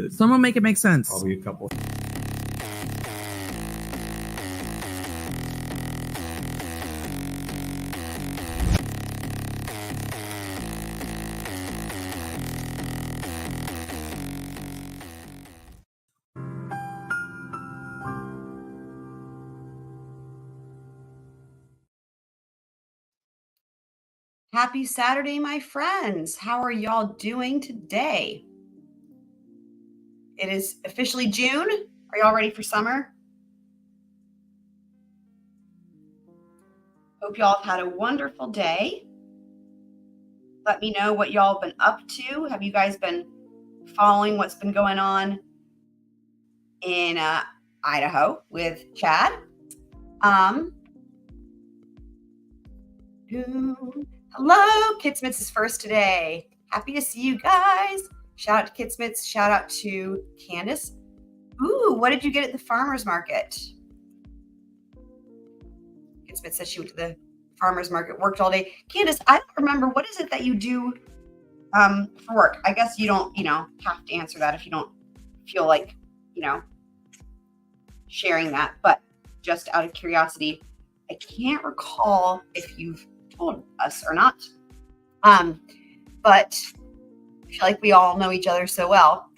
Someone make it make sense. Probably a couple. Happy Saturday, my friends. How are y'all doing today? It is officially June. Are y'all ready for summer? Hope y'all have had a wonderful day. Let me know what y'all have been up to. Have you guys been following what's been going on in Idaho with Chad? Hello, Kitsmits is first today. Happy to see you guys. Shout out to Kitsmits. Shout out to Candice. Ooh, what did you get at the farmer's market? Kitsmits says she went to the farmer's market, worked all day. Candice, I don't remember. What is it that you do for work? I guess you don't, have to answer that if you don't feel like, sharing that. But just out of curiosity, I can't recall if you've told us or not. But I feel like we all know each other so well,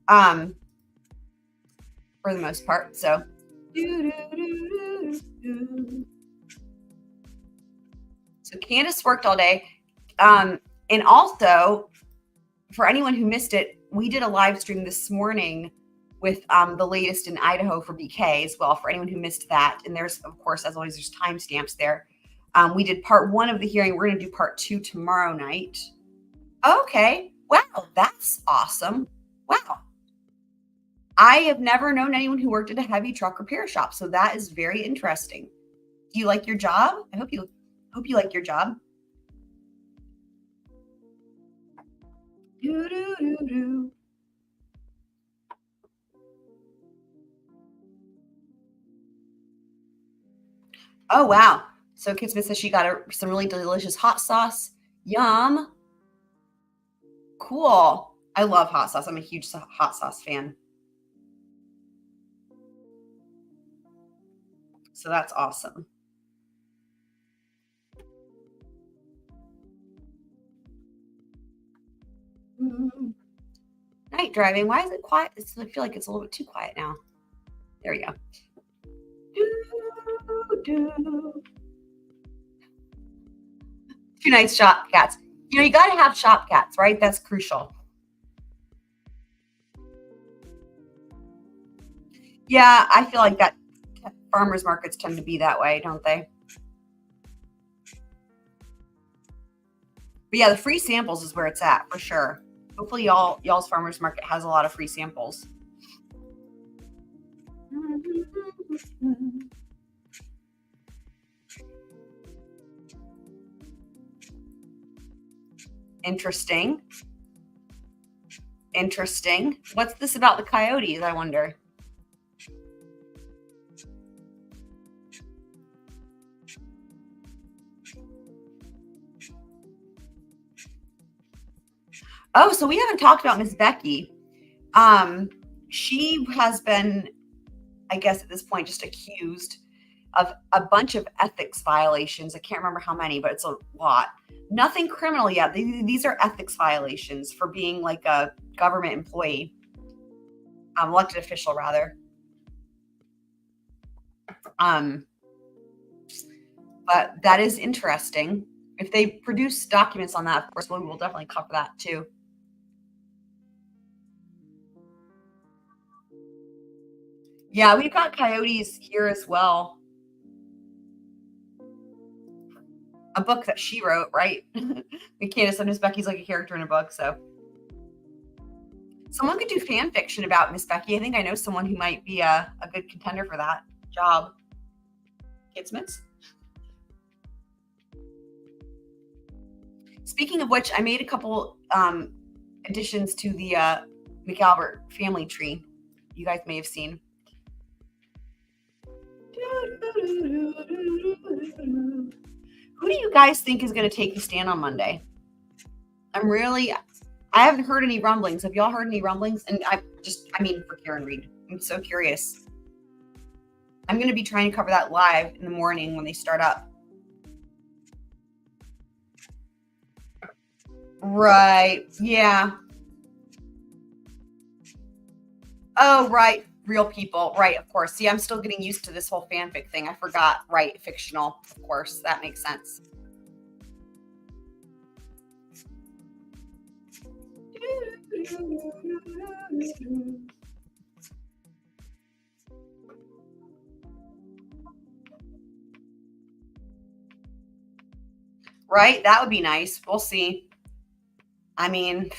for the most part. So, Candice worked all day. And also, for anyone who missed it, we did a live stream this morning with the latest in Idaho for BK as well, for anyone who missed that. And there's, of course, as always, there's timestamps there. We did part 1 of the hearing. We're going to do part 2 tomorrow night. Okay. Wow. That's awesome. Wow. I have never known anyone who worked at a heavy truck repair shop. So that is very interesting. Do you like your job? I hope you like your job. Oh, wow. So Kitsmith says she got some really delicious hot sauce. Yum. Cool. I love hot sauce. I'm a huge hot sauce fan. So that's awesome. Night driving. Why is it quiet? I feel like it's a little bit too quiet now. There we go. Two nice shop cats. You got to have shop cats, right? That's crucial. Yeah, I feel like that farmers markets tend to be that way, don't they? But yeah, the free samples is where it's at for sure. Hopefully y'all's farmers market has a lot of free samples. Interesting. What's this about the coyotes, I wonder? Oh, so we haven't talked about Miss Becky. She has been, I guess at this point, just accused of a bunch of ethics violations. I can't remember how many, but it's a lot. Nothing criminal yet. These are ethics violations for being like a government employee, elected official rather. But that is interesting. If they produce documents on that, of course, we will definitely cover that too. Yeah, we've got coyotes here as well. A book that she wrote, right? We can't assume Miss Becky's like a character in a book, so. Someone could do fan fiction about Miss Becky. I think I know someone who might be a good contender for that job. Kidsmiths. Speaking of which, I made a couple additions to the McAlbert family tree. You guys may have seen. Who do you guys think is going to take the stand on Monday? I haven't heard any rumblings. Have y'all heard any rumblings? And for Karen Reed, I'm so curious. I'm going to be trying to cover that live in the morning when they start up. Right. Yeah. Oh, right. Real people. Right. Of course. See, I'm still getting used to this whole fanfic thing. I forgot. Right. Fictional. Of course. That makes sense. Right? That would be nice. We'll see. I mean,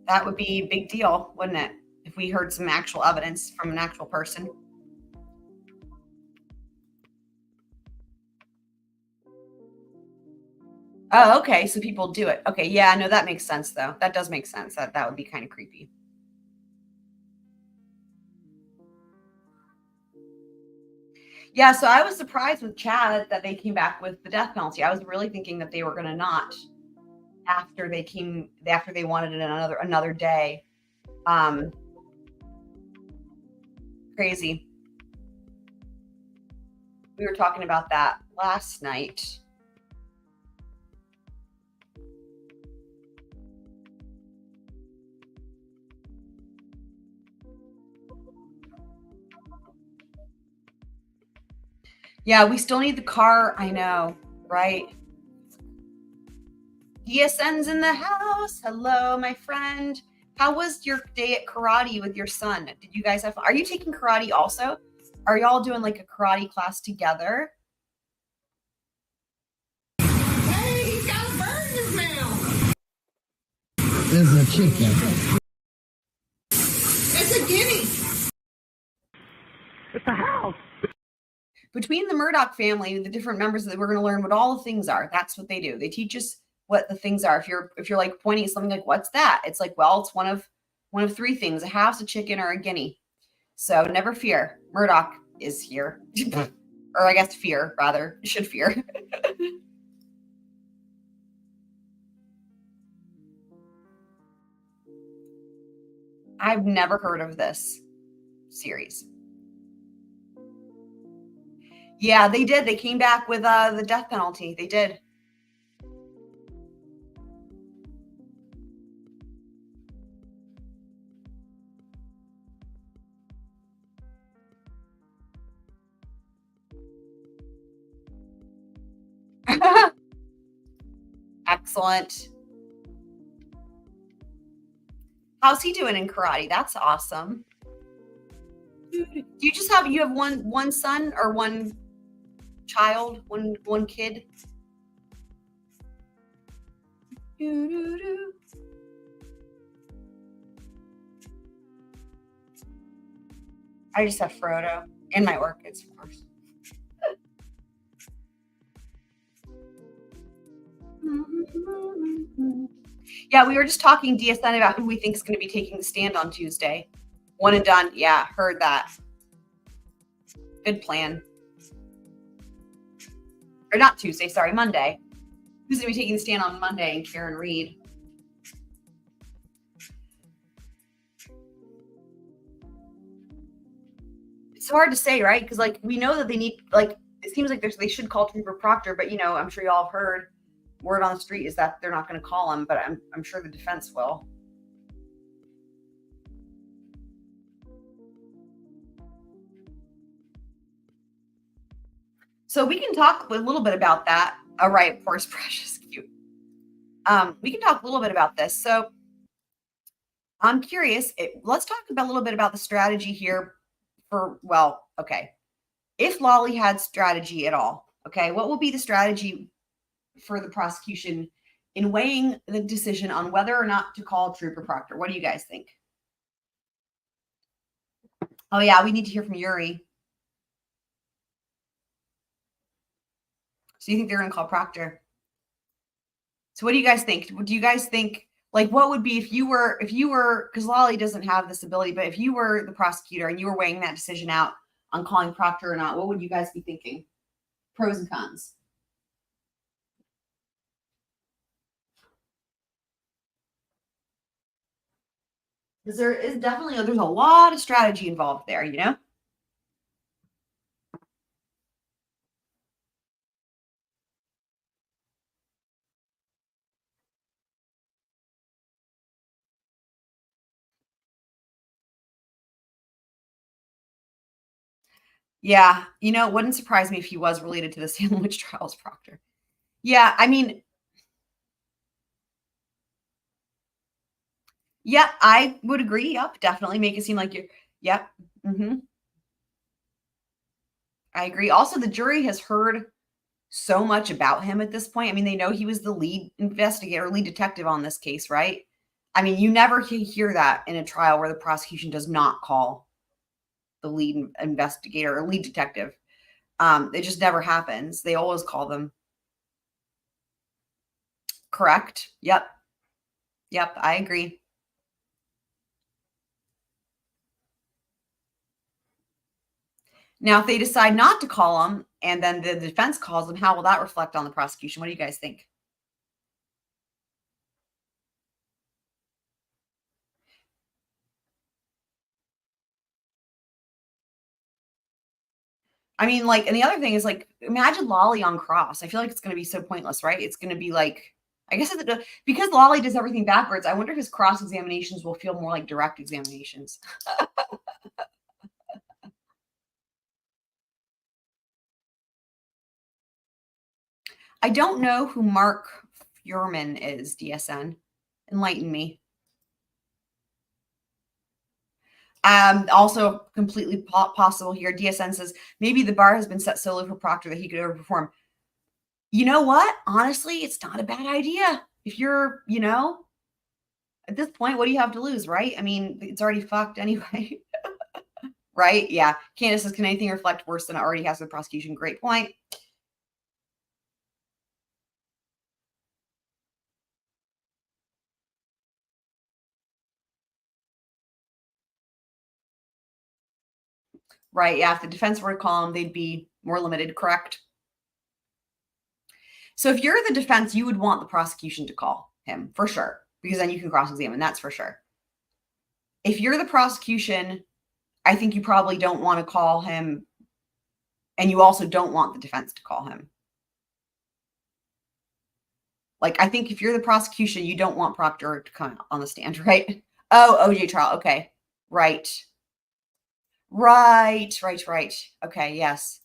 that would be a big deal, wouldn't it? If we heard some actual evidence from an actual person. Oh, okay. So people do it. Okay. Yeah, no, that makes sense though. That does make sense. That would be kind of creepy. Yeah, so I was surprised with Chad that they came back with the death penalty. I was really thinking that they were going to not after they wanted it another day. Crazy. We were talking about that last night. Yeah, we still need the car. I know, right? DSN's in the house. Hello, my friend. How was your day at karate with your son? Did you guys are you taking karate also? Are y'all doing like a karate class together? Hey, he's got a bird in his mouth. There's a chicken. It's a guinea. It's a house. Between the Murdoch family, the different members that we're going to learn what all the things are. That's what they do. They teach us what the things are. If you're like pointing at something like, what's that? It's like, well, it's one of three things: a house, a chicken, or a guinea. So never fear. Murdoch is here. Or I guess fear, rather. You should fear. I've never heard of this series. Yeah, they did. They came back with the death penalty. They did. Excellent. How's he doing in karate? That's awesome. Do you have one son or one child, one kid? I just have Frodo and my orchids, of course. Yeah, we were just talking DSN about who we think is going to be taking the stand on Tuesday. One and done. Yeah, heard that. Good plan. Or not Tuesday, sorry, Monday. Who's going to be taking the stand on Monday? And Karen Reed. It's hard to say, right? Because like we know that they need, like, it seems like they should call Trooper Proctor, but I'm sure y'all have heard word on the street is that they're not going to call him, but I'm sure the defense will. So we can talk a little bit about that. All right, of course, precious, cute. We can talk a little bit about this. So I'm curious. Let's talk about a little bit about the strategy here. Okay. If Lolly had strategy at all, okay, what will be the strategy for the prosecution in weighing the decision on whether or not to call Trooper Proctor? What do you guys think? Oh yeah, we need to hear from Yuri. So you think they're going to call Proctor? So what do you guys think? Do you guys think, like, what would be if you were, because Lolly doesn't have this ability, but if you were the prosecutor and you were weighing that decision out on calling Proctor or not, what would you guys be thinking? Pros and cons. Because there's a lot of strategy involved there, you know? Yeah, you know, it wouldn't surprise me if he was related to the Salem witch trials, Proctor. Yeah, I mean, yeah, I would agree. Yep, definitely make it seem like you're. Yep. hmm I agree. Also, the jury has heard so much about him at this point. I mean, they know he was the lead investigator, lead detective on this case, right? I mean, you never hear that in a trial where the prosecution does not call the lead investigator or lead detective. It just never happens. They always call them. Correct. Yep. Yep. I agree. Now, if they decide not to call him and then the defense calls him, how will that reflect on the prosecution? What do you guys think? I mean, like, and the other thing is like, imagine Lolly on cross. I feel like it's going to be so pointless, right? It's going to be like, I guess because Lolly does everything backwards. I wonder if his cross examinations will feel more like direct examinations. I don't know who Mark Furman is, DSN. Enlighten me. Also completely possible here. DSN says maybe the bar has been set so low for Proctor that he could overperform. You know what? Honestly, it's not a bad idea. If you're, at this point, what do you have to lose, right? I mean, it's already fucked anyway, right? Yeah. Candace says, can anything reflect worse than it already has with prosecution? Great point. Right. Yeah. If the defense were to call him, they'd be more limited, correct? So if you're the defense, you would want the prosecution to call him for sure, because then you can cross examine. That's for sure. If you're the prosecution, I think you probably don't want to call him, and you also don't want the defense to call him. Like, I think if you're the prosecution, you don't want Proctor to come on the stand, right? Oh, OJ trial. Okay. Right. Right. Okay. Yes.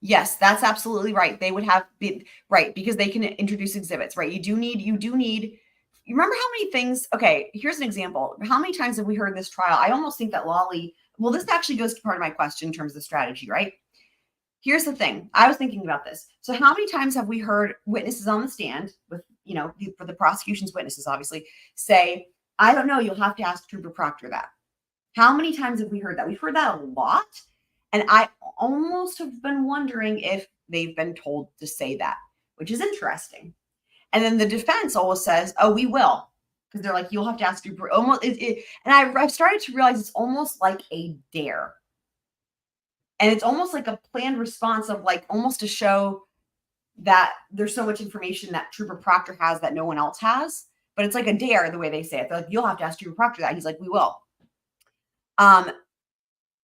Yes, that's absolutely right. They would have been right because they can introduce exhibits, right? You remember how many things? Okay, here's an example. How many times have we heard this trial? I almost think that Lolly, well, this actually goes to part of my question in terms of strategy, right? Here's the thing. I was thinking about this. So, how many times have we heard witnesses on the stand with, for the prosecution's witnesses, obviously, say, I don't know, you'll have to ask Trooper Proctor that. How many times have we heard that? We've heard that a lot. And I almost have been wondering if they've been told to say that, which is interesting. And then the defense always says, oh, we will. Because they're like, you'll have to ask Trooper. And I've started to realize it's almost like a dare. And it's almost like a planned response of like almost to show that there's so much information that Trooper Proctor has that no one else has. But it's like a dare the way they say it. They're like, you'll have to ask Trooper Proctor that. He's like, we will. Um,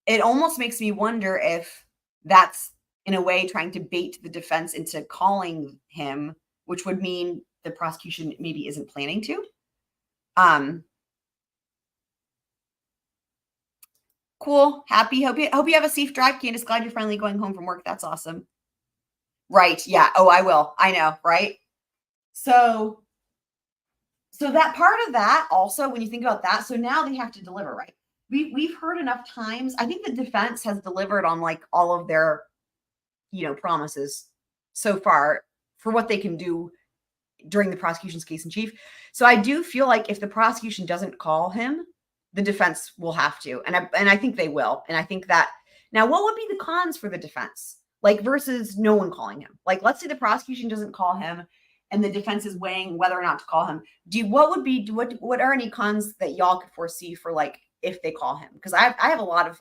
it almost makes me wonder if that's in a way trying to bait the defense into calling him, which would mean the prosecution maybe isn't planning to. Um, cool. Happy. Hope you have a safe drive, Candace. Glad you're finally going home from work. That's awesome. Right. Yeah. Oh, I will. I know. Right. So that part of that also, when you think about that, so now they have to deliver, right? We've heard enough times. I think the defense has delivered on like all of their, promises so far for what they can do during the prosecution's case in chief. So I do feel like if the prosecution doesn't call him, the defense will have to, and I think they will. And I think that now, what would be the cons for the defense, like versus no one calling him? Like, let's say the prosecution doesn't call him, and the defense is weighing whether or not to call him. What are any cons that y'all could foresee for like if they call him? Because I have a lot of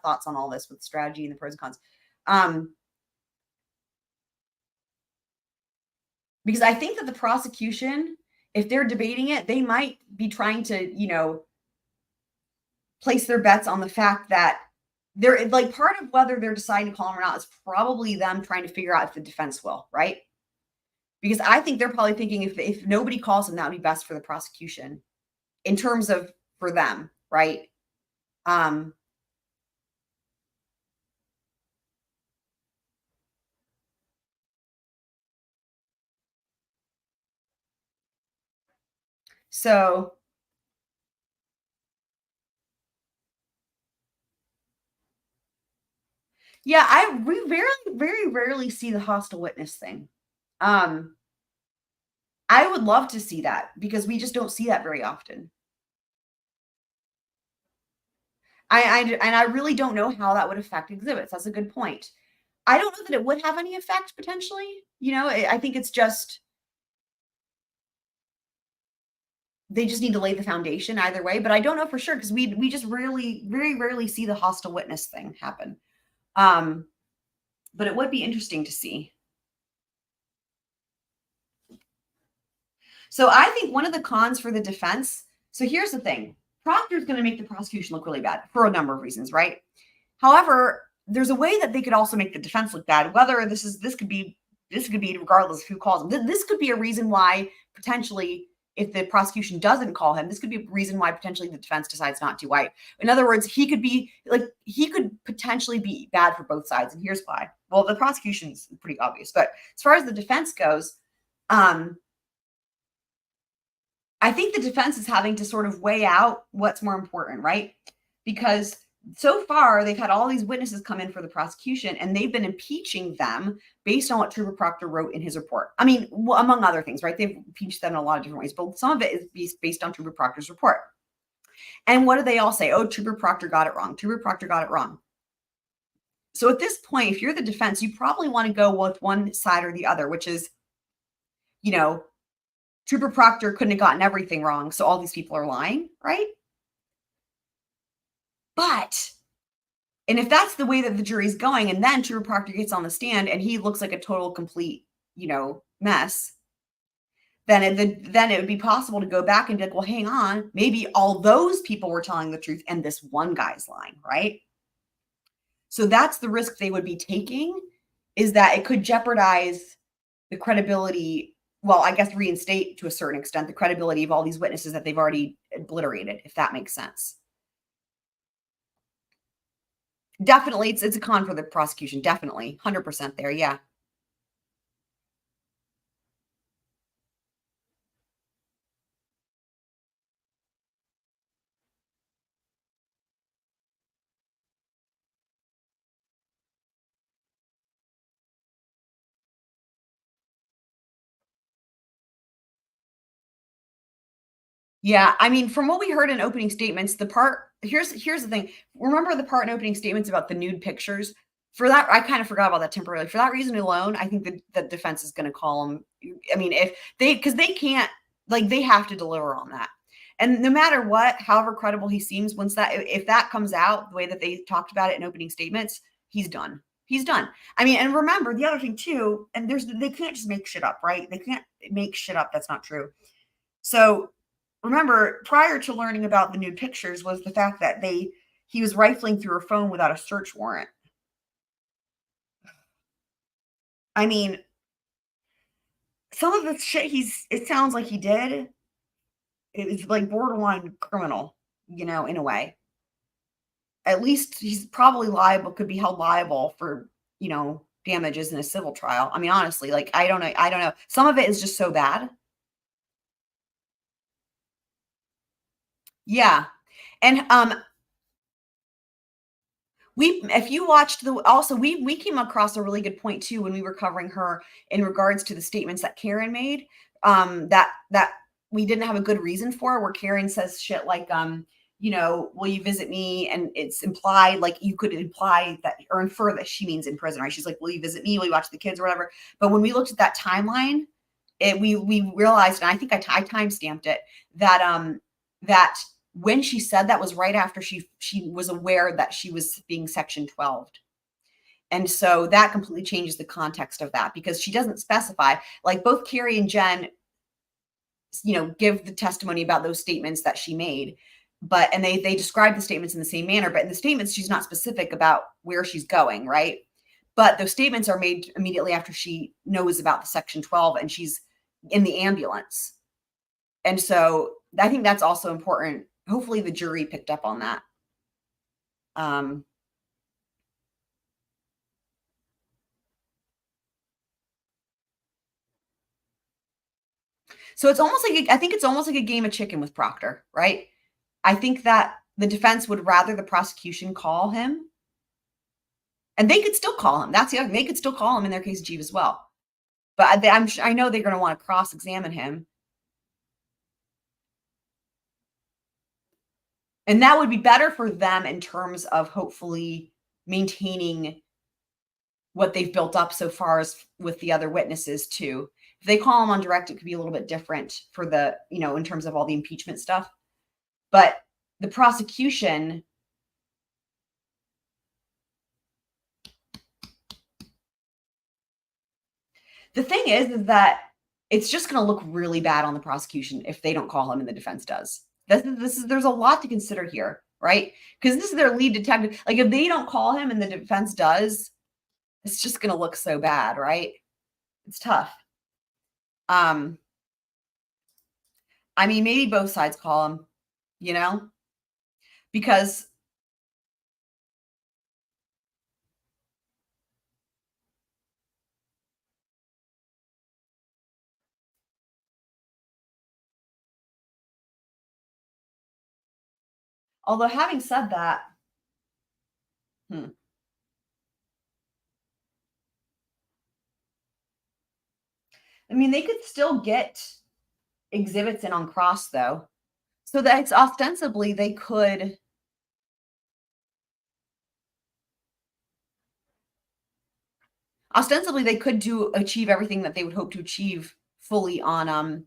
thoughts on all this with strategy and the pros and cons. Um, Because I think that the prosecution, if they're debating it, they might be trying to, place their bets on the fact that they're like, part of whether they're deciding to call him or not is probably them trying to figure out if the defense will, right? Because I think they're probably thinking if nobody calls him, that would be best for the prosecution in terms of for them, right? So yeah, we very rarely see the hostile witness thing. I would love to see that because we just don't see that very often. I really don't know how that would affect exhibits. That's a good point. I don't know that it would have any effect potentially. I think it's just they just need to lay the foundation either way. But I don't know for sure because we just very rarely see the hostile witness thing happen. But it would be interesting to see. So I think one of the cons for the defense. So here's the thing: Proctor is going to make the prosecution look really bad for a number of reasons, right? However, there's a way that they could also make the defense look bad. Whether this could be regardless of who calls him. This could be a reason why potentially, if the prosecution doesn't call him, this could be a reason why potentially the defense decides not to. Why? In other words, he could potentially be bad for both sides, and here's why. Well, the prosecution's pretty obvious, but as far as the defense goes, I think the defense is having to sort of weigh out what's more important, right? Because so far they've had all these witnesses come in for the prosecution and they've been impeaching them based on what Trooper Proctor wrote in his report. I mean, among other things, right? They've impeached them in a lot of different ways, but some of it is based on Trooper Proctor's report. And what do they all say? Oh, Trooper Proctor got it wrong. Trooper Proctor got it wrong. So at this point, if you're the defense, you probably want to go with one side or the other, which is, Trooper Proctor couldn't have gotten everything wrong, so all these people are lying, right? And if that's the way that the jury's going, and then Trooper Proctor gets on the stand and he looks like a total complete, mess, then it would be possible to go back and be like, well, hang on, maybe all those people were telling the truth and this one guy's lying, right? So that's the risk they would be taking, is that it could jeopardize the credibility. Well, I guess reinstate to a certain extent the credibility of all these witnesses that they've already obliterated, if that makes sense. Definitely, it's a con for the prosecution. Definitely, 100% there. Yeah. Yeah, I mean, from what we heard in opening statements, here's the thing. Remember the part in opening statements about the nude pictures? For that, I kind of forgot about that temporarily. For that reason alone, I think the defense is going to call them. I mean, because they can't, they have to deliver on that. And no matter what, however credible he seems, if that comes out the way that they talked about it in opening statements, he's done. He's done. I mean, and remember the other thing too, and they can't just make shit up, right? They can't make shit up. That's not true. So remember, prior to learning about the nude pictures was the fact that he was rifling through her phone without a search warrant. I mean, some of the shit it sounds like he did, it's like borderline criminal, in a way. At least he's probably could be held liable for, damages in a civil trial. I mean, honestly, I don't know. Some of it is just so bad. Yeah. And if you watched we came across a really good point too when we were covering her in regards to the statements that Karen made, that we didn't have a good reason for, where Karen says shit like, will you visit me? And it's implied, like you could imply that or infer that she means in prison, right? She's like, will you visit me? Will you watch the kids or whatever? But when we looked at that timeline, we realized, and I think I timestamped it, that when she said that was right after she was aware that she was being Section 12'd. And so that completely changes the context of that, because she doesn't specify, like both Carrie and Jen, give the testimony about those statements that she made, and they describe the statements in the same manner, but in the statements, she's not specific about where she's going, right? But those statements are made immediately after she knows about the Section 12 and she's in the ambulance. And so I think that's also important. Hopefully the jury picked up on that. So it's almost like, I think it's almost like a game of chicken with Proctor, right? I think that the defense would rather the prosecution call him, and they could still call him. That's the other thing. They could still call him in their case in chief as well. But I know they're going to want to cross-examine him. And that would be better for them in terms of hopefully maintaining what they've built up so far as with the other witnesses too. If they call them on direct, it could be a little bit different for the, in terms of all the impeachment stuff. But the prosecution, the thing is that it's just going to look really bad on the prosecution if they don't call him and the defense does. There's a lot to consider here, right? Because this is their lead detective. Like if they don't call him and the defense does, it's just going to look so bad, right? It's tough. I mean, maybe both sides call him, because although having said that, I mean, they could still get exhibits in on cross, though. So that's ostensibly they could. Ostensibly, they could achieve everything that they would hope to achieve fully on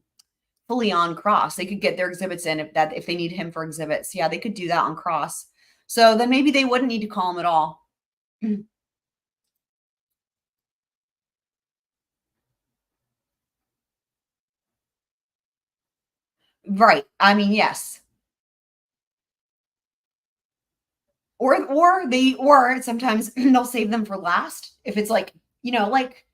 cross. They could get their exhibits in if they need him for exhibits. Yeah, they could do that on cross. So then maybe they wouldn't need to call him at all. Right. I mean, yes. Or sometimes they'll save them for last if it's like, like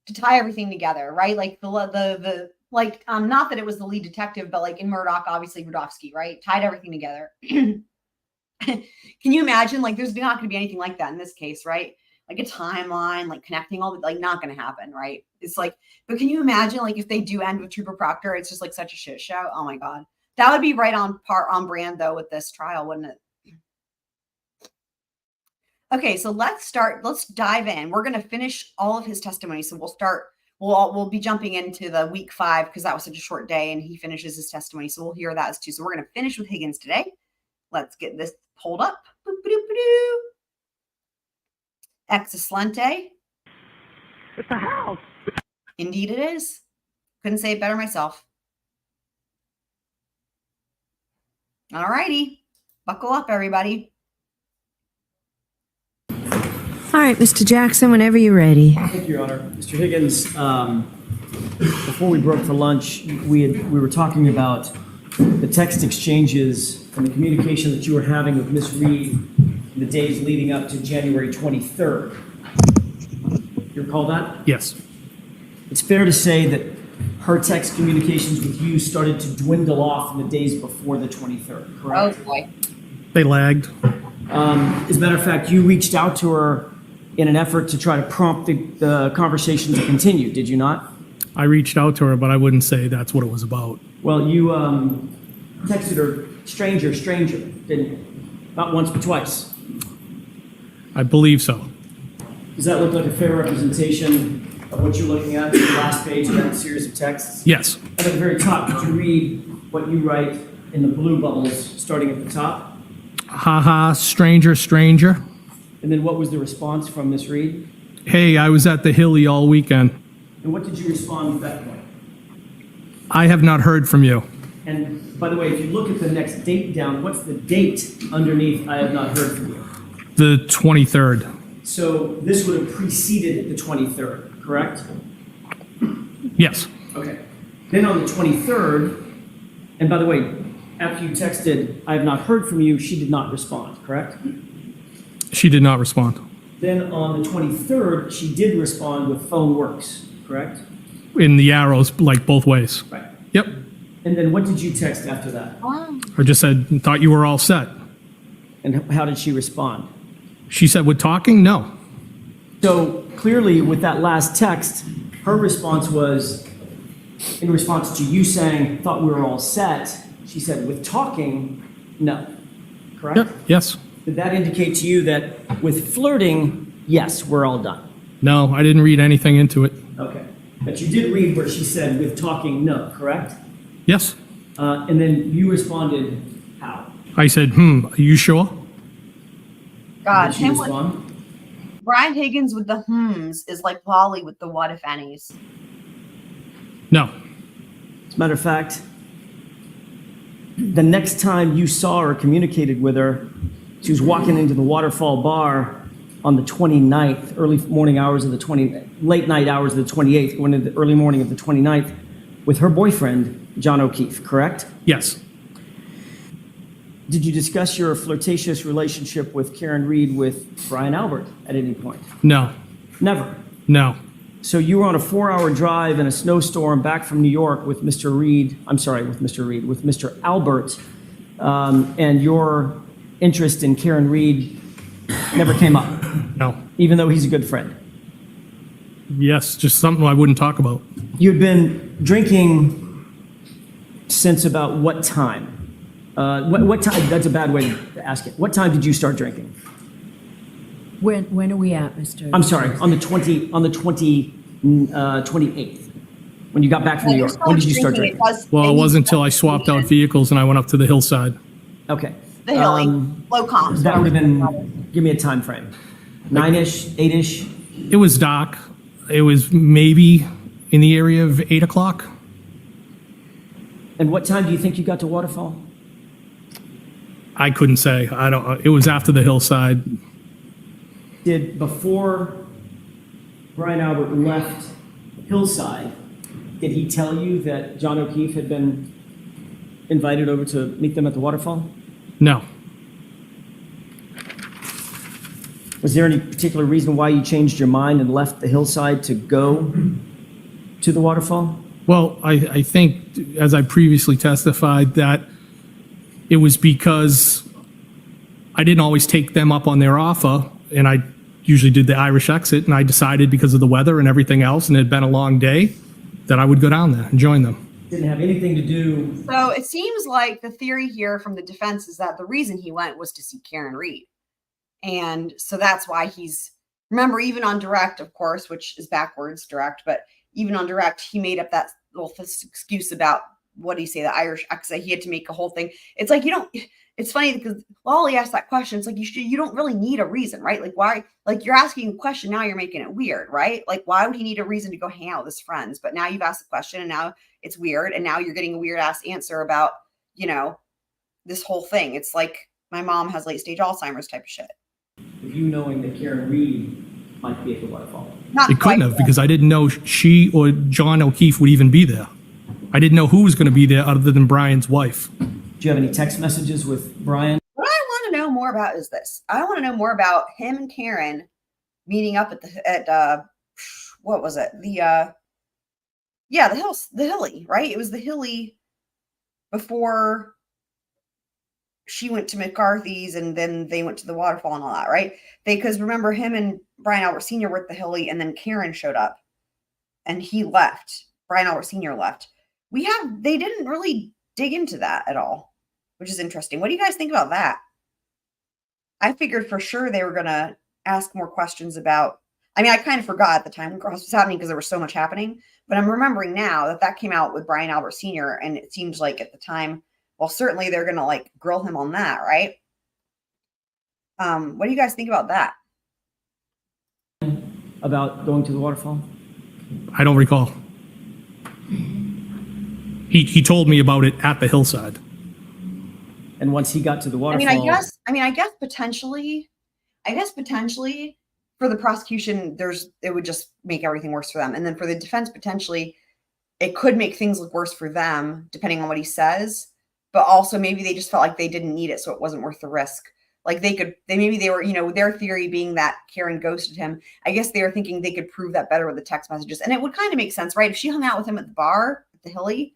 to tie everything together, right? Like not that it was the lead detective, but like in Murdoch, obviously Rudofsky, right? Tied everything together. Can you imagine? Like there's not going to be anything like that in this case, right? Like a timeline, like connecting all the, like not going to happen, right? It's like, but can you imagine like if they do end with Trooper Proctor, it's just like such a shit show. Oh my God. That would be right on brand though with this trial, wouldn't it? Okay, so let's dive in. We're going to finish all of his testimony. So we'll be jumping into the week 5 because that was such a short day and he finishes his testimony. So we'll hear that as too. So we're going to finish with Higgins today. Let's get this pulled up. Excelente. It's a house. Indeed it is. Couldn't say it better myself. All righty. Buckle up, everybody. All right, Mr. Jackson, whenever you're ready. Thank you, Your Honor. Mr. Higgins, before we broke for lunch, we were talking about the text exchanges and the communication that you were having with Miss Reed in the days leading up to January 23rd. You recall that? Yes. It's fair to say that her text communications with you started to dwindle off in the days before the 23rd, correct? Oh, boy. They lagged. As a matter of fact, you reached out to her in an effort to try to prompt the conversation to continue, did you not? I reached out to her, but I wouldn't say that's what it was about. Well, you texted her stranger, didn't you? Not once, but twice. I believe so. Does that look like a fair representation of what you're looking at, the last page of that series of texts? Yes. At the very top, could you read what you write in the blue bubbles starting at the top? Haha, stranger. And then what was the response from Miss Reed? Hey, I was at the Hilly all weekend. And what did you respond at that point? I have not heard from you. And by the way, if you look at the next date down, what's the date underneath I have not heard from you? The 23rd. So this would have preceded the 23rd, correct? Yes. Okay. Then on the 23rd, and by the way, after you texted, I have not heard from you, she did not respond, correct? She did not respond. Then on the 23rd, she did respond with phone works, correct? In the arrows, like both ways. Right. Yep. And then what did you text after that? I just said, thought you were all set. And how did she respond? She said, we're talking? No. So clearly with that last text, her response was, in response to you saying, thought we were all set, she said, with talking, no, correct? Yep. Yes. Did that indicate to you that with flirting, yes, we're all done? No, I didn't read anything into it. Okay. But you did read where she said, with talking, no, correct? Yes. And then you responded, how? I said, are you sure? God, Did she him with respond? Brian Higgins with the hmms is like Wally with the what if any's. No. As a matter of fact, the next time you saw or communicated with her, she was walking into the Waterfall Bar on the 29th, late night hours of the 28th, going into the early morning of the 29th, with her boyfriend, John O'Keefe, correct? Yes. Did you discuss your flirtatious relationship with Karen Reed with Brian Albert at any point? No. Never. No. So you were on a 4-hour drive in a snowstorm back from New York with Mr. Albert, and your interest in Karen Reed never came up, No. even though he's a good friend. Yes, just something I wouldn't talk about. You'd been drinking since about what time? What time? That's a bad way to ask it. What time did you start drinking? When are we at, Mr.? I'm sorry, on the 28th, when you got back from New York. When did you start drinking? Well, it wasn't until I swapped out vehicles and I went up to the hillside. Okay. The Hilly, low comps. That would have been, give me a time frame. 9-ish, 8-ish? It was dark. It was maybe in the area of 8 o'clock. And what time do you think you got to Waterfall? I couldn't say. I don't. It was after the hillside. Before Brian Albert left Hillside, did he tell you that John O'Keefe had been invited over to meet them at the Waterfall? No. Was there any particular reason why you changed your mind and left the Hillside to go to the Waterfall? Well, I think, as I previously testified, that it was because I didn't always take them up on their offer, and I usually did the Irish exit, and I decided because of the weather and everything else, and it had been a long day, that I would go down there and join them. Didn't have anything to do... So it seems like the theory here from the defense is that the reason he went was to see Karen Reed. And so that's why he's, remember, even on direct, of course, which is backwards direct, but even on direct, he made up that little excuse about, what do you say, the Irish exit. He had to make a whole thing. It's like, it's funny because Lolly asked that question. It's like, you don't really need a reason, right? Like, why, like, you're asking a question, now you're making it weird, right? Like, why would he need a reason to go hang out with his friends? But now you've asked the question and now it's weird. And now you're getting a weird ass answer about, this whole thing. It's like my mom has late stage Alzheimer's type of shit. You knowing that Karen Reed might be at the Waterfall. It couldn't have, because I didn't know she or John O'Keefe would even be there. I didn't know who was going to be there other than Brian's wife. Do you have any text messages with Brian? What I want to know more about is this. I want to know more about him and Karen meeting up at what was it? The Hilly, right? It was the Hilly before she went to McCarthy's and then they went to the Waterfall and all that, right? Because remember, him and Brian Albert Sr. were at the Hilly and then Karen showed up and he left. Brian Albert Sr. left. They didn't really dig into that at all, which is interesting. What do you guys think about that? I figured for sure they were going to ask more questions about, I kind of forgot at the time when Cross was happening because there was so much happening, but I'm remembering now that came out with Brian Albert Sr. and it seems like at the time, well, certainly they're going to like grill him on that, right? What do you guys think about that? About going to the Waterfall? I don't recall. He told me about it at the hillside. And once he got to the Waterfall... I guess potentially for the prosecution, it would just make everything worse for them. And then for the defense, potentially, it could make things look worse for them, depending on what he says. But also maybe they just felt like they didn't need it, so it wasn't worth the risk. Like they were, their theory being that Karen ghosted him. I guess they were thinking they could prove that better with the text messages. And it would kind of make sense, right? If she hung out with him at the bar at the Hilly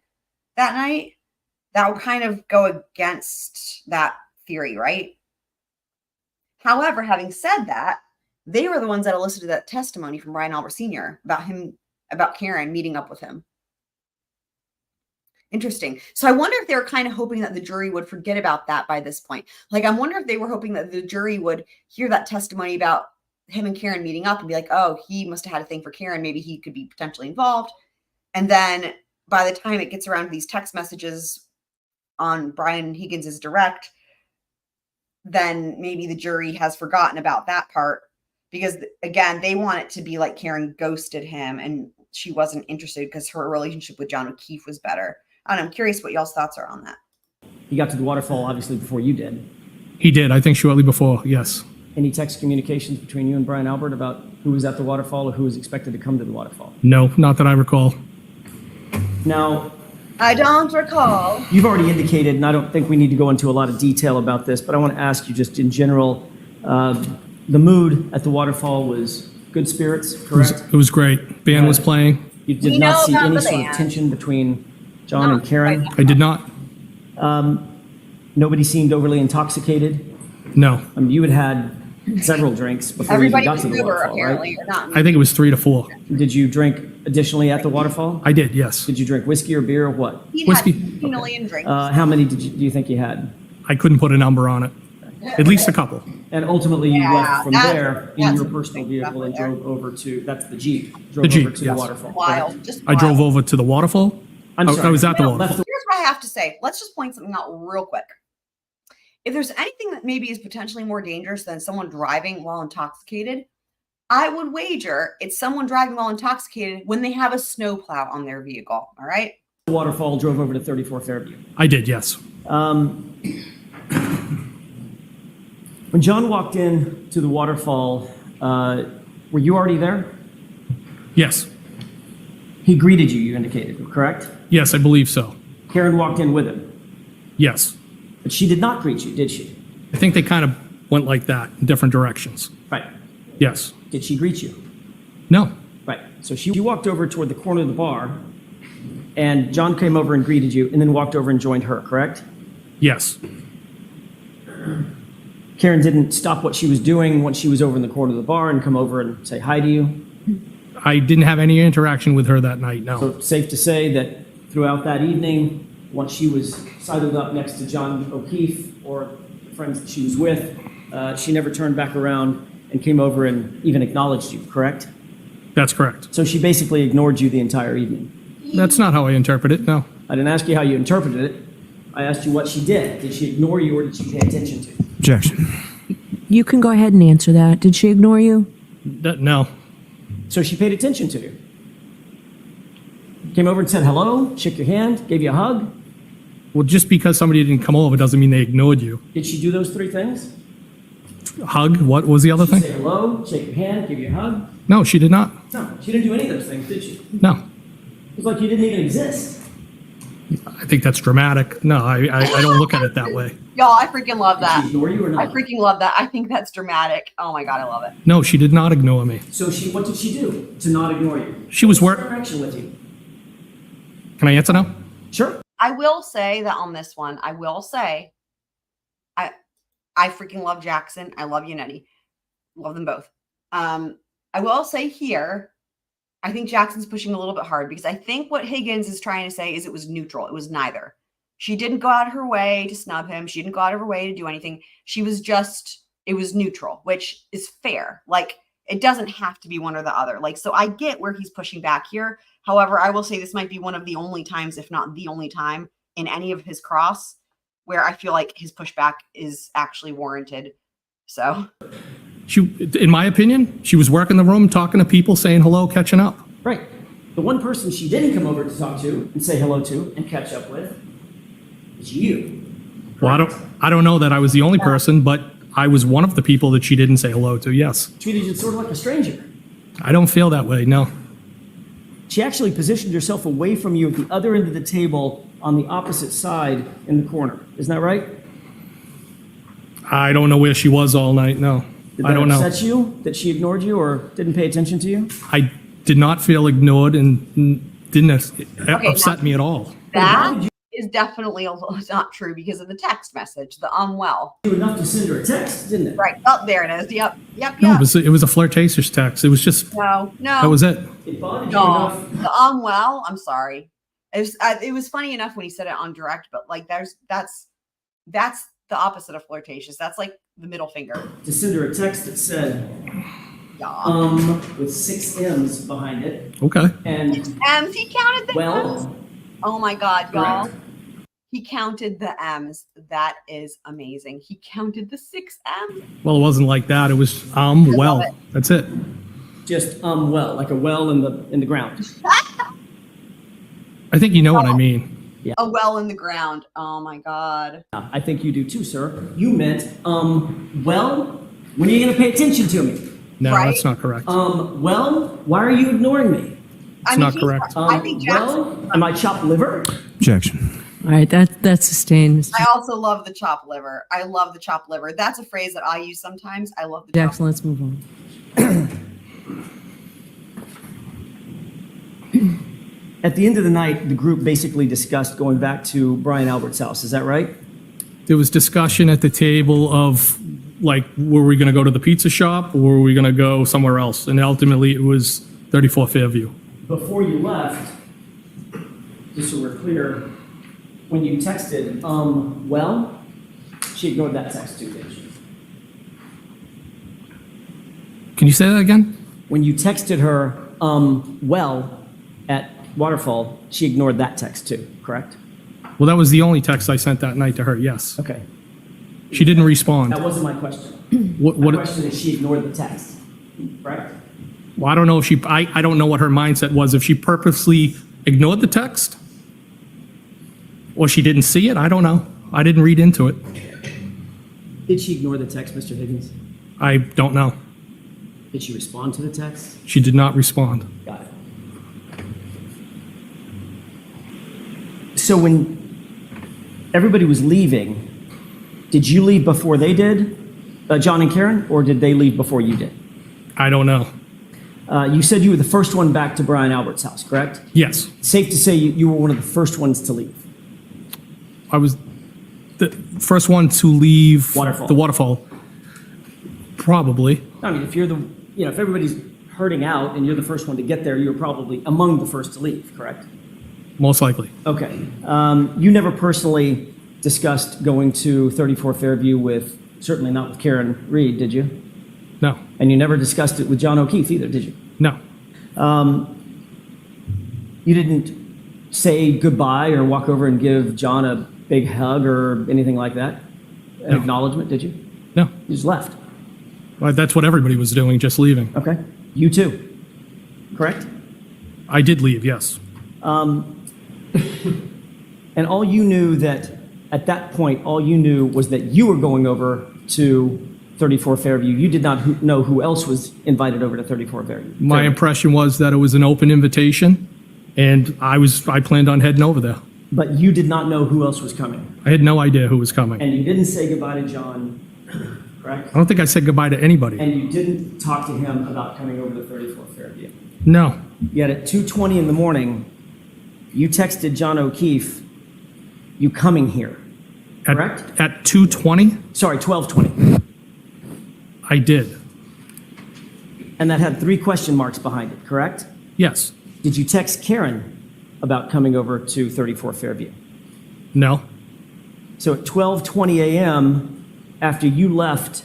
that night, that would kind of go against that theory, right? However, having said that, they were the ones that elicited that testimony from Brian Albert Sr. about Karen meeting up with him. Interesting. So I wonder if they were kind of hoping that the jury would forget about that by this point. Like, I wonder if they were hoping that the jury would hear that testimony about him and Karen meeting up and be like, oh, he must have had a thing for Karen. Maybe he could be potentially involved. And then by the time it gets around to these text messages on Brian Higgins' direct, then maybe the jury has forgotten about that part because, again, they want it to be like Karen ghosted him and she wasn't interested because her relationship with John O'Keefe was better. I don't know, I'm curious what y'all's thoughts are on that. He got to the waterfall, obviously, before you did. He did, I think shortly before, yes. Any text communications between you and Brian Albert about who was at the waterfall or who was expected to come to the waterfall? No, not that I recall. Now, I don't recall. you've already indicated, and I don't think we need to go into a lot of detail about this, but I want to ask you just in general, the mood at the waterfall was good spirits, correct? It was great. Band was playing. You did We not know see about any the sort of band. tension between John and Karen? I did not. Nobody seemed overly intoxicated? No. I mean, you had several drinks before Everybody you was got to the Uber, waterfall, apparently, right? or not. I think it was 3 to 4. Did you drink additionally at the waterfall? I did, yes. Did you drink whiskey or beer or what? He Whiskey. had 2 million drinks. How many do you think you had? I couldn't put a number on it. At least a couple. And ultimately, you Yeah, left from there in that's your personal vehicle and definitely drove over to, that's the Jeep, drove The Jeep, over to yes. the waterfall. Wild. Just I drove wild. over to the waterfall. I'm I sorry. was at the No, waterfall. left Here's what I have to say. Let's just point something out real quick. If there's anything that maybe is potentially more dangerous than someone driving while intoxicated, I would wager it's someone driving while intoxicated when they have a snowplow on their vehicle. All right. the waterfall, drove over to 34 Fairview. I did, yes. When John walked in to the waterfall, were you already there? Yes. He greeted you, you indicated, correct? Yes, I believe so. Karen walked in with him, Yes. but she did not greet you, did she? I think they kind of went like that in different directions. Right. Yes. Did she greet you? No. Right. So she walked over toward the corner of the bar, and John came over and greeted you, and then walked over and joined her, correct? Yes. Karen didn't stop what she was doing once she was over in the corner of the bar and come over and say hi to you. I didn't have any interaction with her that night, no. So safe to say that throughout that evening, once she was sidled up next to John O'Keefe or the friends that she was with, she never turned back around and came over and even acknowledged you, correct? That's correct. So she basically ignored you the entire evening. That's not how I interpret it, no. I didn't ask you how you interpreted it. I asked you what she did. Did she ignore you or did she pay attention to you? Objection. You can go ahead and answer that. Did she ignore you? No. So she paid attention to you. Came over and said hello, shook your hand, gave you a hug. Well, just because somebody didn't come over doesn't mean they ignored you. Did she do those three things? Hug? What was the other She thing? say hello, shake your hand, give you a hug? No, she did not. No, she didn't do any of those things, did she? No. It was like you didn't even exist. I think that's dramatic. No, I don't look at it that way. Y'all, I freaking love Did she that. ignore you or I not? freaking love that. I think that's dramatic. Oh my God, I love it. No, she did not ignore me. So what did she do to not ignore you? She was What's work. her interaction with you? Can I answer now? Sure. I will say that on this one, I will say, I freaking love Jackson. I love Yanetti. Love them both. I will say here, I think Jackson's pushing a little bit hard because I think what Higgins is trying to say is it was neutral. It was neither. She didn't go out of her way to snub him. She didn't go out of her way to do anything. She was just, it was neutral, which is fair. Like, it doesn't have to be one or the other. Like, so I get where he's pushing back here. However, I will say this might be one of the only times, if not the only time, in any of his cross where I feel like his pushback is actually warranted. So, In my opinion, she was working the room, talking to people, saying hello, catching up. Right. The one person she didn't come over to talk to and say hello to and catch up with is you. Well, I don't know that I was the only person, but I was one of the people that she didn't say hello to, yes. Treated you sort of like a stranger. I don't feel that way, no. She actually positioned herself away from you at the other end of the table on the opposite side in the corner. Isn't that right? I don't know where she was all night, no. Did I that don't know. upset you that she ignored you or didn't pay attention to you? I did not feel ignored and didn't upset now- me at all. That is definitely not true because of the text message, the well. You enough to send her a text, didn't it? Right. Oh, there it is. Yep. No, it was a flirtatious text. It was just, No. that was it. It bothered you No. enough. The well, I'm sorry. It was funny enough when he said it on direct, but like that's the opposite of flirtatious. That's like the middle finger. To send her a text that said, Yeah. with 6 M's behind it. Okay. And, M's. He counted the M's. well, Oh my God, y'all. correct. He counted the M's. That is amazing. He counted the 6 M's. Well, it wasn't like that. It was, well, it. that's it. Just, well, like a well in the ground. I think you know what I mean. A well in the ground. Oh my God. I think you do too, sir. You meant, well, when are you going to pay attention to me? No, Right. that's not correct. Well, why are you ignoring me? I not he's- correct. I think Jackson. Well, am I chopped liver? Objection. All right, that's sustained, Mr. I also love the chopped liver. I love the chopped liver. That's a phrase that I use sometimes. I love the Jackson. Let's move on. At the end of the night, the group basically discussed going back to Brian Albert's house. Is that right? There was discussion at the table of, like, were we going to go to the pizza shop or were we going to go somewhere else? And ultimately, it was 34 Fairview. Before you left, just so we're clear, when you texted, well, she ignored that text too, didn't she? Can you say that again? When you texted her, well, at Waterfall, she ignored that text too, correct? Well, that was the only text I sent that night to her, yes. Okay. She didn't respond. That wasn't my question. What, My what, question is she ignored the text, correct? well, I don't know if she, I don't know what her mindset was. If she purposely ignored the text or she didn't see it, I don't know. I didn't read into it. Did she ignore the text, Mr. Higgins? I don't know. Did she respond to the text? She did not respond. Got it. So when everybody was leaving, did you leave before they did, John and Karen, or did they leave before you did? I don't know. You said you were the first one back to Brian Albert's house, correct? Yes, Safe to say you were one of the first ones to leave. I was the first one to leave Waterfall. the waterfall. Probably. I mean, if you're if everybody's herding out and you're the first one to get there, you're probably among the first to leave, correct? Most likely. Okay. You never personally discussed going to 34 Fairview with, certainly not with Karen Reed, did you? No, And you never discussed it with John O'Keefe either, did you? no, You didn't say goodbye or walk over and give John a big hug or anything like that? An No. acknowledgement, did you? no. You just left. Well, that's what everybody was doing, just leaving. Okay. You too, correct? I did leave, yes. And all you knew that, at that point, all you knew was that you were going over to 34 Fairview. You did not know who else was invited over to 34 Fairview. My impression was that it was an open invitation, and I planned on heading over there. But you did not know who else was coming. I had no idea who was coming. And you didn't say goodbye to John, correct? I don't think I said goodbye to anybody. And you didn't talk to him about coming over to 34 Fairview. No, Yet at 2:20 in the morning, you texted John O'Keefe, you coming here, correct? at 2:20, Sorry, 12:20. I did. And that had 3 question marks behind it, correct? Yes, Did you text Karen about coming over to 34 Fairview? no, So at 12:20 a.m., after you left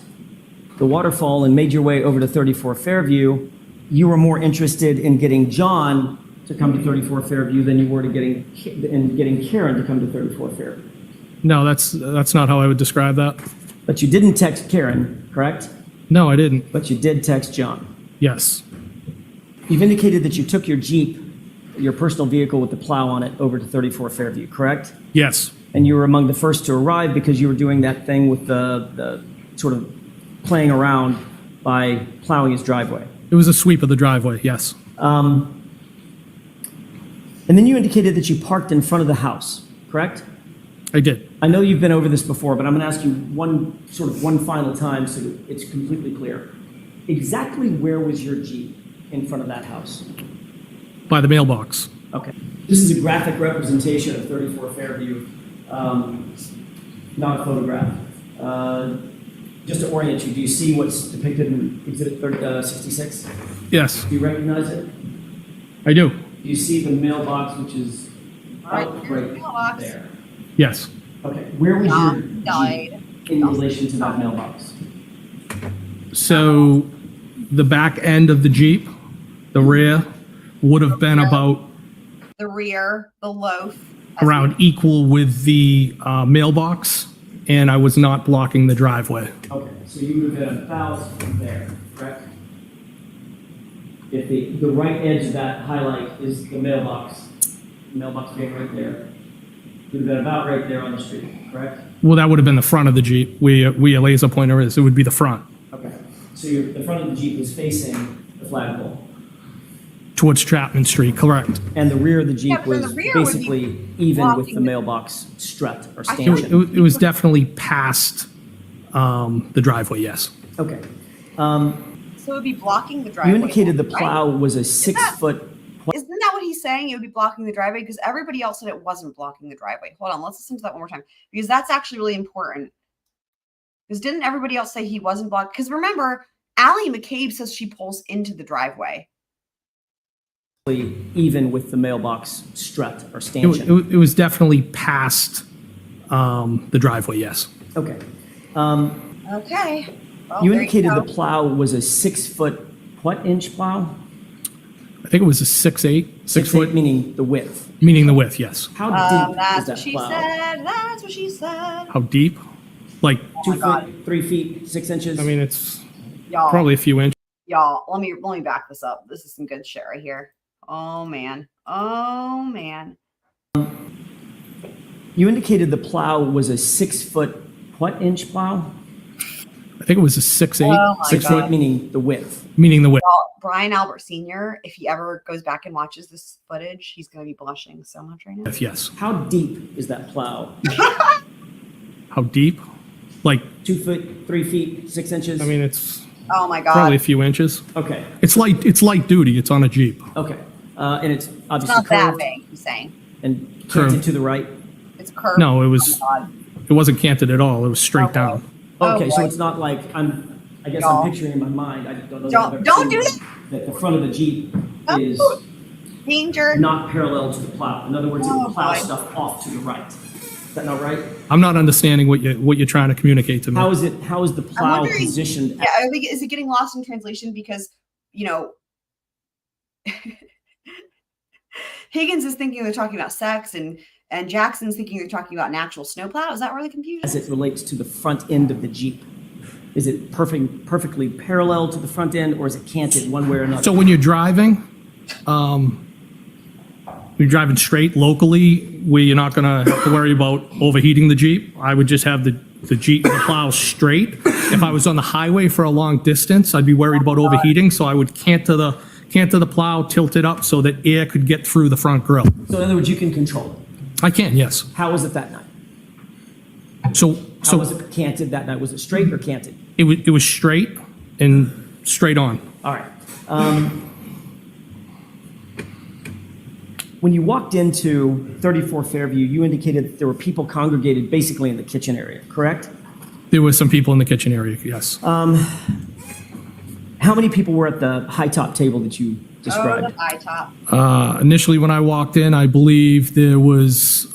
the waterfall and made your way over to 34 Fairview, you were more interested in getting John to come to 34 Fairview than you were to getting Karen to come to 34 Fairview. no, that's not how I would describe that. But you didn't text Karen, correct? No, I didn't. But you did text John. Yes, You've indicated that you took your Jeep, your personal vehicle with the plow on it, over to 34 Fairview, correct? yes, And you were among the first to arrive because you were doing that thing with the sort of playing around by plowing his driveway. It was a sweep of the driveway, yes. And then you indicated that you parked in front of the house, correct? I did. I know you've been over this before, but I'm going to ask you one final time so that it's completely clear. Exactly where was your Jeep in front of that house? By the mailbox. Okay. This is a graphic representation of 34 Fairview, not a photograph. Just to orient you, do you see what's depicted in Exhibit 66? Yes, Do you recognize it? I do. Do you see the mailbox, which is Right out there, right mailbox. there? Yes. Okay. Where was your Died. Jeep in relation to that mailbox? So the back end of the Jeep, the rear, would have been about The rear, the loaf. around equal with the mailbox, and I was not blocking the driveway. Okay, so you would have been about there, correct? If the right edge of that highlight is the mailbox being right there, you'd have been about right there on the street, correct? Well, that would have been the front of the Jeep. Where a laser pointer is, it would be the front. Okay, so the front of the Jeep was facing the flagpole, Towards Chapman Street, correct. and the rear of the Jeep Yeah, but then was the rear would be basically even with blocking the the- mailbox strut or I feel like- stanchion. It was definitely past the driveway, yes. Okay. So it would be blocking the driveway. You indicated the right? plow was a 6-foot. Isn't that what he's saying? It would be blocking the driveway because everybody else said it wasn't blocking the driveway. Hold on, let's listen to that one more time because that's actually really important. Because didn't everybody else say he wasn't blocked? Because remember, Allie McCabe says she pulls into the driveway. Even with the mailbox strut or stanchion. It was definitely past the driveway, yes. Okay. Okay. Well, You there indicated go. the plow was a 6-foot, what inch plow? I think it was a 6'8", 6 foot, Meaning the width. meaning the width, yes. How deep is That's that what she plow? said. That's what she said. How deep? Like, 2 my God. feet, 3 feet, 6 inches? I mean, it's Y'all, probably a few inches. y'all, let me back this up. This is some good shit right here. Oh man. Oh man. You indicated the plow was a 6-foot, what inch plow? I think it was a 6'8", Oh my 6 God. foot, Meaning the width. meaning the width. Y'all, Brian Albert Sr., if he ever goes back and watches this footage, he's going to be blushing so much right now. Yes. How deep is that plow? How deep? Like, 2 foot, 3 feet, 6 inches? I mean, it's Oh my God. probably a few inches. Okay, It's light duty. It's on a Jeep. okay. And it's It's obviously not that curved big, he's saying. and Curved. canted to the right? It's curved. No, it Oh was, my God. it wasn't canted at all. It was straight Oh, down. Oh, Okay, so boy. it's not like I guess Y'all. I'm picturing in my mind. I don't know. if Don't- I've ever don't seen do this, that the front of the Jeep Oh. is Danger. not parallel to the plow. In other words, it Oh, plows boy. stuff off to the right. Is that not right? I'm not understanding what you're trying to communicate to me. How is the plow wondering- positioned? Yeah, I think is it getting lost in translation because, you know, Higgins is thinking they're talking about sex and Jackson's thinking they're talking about an actual snowplow. Is that really confusing? As it relates to the front end of the Jeep? Is it perfectly parallel to the front end, or is it canted one way or another? So when you're driving straight locally, where you're not gonna have to worry about overheating the Jeep, I would just have the Jeep, the plow straight. If I was on the highway for a long distance, I'd be worried about overheating, so I would canter the plow, tilt it up so that air could get through the front grille. So in other words, you can control it. I can, yes. How was it that night? So How was it canted that night? Was it straight or canted? it was straight and straight on. All right. When you walked into 34 Fairview, you indicated that there were people congregated basically in the kitchen area, correct? There were some people in the kitchen area, yes. How many people were at the high top table that you Oh, described? the high top. Initially, when I walked in, I believe there was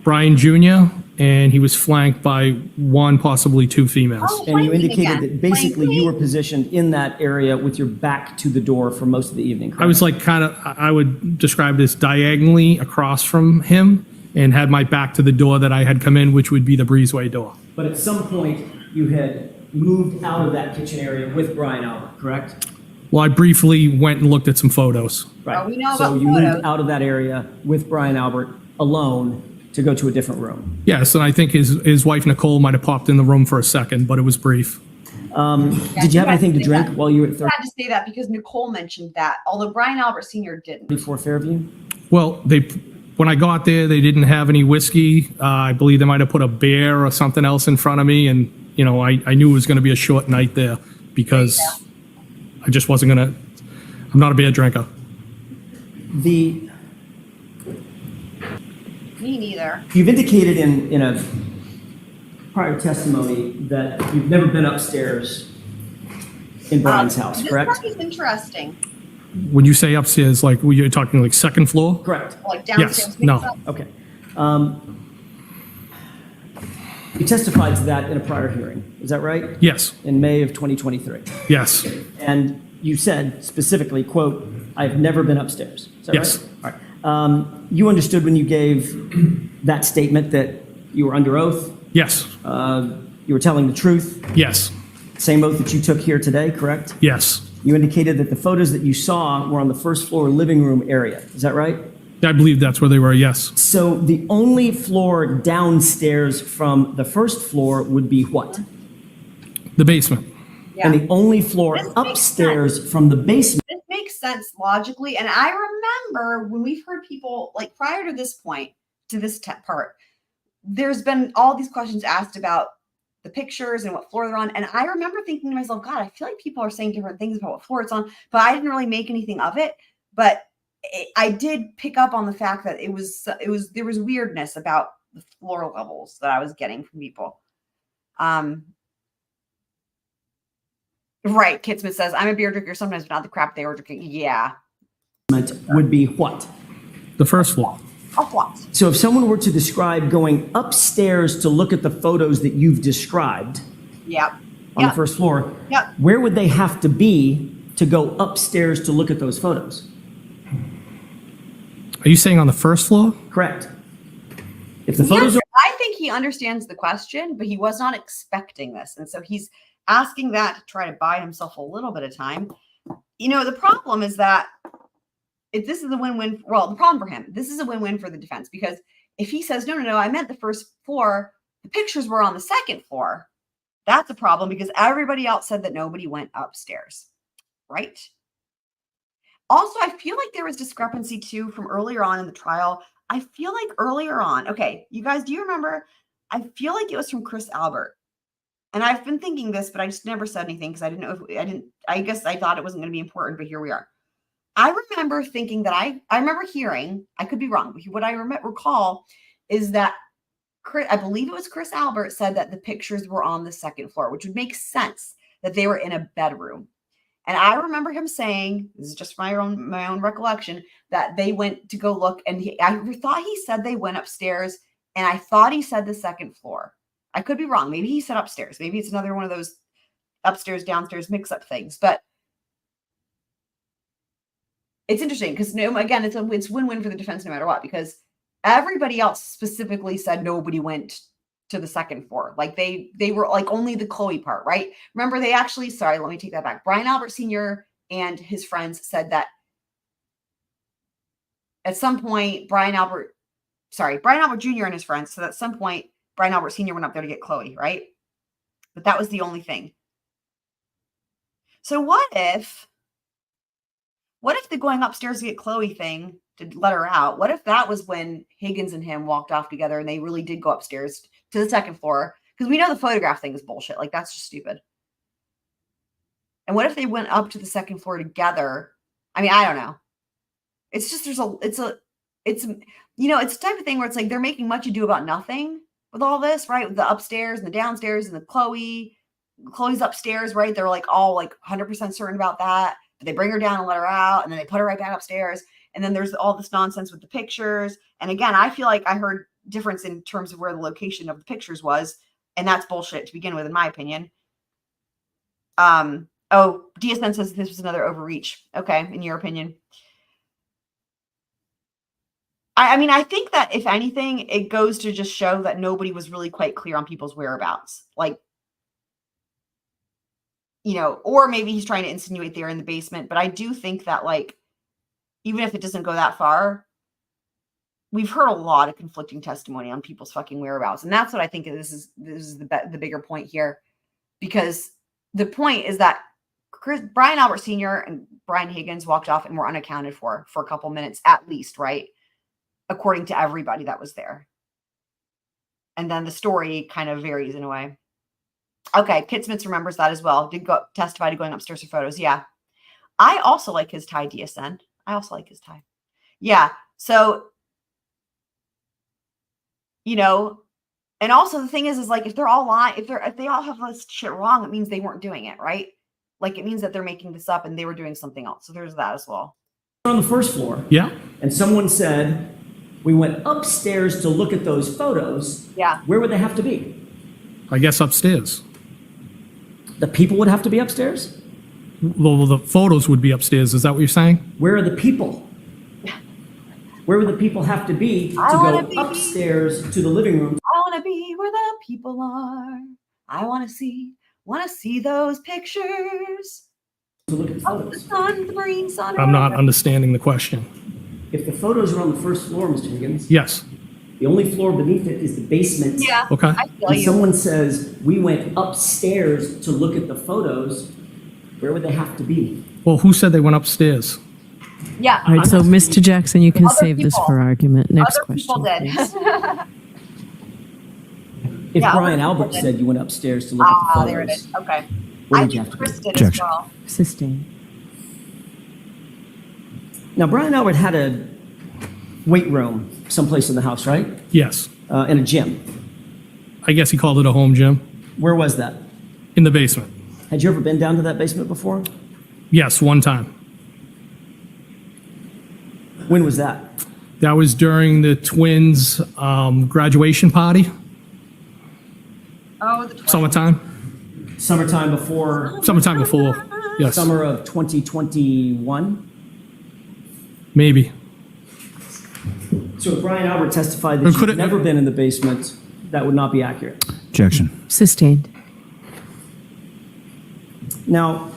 Brian Jr., and he was flanked by one, possibly two females. Oh, And you flanking indicated again. that basically you were Flanking. positioned in that area with your back to the door for most of the evening, correct? I was like I would describe it as diagonally across from him and had my back to the door that I had come in, which would be the breezeway door. But at some point, you had moved out of that kitchen area with Brian Albert, correct? Well, I briefly went and looked at some photos. Right. Oh, we know So about you photos. moved out of that area with Brian Albert alone to go to a different room. Yes, and I think his wife, Nicole, might have popped in the room for a second, but it was brief. Did you have anything to drink while you were at I had to say that because Nicole mentioned that, although Brian Albert Sr. didn't. 34 Fairview? Well, when I got there, they didn't have any whiskey. I believe they might have put a beer or something else in front of me. And, you know, I knew it was going to be a short night there because I just wasn't going to, I'm not a beer drinker. Me neither. You've indicated in a prior testimony that you've never been upstairs in Brian's house, correct? This part is interesting. When you say upstairs, like, were you talking like second floor? Correct. Like downstairs. Yes. No. Okay. You testified to that in a prior hearing, is that right? Yes. In May of 2023. Yes. And you said specifically, quote, "I've never been upstairs." Is that Yes. right? All right. You understood when you gave that statement that you were under oath, Yes. you were telling the truth, Yes. same oath that you took here today, correct? Yes. You indicated that the photos that you saw were on the first floor living room area, is that right? I believe that's where they were. Yes. So the only floor downstairs from the first floor would be what? The basement. Yeah. And the only floor This makes upstairs from the basement. This makes sense logically. And I remember when we've heard people, like prior to this point, to this part, there's been all these questions asked about the pictures and what floor they're on. And I remember thinking to myself, God, I feel like people are saying different things about what floor it's on, but I didn't really make anything of it. But I did pick up on the fact that there was weirdness about the floor levels that I was getting from people. Right. Kitsman says, I'm a beer drinker sometimes, but not the crap they were drinking. Yeah. Would be what? The first floor. A what? So if someone were to describe going upstairs to look at the photos that you've described Yep. on the first floor, Yep. where would they have to be to go upstairs to look at those photos? Are you saying on the first floor? Correct. If the photos are I think he understands the question, but he was not expecting this. And so he's asking that to try to buy himself a little bit of time. You know, the problem is that if this is a win-win, well, the problem for him, this is a win-win for the defense, because if he says, no, I meant the first floor, the pictures were on the second floor, that's a problem because everybody else said that nobody went upstairs, right? Also, I feel like there was discrepancy too from earlier on in the trial. I feel like earlier on, okay, you guys, do you remember? I feel like it was from Chris Albert. And I've been thinking this, but I just never said anything because I didn't know if I guess I thought it wasn't going to be important, but here we are. I remember thinking that I remember hearing, I could be wrong, but what I recall is that I believe it was Chris Albert said that the pictures were on the second floor, which would make sense that they were in a bedroom. And I remember him saying, this is just my own recollection, that they went to go look, and I thought he said they went upstairs, and I thought he said the second floor. I could be wrong. Maybe he said upstairs. Maybe it's another one of those upstairs, downstairs mix-up things. But it's interesting because, again, it's win-win for the defense no matter what, because everybody else specifically said nobody went to the second floor. Like they were like only the Chloe part, right? Remember they actually, sorry, let me take that back. Brian Albert Sr. and his friends said that at some point, Brian Albert Jr. and his friends said at some point, Brian Albert Sr. went up there to get Chloe, right? But that was the only thing. So what if the going upstairs to get Chloe thing to let her out, what if that was when Higgins and him walked off together and they really did go upstairs to the second floor? Because we know the photograph thing is bullshit. Like, that's just stupid. And what if they went up to the second floor together? I mean, I don't know. It's just, it's the type of thing where it's like they're making much ado about nothing with all this, right? With the upstairs and the downstairs and the Chloe's upstairs, right? They're like all like 100% certain about that. But they bring her down and let her out, and then they put her right back upstairs. And then there's all this nonsense with the pictures. And again, I feel like I heard difference in terms of where the location of the pictures was. And that's bullshit to begin with, in my opinion. DSN says this was another overreach. Okay, in your opinion. I mean, I think that if anything, it goes to just show that nobody was really quite clear on people's whereabouts. Like, or maybe he's trying to insinuate they're in the basement. But I do think that, like, even if it doesn't go that far, we've heard a lot of conflicting testimony on people's fucking whereabouts. And that's what I think this is the bigger point here. Because the point is that Brian Albert Sr. and Brian Higgins walked off and were unaccounted for a couple minutes at least, right? According to everybody that was there. And then the story kind of varies in a way. Okay, Kit Smith remembers that as well. Did go testify to going upstairs for photos. Yeah. I also like his tie, DSN. I also like his tie. Yeah. So, you know, and also the thing is like if they're all lying, if they all have this shit wrong, it means they weren't doing it, right? Like it means that they're making this up and they were doing something else. So there's that as well. On the first floor. Yeah. And someone said, we went upstairs to look at those photos. Yeah. Where would they have to be? I guess upstairs. The people would have to be upstairs? Well, the photos would be upstairs. Is that what you're saying? Where are the people? Where would the people have to be to go upstairs to the living room? I want to be where the people are. I want to see those pictures. To look at the Of the photos. sun, the green sun. I'm not understanding the question. If the photos are on the first floor, Mr. Higgins, Yes. the only floor beneath it is the basement. Yeah. Okay. I feel And you. someone says, we went upstairs to look at the photos, where would they have to be? Well, who said they went upstairs? Yeah. All right, so Mr. Jackson, you can Other save this people. for argument. Next Other people question, did. please. If Yeah, Brian other Albert people did. said you went upstairs to look at the photos. There it is. Okay. Where I would you think have to be? Chris did as Objection. well. Sustained. Now, Brian Albert had a weight room someplace in the house, right? Yes. And a gym. I guess he called it a home gym Where was that? in the basement. Had you ever been down to that basement before? Yes, one time. When was that? That was during the twins' graduation party, Oh, the 12. summertime. Summertime before Sometime before. Yes. summer of 2021? Maybe. So if Brian Albert testified Or that could you've it- never been in the basement, that would not be accurate. Objection. Sustained. Now,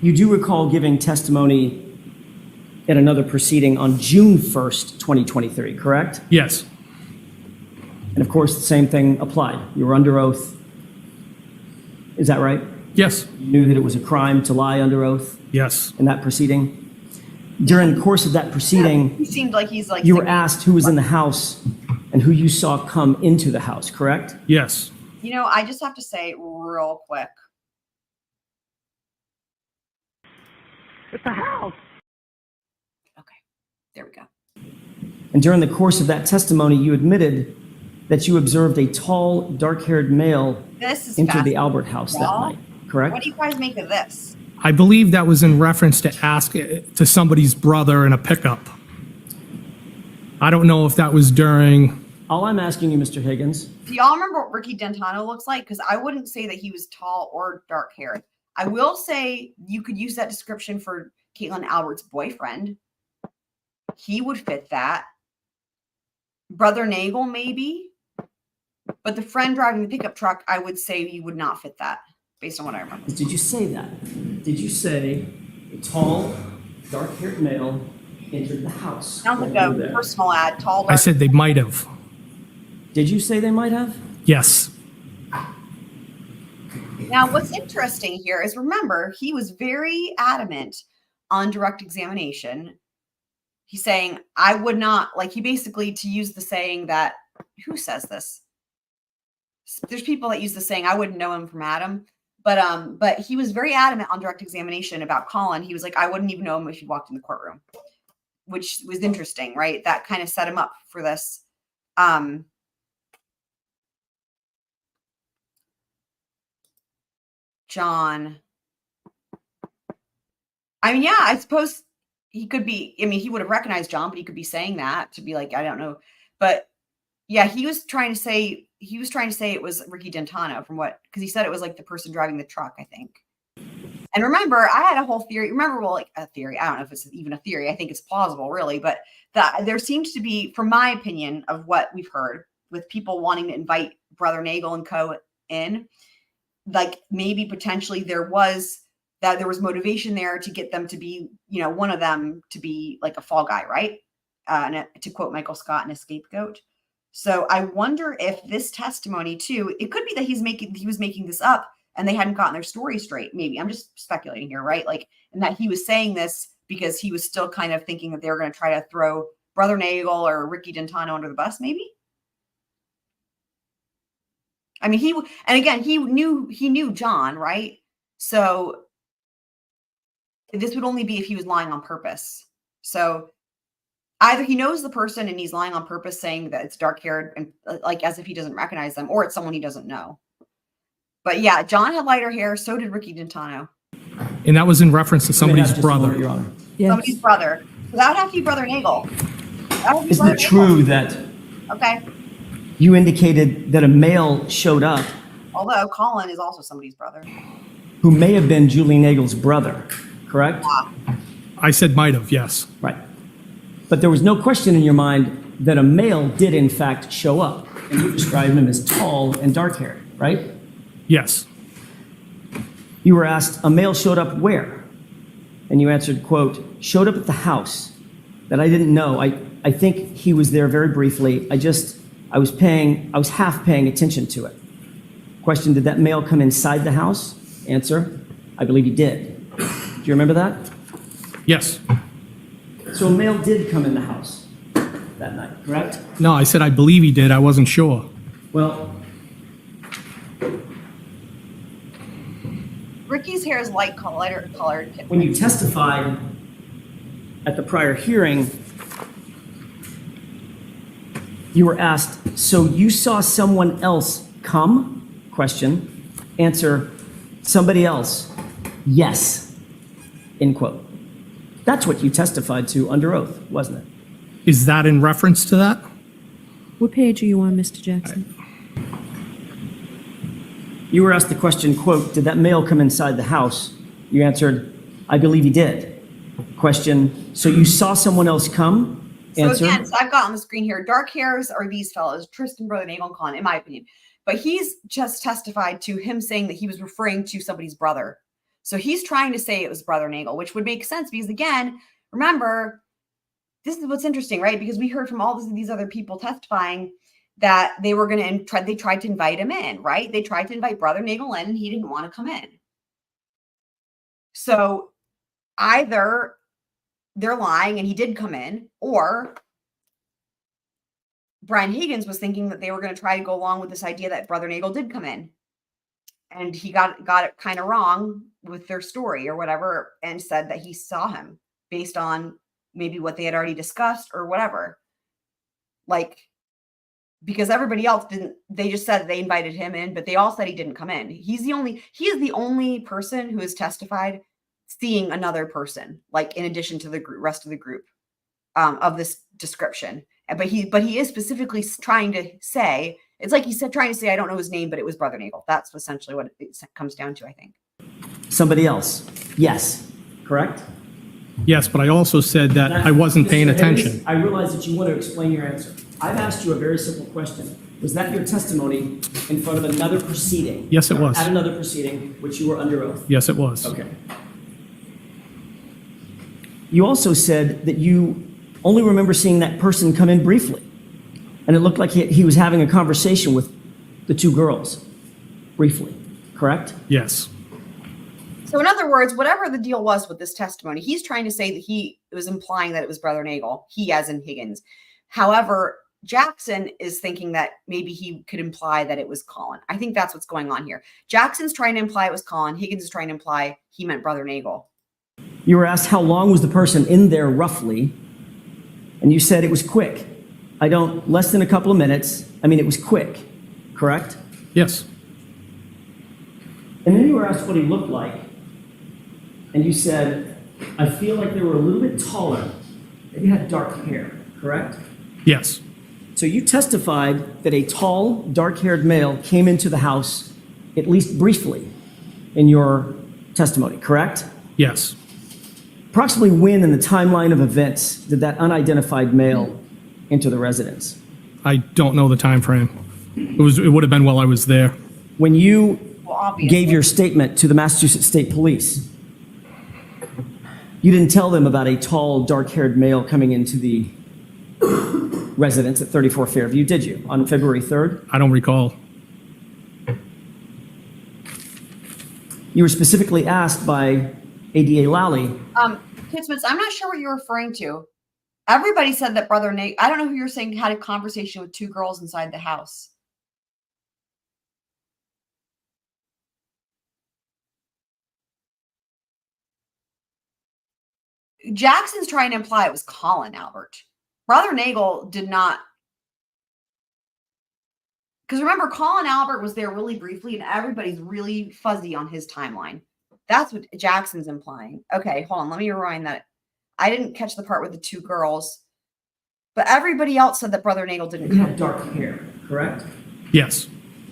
you do recall giving testimony at another proceeding on June 1st, 2023, correct? Yes. And of course, the same thing applied. You were under oath. Is that right? Yes. You knew that it was a crime to lie under oath Yes. in that proceeding. During the course of that proceeding, He seemed like he's like. you were asked who was in the house and who you saw come into the house, correct? Yes. You know, I just have to say real quick. It's a house. Okay. There we go. And during the course of that testimony, you admitted that you observed a tall, dark-haired male This is enter the fascinating. Albert house that Well, night, correct? What do you guys make of this? I believe that was in reference to ask to somebody's brother in a pickup. I don't know if that was during. All I'm asking you, Mr. Higgins, Do y'all remember what Ricky Dentano looks like? Because I wouldn't say that he was tall or dark haired. I will say you could use that description for Caitlin Albert's boyfriend. He would fit that. Brother Nagel, maybe. But the friend driving the pickup truck, I would say he would not fit that, based on what I remember. did you say that? Did you say a tall, dark-haired male entered the house? Sounds like when you a were there? personal ad. Tall, I dark. said they might have. Did you say they might have? Yes. Now, what's interesting here is remember, he was very adamant on direct examination. He's saying, I would not, like, he basically, to use the saying that, who says this? There's people that use the saying, I wouldn't know him from Adam. But he was very adamant on direct examination about Colin. He was like, I wouldn't even know him if he walked in the courtroom, which was interesting, right? That kind of set him up for this. John. I mean, yeah, I suppose he could be, I mean, he would have recognized John, but he could be saying that to be like, I don't know. But yeah, he was trying to say it was Ricky Dentano because he said it was like the person driving the truck, I think. And remember, I had a whole theory. Remember, well, like a theory. I don't know if it's even a theory. I think it's plausible, really. But there seems to be, from my opinion of what we've heard, with people wanting to invite Brother Nagel and co. in, like maybe potentially there was motivation there to get them to be, one of them to be like a fall guy, right? And to quote Michael Scott, an scapegoat. So I wonder if this testimony too, it could be that he was making this up and they hadn't gotten their story straight. Maybe I'm just speculating here, right? Like, and that he was saying this because he was still kind of thinking that they were going to try to throw Brother Nagel or Ricky Dentano under the bus, maybe. I mean, he knew John, right? So this would only be if he was lying on purpose. So either he knows the person and he's lying on purpose saying that it's dark haired and like as if he doesn't recognize them, or it's someone he doesn't know. But yeah, John had lighter hair. So did Ricky Dentano. And that was in reference to somebody's brother. Your Honor. Yes. Somebody's brother. So that would have to be Brother Nagel. Isn't it true that Okay. you indicated that a male showed up Although Colin is also somebody's brother. who may have been Julie Nagel's brother, correct? I said might have, yes. Right. But there was no question in your mind that a male did in fact show up, and you described him as tall and dark-haired, right? Yes. You were asked, a male showed up where? And you answered, quote, showed up at the house that I didn't know. I think he was there very briefly. I was half paying attention to it. Question, did that male come inside the house? Answer, I believe he did. Do you remember that? Yes. So a male did come in the house that night, correct? No, I said I believe he did. I wasn't sure. Well, Ricky's hair is lighter colored. when you testified at the prior hearing, you were asked, so you saw someone else come? Question. Answer, somebody else. Yes. End quote. That's what you testified to under oath, wasn't it? Is that in reference to that? What page are you on, Mr. Jackson? You were asked the question, quote, did that male come inside the house? You answered, I believe he did. Question, so you saw someone else come? Answer. So again, so I've got on the screen here, dark hairs are these fellows, Tristan, Brother Nagel, and Colin, in my opinion. But he's just testified to him saying that he was referring to somebody's brother. So he's trying to say it was Brother Nagel, which would make sense because, again, remember, this is what's interesting, right? Because we heard from all these other people testifying that they were going to they tried to invite him in, right? They tried to invite Brother Nagel in and he didn't want to come in. So either they're lying and he did come in, or Brian Higgins was thinking that they were going to try to go along with this idea that Brother Nagel did come in. And he got it kind of wrong with their story or whatever, and said that he saw him based on maybe what they had already discussed or whatever. Like, because everybody else didn't, they just said they invited him in, but they all said he didn't come in. He is the only person who has testified seeing another person, like in addition to the rest of the group of this description. But he is specifically trying to say, it's like he said, trying to say, I don't know his name, but it was Brother Nagel. That's essentially what it comes down to, I think. Somebody else. Yes. Correct? Yes, but I also said that I wasn't paying attention. I realize that you want to explain your answer. I've asked you a very simple question. Was that your testimony in front of another proceeding? Yes, it was. At another proceeding, which you were under oath? Yes, it was. Okay. You also said that you only remember seeing that person come in briefly. And it looked like he was having a conversation with the two girls briefly, correct? Yes. So in other words, whatever the deal was with this testimony, he's trying to say that he was implying that it was Brother Nagel, he as in Higgins. However, Jackson is thinking that maybe he could imply that it was Colin. I think that's what's going on here. Jackson's trying to imply it was Colin. Higgins is trying to imply he meant Brother Nagel. You were asked how long was the person in there roughly, and you said it was quick. Less than a couple of minutes. I mean, it was quick, correct? Yes. And then you were asked what he looked like, and you said, I feel like they were a little bit taller. They had dark hair, correct? Yes. So you testified that a tall, dark-haired male came into the house, at least briefly, in your testimony, correct? Yes. Approximately when in the timeline of events did that unidentified male enter the residence? I don't know the time frame. It would have been while I was there. When you Obviously. gave your statement to the Massachusetts State Police, you didn't tell them about a tall, dark-haired male coming into the residence at 34 Fairview, did you, on February 3rd? I don't recall. You were specifically asked by ADA Lally. Kitsmans, I'm not sure what you're referring to. Everybody said that Brother Nate, I don't know who you're saying had a conversation with two girls inside the house. Jackson's trying to imply it was Colin, Albert. Brother Nagel did not. Because remember, Colin Albert was there really briefly, and everybody's really fuzzy on his timeline. That's what Jackson's implying. Okay, hold on. Let me rewind that. I didn't catch the part with the two girls, but everybody else said that Brother Nagel didn't You come. had dark hair, correct? Yes.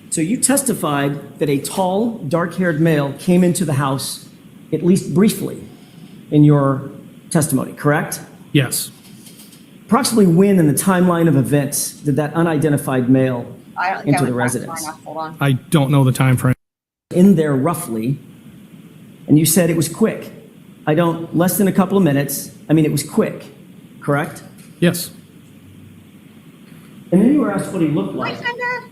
So you testified that a tall, dark-haired male came into the house, at least briefly, in your testimony, correct? Yes. Approximately when in the timeline of events did that unidentified male I don't think into I the went back far residence? enough. Hold on. I don't know the time frame. In there roughly, and you said it was quick. Less than a couple of minutes. I mean, it was quick, correct? Yes. And then you were asked what he looked My like, fender?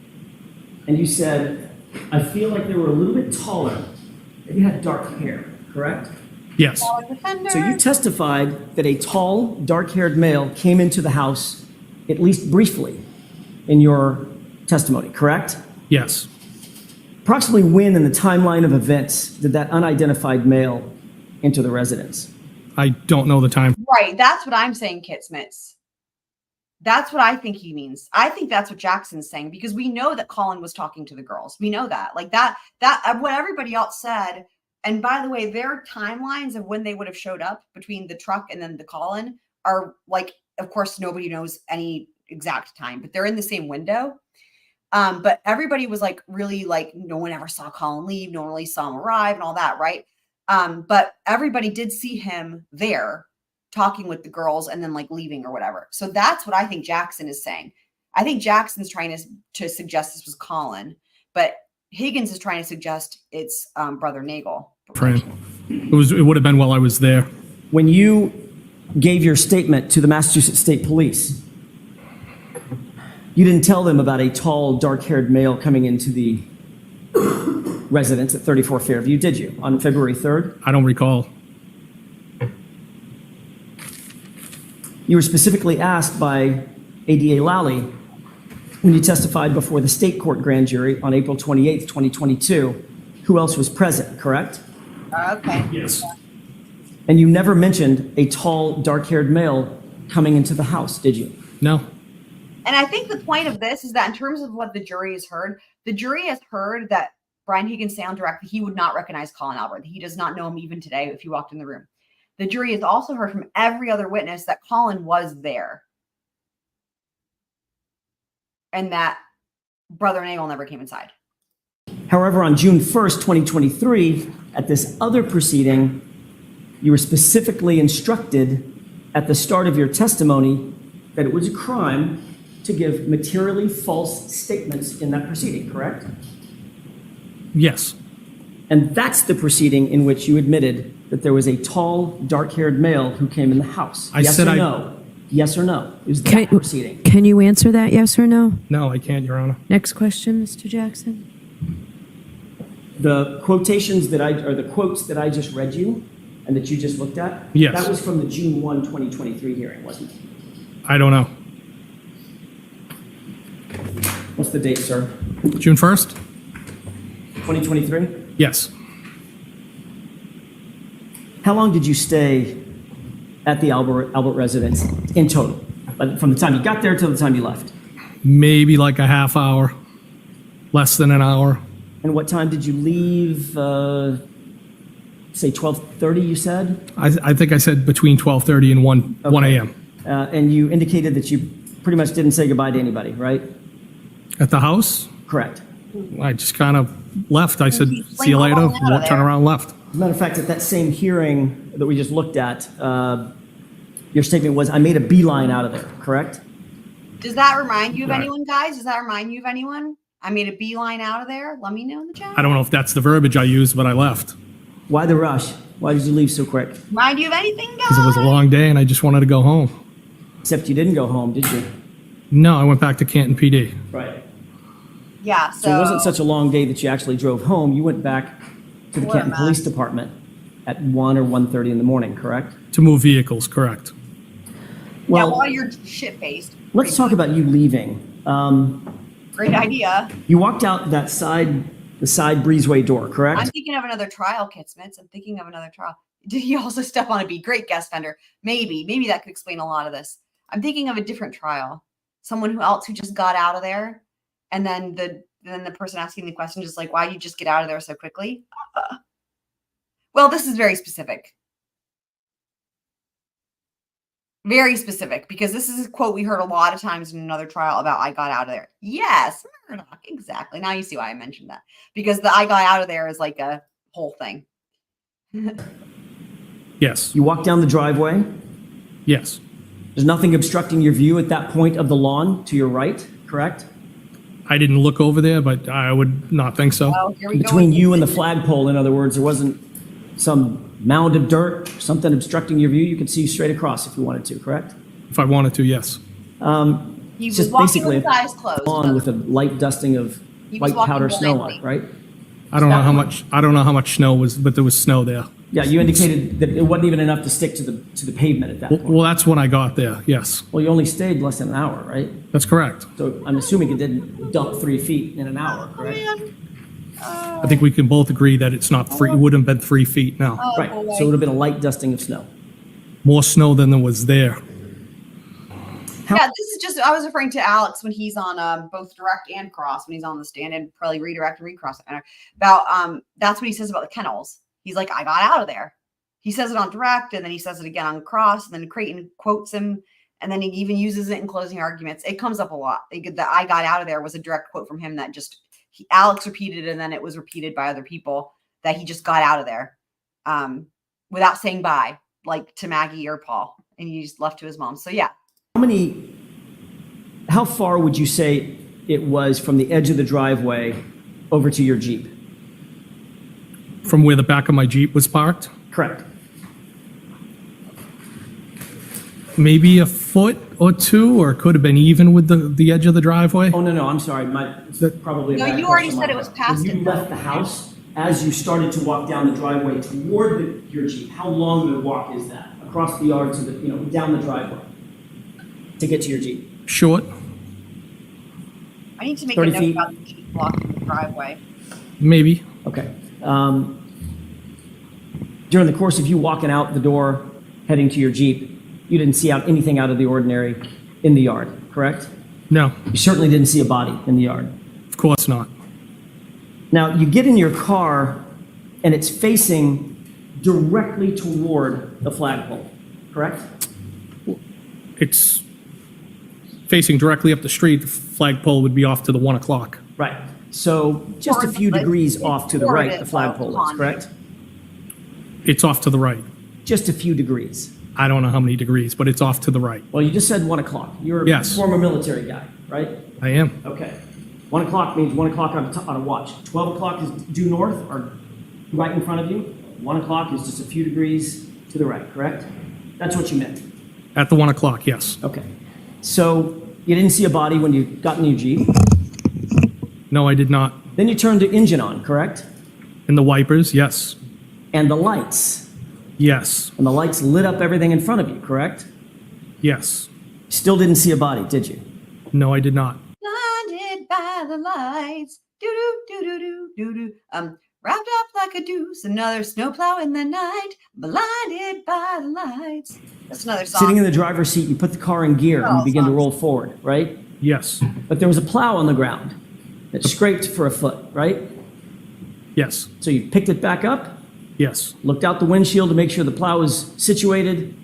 and you said, I feel like they were a little bit taller. They had dark hair, correct? Yes. Defender. So you testified that a tall, dark-haired male came into the house, at least briefly, in your testimony, correct? Yes. Approximately when in the timeline of events did that unidentified male enter the residence? I don't know the time. Right. That's what I'm saying, Kitsmits. That's what I think he means. I think that's what Jackson's saying, because we know that Colin was talking to the girls. We know that. Like that what everybody else said. And by the way, their timelines of when they would have showed up between the truck and then the Colin are like, of course, nobody knows any exact time, but they're in the same window. But everybody was like, really like, no one ever saw Colin leave. No one really saw him arrive and all that. Right. But everybody did see him there talking with the girls and then like leaving or whatever. So that's what I think Jackson is saying. I think Jackson's trying to suggest this was Colin, but Higgins is trying to suggest it's Brother Nagel. Frame. It would have been while I was there. When you gave your statement to the Massachusetts State Police, you didn't tell them about a tall, dark-haired male coming into the residence at 34 Fairview, did you, on February 3rd? I don't recall. You were specifically asked by ADA Lally when you testified before the state court grand jury on April 28th, 2022, who else was present, correct? Okay. Yes. And you never mentioned a tall, dark-haired male coming into the house, did you? No. And I think the point of this is that in terms of what the jury has heard that Brian Higgins sound directly, he would not recognize Colin Albert. He does not know him even today if he walked in the room. The jury has also heard from every other witness that Colin was there and that Brother Nagel never came inside. However, on June 1st, 2023, at this other proceeding, you were specifically instructed at the start of your testimony that it was a crime to give materially false statements in that proceeding, correct? Yes. And that's the proceeding in which you admitted that there was a tall, dark-haired male who came in the house. Yes or no? Yes or no? It was that proceeding. Can you answer that, yes or no? No, I can't, Your Honor. Next question, Mr. Jackson. The quotations or the quotes that I just read you and that you just looked at, Yes. that was from the June 1, 2023 hearing, wasn't it? I don't know. What's the date, sir? June 1st? 2023? Yes. How long did you stay at the Albert residence in total? From the time you got there till the time you left? Maybe like a half hour. Less than an hour. And what time did you leave? Say 12:30, you said? I think I said between 12:30 and 1 a.m. And you indicated that you pretty much didn't say goodbye to anybody, right? At the house, Correct. I just kind of left. I said, see you Like, later. out of there. Turn around, left. As a matter of fact, at that same hearing that we just looked at, your statement was, I made a beeline out of there, correct? Does that remind you of Right. anyone, guys? Does that remind you of anyone? I made a beeline out of there. Let me know in the chat. I don't know if that's the verbiage I used, but I left Why the rush? Why did you leave so quick? Remind you of anything, guys? because it was a long day and I just wanted to go home. Except you didn't go home, did you? No, I went back to Canton PD. Right. Yeah. So it wasn't such a long day that you actually drove home. You went back to the Or Canton Matt. Police Department at 1 or 1:30 in the morning, correct? To move vehicles, correct. Now, Well, while you're shit-faced, let's talk about you leaving. great idea. You walked out the side breezeway door, I'm correct? thinking of another trial, Kitsmits. I'm thinking of another trial. Did he also step on a bee? Great guest vendor. Maybe that could explain a lot of this. I'm thinking of a different trial. Someone who just got out of there, and then the person asking the question just like, why did you just get out of there so quickly? Well, this is very specific. Very specific, because this is a quote we heard a lot of times in another trial about I got out of there. Yes, Murdoch, exactly. Now you see why I mentioned that. Because the I got out of there is like a whole thing. Yes. You walked down the driveway. Yes. There's nothing obstructing your view at that point of the lawn to your right, correct? I didn't look over there, but I would not think so. Oh, here we go. Between you and the flagpole, in other words, there wasn't some mound of dirt, something obstructing your view. You could see straight across if you wanted to, correct? If I wanted to, yes. He It's was just walking basically with his eyes closed. lawn with a light dusting of He was white walking powder snow on blindly. it, right? I don't know how much snow was, but there was snow there. Yeah, you indicated that it wasn't even enough to stick to the pavement at that point. Well, that's when I got there, yes. Well, you only stayed less than an hour, right? That's correct. So I'm assuming it didn't dump 3 feet in an hour, correct? I think we can both agree that it's not free, it wouldn't have been 3 feet, no. Oh, Right, boy. so it would have been a light dusting of snow. More snow than there was there. Yeah, this is just, I was referring to Alex when he's on both direct and cross, when he's on the stand, and probably redirect and recross about that's what he says about the kennels. He's like, I got out of there. He says it on direct, and then he says it again on cross, and then Creighton quotes him, and then he even uses it in closing arguments. It comes up a lot. The I got out of there was a direct quote from him that just Alex repeated, and then it was repeated by other people that he just got out of there without saying bye, like to Maggie or Paul, and he just left to his mom. So yeah. How far would you say it was from the edge of the driveway over to your Jeep? From where the back of my Jeep was parked, Correct. maybe a foot or two, or it could have been even with the edge of the driveway. Oh, no, I'm sorry. Probably. a No, bad you already question said on it was my part. past When you it. left the house, as you started to walk down the driveway toward your Jeep, how long of a walk is that? Across the yard to down the driveway to get to your Jeep? Short, I need to make 30 a note feet. about the Jeep blocking the driveway. maybe. Okay. During the course of you walking out the door, heading to your Jeep, you didn't see anything out of the ordinary in the yard, correct? No, You certainly didn't see a body in the yard. of course not. Now, you get in your car, and it's facing directly toward the flagpole, correct? It's facing directly up the street. The flagpole would be off to the 1 o'clock. Right. So just a few degrees off to the right, the flagpole is, correct? It's off to the right. Just a few degrees. I don't know how many degrees, but it's off to the right. Well, you just said 1 o'clock. You're Yes. a former military guy, right? I am. Okay. 1 o'clock means 1 o'clock on a watch. 12 o'clock is due north or right in front of you. 1 o'clock is just a few degrees to the right, correct? That's what you meant. At the 1 o'clock, yes. Okay. So you didn't see a body when you got in your Jeep. No, I did not. Then you turned the engine on, correct? And the wipers, yes. And the lights. Yes. And the lights lit up everything in front of you, correct? Yes. Still didn't see a body, did you? No, I did not. Blinded by the lights. Do. Wrapped up like a deuce. Another snowplow in the night. Blinded by the lights. That's another song. Sitting in the driver's seat, you put the car in gear and you begin to songs. roll forward, right? Yes. But there was a plow on the ground that scraped for a foot, right? Yes. So you picked it back up, Yes. looked out the windshield to make sure the plow was situated,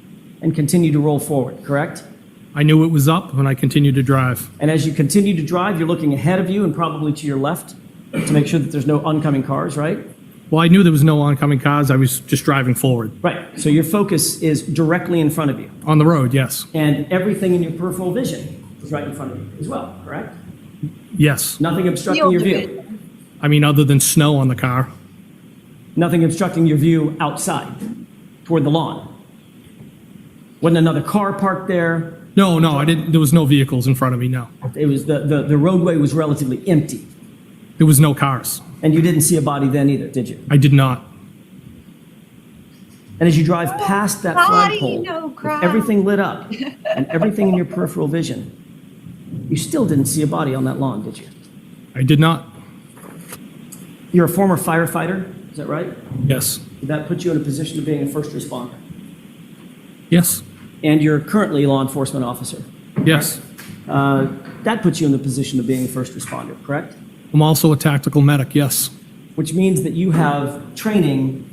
and continued to roll forward, correct? I knew it was up when I continued to drive. And as you continue to drive, you're looking ahead of you and probably to your left to make sure that there's no oncoming cars, right? Well, I knew there was no oncoming cars. I was just driving forward. Right. So your focus is directly in front of you. On the road, yes. And everything in your peripheral vision is right in front of you as well, correct? Yes. Nothing obstructing your view. I mean, other than snow on the car. Nothing obstructing your view outside toward the lawn. Wasn't another car parked there. No, I didn't. There was no vehicles in front of me, no. It was the roadway was relatively empty. There was no cars. And you didn't see a body then either, did you? I did not. And as you drive past that Body, flagpole, no with crowd. everything lit up and everything in your peripheral vision, you still didn't see a body on that lawn, did you? I did not. You're a former firefighter, is that right? Yes. Did that put you in a position of being a first responder? Yes. And you're currently a law enforcement officer. Yes. That puts you in the position of being a first responder, correct? I'm also a tactical medic, yes. Which means that you have training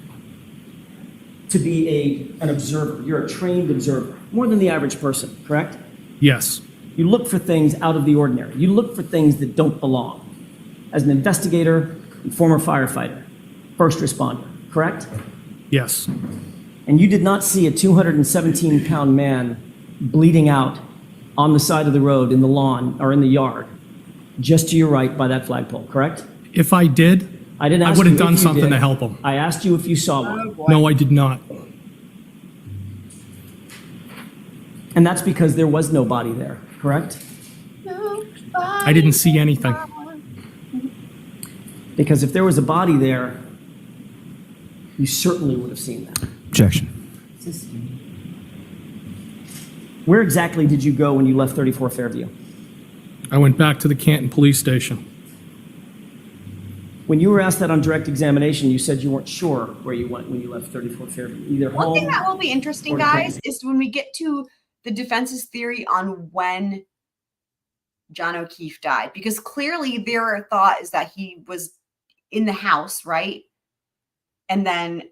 to be an observer. You're a trained observer, more than the average person, correct? Yes. You look for things out of the ordinary. You look for things that don't belong. As an investigator, and former firefighter, first responder, correct? Yes. And you did not see a 217-pound man bleeding out on the side of the road in the lawn or in the yard, just to your right by that flagpole, correct? If I did, I didn't I ask would you have if done you something did. to help him. I asked you if you saw one. No, I did not. And that's because there was no body there, correct? I didn't see anything. Because if there was a body there, you certainly would have seen that. Objection. Where exactly did you go when you left 34 Fairview? I went back to the Canton Police Station. When you were asked that on direct examination, you said you weren't sure where you went when you left 34 Fairview. Either One home. thing that will be interesting, or guys, home. is when we get to the defense's theory on when John O'Keefe died, because clearly their thought is that he was in the house, right? And then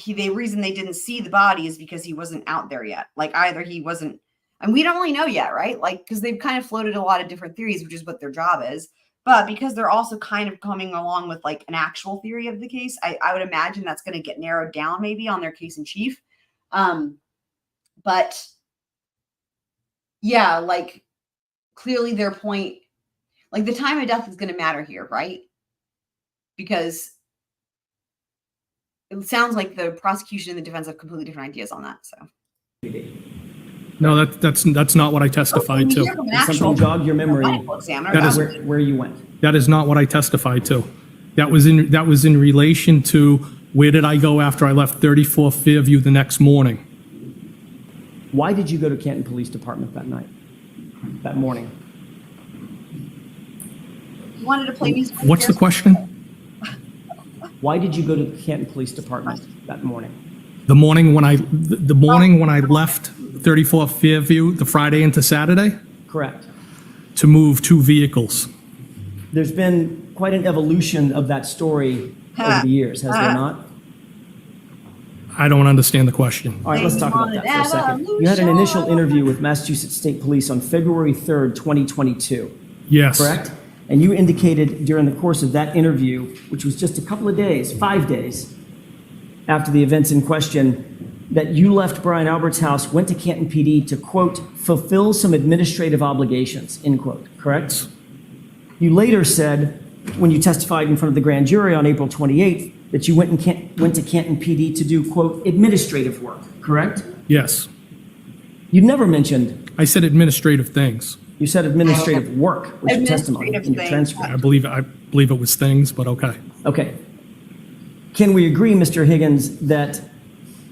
the reason they didn't see the body is because he wasn't out there yet. Like either he wasn't, and we don't really know yet, right? Like, because they've kind of floated a lot of different theories, which is what their job is. But because they're also kind of coming along with like an actual theory of the case, I would imagine that's going to get narrowed down maybe on their case in chief. But yeah, like clearly their point, like the time of death is going to matter here, right? Because it sounds like the prosecution and the defense have completely different ideas on that. So No, that's not what I testified we to. hear from an Did actual something jog your memory medical examiner, That is- where you went? That is not what I testified to. That was in relation to where did I go after I left 34 Fairview the next morning. Why did you go to Canton Police Department that morning? you wanted to play music. What's the question? Why did you go to the Canton Police Department that morning? The morning when I left 34 Fairview, the Friday into Saturday, Correct. to move 2 vehicles. There's been quite an evolution of that story over the years, has there not? I don't understand the question. All right, let's talk about that for a second. You had an initial interview with Massachusetts State Police on February 3rd, 2022, Yes. correct? And you indicated during the course of that interview, which was just a couple of days, 5 days, after the events in question, that you left Brian Albert's house, went to Canton PD to, quote, fulfill some administrative obligations, end quote, correct? You later said, when you testified in front of the grand jury on April 28th, that you went to Canton PD to do, quote, administrative work, correct? Yes. You never mentioned, I said administrative things. you said administrative work was your testimony in Administrative your things. transcript. I believe it was things, but okay. Okay. Can we agree, Mr. Higgins, that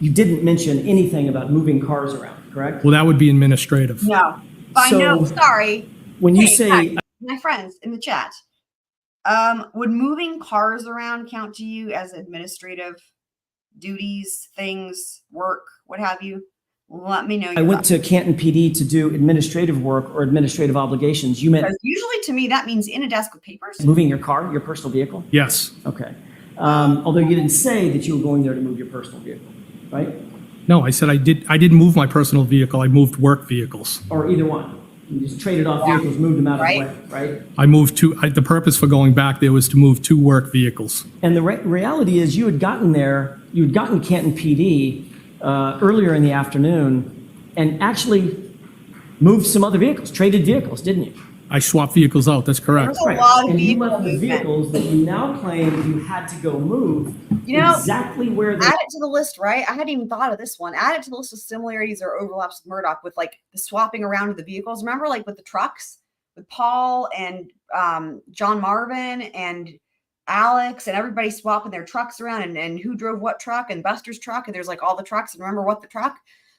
you didn't mention anything about moving cars around, correct? Well, that would be administrative. No, I So, know. Sorry. When you Hey, say, hi, my friends in the chat, would moving cars around count to you as administrative duties, things, work, what have you? Let me know. I went to Canton PD to do administrative work or administrative obligations, you meant Because usually to me that means in a desk with papers. moving your car, your personal vehicle? Yes. Okay. Although you didn't say that you were going there to move your personal vehicle, right? No, I said I didn't move my personal vehicle. I moved work vehicles. Or either one. You just traded off vehicles, moved them out of the way, right? I moved the purpose for going back there was to move 2 work vehicles. And the reality is you had gotten Canton PD earlier in the afternoon and actually moved some other vehicles, traded vehicles, didn't you? I swapped vehicles out, that's correct. There's a lot of And you vehicle left the movement. vehicles that you now claim you had to go move You know, exactly where they add it to the list, right? I hadn't even thought of this one. Add it to the list of similarities or overlaps with Murdoch with like the swapping around of the vehicles. Remember, like with the trucks, with Paul and John Marvin and Alex and everybody swapping their trucks around and who drove what truck and Buster's truck. And there's like all the trucks. And remember what the truck?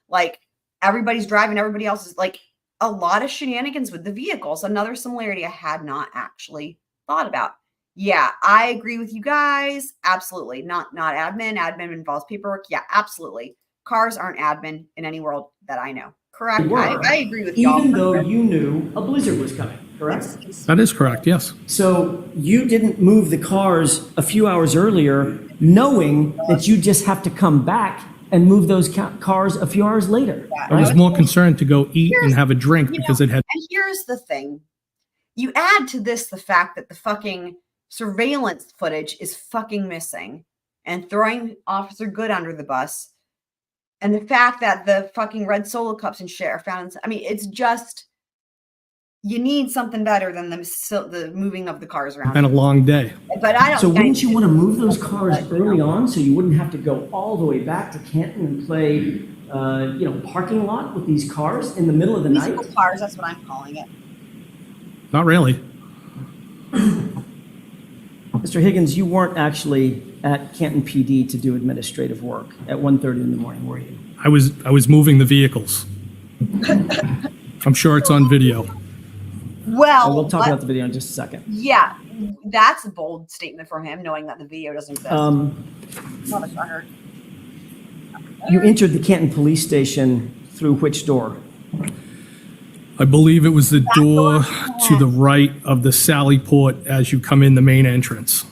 Like everybody's driving, everybody else is like a lot of shenanigans with the vehicles. Another similarity I had not actually thought about. Yeah, I agree with you guys. Absolutely. Not admin. Admin involves paperwork. Yeah, absolutely. Cars aren't admin in any world that I know. Correct. were, I agree with y'all. even though you knew a blizzard was coming, correct? That is correct, yes. So you didn't move the cars a few hours earlier, knowing that you just have to come back and move those cars a few hours later. I was more concerned to go eat and have a drink because it had. And here's the thing. You add to this the fact that the fucking surveillance footage is fucking missing and throwing Officer Good under the bus. And the fact that the fucking red Solo cups and shit are found. I mean, it's just, you need something better than the moving of the cars around. Been a long day. But I don't. So wouldn't you want to move those cars early on so you wouldn't have to go all the way back to Canton and play, parking lot with these cars in the middle of the night? Musical cars, that's what I'm calling it. Not really. Mr. Higgins, you weren't actually at Canton PD to do administrative work at 1:30 in the morning, were you? I was moving the vehicles. I'm sure it's on video. Well, We'll talk about the video in just a second. Yeah, that's a bold statement from him, knowing that the video doesn't exist. Motherfucker. You entered the Canton Police Station through which door? I believe it was the door to the right of the Sally Port as you come in the main entrance.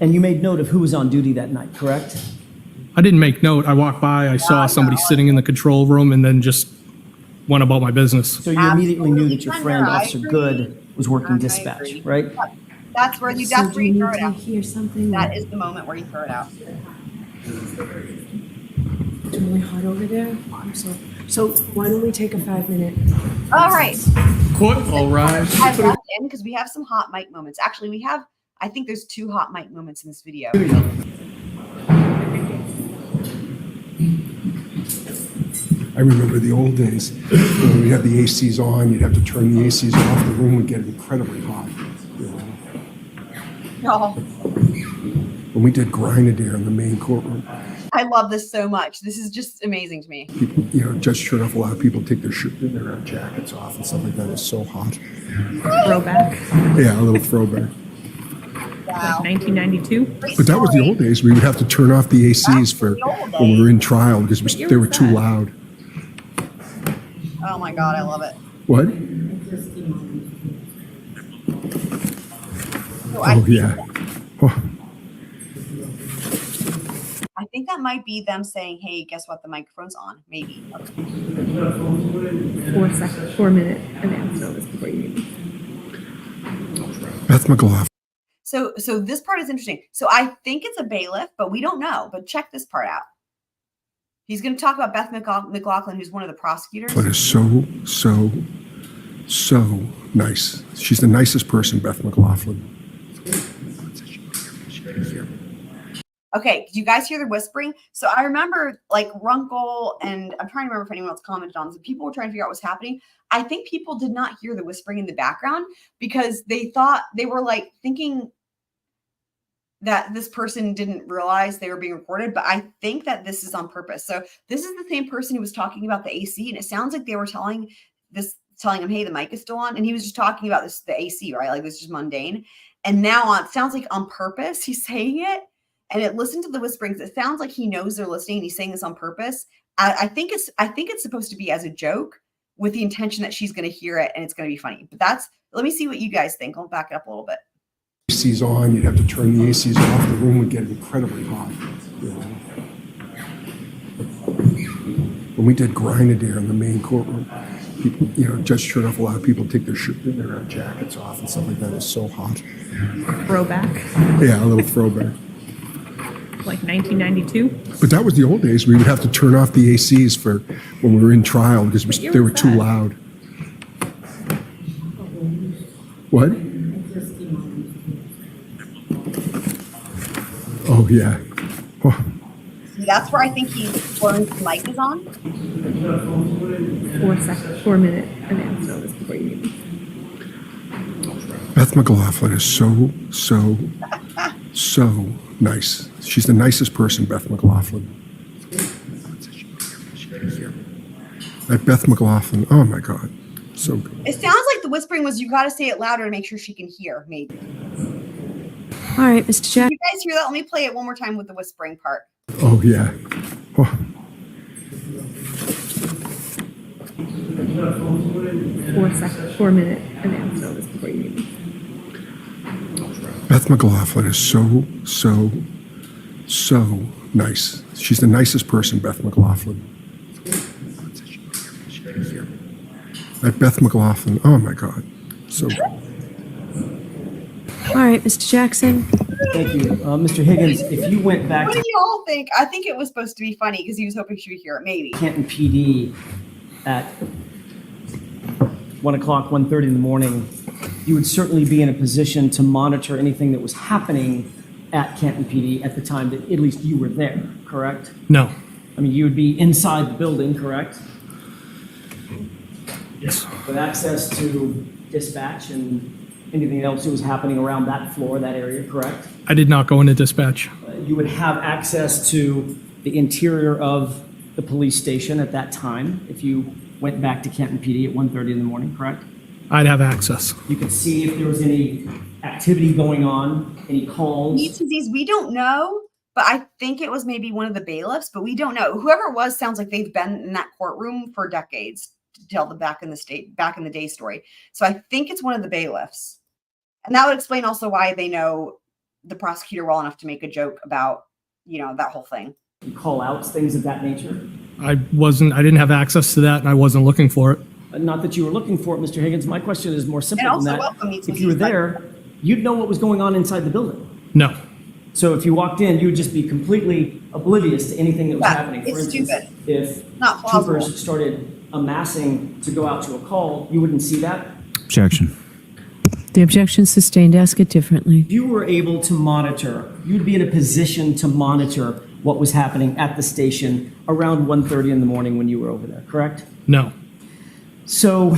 And you made note of who was on duty that night, correct? I didn't make note. I walked by, I saw somebody sitting in the control room and then just went about my business. So you immediately knew that your friend, I Officer agree. Good, was working I dispatch, agree. right? That's where you So throw do you it need to out. hear something? That is the moment where you throw it out. It's really hot over there. So why don't we take a 5-minute? All right. Court, all rise. I left in because we have some hot mic moments. Actually, I think there's 2 hot mic moments in this video. I remember the old days when we had the ACs on, you'd have to turn the ACs off, the room would get incredibly hot. Oh, When we did Grenadier in the main courtroom, I love this so much. This is just amazing to me. people, Judge Chernoff, a lot of people take their jackets off and stuff like that. It's so hot. Throwback, Yeah, a little throwback. Wow. 1992. But that was the old days. We would have to turn off the ACs for when we were in trial because they were too loud. Oh my God, I love it. What? So Oh, yeah. Oh, I think that might be them saying, hey, guess what? The microphone's on. Maybe. 4-minute advance notice before you leave. Beth McLaughlin. So this part is interesting. So I think it's a bailiff, but we don't know. But check this part out. He's going to talk about Beth McLaughlin, who's one of the prosecutors. But is so nice. She's the nicest person, Beth McLaughlin. Okay, did you guys hear the whispering? So I remember like Runkle, and I'm trying to remember if anyone else commented on this. People were trying to figure out what's happening. I think people did not hear the whispering in the background because they thought they were like thinking that this person didn't realize they were being recorded, but I think that this is on purpose. So this is the same person who was talking about the AC, and it sounds like they were telling him, hey, the mic is still on, and he was just talking about the AC, right? Like this is just mundane. And now it sounds like on purpose he's saying it. And listen to the whisperings. It sounds like he knows they're listening. And he's saying this on purpose. I think it's supposed to be as a joke with the intention that she's going to hear it and it's going to be funny. But let me see what you guys think. I'll back it up a little bit. ACs on, you'd have to turn the ACs off, the room would get incredibly hot. When we did Grenadier in the main courtroom, people, Judge Chernoff, a lot of people take their jackets off and stuff like that. It's so hot. Throwback, Yeah, a little throwback. like 1992. But that was the old days. We would have to turn off the ACs for when we were in trial because they were too loud. What? Oh, yeah. Oh, See, that's where I think he learned the mic is on. 4 minute advance notice before you need me. Beth McLaughlin is so nice. She's the nicest person, Beth McLaughlin. That Beth McLaughlin, oh my God, so good. It sounds like the whispering was you got to say it louder to make sure she can hear, maybe. All right, Mr. Did Jack. you guys hear that? Let me play it one more time with the whispering part. Oh, yeah. Oh, 4 minute advance notice before you need me. Beth McLaughlin is so nice. She's the nicest person, Beth McLaughlin. That Beth McLaughlin, oh my God, so good. All right, Mr. Jackson. Thank you. Mr. Higgins, if you went back What to do you all think? I think it was supposed to be funny because he was hoping she would hear it, maybe. Canton PD at 1 o'clock, 1:30 in the morning, you would certainly be in a position to monitor anything that was happening at Canton PD at the time that at least you were there, correct? No. I mean, you would be inside the building, correct? Yes. With access to dispatch and anything else that was happening around that floor, that area, correct? I did not go into dispatch. You would have access to the interior of the police station at that time if you went back to Canton PD at 1:30 in the morning, correct? I'd have access. You could see if there was any activity going on, any calls. We don't know, but I think it was maybe one of the bailiffs, but we don't know. Whoever it was sounds like they've been in that courtroom for decades to tell the back in the day story. So I think it's one of the bailiffs. And that would explain also why they know the prosecutor well enough to make a joke about, that whole thing. Call outs, things of that nature. I didn't have access to that and I wasn't looking for it. Not that you were looking for it, Mr. Higgins. My question is more simple And than also that. welcome me to If you were these, like- there, you'd know what was going on inside the building. No. So if you walked in, you would just be completely oblivious to anything that was Yeah, happening. For it's instance, stupid. if Not plausible. troopers started amassing to go out to a call, you wouldn't see that. Objection. The objection sustained. Ask it differently. You were able to monitor, you'd be in a position to monitor what was happening at the station around 1:30 in the morning when you were over there, correct? No. So,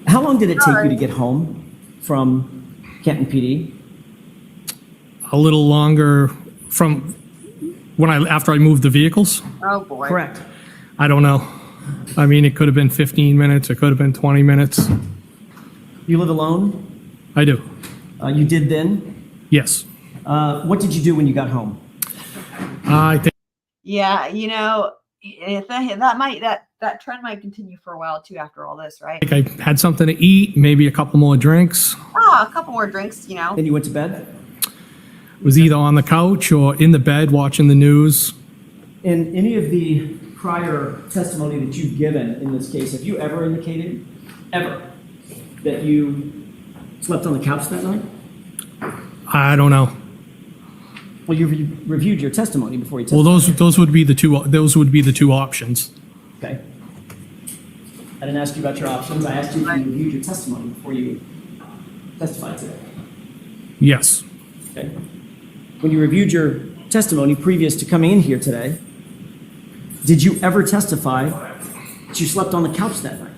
how long did it take you to get home from Canton PD? A little longer from after I moved the vehicles. Oh boy. Correct. I don't know. I mean, it could have been 15 minutes. It could have been 20 minutes. You live alone? I do. You did then? Yes. What did you do when you got home? I think Yeah, if that trend might continue for a while too after all this, right? I had something to eat, maybe a couple more drinks. A couple more drinks, Then you went to bed? Was either on the couch or in the bed watching the news. In any of the prior testimony that you've given in this case, have you ever indicated, that you slept on the couch that night? I don't know. Well, you reviewed your testimony before you Well, testified. those would be the two options. Okay. I didn't ask you about your options. I asked you if you reviewed your testimony before you testified today. Yes. Okay. When you reviewed your testimony previous to coming in here today, did you ever testify that you slept on the couch that night?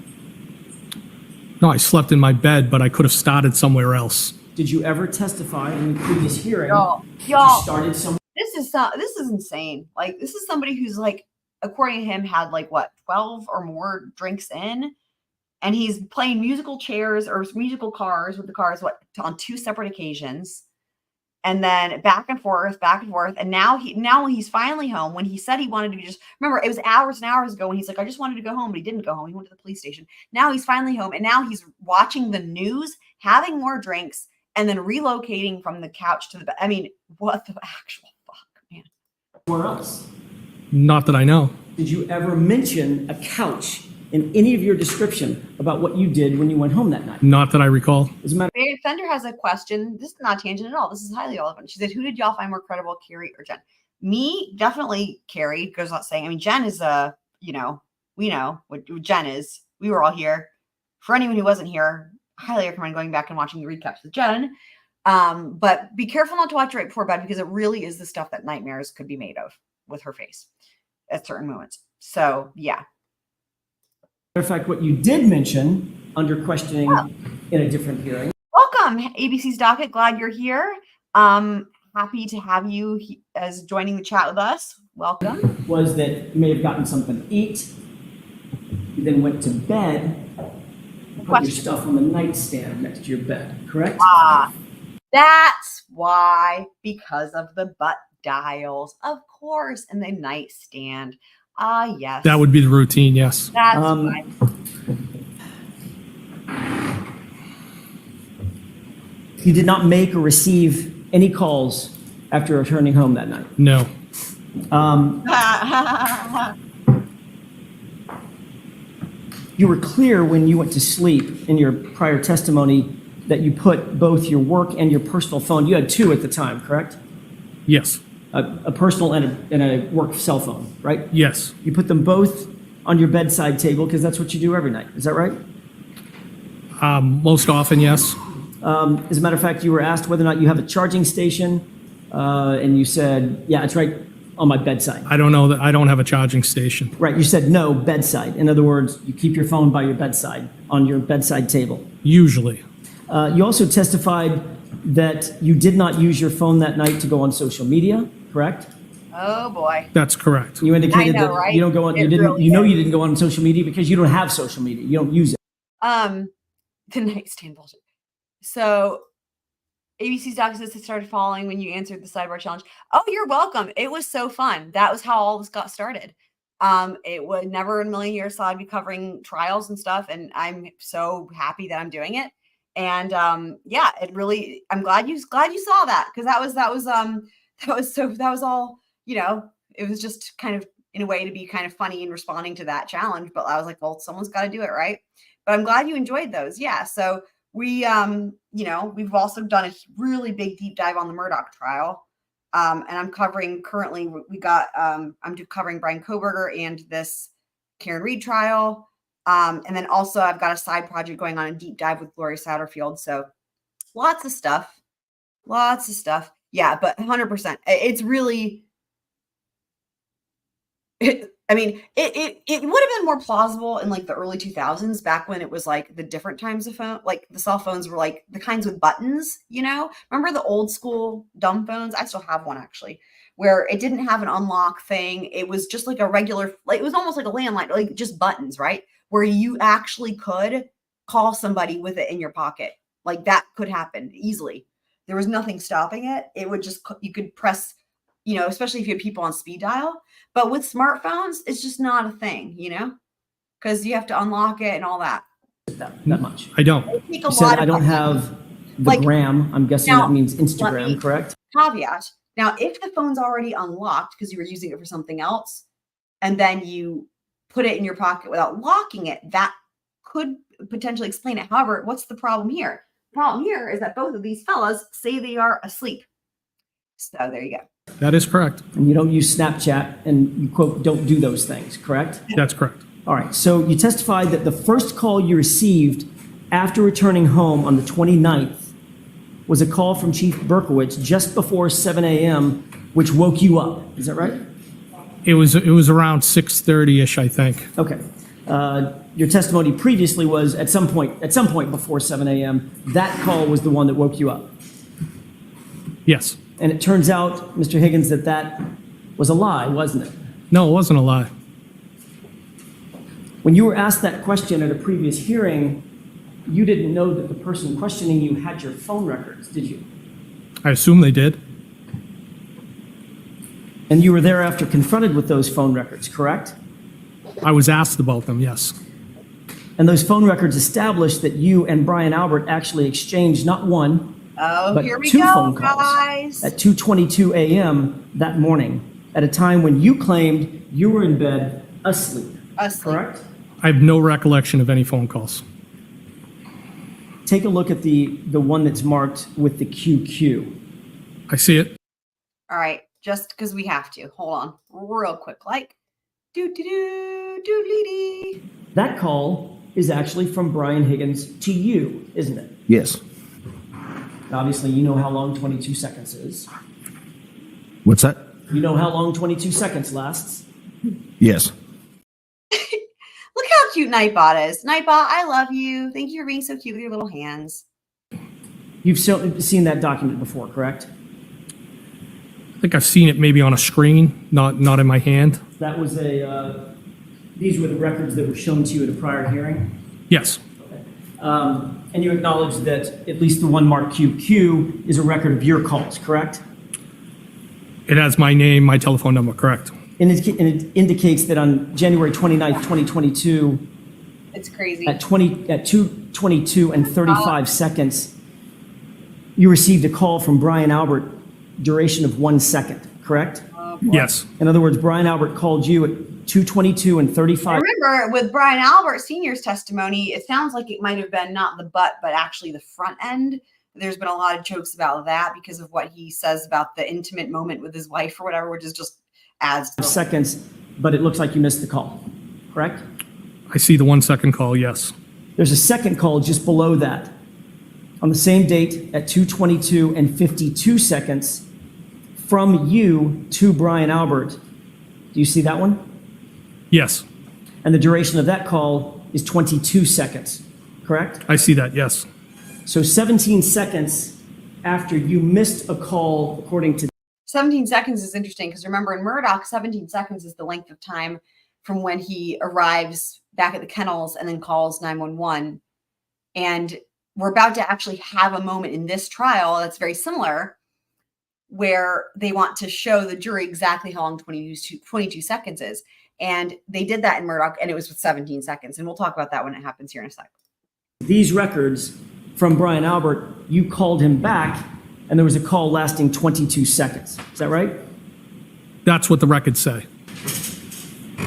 No, I slept in my bed, but I could have started somewhere else. Did you ever testify in the previous hearing Y'all, that you started somewhere? this is insane. Like, this is somebody who's like, according to him, had like what, 12 or more drinks in, and he's playing musical chairs or musical cars with the cars on two separate occasions, and then back and forth, and now he's finally home. When he said he wanted to just remember, it was hours and hours ago when he's like, I just wanted to go home, but he didn't go home. He went to the police station. Now he's finally home, and now he's watching the news, having more drinks, and then relocating from the couch to the bed. I mean, what the actual fuck, man? Somewhere else? Not that I know. Did you ever mention a couch in any of your description about what you did when you went home that night? Not that I recall. As a matter The offender has a question. This is not tangent at all. This is highly relevant. She said, who did y'all find more credible, Carrie or Jen? Me, definitely Carrie, goes without saying. I mean, Jen is we know what Jen is. We were all here. For anyone who wasn't here, highly recommend going back and watching the recaps with Jen. But be careful not to watch it right before bed because it really is the stuff that nightmares could be made of with her face at certain moments. So yeah. Matter of fact, what you did mention under questioning in a different hearing. Welcome, ABC's Docket. Glad you're here. Happy to have you as joining the chat with us. Welcome. Was that you may have gotten something to eat, you then went to bed, put your stuff on the nightstand next to your bed, correct? That's why, because of the butt dials, of course, and the nightstand. Yes. That would be the routine, yes. That's why. You did not make or receive any calls after returning home that night. No. You were clear when you went to sleep in your prior testimony that you put both your work and your personal phone. You had two at the time, correct? Yes. A personal and a work cell phone, right? Yes. You put them both on your bedside table because that's what you do every night. Is that right? Most often, yes. As a matter of fact, you were asked whether or not you have a charging station, and you said, yeah, it's right on my bedside. I don't know that I don't have a charging station. Right, you said no, bedside. In other words, you keep your phone by your bedside, on your bedside table. Usually. You also testified that you did not use your phone that night to go on social media, correct? Oh boy. That's correct. You indicated I know, that right? you don't go on. It You didn't. really You know is. you didn't go on social media because you don't have social media. You don't use it. The nightstand bullshit. So ABC's Docket says it started falling when you answered the sidebar challenge. Oh, you're welcome. It was so fun. That was how all this got started. It would never in a million years thought I'd be covering trials and stuff, and I'm so happy that I'm doing it. And yeah, it really. I'm glad you saw that because that was all. You know, it was just kind of in a way to be kind of funny in responding to that challenge. But I was like, well, someone's got to do it, right? But I'm glad you enjoyed those. Yeah. So we, you know, we've also done a really big deep dive on the Murdoch trial. And I'm covering currently, I'm covering Brian Kohberger and this Karen Reed trial. And then also I've got a side project going on, a deep dive with Gloria Satterfield. So lots of stuff. Yeah, but 100%. It's really, it would have been more plausible in like the early 2000s, back when it was like the different times of phone, like the cell phones were like the kinds with buttons, you know, remember the old school dumb phones? I still have one actually, where it didn't have an unlock thing. It was just like a regular, like it was almost like a landline, like just buttons, right? Where you actually could call somebody with it in your pocket. Like that could happen easily. There was nothing stopping it. It would just, you could press, you know, especially if you have people on speed dial. But with smartphones, it's just not a thing, you know, because you have to unlock it and all that. That much. I don't. You said I don't have the Like, gram. I'm guessing now, that means let me- Instagram, correct? Caveat. Now, if the phone's already unlocked because you were using it for something else, and then you put it in your pocket without locking it, that could potentially explain it. However, what's the problem here? The problem here is that both of these fellas say they are asleep. So there you go. That is correct. And you don't use Snapchat and you quote, don't do those things, correct? That's correct. All right. So you testified that the first call you received after returning home on the 29th was a call from Chief Berkowitz just before 7 a.m., which woke you up. Is that right? It was around 6:30-ish, I think. Okay. Your testimony previously was at some point before 7 a.m., that call was the one that woke you up. Yes. And it turns out, Mr. Higgins, that was a lie, wasn't it? No, it wasn't a lie. When you were asked that question at a previous hearing, you didn't know that the person questioning you had your phone records, did you? I assume they did. And you were thereafter confronted with those phone records, correct? I was asked about them, yes. And those phone records established that you and Brian Albert actually exchanged not one, Oh, but here we two go, phone calls guys. at 2:22 a.m. that morning, at a time when you claimed you were in bed asleep, correct? I have no recollection of any phone calls. Take a look at the one that's marked with the QQ. I see it. All right, just because we have to. Hold on, real quick, like, do-do-do, doodly-dee. That call is actually from Brian Higgins to you, isn't it? Yes. Obviously, you know how long 22 seconds is. What's that? You know how long 22 seconds lasts. Yes. Look how cute Nightbot is. Nightbot, I love you. Thank you for being so cute with your little hands. You've seen that document before, correct? I think I've seen it maybe on a screen, not in my hand. That was these were the records that were shown to you at a prior hearing? Yes. Okay. And you acknowledge that at least the one marked QQ is a record of your calls, correct? It has my name, my telephone number, correct? And it indicates that on January 29th, 2022, It's crazy. at 2:22 and 35 seconds, you received a call from Brian Albert, duration of 1 second, correct? Yes. In other words, Brian Albert called you at 2:22 and 35. Remember, with Brian Albert Sr.'s testimony, it sounds like it might have been not the butt, but actually the front end. There's been a lot of jokes about that because of what he says about the intimate moment with his wife or whatever, which is just adds seconds, but it looks like you missed the call, correct? I see the 1 second call, yes. There's a second call just below that. On the same date at 2:22 and 52 seconds from you to Brian Albert. Do you see that one? Yes. And the duration of that call is 22 seconds, correct? I see that, yes. So 17 seconds after you missed a call, according to 17 seconds is interesting because remember in Murdoch, 17 seconds is the length of time from when he arrives back at the kennels and then calls 911. And we're about to actually have a moment in this trial that's very similar where they want to show the jury exactly how long 22 seconds is. And they did that in Murdoch and it was with 17 seconds. And we'll talk about that when it happens here in a second. these records from Brian Albert, you called him back and there was a call lasting 22 seconds. Is that right? That's what the records say.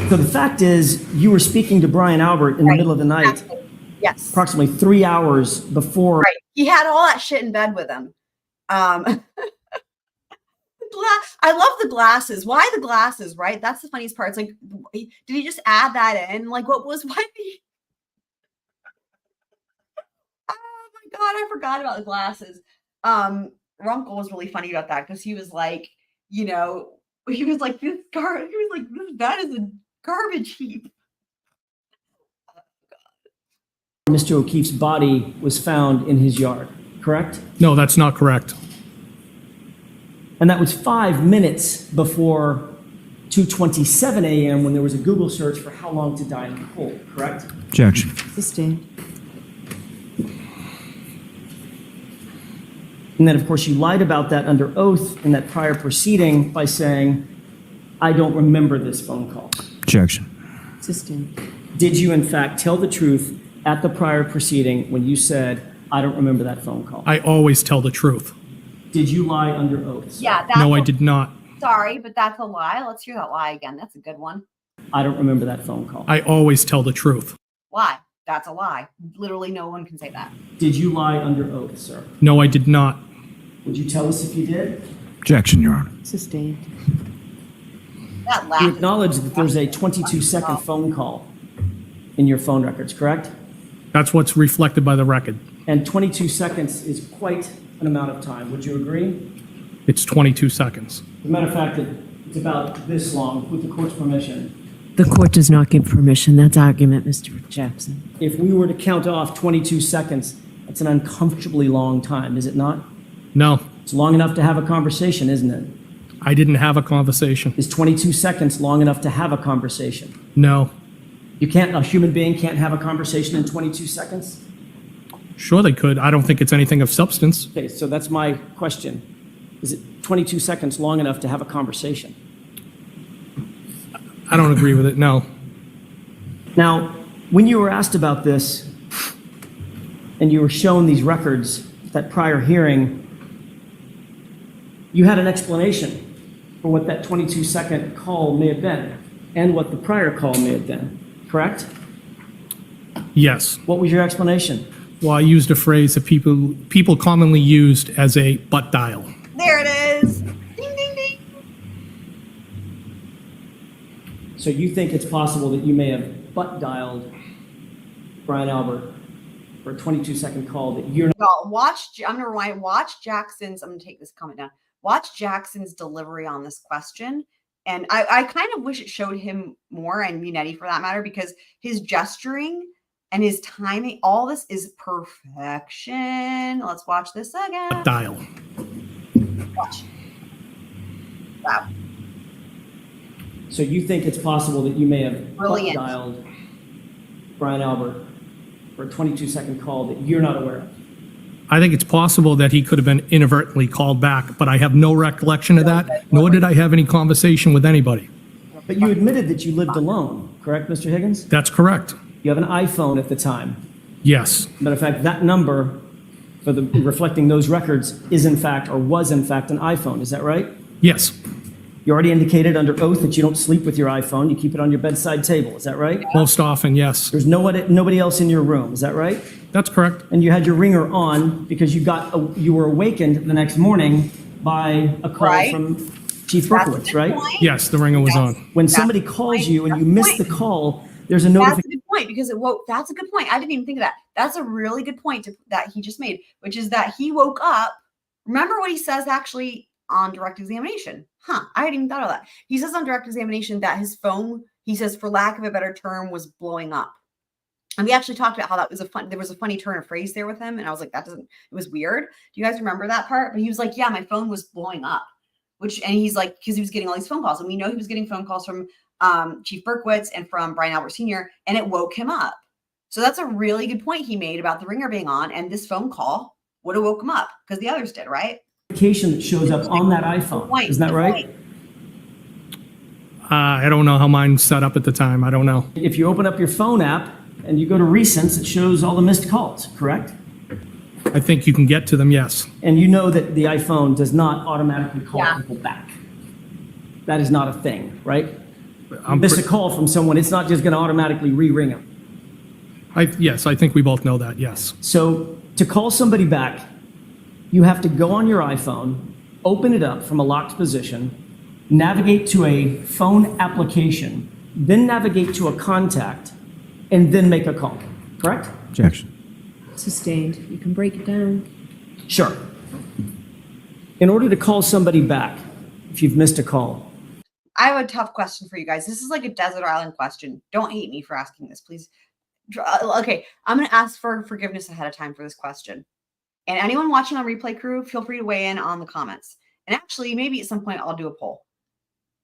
So the fact is, you were speaking to Brian Albert in the middle of the night, Absolutely. Yes. approximately 3 hours before. Right. He had all that shit in bed with him. I love the glasses. Why the glasses, right? That's the funniest part. It's like, did he just add that in? Like, why did he? Oh my God, I forgot about the glasses. Runkle was really funny about that because he was like, he was like, this bed is a garbage heap. Mr. O'Keefe's body was found in his yard, correct? No, that's not correct. And that was 5 minutes before 2:27 a.m. when there was a Google search for how long to die in the cold, correct? Objection. Sustained. And then, of course, you lied about that under oath in that prior proceeding by saying, I don't remember this phone call. Objection. Sustained. Did you, in fact, tell the truth at the prior proceeding when you said, I don't remember that phone call? I always tell the truth. Did you lie under oath? sir? Yeah, that's No, I did not. Sorry, but that's a lie. Let's hear that lie again. That's a good one. I don't remember that phone call. I always tell the truth. Lie. That's a lie. Literally, no one can say that. Did you lie under oath, sir? No, I did not. Would you tell us if you did? Objection, Your Honor. Sustained. That You laugh. acknowledge that there's a 22-second phone call in your phone records, correct? That's what's reflected by the record. And 22 seconds is quite an amount of time. Would you agree? It's 22 seconds. As a matter of fact, it's about this long, with the court's permission. The court does not give permission. That's argument, Mr. Jackson. If we were to count off 22 seconds, that's an uncomfortably long time, is it not? No, It's long enough to have a conversation, isn't it? I didn't have a conversation. Is 22 seconds long enough to have a conversation? No. A human being can't have a conversation in 22 seconds? Sure they could. I don't think it's anything of substance. Okay, so that's my question. Is it 22 seconds long enough to have a conversation? I don't agree with it, no. Now, when you were asked about this and you were shown these records, that prior hearing, you had an explanation for what that 22-second call may have been and what the prior call may have been, correct? Yes. What was your explanation? Well, I used a phrase that people commonly used as a butt dial. There it is. Ding, ding, ding. So you think it's possible that you may have butt dialed Brian Albert for a 22-second call that you're not. Y'all watch. I'm gonna rewind. Watch Jackson's. I'm gonna take this comment down. Watch Jackson's delivery on this question, and I kind of wish it showed him more, and Yanetti for that matter, because his gesturing and his timing, all this is perfection. Let's watch this again. Dial. Watch. Wow. So you think it's possible that you may have Brilliant. dialed Brian Albert for a 22-second call that you're not aware of? I think it's possible that he could have been inadvertently called back, but I have no recollection of that, nor did I have any conversation with anybody. But you admitted that you lived alone, correct, Mr. Higgins? That's correct. You have an iPhone at the time. Yes. Matter of fact, that number for the reflecting those records is in fact or was in fact an iPhone. Is that right? Yes. You already indicated under oath that you don't sleep with your iPhone. You keep it on your bedside table. Is that right? Most often, yes. There's nobody else in your room. Is that right? That's correct. And you had your ringer on because you were awakened the next morning by a call Right. from Chief That's a Berkowitz, good right? point. Yes, the ringer was on. When That's somebody a good calls point. you and That's you a miss point. the call, there's a That's a notification. good point because it woke. That's a good point. I didn't even think of that. That's a really good point that he just made, which is that he woke up. Remember what he says actually on direct examination? I hadn't even thought of that. He says on direct examination that his phone, he says, for lack of a better term, was blowing up. And we actually talked about how that was there was a funny turn of phrase there with him. And I was like, it was weird. Do you guys remember that part? But he was like, yeah, my phone was blowing up, and he's like, because he was getting all these phone calls. And we know he was getting phone calls from Chief Berkowitz and from Brian Albert Sr., and it woke him up. So that's a really good point he made about the ringer being on, and this phone call would have woke him up because the others did, right? Notification that shows up on that iPhone. Isn't that right? I don't know how mine's set up at the time. I don't know. If you open up your phone app and you go to recents, it shows all the missed calls, correct? I think you can get to them, yes. And you know that the iPhone does not automatically call Yeah. people back. That is not a thing, right? I'm Miss a pre- call from someone, it's not just going to automatically re-ring them. Yes, I think we both know that, yes. So to call somebody back, you have to go on your iPhone, open it up from a locked position, navigate to a phone application, then navigate to a contact, and then make a call, correct? Objection. Sustained. You can break it down. Sure. In order to call somebody back, if you've missed a call, I have a tough question for you guys. This is like a desert island question. Don't hate me for asking this, please. Okay, I'm going to ask for forgiveness ahead of time for this question. And anyone watching on Replay Crew, feel free to weigh in on the comments. And actually, maybe at some point I'll do a poll.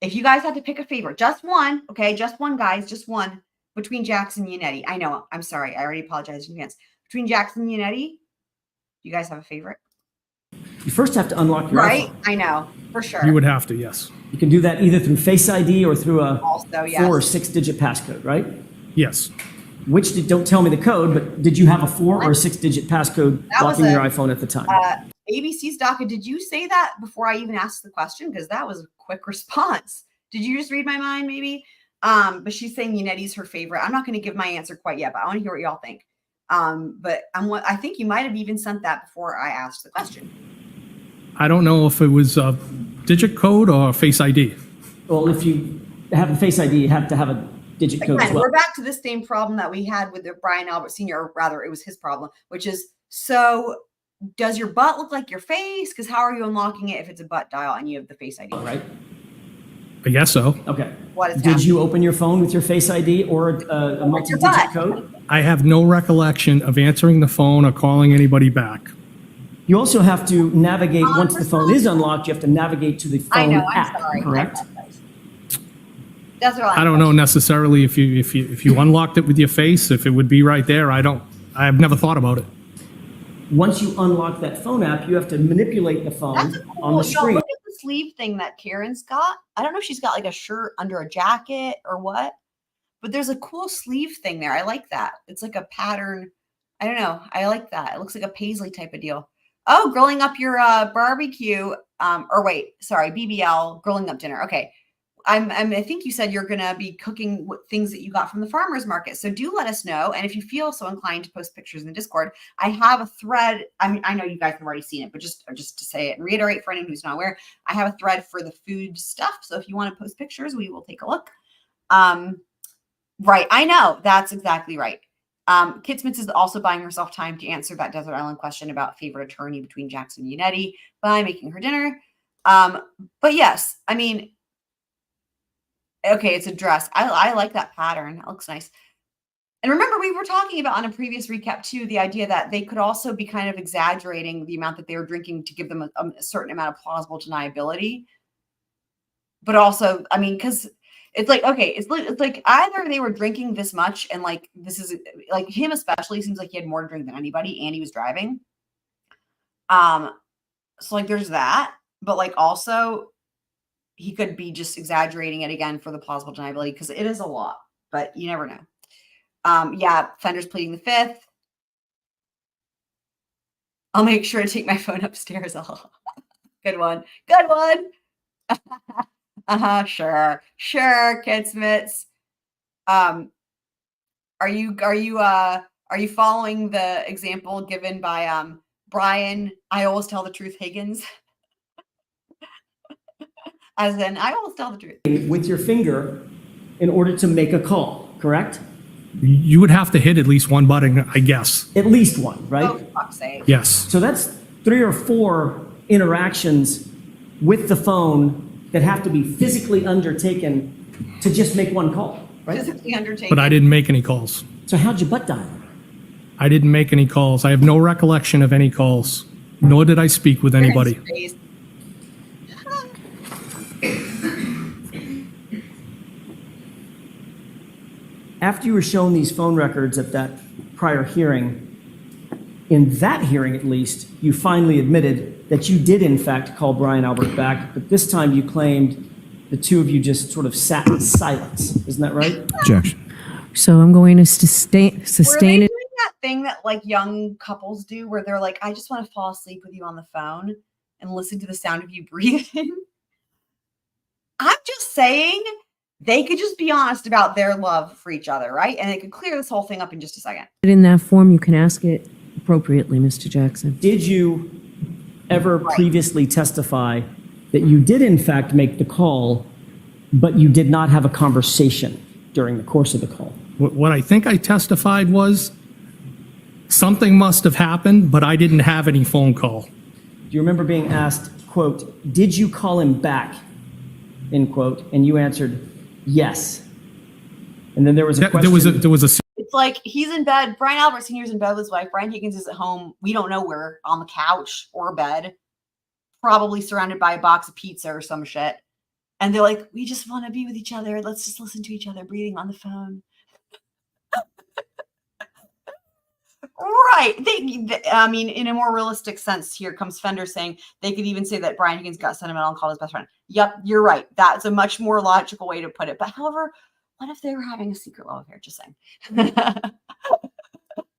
If you guys had to pick a favorite, just one, okay, just one, guys, just one, between Jackson and Yanetti. I know, I'm sorry, I already apologized in advance. Between Jackson and Yanetti, do you guys have a favorite? you first have to unlock your Right? iPhone. I know, for sure. You would have to, yes. You can do that either through Face ID or through a Also, yes. 4 or 6-digit passcode, right? Yes. Don't tell me the code, but did you have a 4 or 6-digit passcode That was blocking your a- iPhone at the time? ABC's DACA, did you say that before I even asked the question? Because that was a quick response. Did you just read my mind, maybe? But she's saying Yanetti's her favorite. I'm not going to give my answer quite yet, but I want to hear what y'all think. But I think you might have even sent that before I asked the question. I don't know if it was a digit code or Face ID. Well, if you have a Face ID, you have to have a digit code as Again, well. we're back to the same problem that we had with the Brian Albert Sr., or rather, it was his problem, which is, so does your butt look like your face? Because how are you unlocking it if it's a butt dial and you have the Face ID? Right? I guess so. Okay. What is Did happening? you open your phone with your Face ID or a your multi-digit butt? code? I have no recollection of answering the phone or calling anybody back. You also have to navigate, once the phone is unlocked, you have to navigate to the I phone know, I'm app, sorry. correct? That's what I don't know necessarily if you unlocked it with your face, if it would be right there. I have never thought about it. Once you unlock that phone app, you have to manipulate the phone That's a cool, on the screen. look at the sleeve thing that Karen's got. I don't know if she's got like a shirt under a jacket or what, but there's a cool sleeve thing there. I like that. It's like a pattern. I don't know. I like that. It looks like a paisley type of deal. Oh, grilling up your barbecue. Or wait, sorry, BBL, grilling up dinner. Okay. I think you said you're going to be cooking things that you got from the farmer's market. So do let us know. And if you feel so inclined to post pictures in the Discord, I have a thread. I mean, I know you guys have already seen it, but just to say it and reiterate for anyone who's not aware, I have a thread for the food stuff. So if you want to post pictures, we will take a look. Right. I know. That's exactly right. Kitsmits is also buying herself time to answer that desert island question about favorite attorney between Jackson and Yanetti by making her dinner. But yes, I mean, okay, it's a dress. I like that pattern. That looks nice. And remember, we were talking about on a previous recap too, the idea that they could also be kind of exaggerating the amount that they were drinking to give them a certain amount of plausible deniability. But also, I mean, because it's like, okay, it's like either they were drinking this much and like this is like him especially seems like he had more to drink than anybody and he was driving. So like there's that, but like also he could be just exaggerating it again for the plausible deniability because it is a lot, but you never know. Yeah, Fender's pleading the fifth. I'll make sure to take my phone upstairs. Good one. Good one. Sure. Sure, Kitsmits. Are you following the example given by Brian, I always tell the truth, Higgins? As in, I always tell the truth. With your finger in order to make a call, correct? You would have to hit at least one button, I guess. At least one, right? Oh, for fuck's sake. Yes. So that's 3 or 4 interactions with the phone that have to be physically undertaken to just make one call, right? Physically undertaken. But I didn't make any calls. So how'd you butt dial? I didn't make any calls. I have no recollection of any calls, nor did I speak with anybody. After you were shown these phone records at that prior hearing, in that hearing at least, you finally admitted that you did in fact call Brian Albert back, but this time you claimed the two of you just sort of sat in silence. Isn't that right? Objection. So I'm going to sustain Were they it. doing that thing that like young couples do where they're like, I just want to fall asleep with you on the phone and listen to the sound of you breathing? I'm just saying they could just be honest about their love for each other, right? And they could clear this whole thing up in just a second. In that form, you can ask it appropriately, Mr. Jackson. Did you ever previously testify that you did in fact make the call, but you did not have a conversation during the course of the call? What I think I testified was something must have happened, but I didn't have any phone call. Do you remember being asked, quote, did you call him back, end quote, and you answered yes. And then there was a question. There was a It's like he's in bed. Brian Albert Sr. is in bed with his wife. Brian Higgins is at home. We don't know where, on the couch or bed, probably surrounded by a box of pizza or some shit. And they're like, we just want to be with each other. Let's just listen to each other breathing on the phone. Right. I mean, in a more realistic sense, here comes Fender saying they could even say that Brian Higgins got sentimental and called his best friend. Yep, you're right. That's a much more logical way to put it. But however, what if they were having a secret love affair? Just saying.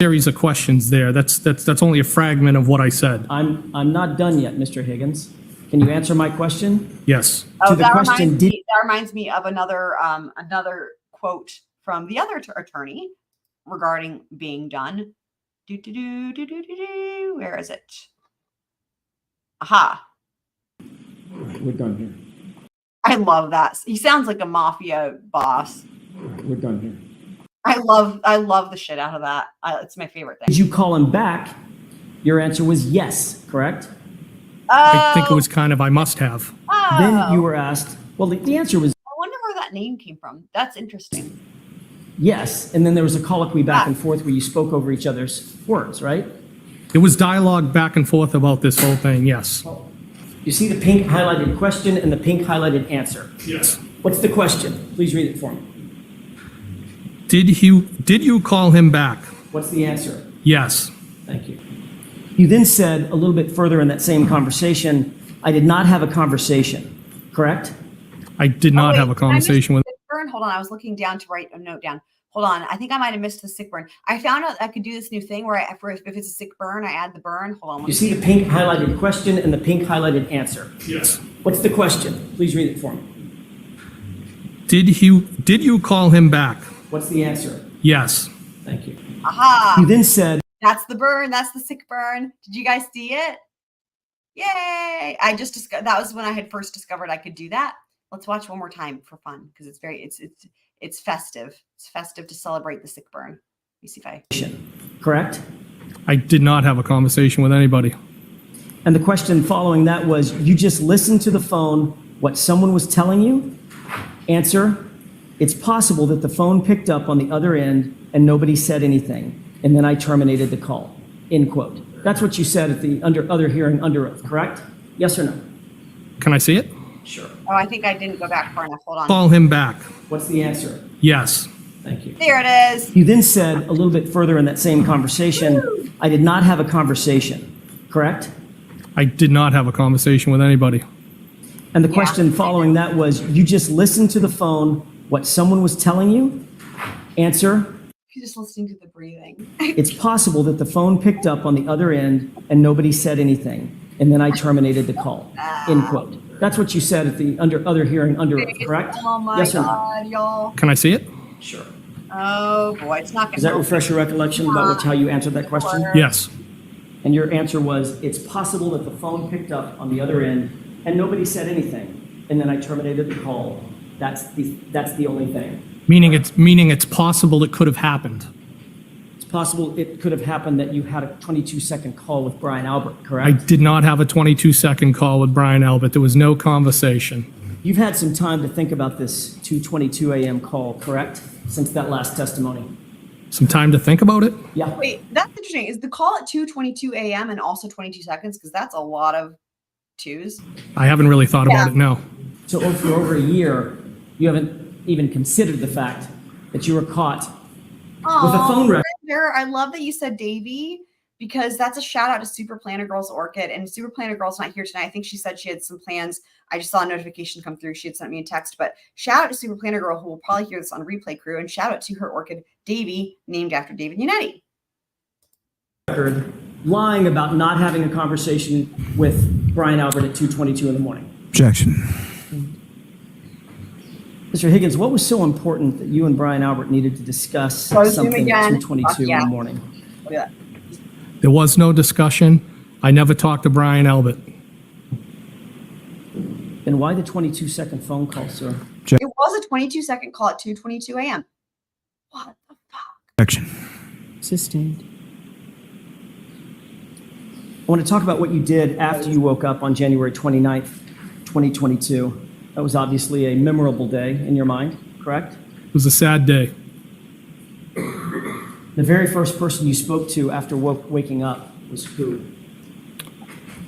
series of questions there. That's only a fragment of what I said. I'm not done yet, Mr. Higgins. Can you answer my question? Yes. To the question, that reminds me of another quote from the other attorney regarding being done. Where is it? Aha. We're done here. I love that. He sounds like a mafia boss. We're done here. I love the shit out of that. It's my favorite thing. Did you call him back? Your answer was yes, correct? I think it was kind of I must have. Oh. Then you were asked, well, the answer was I wonder where that name came from. That's interesting. yes. And then there was a colloquy back and forth where you spoke over each other's words, right? It was dialogue back and forth about this whole thing, yes. You see the pink highlighted question and the pink highlighted answer. Yes. What's the question? Please read it for me. Did you call him back? What's the answer? Yes. Thank you. You then said a little bit further in that same conversation, I did not have a conversation, correct? I did not have a conversation with. Burn. Hold on. I was looking down to write a note down. Hold on. I think I might have missed the sick burn. I found out I could do this new thing where if it's a sick burn, I add the burn. Hold on. You see the pink highlighted question and the pink highlighted answer. Yes. What's the question? Please read it for me. Did you call him back? What's the answer? Yes. Thank you. Aha. You then said, That's the burn. That's the sick burn. Did you guys see it? Yay. I just discovered that was when I had first discovered I could do that. Let's watch one more time for fun because it's festive. It's festive to celebrate the sick burn. me see if I. Correct? I did not have a conversation with anybody. And the question following that was, you just listened to the phone what someone was telling you? Answer, it's possible that the phone picked up on the other end and nobody said anything, and then I terminated the call. End quote. That's what you said at the other hearing under oath, correct? Yes or no? Can I see it? Sure. Oh, I think I didn't go back far enough. Hold on. Call him back. What's the answer? Yes. Thank you. There it is. You then said a little bit further in that same conversation, I did not have a conversation, correct? I did not have a conversation with anybody. And the question following that was, you just listened to the phone what someone was telling you? Answer, You're just listening to the breathing. it's possible that the phone picked up on the other end and nobody said anything, and then I terminated the call. End quote. That's what you said at the other hearing under oath, correct? Oh my Yes or no? God, y'all. Can I see it? Sure. Oh boy, it's not gonna. Does that refresh your recollection about how you answered that question? Yes. And your answer was, it's possible that the phone picked up on the other end and nobody said anything, and then I terminated the call. That's the only thing. Meaning it's possible it could have happened. It's possible it could have happened that you had a 22-second call with Brian Albert, I correct? did not have a 22-second call with Brian Albert. There was no conversation. You've had some time to think about this 2:22 a.m. call, correct? Since that last testimony. Some time to think about it? Yeah. Wait, that's interesting. Is the call at 2:22 a.m. and also 22 seconds? Because that's a lot of twos. I haven't really thought about it, no. So for over a year, you haven't even considered the fact that you were caught with a phone record. I love that you said Davy, because that's a shout out to Super Planner Girls Orchid, and Super Planner Girl's not here tonight. I think she said she had some plans. I just saw a notification come through. She had sent me a text, but shout out to Super Planner Girl, who will probably hear this on replay crew, and shout out to her orchid Davy, named after David Yanetti. Record, lying about not having a conversation with Brian Albert at 2:22 in the morning. Objection. Mr. Higgins, what was so important that you and Brian Albert needed to discuss Close him something at again. 2:22 in Yeah. the morning? Look at that. There was no discussion. I never talked to Brian Albert. Then why the 22-second phone call, sir? It was a 22-second call at 2:22 a.m. What the fuck? Objection. Sustained. I want to talk about what you did after you woke up on January 29th, 2022. That was obviously a memorable day in your mind, correct? It was a sad day. The very first person you spoke to after waking up was who?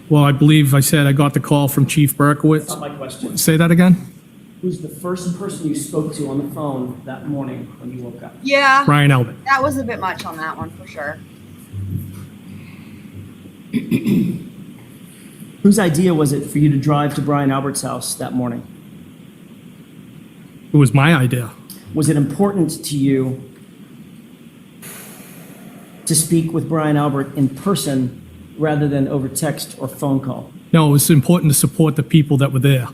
Well, I believe I said I got the call from Chief Berkowitz. That's not my question. Say that again? Who's the first person you spoke to on the phone that morning when you woke up? Yeah, Brian Albert. that was a bit much on that one for sure. Whose idea was it for you to drive to Brian Albert's house that morning? It was my idea. Was it important to you to speak with Brian Albert in person rather than over text or phone call? No, it was important to support the people that were there.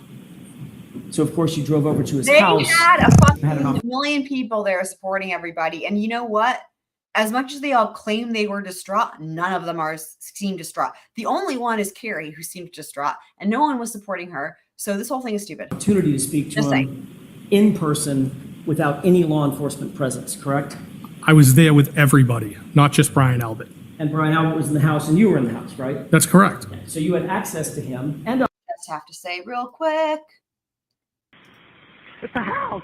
So of course you drove over to his They house. had a Had an fucking million people there supporting everybody. And you know what? As much as they all claim they were distraught, none of them seem distraught. The only one is Carrie, who seemed distraught, and no one was supporting her. So this whole thing is stupid. Opportunity to speak to Just him in person without any law enforcement presence, correct? I was there with everybody, not just Brian Albert. And Brian Albert was in the house and you were in the house, right? That's correct. So you had access to him and Just have to say real quick. It's a house.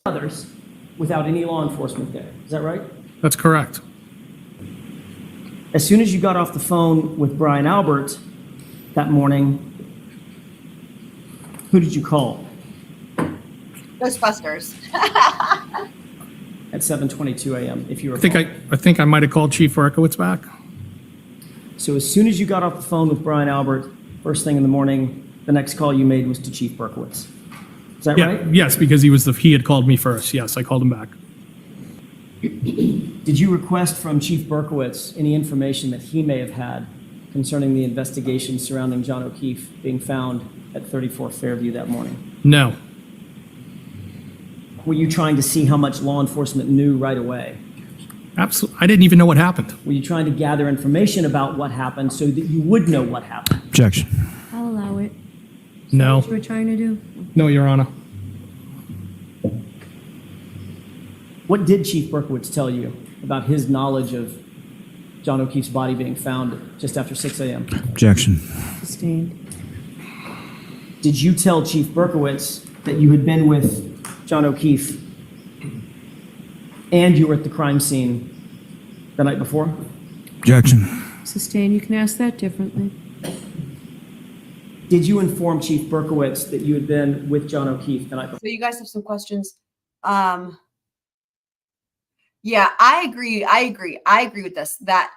others without any law enforcement there. Is that right? That's correct. As soon as you got off the phone with Brian Albert that morning, who did you call Ghostbusters. at 7:22 a.m., if you I recall? think I might have called Chief Berkowitz back. So as soon as you got off the phone with Brian Albert, first thing in the morning, the next call you made was to Chief Berkowitz. Is that Yeah, right? yes, because he had called me first. Yes, I called him back. Did you request from Chief Berkowitz any information that he may have had concerning the investigation surrounding John O'Keefe being found at 34 Fairview that morning? No, Were you trying to see how much law enforcement knew right away? absolutely. I didn't even know what happened. Were you trying to gather information about what happened so that you would know what happened? Objection. I'll allow it. No, What you were trying to do? no, Your Honor. What did Chief Berkowitz tell you about his knowledge of John O'Keefe's body being found just after 6 a.m.? Objection. Sustained. Did you tell Chief Berkowitz that you had been with John O'Keefe and you were at the crime scene the night before? Objection. Sustained. You can ask that differently. Did you inform Chief Berkowitz that you had been with John O'Keefe the night before? So you guys have some questions. Yeah, I agree with this. That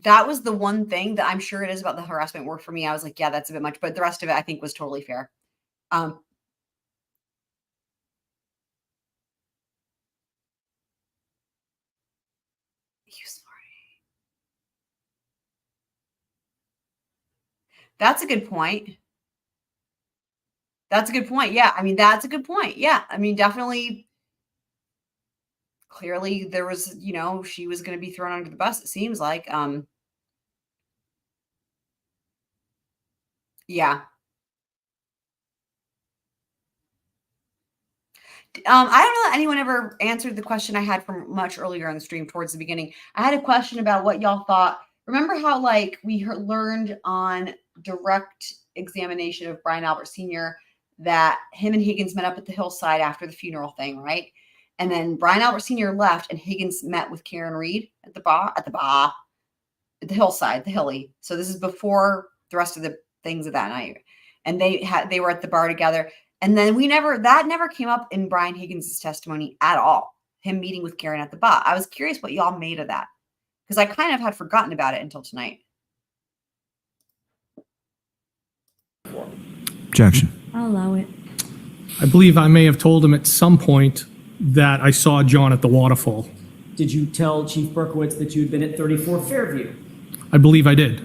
was the one thing that I'm sure it is about the harassment work for me. I was like, yeah, that's a bit much, but the rest of it I think was totally fair. That's a good point. That's a good point. Yeah. I mean, that's a good point. Yeah. I mean, definitely, clearly there was, she was going to be thrown under the bus, it seems like. Yeah. I don't know that anyone ever answered the question I had from much earlier on the stream towards the beginning. I had a question about what y'all thought. Remember how we learned on direct examination of Brian Albert Sr. that him and Higgins met up at the hillside after the funeral thing, right? And then Brian Albert Sr. left and Higgins met with Karen Reed at the hillside, the Hilly. So this is before the rest of the things of that night. And they were at the bar together. And then that never came up in Brian Higgins' testimony at all. Him meeting with Karen at the bar. I was curious what y'all made of that, because I kind of had forgotten about it until tonight. Objection. I'll allow it. I believe I may have told him at some point that I saw John at the waterfall. Did you tell Chief Berkowitz that you had been at 34 Fairview? I believe I did.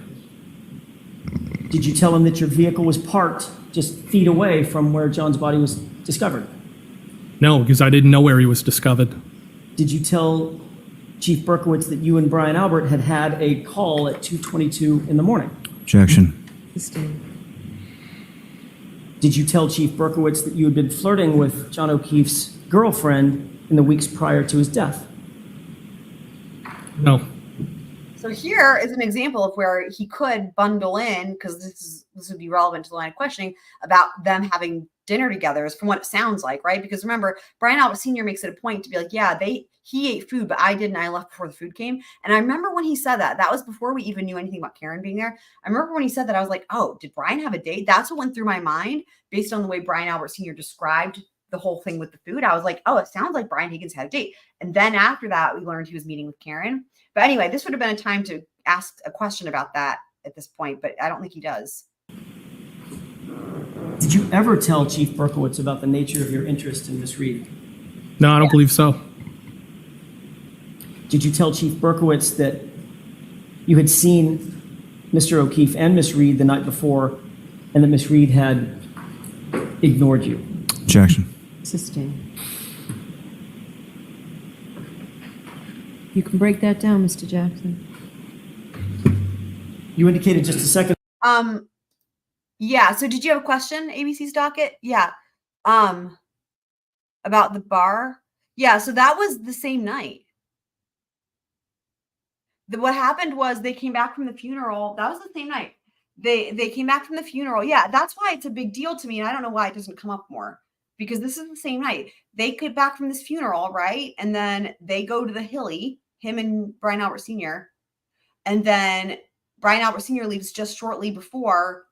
Did you tell him that your vehicle was parked just feet away from where John's body was discovered? No, because I didn't know where he was discovered. Did you tell Chief Berkowitz that you and Brian Albert had a call at 2:22 in the morning? Objection. Sustained. Did you tell Chief Berkowitz that you had been flirting with John O'Keefe's girlfriend in the weeks prior to his death? No. So here is an example of where he could bundle in, because this would be relevant to the line of questioning about them having dinner together, is from what it sounds like, right? Because remember, Brian Albert Sr. makes it a point to be like, yeah, he ate food, but I didn't. I left before the food came. And I remember when he said that was before we even knew anything about Karen being there. I remember when he said that, I was like, oh, did Brian have a date? That's what went through my mind based on the way Brian Albert Sr. described the whole thing with the food. I was like, oh, it sounds like Brian Higgins had a date. And then after that, we learned he was meeting with Karen. But anyway, this would have been a time to ask a question about that at this point, but I don't think he does. Did you ever tell Chief Berkowitz about the nature of your interest in Miss Reed? No, I don't believe so. Did you tell Chief Berkowitz that you had seen Mr. O'Keefe and Miss Reed the night before, and that Miss Reed had ignored you? Objection. Sustained. You can break that down, Mr. Jackson. You indicated just a second. Yeah. So did you have a question, ABC's docket? Yeah. About the bar. Yeah. So that was the same night. What happened was they came back from the funeral. That was the same night. They came back from the funeral. Yeah. That's why it's a big deal to me. And I don't know why it doesn't come up more, because this is the same night. They get back from this funeral, right? And then they go to the Hilly, him and Brian Albert Sr. And then Brian Albert Sr. leaves just shortly before,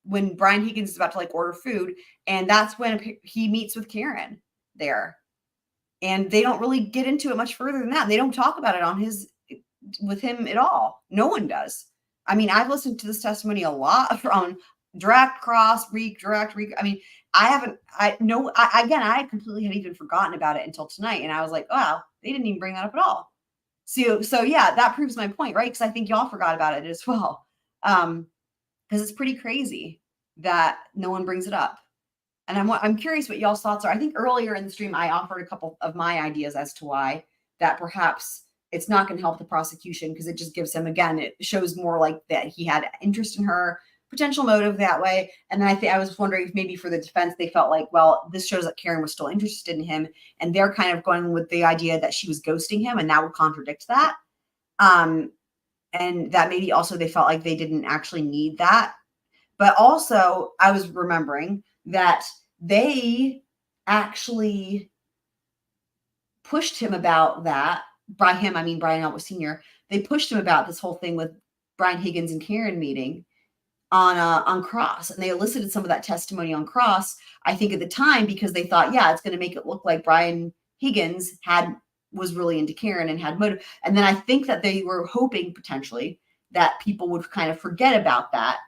when Brian Higgins is about to order food. And that's when he meets with Karen there. And they don't really get into it much further than that. They don't talk about it with him at all. No one does. I mean, I've listened to this testimony a lot from direct, cross, direct. I mean, I completely had even forgotten about it until tonight. And I was like, wow, they didn't even bring that up at all. So yeah, that proves my point, right? Because I think y'all forgot about it as well. Because it's pretty crazy that no one brings it up. And I'm curious what y'all's thoughts are. I think earlier in the stream, I offered a couple of my ideas as to why that perhaps it's not going to help the prosecution, because it just gives him, again, it shows more like that he had interest in her, potential motive that way. And then I was wondering if maybe for the defense, they felt like, well, this shows that Karen was still interested in him. And they're kind of going with the idea that she was ghosting him, and that would contradict that. And that maybe also they felt like they didn't actually need that. But also I was remembering that they actually pushed him about that. By him, I mean Brian Elwood Sr. They pushed him about this whole thing with Brian Higgins and Karen meeting on Cross, and they elicited some of that testimony on Cross, I think at the time, because they thought, yeah, it's going to make it look like Brian Higgins was really into Karen and had motive. And then I think that they were hoping potentially that people would kind of forget about that,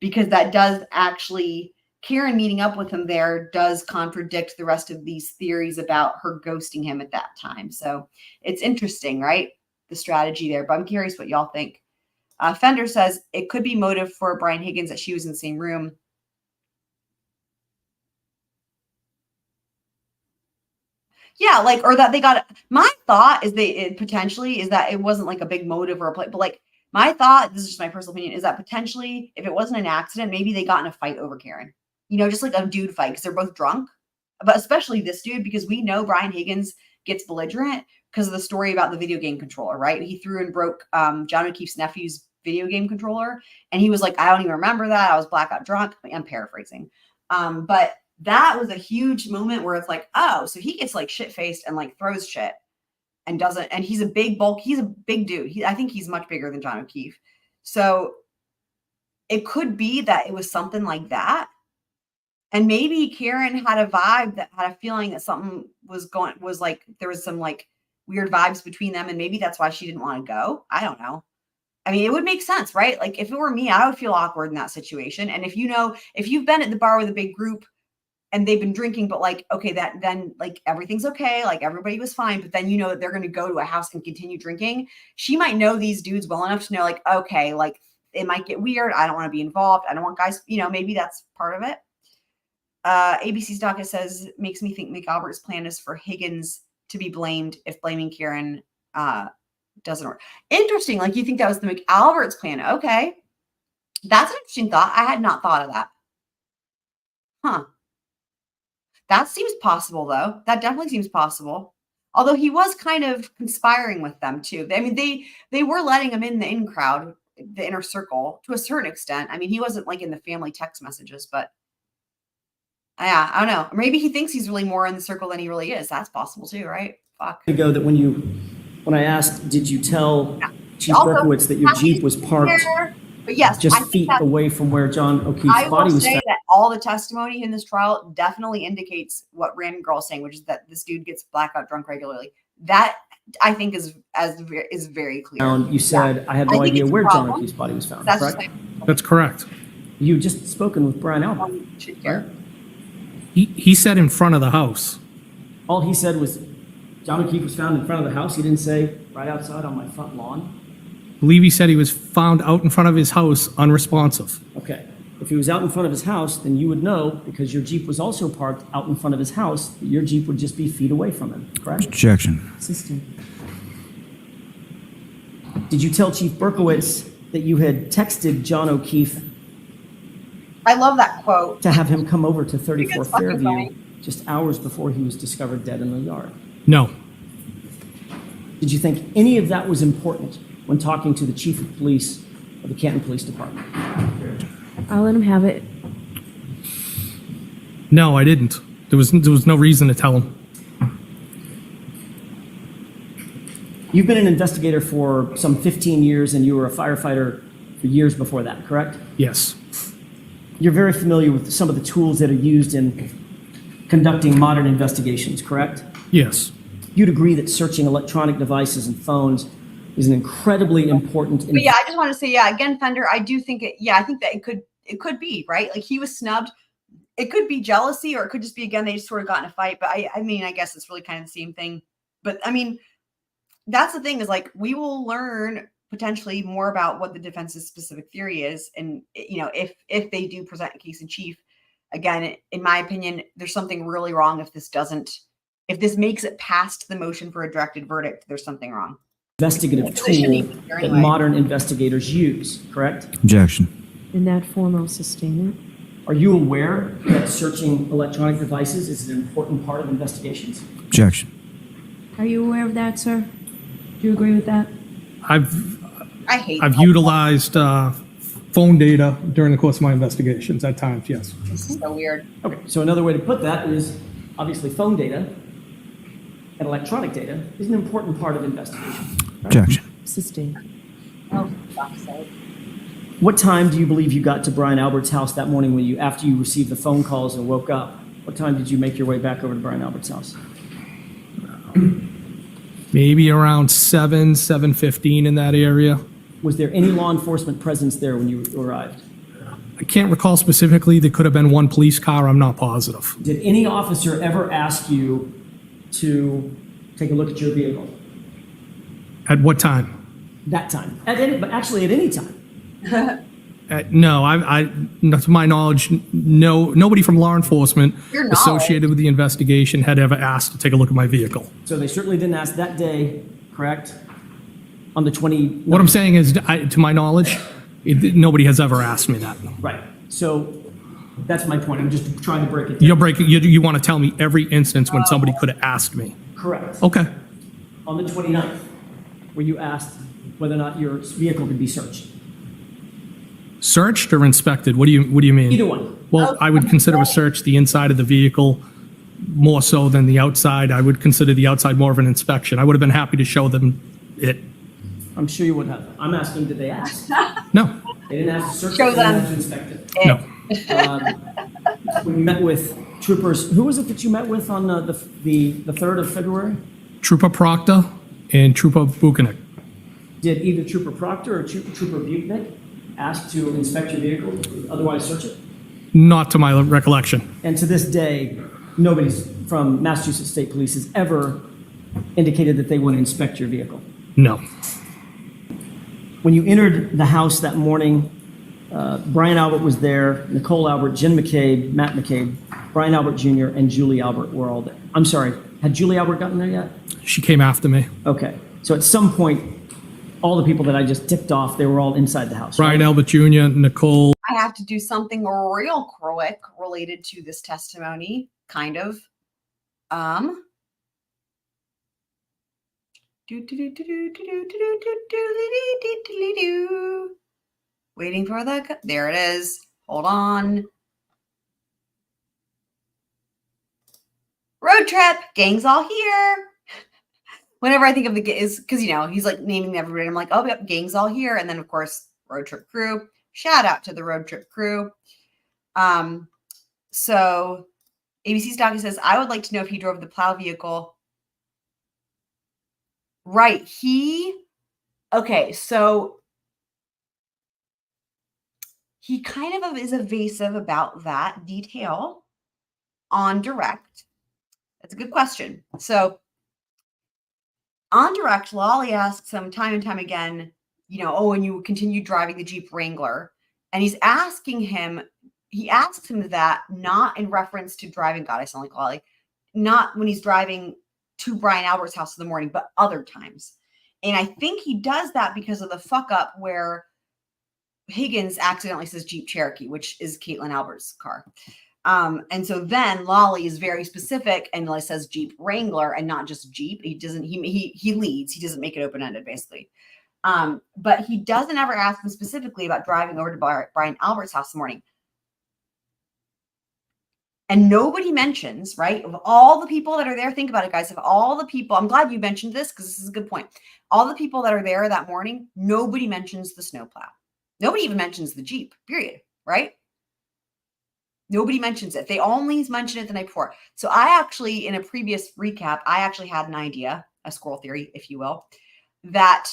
because that does actually, Karen meeting up with him there does contradict the rest of these theories about her ghosting him at that time. So it's interesting, right? The strategy there, but I'm curious what y'all think. Fender says it could be motive for Brian Higgins that she was in the same room. Yeah, like, or that they got, my thought is potentially is that it wasn't like a big motive or a play, but like my thought, this is just my personal opinion, is that potentially if it wasn't an accident, maybe they got in a fight over Karen. You know, just like a dude fight because they're both drunk, but especially this dude, because we know Brian Higgins gets belligerent because of the story about the video game controller, right? He threw and broke John O'Keefe's nephew's video game controller. And he was like, I don't even remember that. I was blackout drunk. I'm paraphrasing. But that was a huge moment where it's like, oh, so he gets like shit faced and like throws shit and doesn't. And he's a big bulk. He's a big dude. I think he's much bigger than John O'Keefe. So it could be that it was something like that. And maybe Karen had a vibe that had a feeling that something was like, there was some like weird vibes between them. And maybe that's why she didn't want to go. I don't know. I mean, it would make sense, right? Like if it were me, I would feel awkward in that situation. And if you've been at the bar with a big group and they've been drinking, but like, okay, then like everything's okay. Like everybody was fine. But then you know that they're going to go to a house and continue drinking. She might know these dudes well enough to know like, okay, like it might get weird. I don't want to be involved. I don't want guys, maybe that's part of it. ABC's docket says, makes me think McAlbert's plan is for Higgins to be blamed if blaming Karen doesn't work. Interesting. Like you think that was the McAlbert's plan. Okay. That's an interesting thought. I had not thought of that. Huh. That seems possible though. That definitely seems possible. Although he was kind of conspiring with them too. I mean, they were letting him in the in crowd, the inner circle to a certain extent. I mean, he wasn't like in the family text messages, but yeah, I don't know. Maybe he thinks he's really more in the circle than he really is. That's possible too, right? Fuck. Ago that when I asked, did you tell Chief Berkowitz that your Jeep was parked but yes, just feet away from where John O'Keefe's body was found? I will say that all the testimony in this trial definitely indicates what Random Girl is saying, which is that this dude gets blackout drunk regularly. That I think is very clear. You said I had no idea where John O'Keefe's body was found. Correct? That's correct. You just spoken with Brian Albert. Right? He said in front of the house. All he said was John O'Keefe was found in front of the house. He didn't say right outside on my front lawn. I believe he said he was found out in front of his house, unresponsive. Okay. If he was out in front of his house, then you would know, because your Jeep was also parked out in front of his house, that your Jeep would just be feet away from him, correct? Objection. Did you tell Chief Berkowitz that you had texted John O'Keefe I love that quote. to have him come over to 34 fucking Fairview funny. just hours before he was discovered dead in the yard? No. Did you think any of that was important when talking to the Chief of Police of the Canton Police Department? I'll let him have it. No, I didn't. There was no reason to tell him. You've been an investigator for some 15 years, and you were a firefighter for years before that, correct? Yes. You're very familiar with some of the tools that are used in conducting modern investigations, correct? Yes. You'd agree that searching electronic devices and phones is an incredibly important... But yeah, I just want to say, again, Fender, I do think I think that it could be, right? Like he was snubbed. It could be jealousy, or it could just be, again, they just sort of got in a fight. But I mean, I guess it's really kind of the same thing. But I mean, that's the thing, is like, we will learn potentially more about what the defense's specific theory is. And, if they do present a case in chief, again, in my opinion, there's something really wrong if this makes it past the motion for a directed verdict. There's something wrong. Investigative tool that modern investigators use, correct? Objection. In that form, I'll sustain it. Are you aware that searching electronic devices is an important part of investigations? Objection. Are you aware of that, sir? Do you agree with that? I hate I've all- utilized phone data during the course of my investigations at times, yes. This is so weird. Okay, so another way to put that is obviously phone data and electronic data is an important part of investigation. Objection. Sustain. Oh, for fuck's sake. What time do you believe you got to Brian Albert's house that morning when after you received the phone calls and woke up? What time did you make your way back over to Brian Albert's house? Maybe around 7:15 in that area. Was there any law enforcement presence there when you arrived? I can't recall specifically. There could have been one police car. I'm not positive. Did any officer ever ask you to take a look at your vehicle? At what time? That time? But actually at any time? No, not to my knowledge, nobody from law enforcement Your knowledge. associated with the investigation had ever asked to take a look at my vehicle. So they certainly didn't ask that day, correct? On the 20... What I'm saying is, to my knowledge, nobody has ever asked me that. Right. So that's my point. I'm just trying to break it down. You want to tell me every instance when somebody could have asked me. Correct. Okay. On the 29th, were you asked whether or not your vehicle could be searched? Searched or inspected? What do you mean? Either one. Well, I would consider a search the inside of the vehicle more so than the outside. I would consider the outside more of an inspection. I would have been happy to show them it. I'm sure you would have. I'm asking, did they ask? No, They didn't ask to search Show it, they didn't them. ask to inspect it. no. When you met with troopers, who was it that you met with on the 3rd of February? Trooper Proctor and Trooper Buchanan. Did either Trooper Proctor or Trooper Buchanan ask to inspect your vehicle, otherwise search it? Not to my recollection. And to this day, nobody from Massachusetts State Police has ever indicated that they want to inspect your vehicle. No. When you entered the house that morning, Brian Albert was there, Nicole Albert, Jen McCabe, Matt McCabe, Brian Albert Jr., and Julie Albert were all there. I'm sorry, had Julie Albert gotten there yet? She came after me. Okay, so at some point, all the people that I just ticked off, they were all inside the house. Brian right? Albert Jr., Nicole. I have to do something real quick related to this testimony, kind of. Waiting for there it is. Hold on. Road trip, gang's all here. Whenever I think of is because he's like naming everybody. I'm like, oh yep, gang's all here, and then of course road trip crew. Shout out to the road trip crew. So ABC's Doc says, I would like to know if he drove the Plow vehicle. Right. Okay. So he kind of is evasive about that detail on direct. That's a good question. So on direct, Lolly asks him time and time again, and you continue driving the Jeep Wrangler. And he asks him that not in reference to driving, God, I sound like Lolly, not when he's driving to Brian Albert's house in the morning, but other times. And I think he does that because of the fuck up where Higgins accidentally says Jeep Cherokee, which is Caitlin Albert's car. And so then Lolly is very specific and says Jeep Wrangler and not just Jeep. He doesn't, he leads, he doesn't make it open-ended basically. But he doesn't ever ask him specifically about driving over to Brian Albert's house in the morning. And nobody mentions, right, of all the people that are there, think about it, guys, of all the people, I'm glad you mentioned this because this is a good point. All the people that are there that morning, nobody mentions the snowplow. Nobody even mentions the Jeep, period, right? Nobody mentions it. They only mention it the night before. So I actually, in a previous recap, I actually had an idea, a squirrel theory, if you will, that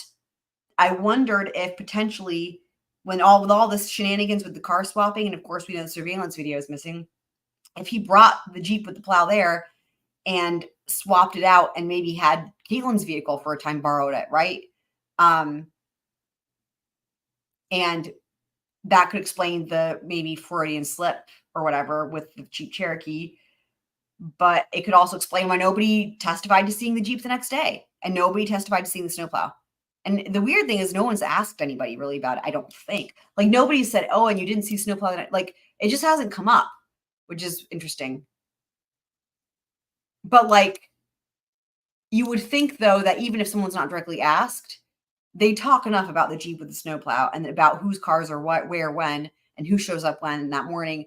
I wondered if potentially with all this shenanigans with the car swapping, and of course we know the surveillance video is missing, if he brought the Jeep with the Plow there and swapped it out and maybe had Caitlin's vehicle for a time, borrowed it, right? And that could explain the maybe Freudian slip or whatever with the Jeep Cherokee. But it could also explain why nobody testified to seeing the Jeep the next day and nobody testified to seeing the snowplow. And the weird thing is no one's asked anybody really about it, I don't think. Like nobody said, oh, and you didn't see snowplow that night. Like it just hasn't come up, which is interesting. But like, you would think though that even if someone's not directly asked, they talk enough about the Jeep with the snowplow and about whose cars are what, where, when, and who shows up when that morning.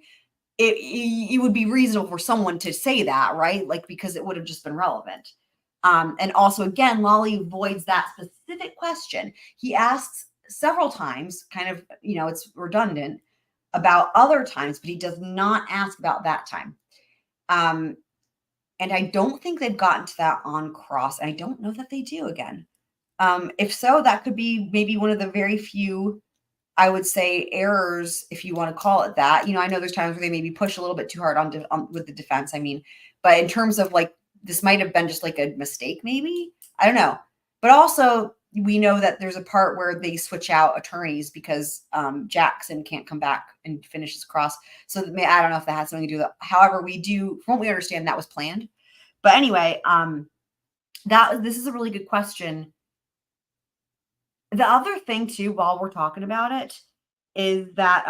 It would be reasonable for someone to say that, right? Like, because it would have just been relevant. And also, again, Lolly avoids that specific question. He asks several times, kind of, you know, it's redundant about other times, but he does not ask about that time. And I don't think they've gotten to that on cross. And I don't know that they do again. If so, that could be maybe one of the very few, I would say, errors, if you want to call it that. You know, I know there's times where they maybe push a little bit too hard on with the defense. I mean, but in terms of like, this might have been just like a mistake, maybe. I don't know. But also, we know that there's a part where they switch out attorneys because Jackson can't come back and finish his cross. So I don't know if that has something to do with it. However, we do, from what we understand, that was planned. But anyway, this is a really good question. The other thing too, while we're talking about it, is that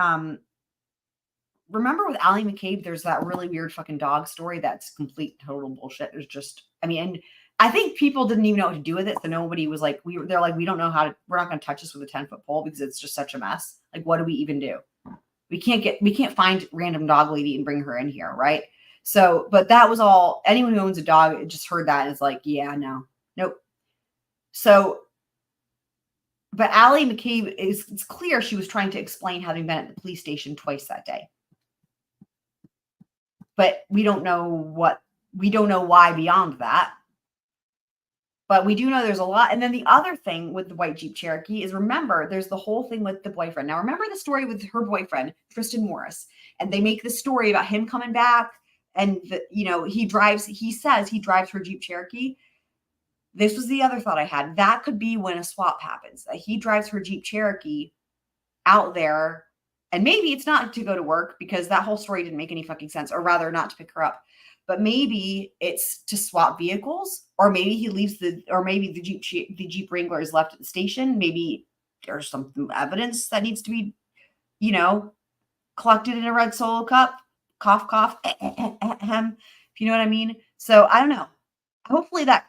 remember with Allie McCabe, there's that really weird fucking dog story that's complete total bullshit. There's just, I mean, and I think people didn't even know what to do with it. So nobody was like, they're like, we don't know how to, we're not going to touch this with a 10-foot pole because it's just such a mess. Like, what do we even do? We can't find random dog lady and bring her in here, right? So, but that was all, anyone who owns a dog just heard that and is like, yeah, no, nope. So, but Allie McCabe, it's clear she was trying to explain having been at the police station twice that day. But we don't know why beyond that. But we do know there's a lot. And then the other thing with the white Jeep Cherokee is, remember, there's the whole thing with the boyfriend. Now, remember the story with her boyfriend, Tristan Morris, and they make the story about him coming back and, he says he drives her Jeep Cherokee. This was the other thought I had. That could be when a swap happens, that he drives her Jeep Cherokee out there. And maybe it's not to go to work because that whole story didn't make any fucking sense, or rather not to pick her up. But maybe it's to swap vehicles, or maybe he leaves maybe the Jeep Wrangler is left at the station. Maybe there's some evidence that needs to be, collected in a red Solo cup. Cough, cough, if you know what I mean. So I don't know. Hopefully that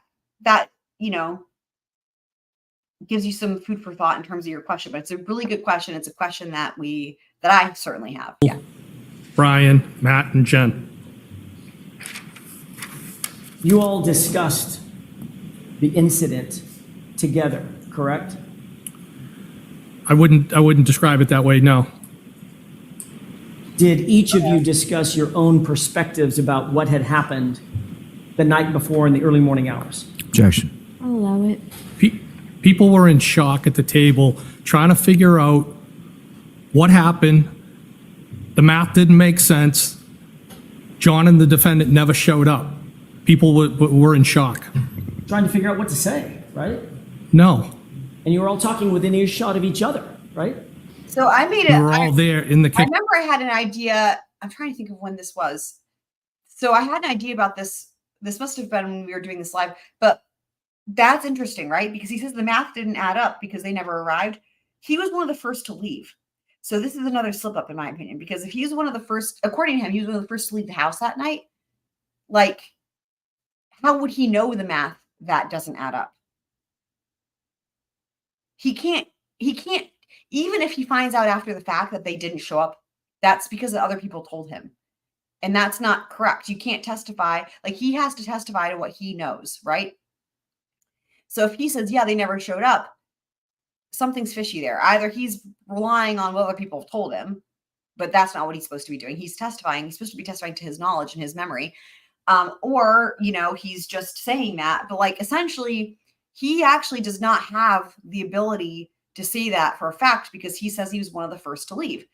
gives you some food for thought in terms of your question. But it's a really good question. It's a question that I certainly have. Yeah. Brian, Matt, and Jen. You all discussed the incident together, correct? I wouldn't describe it that way, no. Did each of you discuss your own perspectives about what had happened the night before in the early morning hours? Objection. I'll allow it. People were in shock at the table trying to figure out what happened. The math didn't make sense. John and the defendant never showed up. People were in shock. Trying to figure out what to say, right? No. And you were all talking within earshot of each other, right? So I made We were all there in the I kitchen. remember I had an idea. I'm trying to think of when this was. So I had an idea about this. This must have been when we were doing this live, but that's interesting, right? Because he says the math didn't add up because they never arrived. He was one of the first to leave. So this is another slip up in my opinion, because if he was one of the first, according to him, he was one of the first to leave the house that night. Like, how would he know the math that doesn't add up? He can't, even if he finds out after the fact that they didn't show up, that's because the other people told him. And that's not correct. You can't testify. Like, he has to testify to what he knows, right? So if he says, yeah, they never showed up, something's fishy there. Either he's relying on what other people have told him, but that's not what he's supposed to be doing. He's testifying. He's supposed to be testifying to his knowledge and his memory. Or, he's just saying that. But like, essentially, he actually does not have the ability to say that for a fact because he says he was one of the first to leave.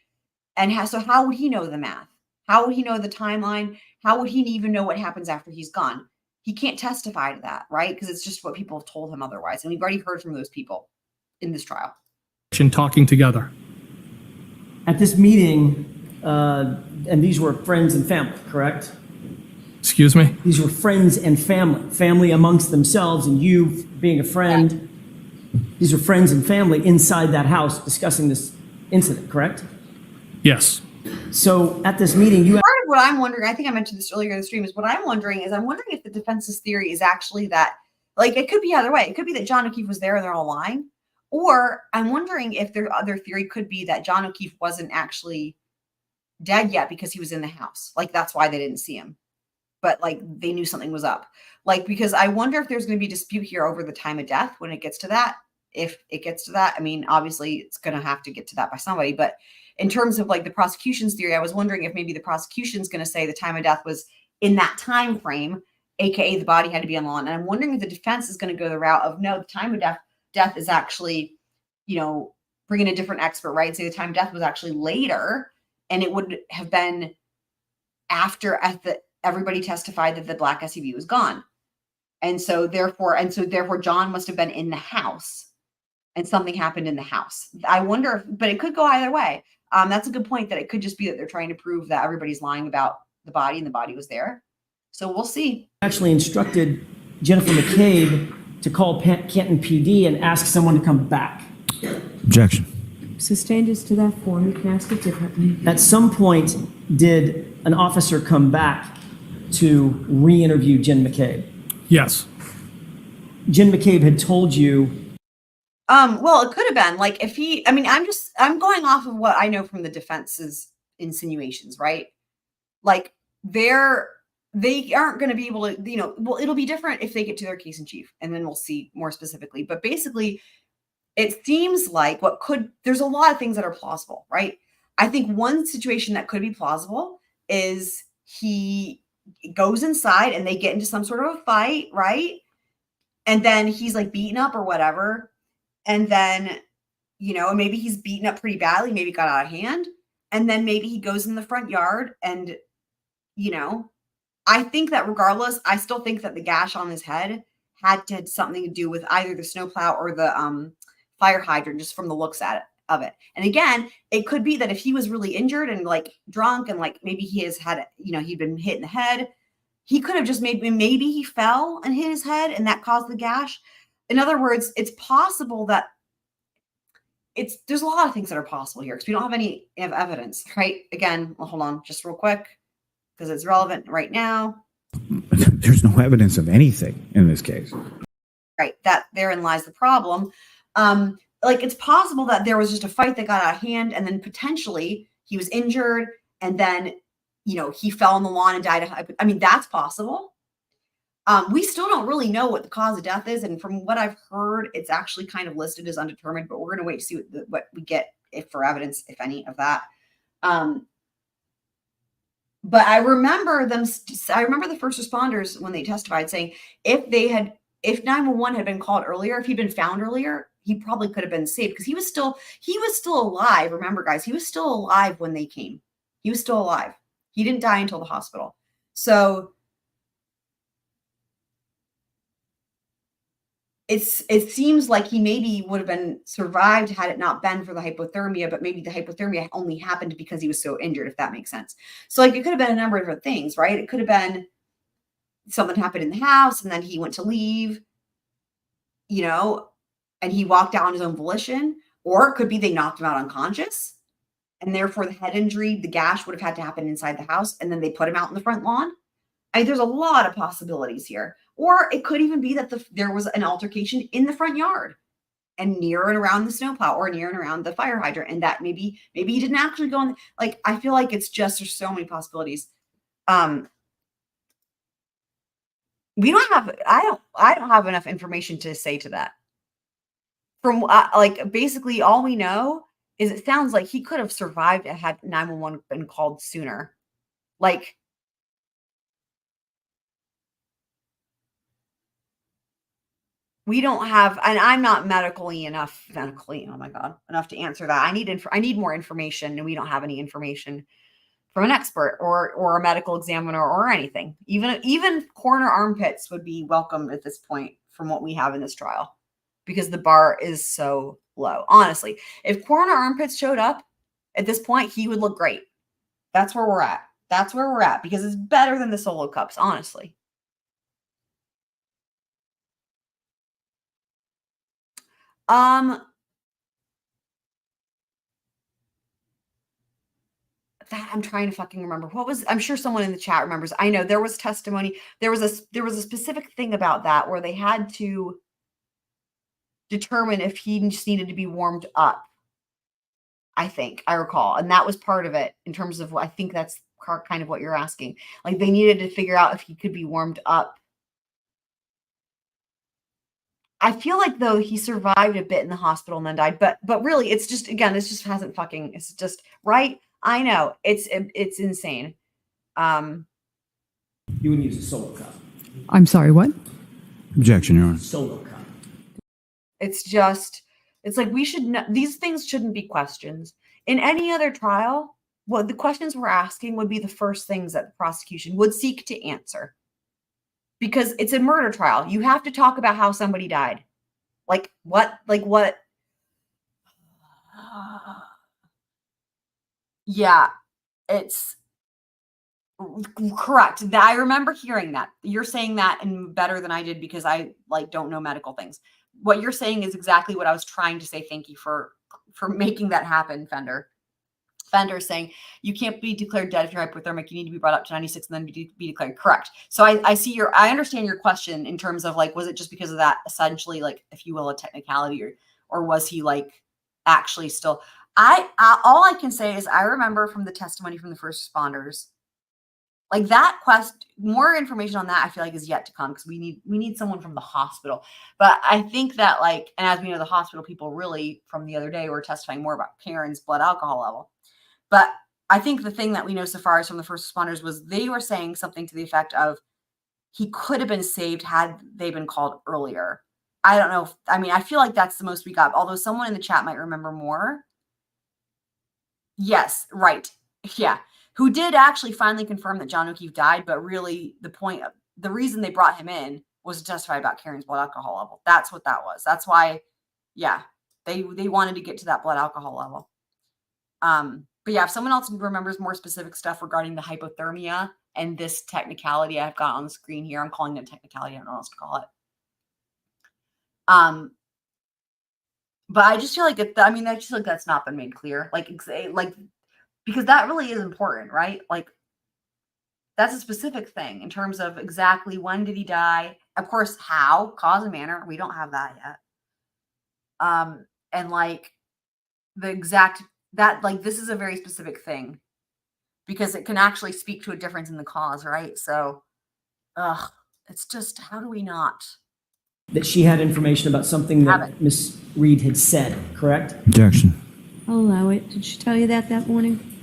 And so how would he know the math? How would he know the timeline? How would he even know what happens after he's gone? He can't testify to that, right? Because it's just what people have told him otherwise. And we've already heard from those people in this trial. Talking together. At this meeting, and these were friends and family, correct? Excuse me? These were friends and family amongst themselves, and you being a friend. these are friends and family inside that house discussing this incident, correct? Yes. So at this meeting, you Part of what I'm wondering, I think I mentioned this earlier in the stream, is I'm wondering if the defense's theory is actually that, like, it could be either way. It could be that John O'Keefe was there and they're all lying. Or I'm wondering if their other theory could be that John O'Keefe wasn't actually dead yet because he was in the house. Like, that's why they didn't see him. But, like, they knew something was up. Like, because I wonder if there's going to be dispute here over the time of death when it gets to that. If it gets to that, I mean, obviously it's going to have to get to that by somebody. But in terms of, like, the prosecution's theory, I was wondering if maybe the prosecution's going to say the time of death was in that time frame, aka the body had to be on the lawn. And I'm wondering if the defense is going to go the route of, no, the time of death is actually, you know, bringing a different expert, right? Say the time of death was actually later, and it would have been after everybody testified that the black SUV was gone. And so therefore John must have been in the house and something happened in the house. I wonder but it could go either way. That's a good point, that it could just be that they're trying to prove that everybody's lying about the body and the body was there. So we'll see. actually instructed Jennifer McCabe to call Canton PD and ask someone to come back. Objection. Sustained as to that form, you can ask it differently. At some point, did an officer come back to re-interview Jen McCabe? Yes. Jen McCabe had told you. Well, it could have been like if I'm going off of what I know from the defense's insinuations, right? Like they aren't going to be able to, well, it'll be different if they get to their case in chief, and then we'll see more specifically. But basically, it seems like there's a lot of things that are plausible, right? I think one situation that could be plausible is he goes inside and they get into some sort of a fight, right? And then he's like beaten up or whatever. And then, maybe he's beaten up pretty badly, maybe got out of hand. And then maybe he goes in the front yard and, I think that regardless, I still think that the gash on his head had something to do with either the snowplow or the fire hydrant, just from the looks of it. And again, it could be that if he was really injured and like drunk and like maybe he has had, he'd been hit in the head, he could have just maybe he fell and hit his head and that caused the gash. In other words, it's possible that there's a lot of things that are possible here because we don't have any evidence, right? Again, well, hold on just real quick because it's relevant right now. There's no evidence of anything in this case. Right. That therein lies the problem. Like it's possible that there was just a fight that got out of hand and then potentially he was injured and then, he fell on the lawn and died. I mean, that's possible. We still don't really know what the cause of death is. And from what I've heard, it's actually kind of listed as undetermined, but we're going to wait to see what we get for evidence, if any of that. But I remember the first responders when they testified saying if 911 had been called earlier, if he'd been found earlier, he probably could have been saved because he was still alive. Remember, guys, he was still alive when they came. He was still alive. He didn't die until the hospital. So it seems like he maybe would have been survived had it not been for the hypothermia, but maybe the hypothermia only happened because he was so injured, if that makes sense. So like it could have been a number of different things, right? It could have been something happened in the house and then he went to leave, and he walked out on his own volition, or it could be they knocked him out unconscious and therefore the head injury, the gash would have had to happen inside the house and then they put him out in the front lawn. There's a lot of possibilities here. Or it could even be that there was an altercation in the front yard and near and around the snowplow or near and around the fire hydrant. And that maybe he didn't actually go in. Like, I feel like there's so many possibilities. I don't have enough information to say to that. From basically all we know is it sounds like he could have survived and had 911 been called sooner. Like, we don't have, and I'm not medically enough, oh my God, enough to answer that. I need more information, and we don't have any information from an expert or a medical examiner or anything. Even coroner armpits would be welcome at this point from what we have in this trial, because the bar is so low. Honestly, if coroner armpits showed up at this point, he would look great. That's where we're at. Because it's better than the solo cups, honestly. That I'm trying to fucking remember. I'm sure someone in the chat remembers. I know there was testimony. There was a specific thing about that where they had to determine if he just needed to be warmed up. I think I recall. And that was part of it in terms of what I think that's kind of what you're asking. Like they needed to figure out if he could be warmed up. I feel like though he survived a bit in the hospital and then died, but really it's just, again, this just hasn't fucking, it's just right. I know it's insane. You would use a solo cup. I'm sorry, what? Objection, Your Honor. Solo cup. It's like we should know, these things shouldn't be questions. In any other trial, what the questions we're asking would be the first things that the prosecution would seek to answer. Because it's a murder trial. You have to talk about how somebody died. Like what? Yeah, it's correct. I remember hearing that. You're saying that and better than I did because I don't know medical things. What you're saying is exactly what I was trying to say. Thank you for making that happen, Fender. Fender saying you can't be declared dead if you're hypothermic. You need to be brought up to 96 and then be declared correct. So I understand your question in terms of was it just because of that, essentially, if you will, a technicality, or was he actually still? All I can say is I remember from the testimony from the first responders, that more information on that I feel like is yet to come because we need someone from the hospital. But I think that and as we know, the hospital people really from the other day were testifying more about Karen's blood alcohol level. But I think the thing that we know so far is from the first responders was they were saying something to the effect of he could have been saved had they been called earlier. I don't know. I feel like that's the most we got. Although someone in the chat might remember more. Yes, right. Yeah. Who did actually finally confirm that John O'Keefe died, but really the reason they brought him in was to testify about Karen's blood alcohol level. That's what that was. That's why, yeah, they wanted to get to that blood alcohol level. But yeah, if someone else remembers more specific stuff regarding the hypothermia and this technicality I've got on the screen here, I'm calling it a technicality. I don't know what else to call it. But I just feel like I just feel like that's not been made clear. Because that really is important, right? That's a specific thing in terms of exactly when did he die? Of course, how, cause and manner. We don't have that yet. And the exact this is a very specific thing because it can actually speak to a difference in the cause, right? So, it's just, how do we not? That she had information about something that Miss Reed had said, correct? Objection. I'll allow it. Did she tell you that morning?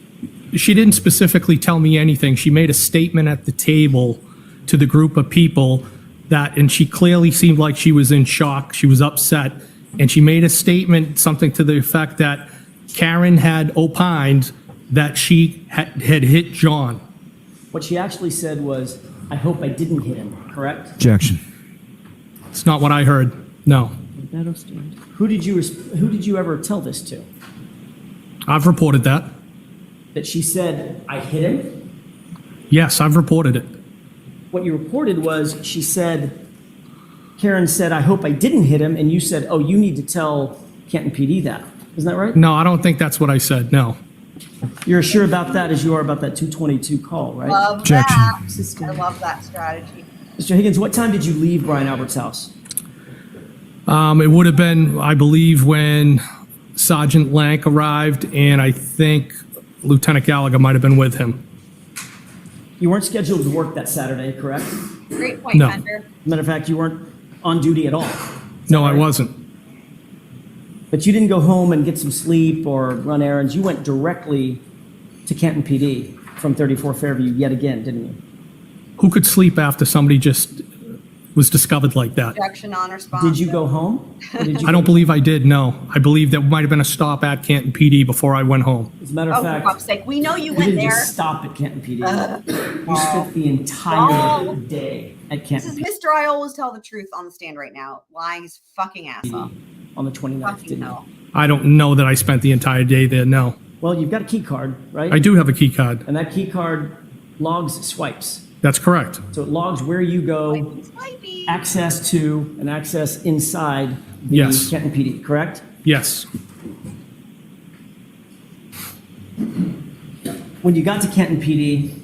She didn't specifically tell me anything. She made a statement at the table to the group of people and she clearly seemed like she was in shock. She was upset. And she made a statement, something to the effect that Karen had opined that she had hit John. What she actually said was, I hope I didn't hit him, correct? Objection. It's not what I heard. No. That'll stand. Who did you ever tell this to? I've reported that. That she said, I hit him? Yes, I've reported it. What you reported was Karen said, I hope I didn't hit him, and you said, oh, you need to tell Canton PD that. Isn't that right? No, I don't think that's what I said. No. You're as sure about that as you are about that 222 call, right? Love Objection. that. I love that strategy. Mr. Higgins, what time did you leave Brian Albert's house? It would have been, I believe, when Sergeant Lank arrived, and I think Lieutenant Gallagher might have been with him. You weren't scheduled to work that Saturday, correct? Great point, No. Fender. Matter of fact, you weren't on duty at all. No, I wasn't. But you didn't go home and get some sleep or run errands. You went directly to Canton PD from 34 Fairview yet again, didn't you? Who could sleep after somebody just was discovered like that? Objection, non-responsive. Did you go home? Or did you I don't believe I did, no. I believe there might have been a stop at Canton PD before I went home. As a matter Oh, of for fact, fuck's sake. We know you you went didn't there. just stop at Canton PD. You spent the entire day at This Canton is PD Mr. I always tell the truth on the stand right now. Lying his fucking ass off. on the 29th, Fucking didn't you? hell. I don't know that I spent the entire day there, no. Well, you've got a key card, right? I do have a key card. And that key card logs swipes. That's correct. So it logs where you go, Swipey. access to, and access inside the Yes. Canton PD, correct? Yes. When you got to Canton PD,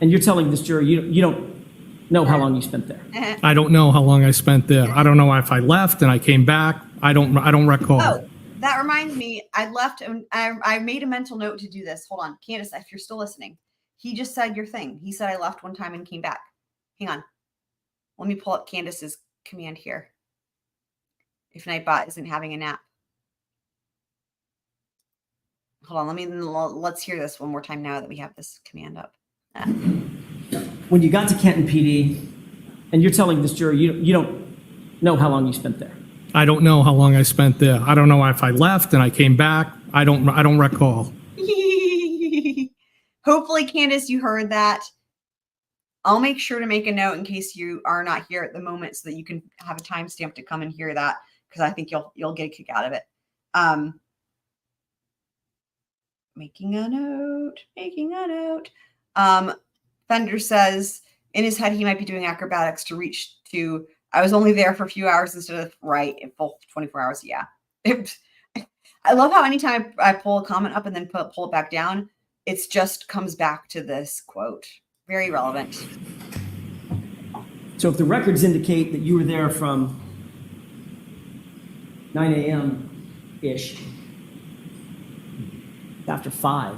and you're telling this jury, you don't know how long you spent there. I don't know how long I spent there. I don't know if I left and I came back. I don't recall. Oh, that reminds me. I left and I made a mental note to do this. Hold on, Candace, if you're still listening, he just said your thing. He said I left one time and came back. Hang on. Let me pull up Candace's command here. If Nightbot isn't having a nap. Hold on, let's hear this one more time now that we have this command up. When you got to Canton PD, and you're telling this jury, you don't know how long you spent there. I don't know how long I spent there. I don't know if I left and I came back. I don't recall. Hopefully, Candace, you heard that. I'll make sure to make a note in case you are not here at the moment so that you can have a timestamp to come and hear that, because I think you'll get a kick out of it. Making a note. Fender says in his head he might be doing acrobatics to reach to, I was only there for a few hours instead of in full 24 hours. Yeah. I love how anytime I pull a comment up and then pull it back down, it's just comes back to this quote. Very relevant. So if the records indicate that you were there from 9 a.m.-ish, after 5.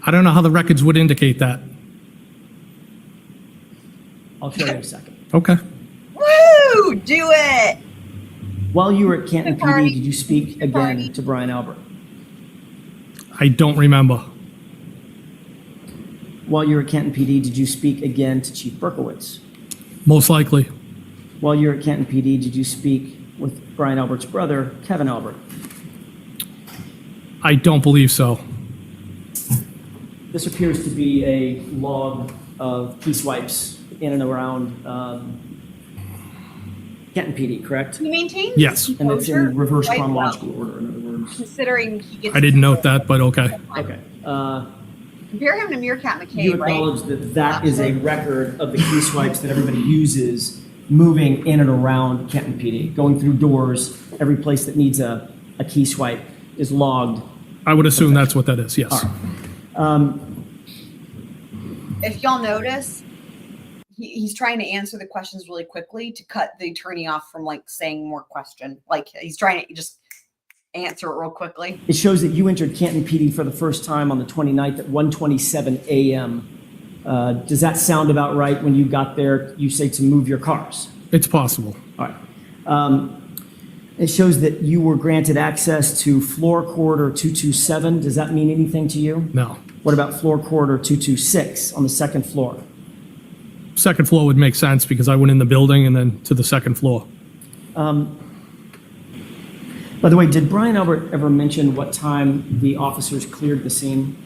I don't know how the records would indicate that. I'll show you in a second. Okay. Woo! Do it! While you were at Canton Good party. PD, did you speak Good party. again to Brian Albert? I don't remember. While you were at Canton PD, did you speak again to Chief Berkowitz? Most likely. While you were at Canton PD, did you speak with Brian Albert's brother, Kevin Albert? I don't believe so. This appears to be a log of key swipes in and around Canton PD, correct? He maintains Yes. his And it's composure in reverse quite chronological well, order, in other words. considering he gets. I didn't note that, but okay. Okay. Compare him to Meerkat You McCabe, right? acknowledge that that is a record of the key swipes that everybody uses moving in and around Canton PD, going through doors, every place that needs a key swipe is logged. I would assume that's what that is, yes. If y'all notice, he's trying to answer the questions really quickly to cut the attorney off from like saying more question. Like he's trying to just answer it real quickly. It shows that you entered Canton PD for the first time on the 29th at 1:27 a.m. Does that sound about right? When you got there, you say to move your cars. It's possible. All right. It shows that you were granted access to floor corridor 227. Does that mean anything to you? No. What about floor corridor 226 on the second floor? Second floor would make sense because I went in the building and then to the second floor. By the way, did Brian Albert ever mention what time the officers cleared the scene?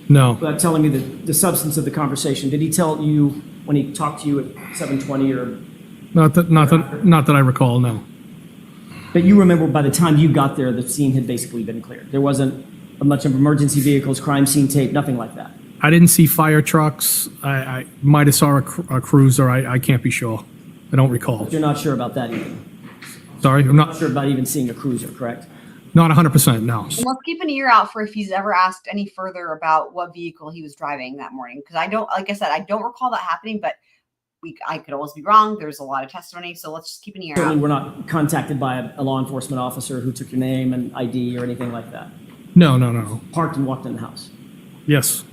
No. Without telling me the substance of the conversation, did he tell you when he talked to you at 7:20 or? Not that I recall, no. But you remember by the time you got there, the scene had basically been cleared. There wasn't a bunch of emergency vehicles, crime scene tape, nothing like that. I didn't see fire trucks. I might have saw a cruiser. I can't be sure. I don't recall. You're not sure about that either. Sorry, I'm Not not sure about even seeing a cruiser, correct? not 100%, no. And let's keep an ear out for if he's ever asked any further about what vehicle he was driving that morning. Because I don't, like I said, I don't recall that happening, but I could always be wrong. There's a lot of testimony, so let's just keep an ear Certainly, out. we're not contacted by a law enforcement officer who took your name and ID or anything like that. No. Parked and walked in the house. Yes.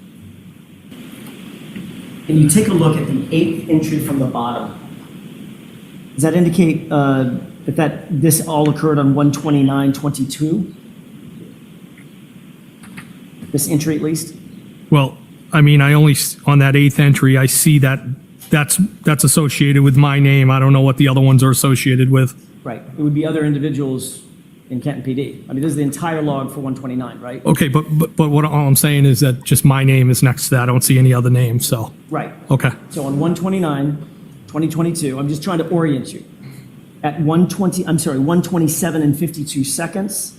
Can you take a look at the 8th entry from the bottom? Does that indicate that this all occurred on 1/29/22? This entry, at least. Well, I mean, I only on that 8th entry, I see that that's associated with my name. I don't know what the other ones are associated with. Right. It would be other individuals in Canton PD. I mean, this is the entire log for 129, right? Okay, but what all I'm saying is that just my name is next to that. I don't see any other names. So Right. okay. So on 1/29/2022, I'm just trying to orient you. At 1:27 and 52 seconds,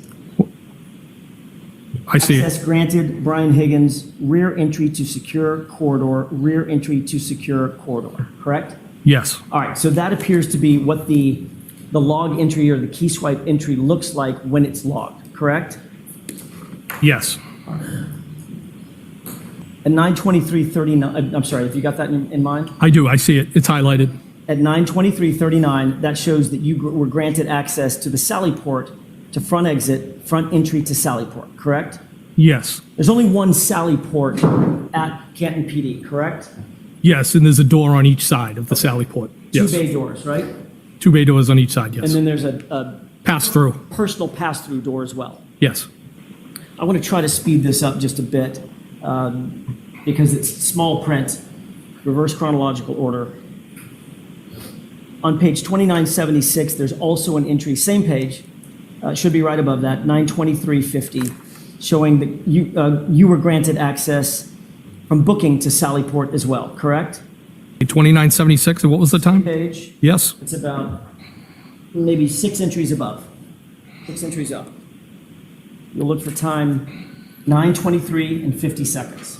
I see it. access granted, Brian Higgins, rear entry to secure corridor, rear entry to secure corridor, correct? Yes. All right, so that appears to be what the the log entry or the key swipe entry looks like when it's logged, correct? Yes. At 9:23:39, I'm sorry, if you got that in mind? I do. I see it. It's highlighted. At 9:23:39, that shows that you were granted access to the Sally Port to front exit, front entry to Sally Port, correct? Yes. There's only one Sally Port at Canton PD, correct? Yes, and there's a door on each side of the Sally Port. Two Yes. bay doors, right? 2 bay doors on each side, And yes. then there's a Pass through. personal pass-through door as well. Yes. I want to try to speed this up just a bit because it's small print, reverse chronological order. On page 2976, there's also an entry, same page, should be right above that, 92350, showing that you were granted access from booking to Sally Port as well, correct? 2976, and what was the time? Page, Yes. it's about maybe 6 entries above, 6 entries up. You'll look for time 9:23 and 50 seconds.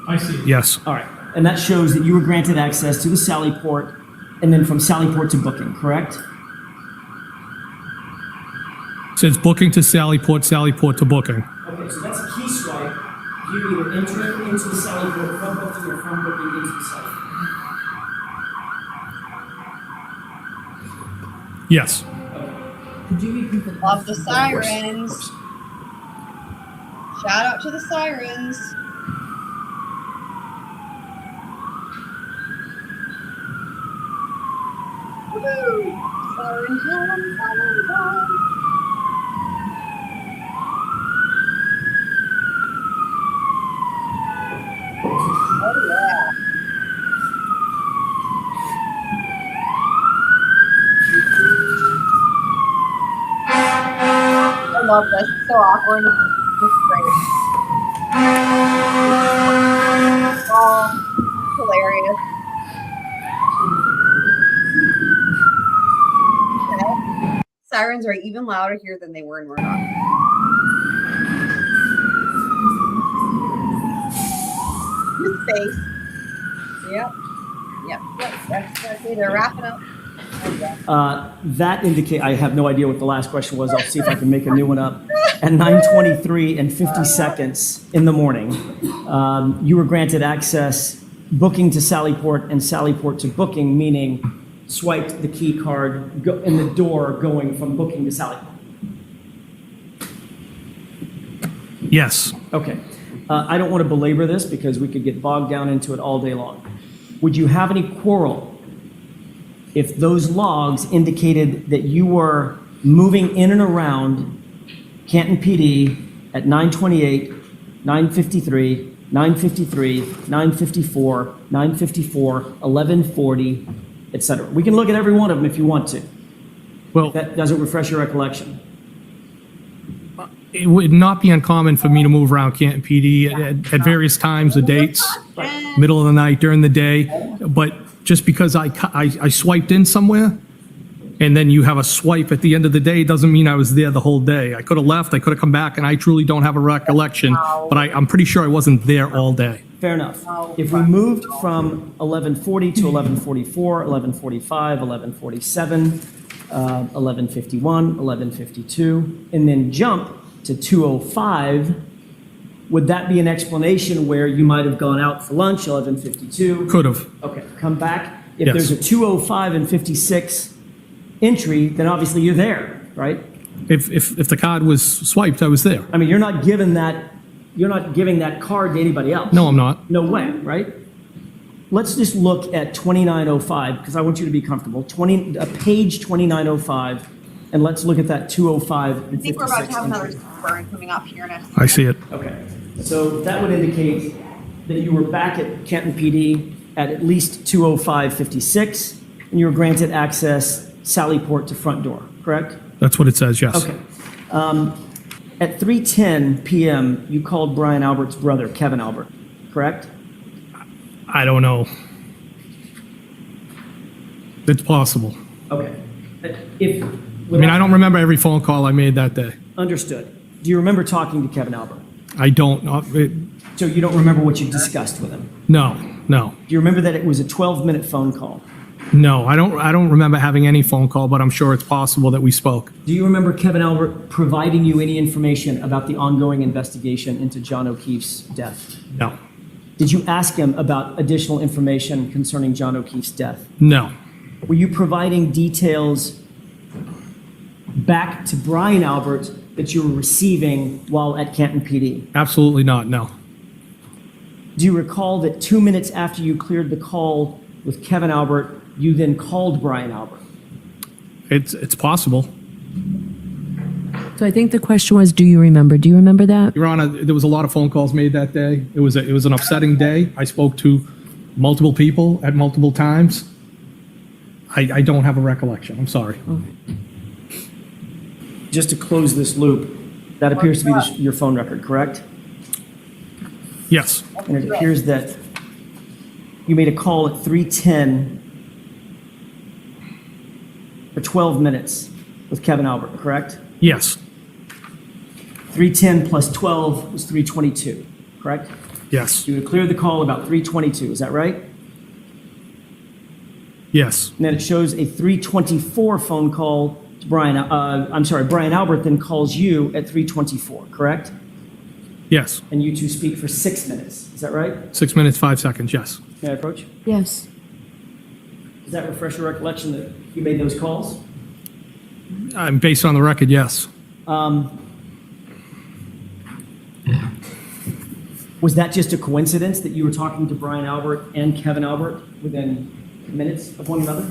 I see. Yes. All right, and that shows that you were granted access to the Sally Port and then from Sally Port to booking, correct? Says booking to Sally Port to booking. Okay, so that's a key swipe. You either entering into the Sally Port from booking or from booking into the Sally Port. Yes. Could you repeat the Love the sirens. Shout out to the sirens. Woo! Siren time, siren time. Oh yeah. I love this. It's so awkward. It's great. Oh, hilarious. Okay. Sirens are even louder here than they were in Murdoch. His face. Yep. Yep. That's it. They're wrapping up. That indicate, I have no idea what the last question was. I'll see if I can make a new one up. At 9:23 and 50 seconds in the morning, you were granted access booking to Sally Port and Sally Port to booking, meaning swiped the key card in the door going from booking to Sally Port. Yes. Okay. I don't want to belabor this because we could get bogged down into it all day long. Would you have any quarrel if those logs indicated that you were moving in and around Canton PD at 9:28, 9:53, 9:53, 9:54, 9:54, 11:40, etc.? We can look at every one of them if you want to. Well, That doesn't refresh your recollection. it would not be uncommon for me to move around Canton PD at various times, the dates, middle of the night, during the day. But just because I swiped in somewhere and then you have a swipe at the end of the day doesn't mean I was there the whole day. I could have left, I could have come back, and I truly don't have a recollection, but I'm pretty sure I wasn't there all day. Fair enough. If we moved from 11:40 to 11:44, 11:45, 11:47, 11:51, 11:52, and then jump to 2:05, would that be an explanation where you might have gone out for lunch, 11:52? Could have. Okay, come back. If Yes. there's a 2:05 and 56 entry, then obviously you're there, right? If the card was swiped, I was there. I mean, you're not giving that card to anybody else. No, I'm not. No way, right? Let's just look at 2905, because I want you to be comfortable. Page 2905, and let's look at that 2:05 and I think we're about to 56 have another entry. burn coming up here next. I see it. Okay, so that would indicate that you were back at Canton PD at least 2:05:56, and you were granted access Sally Port to front door, correct? That's what it says, yes. Okay. At 3:10 p.m., you called Brian Albert's brother, Kevin Albert, correct? I don't know. It's possible. Okay. I mean, I don't remember every phone call I made that day. Understood. Do you remember talking to Kevin Albert? I don't. So you don't remember what you discussed with him? No. Do you remember that it was a 12-minute phone call? No, I don't remember having any phone call, but I'm sure it's possible that we spoke. Do you remember Kevin Albert providing you any information about the ongoing investigation into John O'Keefe's death? No. Did you ask him about additional information concerning John O'Keefe's death? No. Were you providing details back to Brian Albert that you were receiving while at Canton PD? Absolutely not, no. Do you recall that 2 minutes after you cleared the call with Kevin Albert, you then called Brian Albert? It's possible. So I think the question was, do you remember? Do you remember that? Your Honor, there was a lot of phone calls made that day. It was an upsetting day. I spoke to multiple people at multiple times. I don't have a recollection. I'm sorry. Just to close this loop, that appears to be your phone record, correct? Yes. And it appears that you made a call at 3:10 for 12 minutes with Kevin Albert, correct? Yes. 3:10 plus 12 was 3:22, correct? Yes. You had cleared the call about 3:22, is that right? Yes. And then it shows a 3:24 phone call to Brian, Brian Albert then calls you at 3:24, correct? Yes. And you two speak for 6 minutes, is that right? 6 minutes, 5 seconds, yes. May I approach? Yes. Does that refresh your recollection that you made those calls? Based on the record, yes. Was that just a coincidence that you were talking to Brian Albert and Kevin Albert within minutes of one another?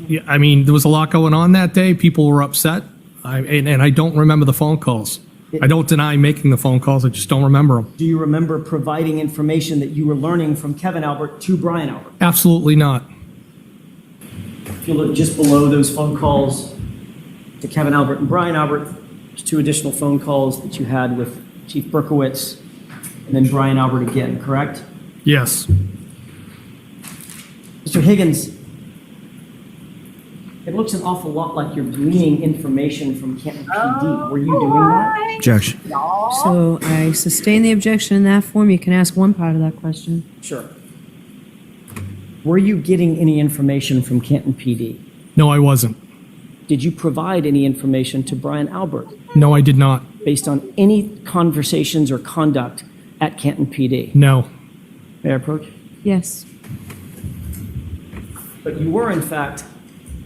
Yeah, I mean, there was a lot going on that day. People were upset. And I don't remember the phone calls. I don't deny making the phone calls. I just don't remember them. Do you remember providing information that you were learning from Kevin Albert to Brian Albert? Absolutely not. If you look just below those phone calls to Kevin Albert and Brian Albert, there's 2 additional phone calls that you had with Chief Berkowitz and then Brian Albert again, correct? Yes. Mr. Higgins, it looks an awful lot like you're gleaning information from Canton PD. Were you doing that? Objection. So I sustain the objection in that form. You can ask one part of that question. Sure. Were you getting any information from Canton PD? No, I wasn't. Did you provide any information to Brian Albert No, I did not. based on any conversations or conduct at Canton PD? No. May I approach? Yes. But you were, in fact,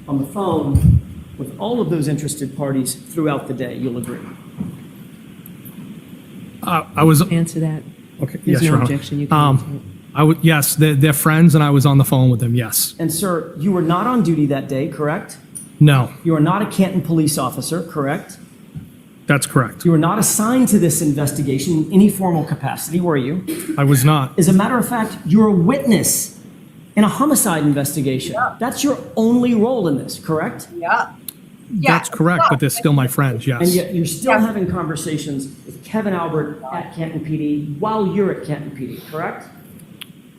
on the phone with all of those interested parties throughout the day, you'll agree. I was. Answer that. Okay. There's Yes, no Your Honor. objection. You can answer it. Yes, they're friends, and I was on the phone with them. Yes. And sir, you were not on duty that day, correct? No, You are not a Canton police officer, correct? that's correct. You were not assigned to this investigation in any formal capacity, were you? I was not. As a matter of fact, you're a witness in a homicide investigation. That's your only role in this, correct? Yeah. That's correct, but they're still my friends. And Yes. yet you're still having conversations with Kevin Albert at Canton PD while you're at Canton PD, correct?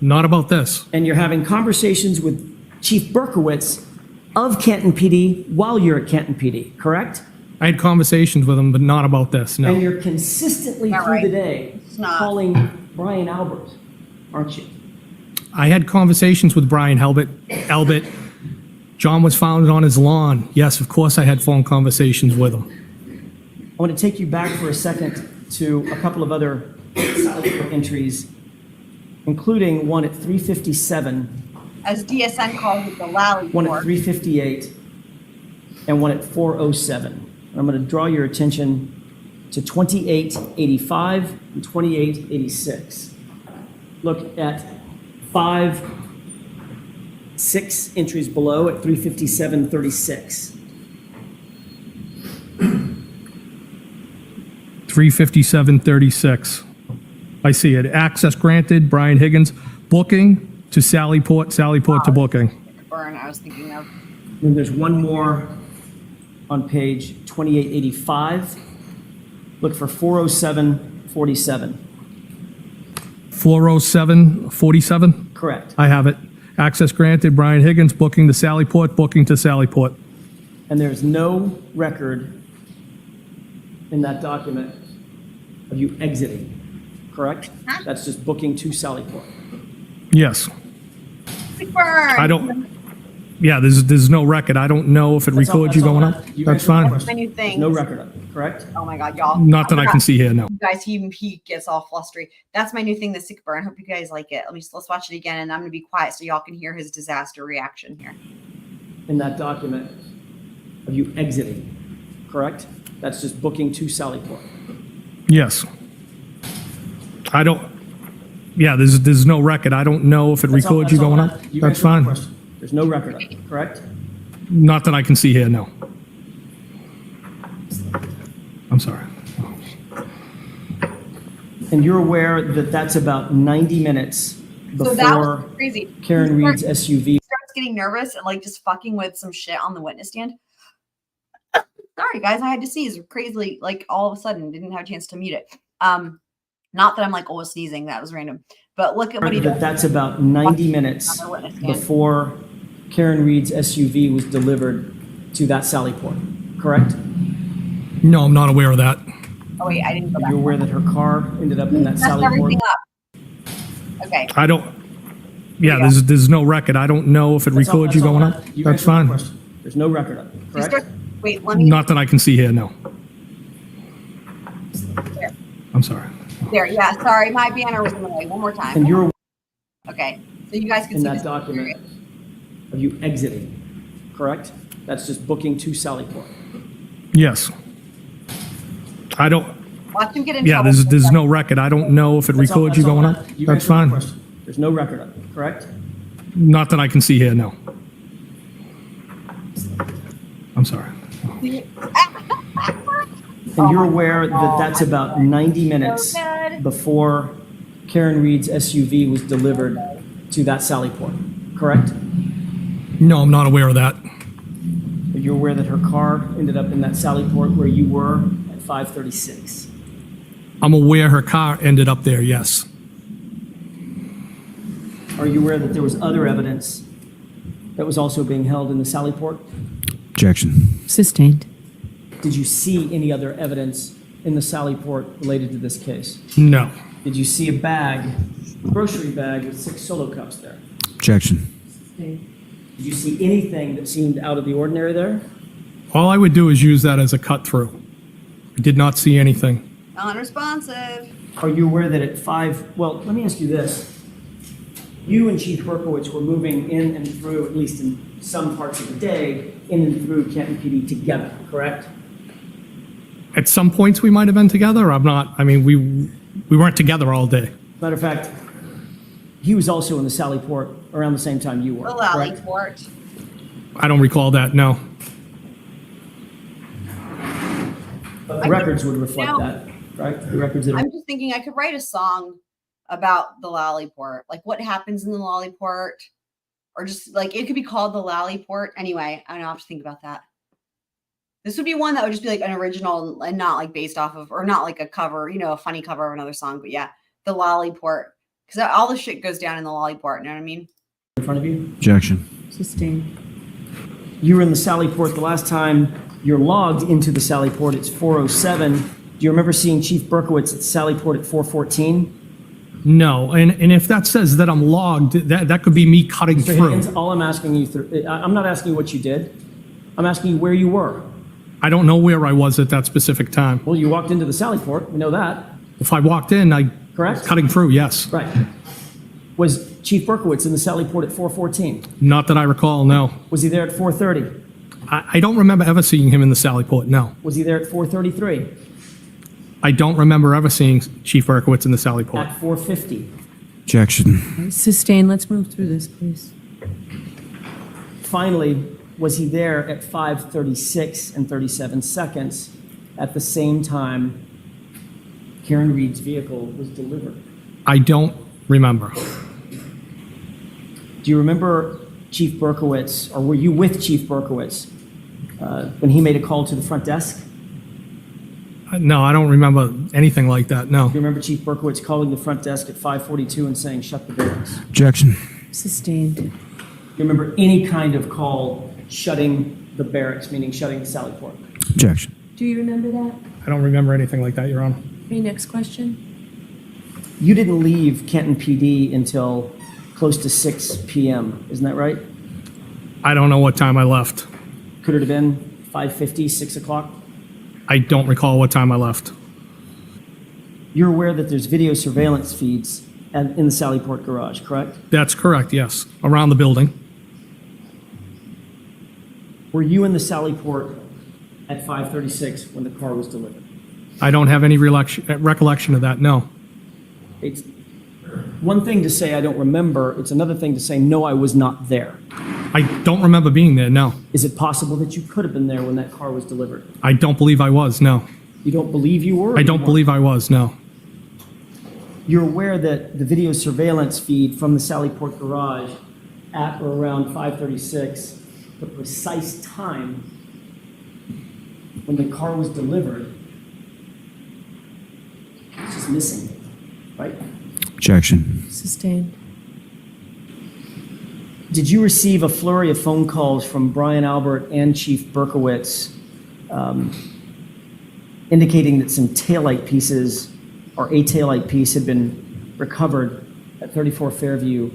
Not about this. And you're having conversations with Chief Berkowitz of Canton PD while you're at Canton PD, correct? I had conversations with them, but not about this. And No. you're consistently Not through right. the day It's not. calling Brian Albert, aren't you? I had conversations with Brian Albert. John was found on his lawn. Yes, of course, I had phone conversations with him. I want to take you back for a second to a couple of other entries, including one at 3:57, As DSN calls it, the Lally one at Court. 3:58, and one at 4:07. And I'm going to draw your attention to 2885 and 2886. Look at 6 entries below at 3:57:36. 35736. I see it. Access granted. Brian Higgins. Booking to Sallyport. Sallyport to booking. Burn, I was thinking of. Then there's one more on page 2885. Look for 40747. 40747. Correct. I have it. Access granted. Brian Higgins. Booking to Sallyport. Booking to Sallyport. And there's no record in that document of you exiting, correct? That's just booking to Sallyport. Yes. Burn. I don't. Yeah, there's no record. I don't know if it That's all- records you that's all going I- up. you That's answered my fine. question. My new There's thing. no record of it, correct? Oh my God, y'all. Not that I can see here, no. You guys, he gets all flustery. That's my new thing, the sick burn. Hope you guys like it. Let's watch it again, and I'm gonna be quiet so y'all can hear his disaster reaction here. In that document of you exiting, correct? That's just booking to Sallyport. Yes. I don't, yeah, there's no record. I don't know if it That's all- records you that's all going I- up. you That's answered my fine. question. There's no record of it, correct? Not that I can see here, no. I'm sorry. And you're aware that that's about 90 minutes So that was before crazy. Karen He Reed's SUV. starts getting nervous and like just fucking with some shit on the witness stand. Sorry, guys, I had to sneeze crazily, like all of a sudden, didn't have a chance to mute it. Not that I'm like always sneezing, that was random. But look at what he That does. that's about 90 minutes On the witness stand. before Karen Reed's SUV was delivered to that Sallyport, correct? No, I'm not aware of that. Oh wait, I didn't go back. You're aware that her car ended up in that Messed everything Sallyport? up. Okay. I don't, yeah, There you there's no record. I don't know if it That's all- records you that's all going I- up. you That's answered my fine. question. There's no record of it, He correct? starts, wait, let me. Not that I can see here, no. There. I'm sorry. There, yeah, sorry, my banner was in the way. One more time. And you're Okay, so you guys can in see that this. document of you exiting, correct? That's just booking to Sallyport. Yes. I don't, Watch him get in yeah, trouble. there's no record. I don't know if it That's all- records you that's all going I- up. you That's answered my fine. question. There's no record of it, correct? Not that I can see here, no. I'm sorry. And you're aware that that's about 90 minutes So good. before Karen Reed's SUV was delivered to that Sallyport, correct? No, I'm not aware of that. You're aware that her car ended up in that Sallyport where you were at 5:36. I'm aware her car ended up there, yes. Are you aware that there was other evidence that was also being held in the Sallyport? Objection. Sustained. Did you see any other evidence in the Sallyport related to this case? No. Did you see a bag, grocery bag with 6 solo cups there? Objection. Did you see anything that seemed out of the ordinary there? All I would do is use that as a cut through. I did not see anything. Unresponsive. Are you aware that at 5, well, let me ask you this. You and Chief Berkowitz were moving in and through, at least in some parts of the day, in and through Canton PD together, correct? At some points we might have been together. I'm not, I mean, we weren't together all day. Matter of fact, he was also in the Sallyport around the same time you were, The Lally correct? Port. I don't recall that, no. But the records would reflect No. that, right? The records that I'm just thinking I could write a song about the Lolliport, like what happens in the Lolliport, or just like it could be called the Lolliport. Anyway, I don't know. I'll have to think about that. This would be one that would just be like an original and not like based off of, or not like a cover, you know, a funny cover of another song. But yeah, the Lolliport, because all the shit goes down in the Lolliport. You know what I mean? in front of you. Objection. Sustained. You were in the Sallyport the last time you're logged into the Sallyport. It's 4:07. Do you remember seeing Chief Berkowitz at Sallyport at 4:14? No, and if that says that I'm logged, that could be me cutting Mr. through. Higgins, all I'm asking you, I'm not asking you what you did. I'm asking you where you were. I don't know where I was at that specific time. Well, you walked into the Sallyport. We know that. If I walked in, I Correct? cutting through, yes. Right. Was Chief Berkowitz in the Sallyport at 4:14? Not that I recall, no. Was he there at 4:30? I don't remember ever seeing him in the Sallyport, no. Was he there at 4:33? I don't remember ever seeing Chief Berkowitz in the Sallyport. At 4:50? Objection. Sustained. Let's move through this, please. Finally, was he there at 5:36 and 37 seconds at the same time Karen Reed's vehicle was delivered? I don't remember. Do you remember Chief Berkowitz, or were you with Chief Berkowitz when he made a call to the front desk? No, I don't remember anything like that, no. Do you remember Chief Berkowitz calling the front desk at 5:42 and saying, "Shut the barracks"? Objection. Sustained. Do you remember any kind of call shutting the barracks, meaning shutting the Sallyport? Objection. Do you remember that? I don't remember anything like that, Your Honor. Okay, next question. You didn't leave Canton PD until close to 6 p.m., isn't that right? I don't know what time I left. Could it have been 5:50, 6 o'clock? I don't recall what time I left. You're aware that there's video surveillance feeds in the Sallyport garage, correct? That's correct, yes. Around the building. Were you in the Sallyport at 5:36 when the car was delivered? I don't have any recollection of that, no. It's one thing to say I don't remember, it's another thing to say, no, I was not there. I don't remember being there, no. Is it possible that you could have been there when that car was delivered? I don't believe I was, no. You don't believe you were? I don't believe I was, no. You're aware that the video surveillance feed from the Sallyport garage at or around 5:36, the precise time when the car was delivered, it's just missing, right? Objection. Sustained. Did you receive a flurry of phone calls from Brian Albert and Chief Berkowitz indicating that some taillight pieces or a taillight piece had been recovered at 34 Fairview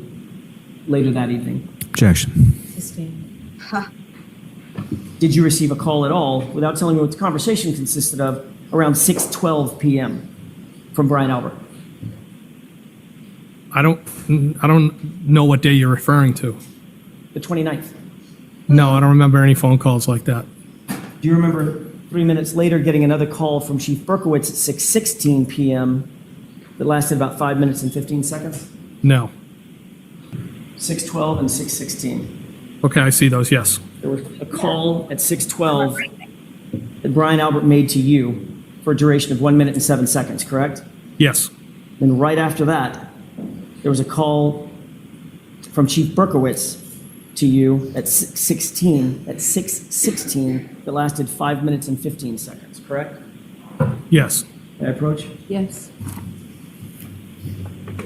later that evening? Objection. Sustained. Did you receive a call at all, without telling me what the conversation consisted of, around 6:12 p.m. from Brian Albert? I don't know what day you're referring to. The 29th. No, I don't remember any phone calls like that. Do you remember 3 minutes later getting another call from Chief Berkowitz at 6:16 p.m. that lasted about 5 minutes and 15 seconds? No. 6:12 and 6:16. Okay, I see those, yes. There was a call at 6:12 that Brian Albert made to you for a duration of 1 minute and 7 seconds, correct? Yes. And right after that, there was a call from Chief Berkowitz to you at 6:16 that lasted 5 minutes and 15 seconds, correct? Yes. May I approach? Yes.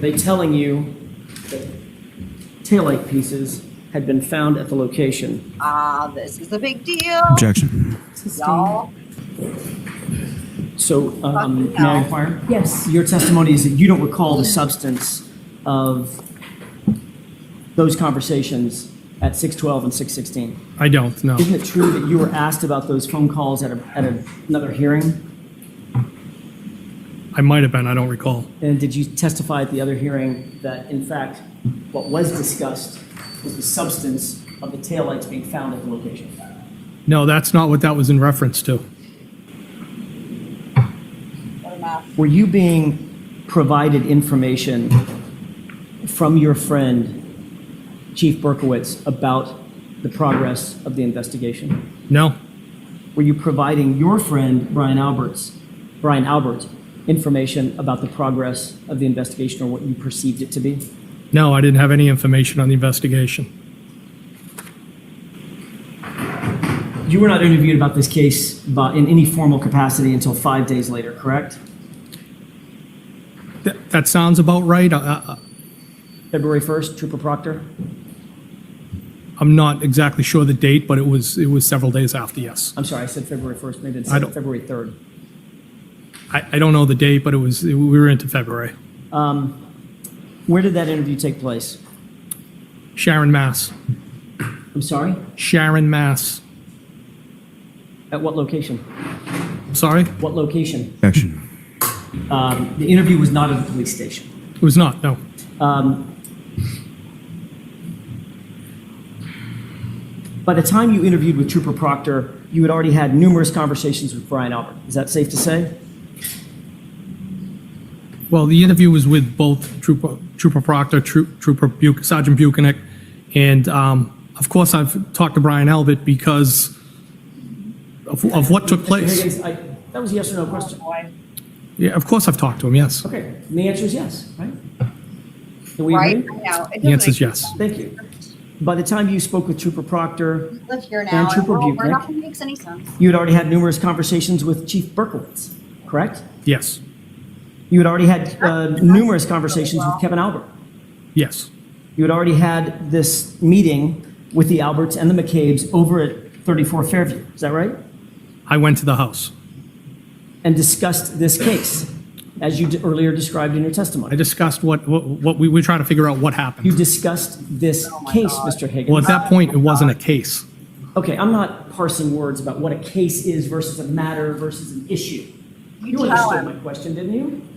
They telling you that taillight pieces had been found at the location. This is a big deal. Objection. Y'all. So, may I inquire? Yes. Your testimony is that you don't recall the substance of those conversations at 6:12 and 6:16. I don't, no. Isn't it true that you were asked about those phone calls at another hearing? I might have been, I don't recall. And did you testify at the other hearing that, in fact, what was discussed was the substance of the taillights being found at the location? No, that's not what that was in reference to. Were you being provided information from your friend, Chief Berkowitz, about the progress of the investigation? No. Were you providing your friend, Brian Albert, information about the progress of the investigation or what you perceived it to be? No, I didn't have any information on the investigation. You were not interviewed about this case in any formal capacity until 5 days later, correct? That sounds about right. February 1st, Trooper Proctor? I'm not exactly sure the date, but it was several days after, yes. I'm sorry, I said February 1st, maybe it's I don't- February 3rd. I don't know the date, but we were into February. Where did that interview take place? Sharon, Mass. I'm sorry? Sharon, Mass. At what location? Sorry? What location? Objection. The interview was not at the police station. It was not, no. By the time you interviewed with Trooper Proctor, you had already had numerous conversations with Brian Albert. Is that safe to say? Well, the interview was with both Trooper Proctor, Sergeant Buchanan, and of course I've talked to Brian Albert because of what took Mr. place. Higgins, that was a yes or no question. Yeah, of course I've talked to him, yes. Okay, and the answer is yes, right? Can we Right? agree? I know. It The answer is doesn't yes. Thank you. By the time you spoke with Trooper Proctor, live here And now. Trooper Where Buchanan. nothing makes any sense. you had already had numerous conversations with Chief Berkowitz, correct? Yes, You had already had numerous conversations with Kevin Albert. yes, You had already had this meeting with the Alberts and the McCabe's over at 34 Fairview. Is that right? I went to the house. And discussed this case. as you earlier described in your I testimony. discussed what we were trying to figure out what You happened. discussed this case, Mr. Higgins. Well, at that point, it wasn't a case. Okay, I'm not parsing words about what a case is versus a matter versus an issue. You understood my question, didn't you?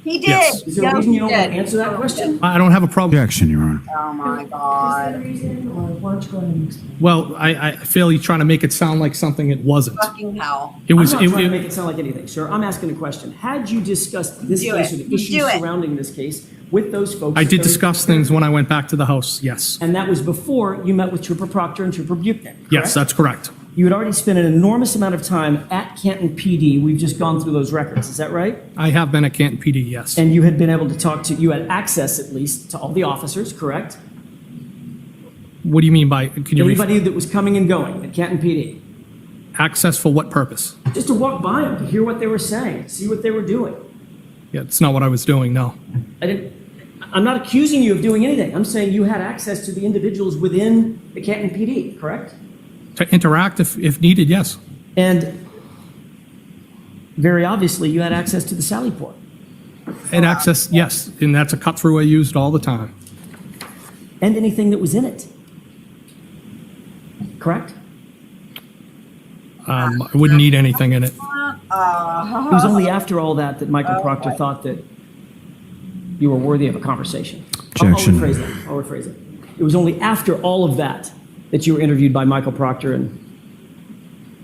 He did. Yes. Is there a reason you don't want to answer that question? I don't have a problem. Objection, Your Honor. Oh my God. Is there a reason, or why don't you go ahead and explain? Well, I feel you're trying to make it sound like something it wasn't. Fucking hell. It was, I'm not trying to it, make it sound like anything, sir. I'm asking a question. Had you discussed this Do case it. or the Do issues it. surrounding this case with those folks? I at did 34th discuss Fairview? things when I went back to the house, yes. And that was before you met with Trooper Proctor and Trooper Buchanan, correct? Yes, that's correct. You had already spent an enormous amount of time at Canton PD. We've just gone through those records. Is that right? I have been at Canton PD, yes. And you had been able to talk to, you had access at least to all the officers, correct? What do you mean by, can you Anybody that was coming and going at Canton PD. access for what purpose? Just to walk by them, to hear what they were saying, see what they were doing. Yeah, it's not what I was doing, no. I'm not accusing you of doing anything. I'm saying you had access to the individuals within the Canton PD, correct? To interact if needed, yes. And very obviously, you had access to the Sally Port. And access, yes, and that's a cut through I used all the time. And anything that was in it. Correct? I wouldn't need anything in it. It was only after all that that Michael Proctor thought that you were worthy of a conversation. Objection. I'll rephrase it. It was only after all of that that you were interviewed by Michael Proctor and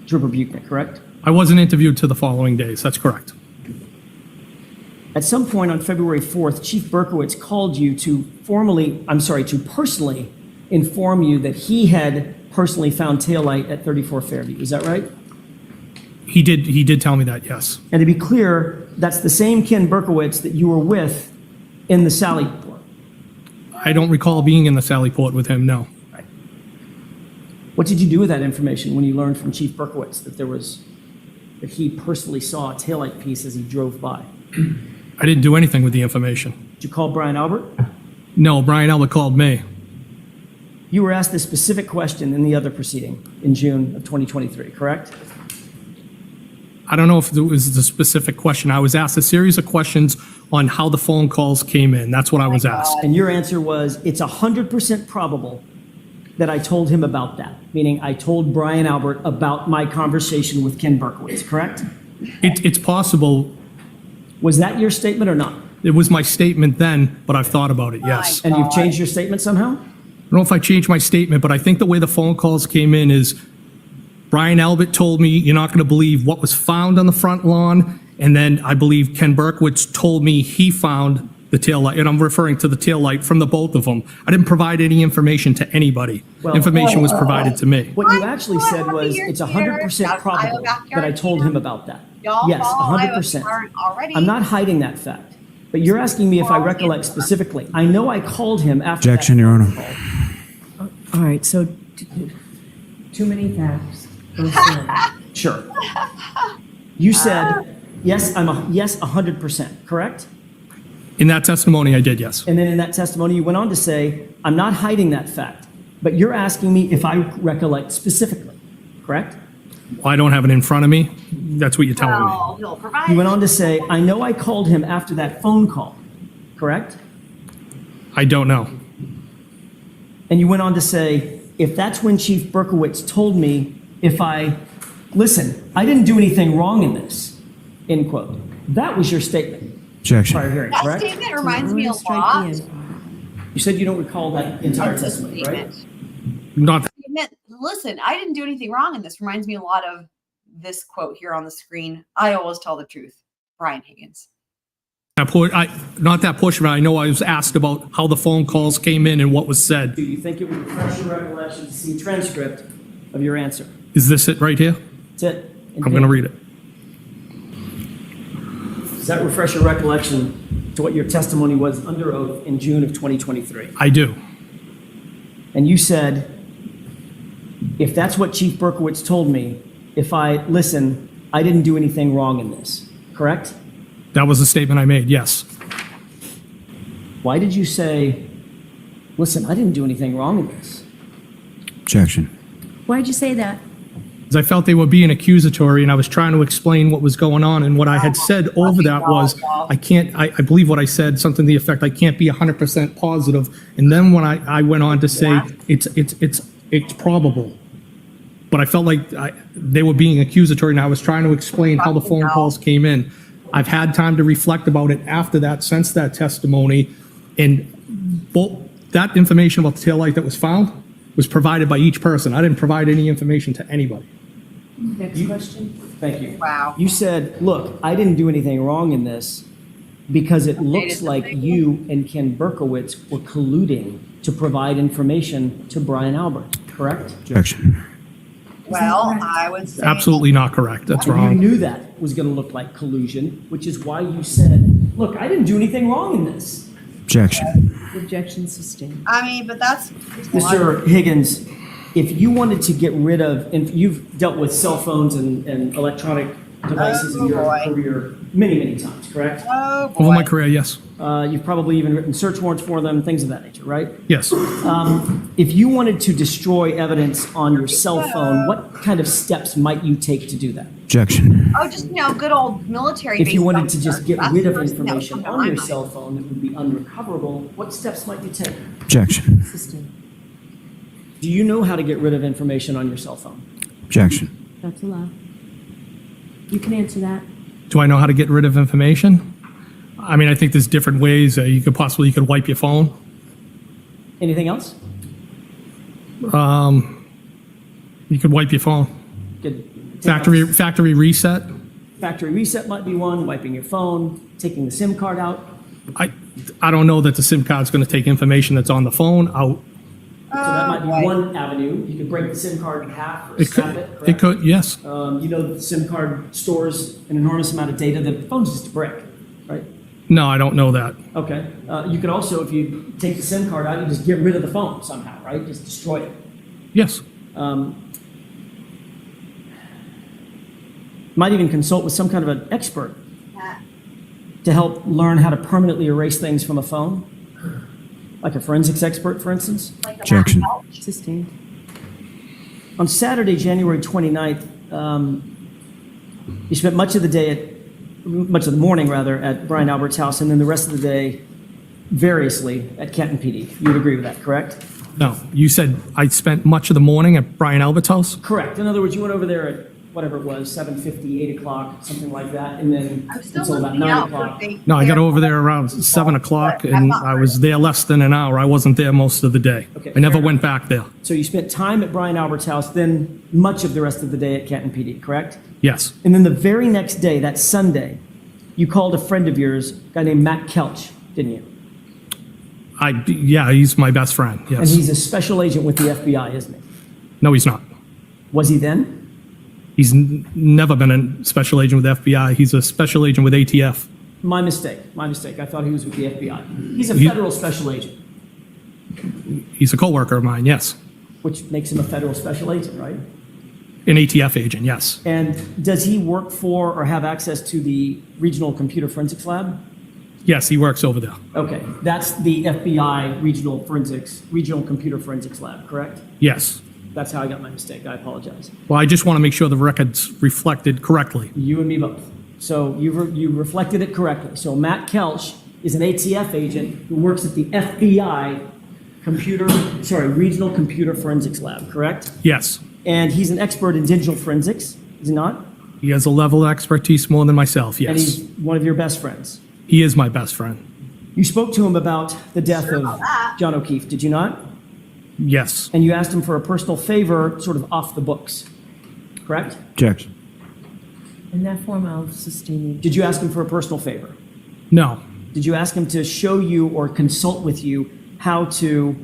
Trooper Buchanan, correct? I wasn't interviewed to the following days, that's correct. At some point on February 4th, Chief Berkowitz called you to personally inform you that he had personally found Taillight at 34 Fairview. Is that right? He did tell me that, yes. And to be clear, that's the same Ken Berkowitz that you were with in the Sally Port. I don't recall being in the Sally Port with him, no. What did you do with that information when you learned from Chief Berkowitz that he personally saw a taillight piece as he drove by? I didn't do anything with the information. Did you call Brian Albert? No, Brian Albert called me. You were asked this specific question in the other proceeding in June of 2023, correct? I don't know if it was the specific question. I was asked a series of questions on how the phone calls came in. That's what I was asked. And your answer was, it's 100% probable that I told him about that, meaning I told Brian Albert about my conversation with Ken Berkowitz, correct? It's possible. Was that your statement or not? It was my statement then, but I've thought about it, yes. And you've changed your statement somehow? I don't know if I changed my statement, but I think the way the phone calls came in is Brian Albert told me, you're not going to believe what was found on the front lawn. And then I believe Ken Berkowitz told me he found the taillight, and I'm referring to the taillight from the both of them. I didn't provide any information to anybody. Information was provided to me. What you actually said was, it's 100% probable that I told him about that. Yes, 100%. I'm not hiding that fact. But you're asking me if I recollect specifically. I know I called him after that. Objection, Your Honor. All right, so too many facts. Both sides. Sure. You said, yes, 100%, correct? In that testimony, I did, yes. And then in that testimony, you went on to say, I'm not hiding that fact, but you're asking me if I recollect specifically, correct? Well, I don't have it in front of me. That's what you're telling me. Well, he'll provide. You went on to say, I know I called him after that phone call, correct? I don't know. And you went on to say, if that's when Chief Berkowitz told me listen, I didn't do anything wrong in this, end quote. That was your statement. Objection. Prior hearing, That correct? statement reminds I'm me a gonna strike lot. the end. You said you don't recall that entire It's a testimony, right? statement. Not, Listen, I didn't do anything wrong, and this reminds me a lot of this quote here on the screen. I always tell the truth. Brian Higgins. not that portion, but I know I was asked about how the phone calls came in and what was said. Do you think it would refresh your recollection to see a transcript of your answer? Is this it right here? That's it. I'm going to read it. Does that refresh your recollection to what your testimony was under oath in June of 2023? I do. And you said, if that's what Chief Berkowitz told me, I didn't do anything wrong in this, correct? That was the statement I made, yes. Why did you say, listen, I didn't do anything wrong in this? Objection. Why'd you say that? because I felt they were being accusatory, and I was trying to explain what was going on. And what I had said over that was, I believe what I said, something to the effect, I can't be 100% positive. And then when I went on to say, it's probable. But I felt like they were being accusatory, and I was trying to explain how the phone calls came in. I've had time to reflect about it after that, since that testimony, and that information about the taillight that was found was provided by each person. I didn't provide any information to anybody. Next question. Thank you. Wow. You said, look, I didn't do anything wrong in this because it looks like you and Ken Berkowitz were colluding to provide information to Brian Albert, correct? Objection. Well, I would say. Absolutely not correct. That's You wrong. knew that was going to look like collusion, which is why you said, look, I didn't do anything wrong in this. Objection. Objection sustained. I mean, but that's. Mr. Higgins, if you wanted to get rid of, and you've dealt with cell phones and electronic devices in your career many, many times, correct? Oh, Over my boy. career, yes. You've probably even written search warrants for them, things of that nature, right? Yes. If you wanted to destroy evidence on your cell phone, what kind of steps might you take to do that? Objection. Oh, just, good old military. If you based wanted to stuff. just get That's rid the of first thing that would information come to on my your mind. cell phone that would be unrecoverable, what steps might you take? Objection. Sustained. Do you know how to get rid of information on your cell phone? Objection. That's allowed. You can answer that. Do I know how to get rid of information? I mean, I think there's different ways. You could wipe your phone. Anything else? You could wipe your phone. Good. Factory reset. Factory reset might be one, wiping your phone, taking the SIM card out. I don't know that the SIM card's going to take information that's on the phone out. So that might be right. one avenue. You could break the SIM card in half or It snap could. it, correct? It could. Yes. You know that the SIM card stores an enormous amount of data. The phone's just a brick, right? No, I don't know that. Okay. You could also, if you take the SIM card out, you just get rid of the phone somehow, right? Just destroy it. Yes. Might even consult with some kind of an expert to help learn how to permanently erase things from a phone, like a forensics expert, for instance. Objection. Sustained. On Saturday, January 29th, you spent much of the morning rather, at Brian Albert's house, and then the rest of the day variously at Canton PD. You would agree with that, correct? No. You said I spent much of the morning at Brian Albert's house? Correct. In other words, you went over there at whatever it was, 7:50, 8 o'clock, something like that, and then I'm still until about looking 9 out for o'clock. fake No, I got hair. over there around 7 o'clock, and I was there less than an hour. I wasn't there most of the day. Okay, I never fair went back there. So you spent time at Brian Albert's house, then much of the rest of the day at Canton PD, correct? Yes. And then the very next day, that Sunday, you called a friend of yours, a guy named Matt Kelch, didn't you? Yeah, he's my best friend. And Yes. he's a special agent with the FBI, isn't he? No, he's not. Was he then? He's never been a special agent with FBI. He's a special agent with ATF. My mistake. My mistake. I thought he was with the FBI. He's a You- federal special agent, He's a coworker of mine. Yes. which makes him a federal special agent, right? An ATF agent. Yes. And does he work for or have access to the Regional Computer Forensics Lab? Yes, he works over there. Okay, that's the FBI Regional Computer Forensics Lab, correct? Yes. That's how I got my mistake. I apologize. Well, I just want to make sure the record's reflected correctly. You and me both. So you reflected it correctly. So Matt Kelch is an ATF agent who works at the FBI Regional Computer Forensics Lab, correct? Yes. And he's an expert in digital forensics, is he not? He has a level of expertise more than myself. And Yes. he's one of your best friends. He is my best friend. You spoke to him about the death of John O'Keefe, did you not? Yes. And you asked him for a personal favor, sort of off the books, correct? Objection. In that form, I'll sustain Did you ask him for a personal favor? No. Did you ask him to show you or consult with you how to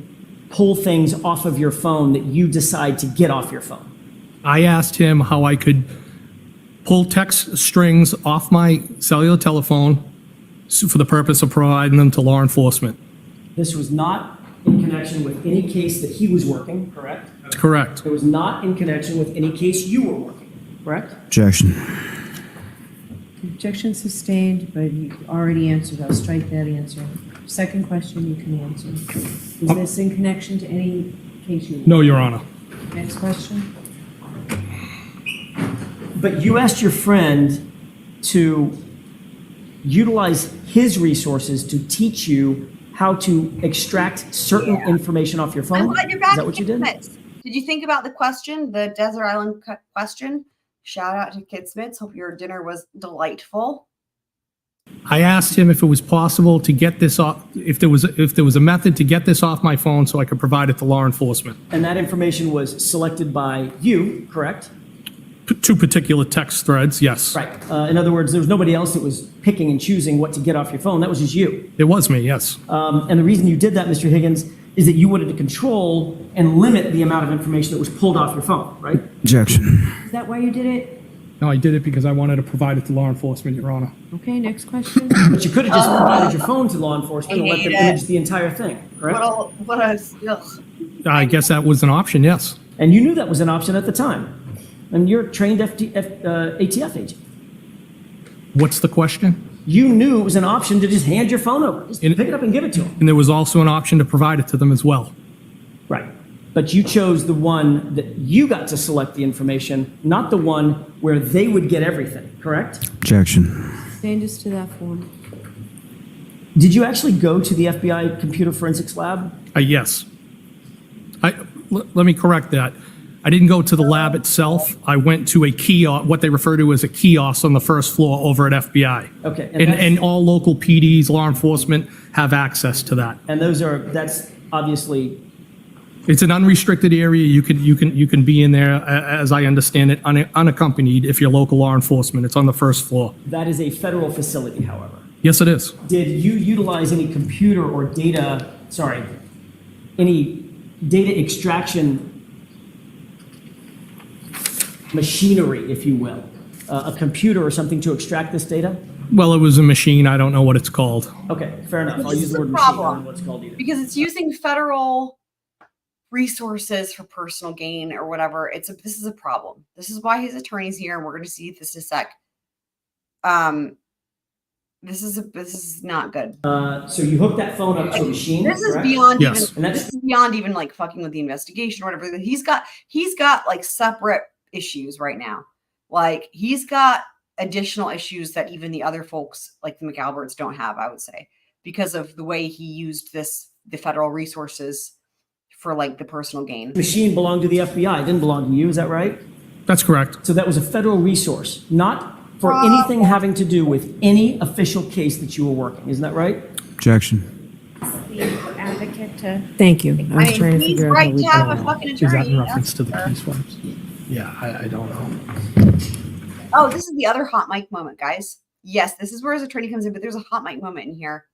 pull things off of your phone that you decide to get off your phone? I asked him how I could pull text strings off my cellular telephone for the purpose of providing them to law enforcement. This was not in connection with any case that he was working, correct? That's correct. It was not in connection with any case you were working, correct? Objection. Objection sustained, but you already answered. I'll strike that answer. Second question you can answer. Is this in connection to any case you? No, Your Honor. Next question. But you asked your friend to utilize his resources to teach you how to extract certain information off your phone? I'm glad you're back. Is that what you did? Did you think about the question, the Desert Island question? Shout out to Kid Smiths. Hope your dinner was delightful. I asked him if it was possible to get this off, if there was a method to get this off my phone so I could provide it to law enforcement. And that information was selected by you, correct? Two particular text threads, yes. Right. In other words, there was nobody else that was picking and choosing what to get off your phone. That was just you. It was me, yes. And the reason you did that, Mr. Higgins, is that you wanted to control and limit the amount of information that was pulled off your phone, right? Objection. Is that why you did it? No, I did it because I wanted to provide it to law enforcement, Your Honor. Okay, next question. But you could have just provided your phone to law enforcement and let them image the entire thing, correct? I guess that was an option, yes. And you knew that was an option at the time. And you're a trained ATF agent. What's the question? You knew it was an option to just hand your phone over. Just pick it up and give it to them. And there was also an option to provide it to them as well. Right. But you chose the one that you got to select the information, not the one where they would get everything, correct? Objection. Stand us to that form. Did you actually go to the FBI computer forensics lab? Yes. Let me correct that. I didn't go to the lab itself. I went to a kiosk, what they refer to as a kiosk on the first floor over at FBI. Okay. And all local PDs, law enforcement have access to that. And that's obviously, It's an unrestricted area. You can be in there, as I understand it, unaccompanied if you're local law enforcement. It's on the first floor. that is a federal facility, however. Yes, it is. Did you utilize any computer or any data extraction machinery, if you will, a computer or something to extract this data? Well, it was a machine. I don't know what it's called. Okay, fair enough. I'll This use is the word the machine. I don't problem. know what it's called either. Because it's using federal resources for personal gain or whatever. This is a problem. This is why his attorney's here, and we're going to see this in a sec. This is not good. So you hook that phone up to a machine, This is correct? beyond Yes. even. This is beyond even like fucking with the investigation or whatever. He's got like separate issues right now. Like he's got additional issues that even the other folks like the McAlberts don't have, I would say, because of the way he used the federal resources for like the personal gain. The machine belonged to the FBI. It didn't belong to you. Is that right? That's correct. So that was a federal resource, not for anything having to do with any official case that you were working. Isn't that right? Objection. Advocate to. Thank you. I was trying to He's figure out how right we to have can. a fucking Is that attorney. in reference to the That's key fair. swipes? Yeah, I don't know. Oh, this is the other hot mic moment, guys. Yes, this is where his attorney comes in, but there's a hot mic moment in here.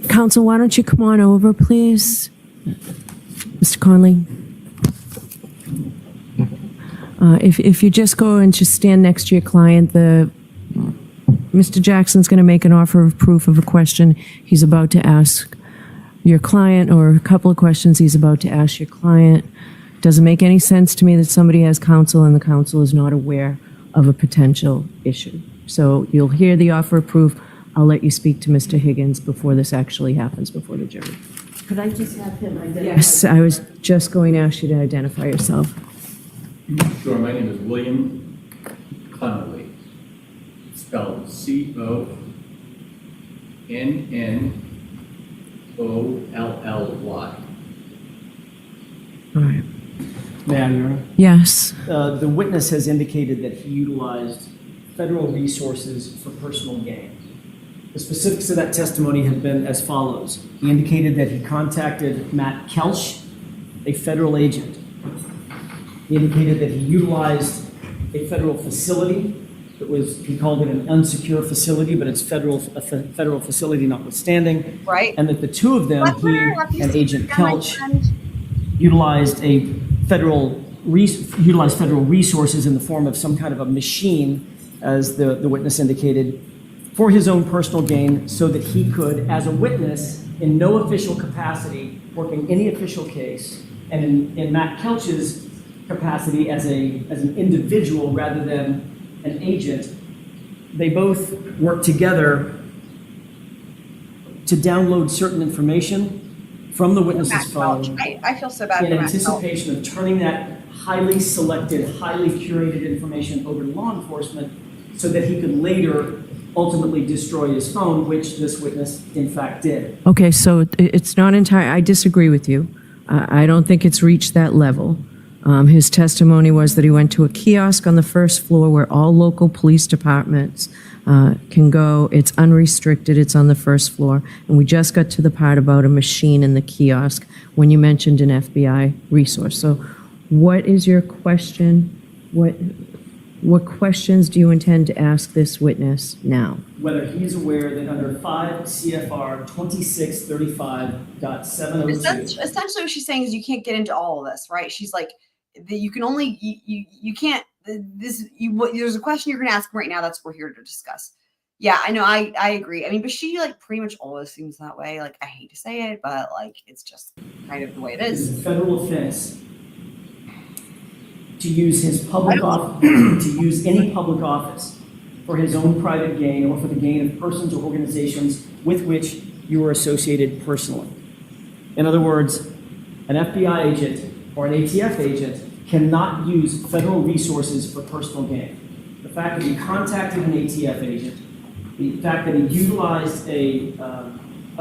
Counsel, why don't you come on over, please? Mr. Conley? If you just go and just stand next to your client, Mr. Jackson's going to make an offer of proof of a question he's about to ask your client, or a couple of questions he's about to ask your client. Doesn't make any sense to me that somebody has counsel and the counsel is not aware of a potential issue. So you'll hear the offer of proof. I'll let you speak to Mr. Higgins before this actually happens before the jury. Could I just have him identify? Yes, I was just going to ask you to identify yourself. Sure, my name is William Connolly, spelled C-O-N-N-O-L-L-Y. All right. May I, Your Honor? Yes. The witness has indicated that he utilized federal resources for personal gain. The specifics of that testimony have been as follows. He indicated that he contacted Matt Kelch, a federal agent. He indicated that he utilized a federal facility that was, he called it an unsecure facility, but it's a federal facility notwithstanding. Right. And that the two of them, That's he where I have and you Agent speak, my Kelch, friend. utilized federal resources in the form of some kind of a machine, as the witness indicated, for his own personal gain, so that he could, as a witness, in no official capacity, working any official case, and in Matt Kelch's capacity as an individual rather than an agent, they both worked together to download certain information from the witness's Matt phone Couch. I feel so bad in for Matt Couch. anticipation of turning that highly selected, highly curated information over to law enforcement so that he could later ultimately destroy his phone, which this witness in fact did. Okay, so it's not entire, I disagree with you. I don't think it's reached that level. His testimony was that he went to a kiosk on the first floor where all local police departments can go. It's unrestricted, it's on the first floor. And we just got to the part about a machine in the kiosk when you mentioned an FBI resource. So what is your question? What questions do you intend to ask this witness now? Whether he is aware that under 5 CFR 2635.702. Essentially what she's saying is you can't get into all of this, right? She's like, you can only, you can't, there's a question you're going to ask right now that's we're here to discuss. Yeah, I know, I agree. I mean, but she like pretty much always seems that way. Like, I hate to say it, but like, it's just kind of the way it is. It's a federal offense to use his public office, to use any public office for his own private gain or for the gain of persons or organizations with which you are associated personally. In other words, an FBI agent or an ATF agent cannot use federal resources for personal gain. The fact that he contacted an ATF agent, the fact that he utilized a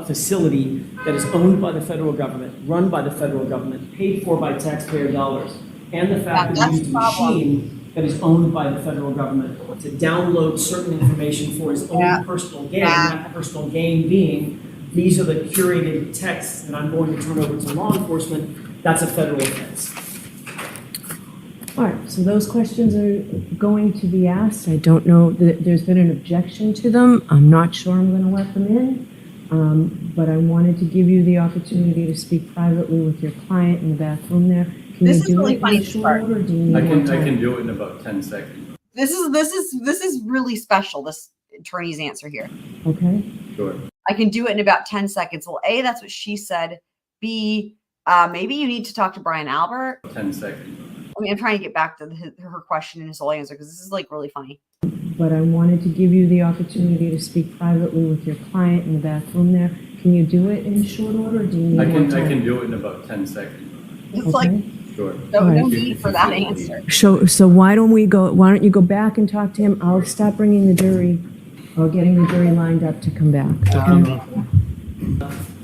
facility that is owned by the federal government, run by the federal government, paid for by taxpayer dollars, and the fact that he used a machine that is owned by the federal government to download certain information for his own personal gain, that personal gain being, these are the curated texts that I'm going to turn over to law enforcement, that's a federal offense. All right, so those questions are going to be asked. I don't know, there's been an objection to them. I'm not sure I'm going to let them in, but I wanted to give you the opportunity to speak privately with your client in the bathroom there. Can This you is do really it funny in to short start. order, or do you need I more can time? do it in about 10 seconds. This is really special, this attorney's answer here. Okay. Sure. I can do it in about 10 seconds. Well, A, that's what she said. B, maybe you need to talk to Brian Albert. 10 seconds. I mean, I'm trying to get back to her question and his whole answer because this is like really funny. But I wanted to give you the opportunity to speak privately with your client in the bathroom there. Can you do it in short order, or do you need more time? I can do it in about 10 seconds. It's like, Sure. no All right. need for that answer. So why don't you go back and talk to him? I'll stop bringing the jury, or getting the jury lined up to come back.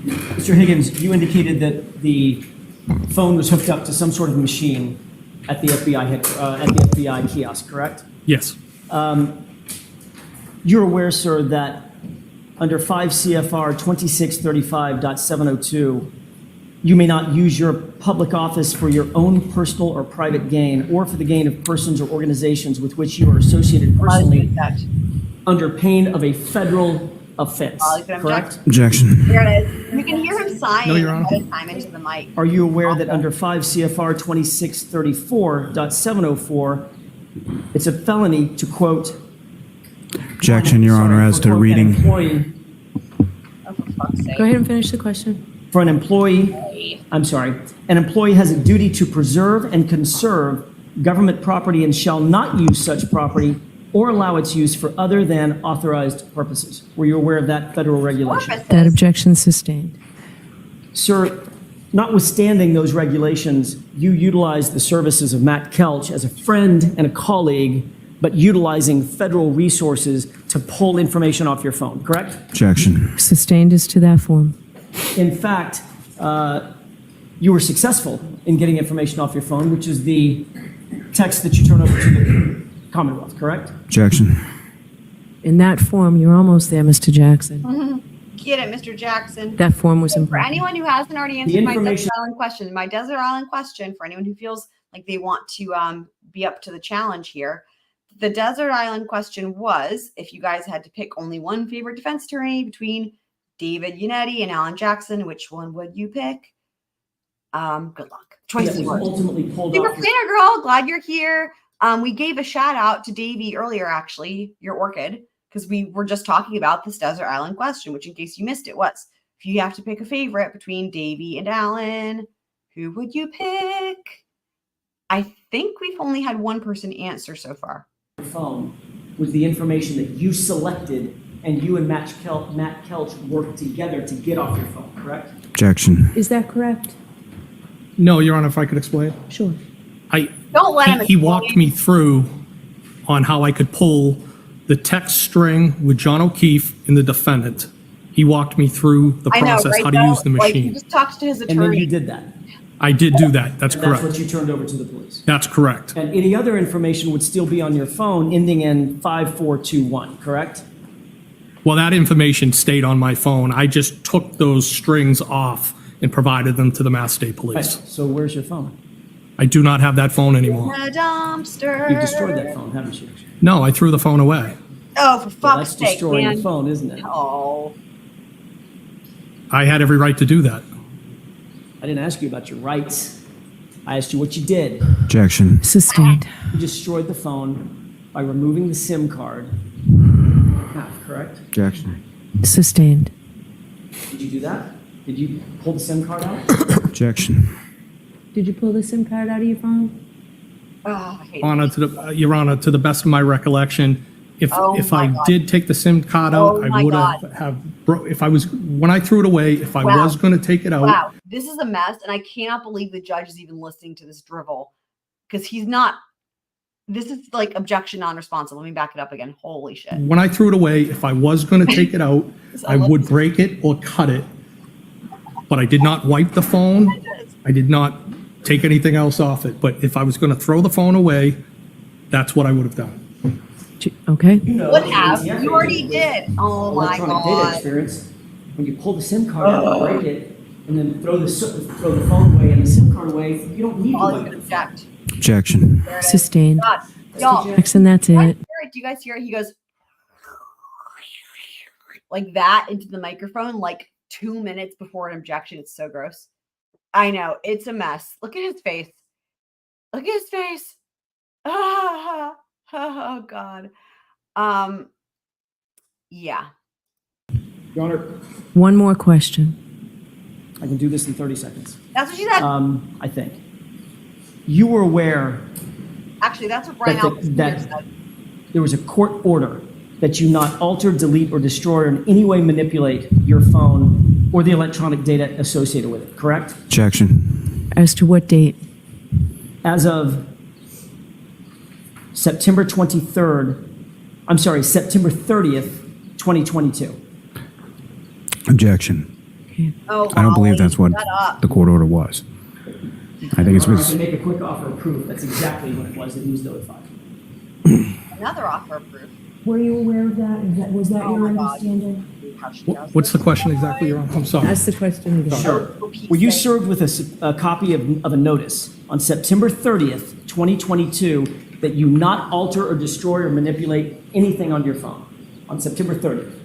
Mr. Higgins, you indicated that the phone was hooked up to some sort of machine at the FBI kiosk, correct? Yes. You're aware, sir, that under 5 CFR 2635.702, you may not use your public office for your own personal or private gain or for the gain of persons or organizations with which you are associated personally under pain of a federal offense, correct? Objection. There it is. You can hear him sighing No, Your Honor. ahead of time into the mic. Are you aware that under 5 CFR 2634.704, it's a felony to quote... Objection, Your Honor, as to quote, reading. Oh, for fuck's sake. Go ahead and finish the question. For an employee, an employee has a duty to preserve and conserve government property and shall not use such property or allow its use for other than authorized purposes. Were you aware of that federal regulation? That objection sustained. Sir, notwithstanding those regulations, you utilized the services of Matt Kelch as a friend and a colleague, but utilizing federal resources to pull information off your phone, correct? Objection. Sustained as to that form. In fact, you were successful in getting information off your phone, which is the text that you turn over to the Commonwealth, correct? Objection. In that form, you're almost there, Mr. Jackson. Get it, Mr. Jackson. That form was For important. anyone who hasn't already answered my information- Desert Island question, for anyone who feels like they want to be up to the challenge here, the Desert Island question was, if you guys had to pick only one favorite defense attorney between David Yanetti and Alan Jackson, which one would you pick? Good luck. Choice That is was yours. ultimately pulled Super off. planner girl, glad you're here. We gave a shout out to Davey earlier, actually, your orchid, because we were just talking about this Desert Island question, which in case you missed it was, if you have to pick a favorite between Davey and Alan, who would you pick? I think we've only had one person answer so far. Your phone was the information that you selected and you and Matt Kelch worked together to get off your phone, correct? Objection. Is that correct? No, Your Honor, if I could explain. Sure. Don't let him. He walked me through on how I could pull the text string with John O'Keefe and the defendant. He walked me through the I know, process, right? how to Though? use the Like, he machine. just talks to his And then you attorney. did that. I did do that. That's And that's what correct. you turned over to the police. That's correct. And any other information would still be on your phone ending in 5421, correct? Well, that information stayed on my phone. I just took those strings off and provided them to the Mass State Right, Police. so where's your phone? I do not have that phone anymore. In a dumpster. You destroyed that phone, haven't you? No, I threw the phone away. Oh, for Well, fuck's that's sake, destroying man. the phone, isn't it? Oh. I had every right to do that. I didn't ask you about your rights. I asked you what you did. Objection. Sustained. You destroyed the phone by removing the SIM card. Correct? Objection. Sustained. Did you do that? Did you pull the SIM card out? Objection. Did you pull the SIM card out of your phone? Oh, I hate Honor to the, Your Honor, to the best of my recollection, if Oh I my God. did take the SIM card out, Oh I my would God. have, if I was, when I threw it away, if I Wow. was going to take it out, Wow, this is a mess, and I cannot believe the judge is even listening to this drivel because he's not. This is like objection non-responsive. Let me back it up again. Holy shit! when I threw it away, if I was going to take it out, I would break it or cut it. But I did not wipe the phone. I did not take anything else off it. But if I was going to throw the phone away, that's what I would have done. Okay. You know, Would have. ATF You already did. Oh my electronic data god. experience. When you pull the SIM card out, break it, and then throw the phone away and the SIM card away, you don't need to All wipe you the can phone. object. Objection. There it is. Sustained. God, y'all. Jackson, that's Do you guys it. hear it? Do you guys hear it? He goes like that into the microphone like 2 minutes before an objection. It's so gross. I know. It's a mess. Look at his face. Look at his face. Ah, oh God. Yeah. Your Honor, One more question. I can do this in 30 seconds. That's what she said. I think. You were aware Actually, that's what Brian that, Alpert that said. there was a court order that you not alter, delete, or destroy, or in any way manipulate your phone or the electronic data associated with it, correct? Objection. As to what date? As of September 23rd, I'm sorry, September 30th, 2022. Objection. Oh, I don't believe Molly, that's what shut up. the court order was. I think it's Your Honor, I was. can make a quick offer of proof. That's exactly what it was that he was notified. Another offer of proof. Were you aware of that? Was that Oh my God. How she does What's the this. question exactly, Your Honor? I'm sorry. Ask the question again. Sure. For Pete's Were you sake. served with a copy of a notice on September 30th, 2022, that you not alter or destroy or manipulate anything on your phone on September 30th?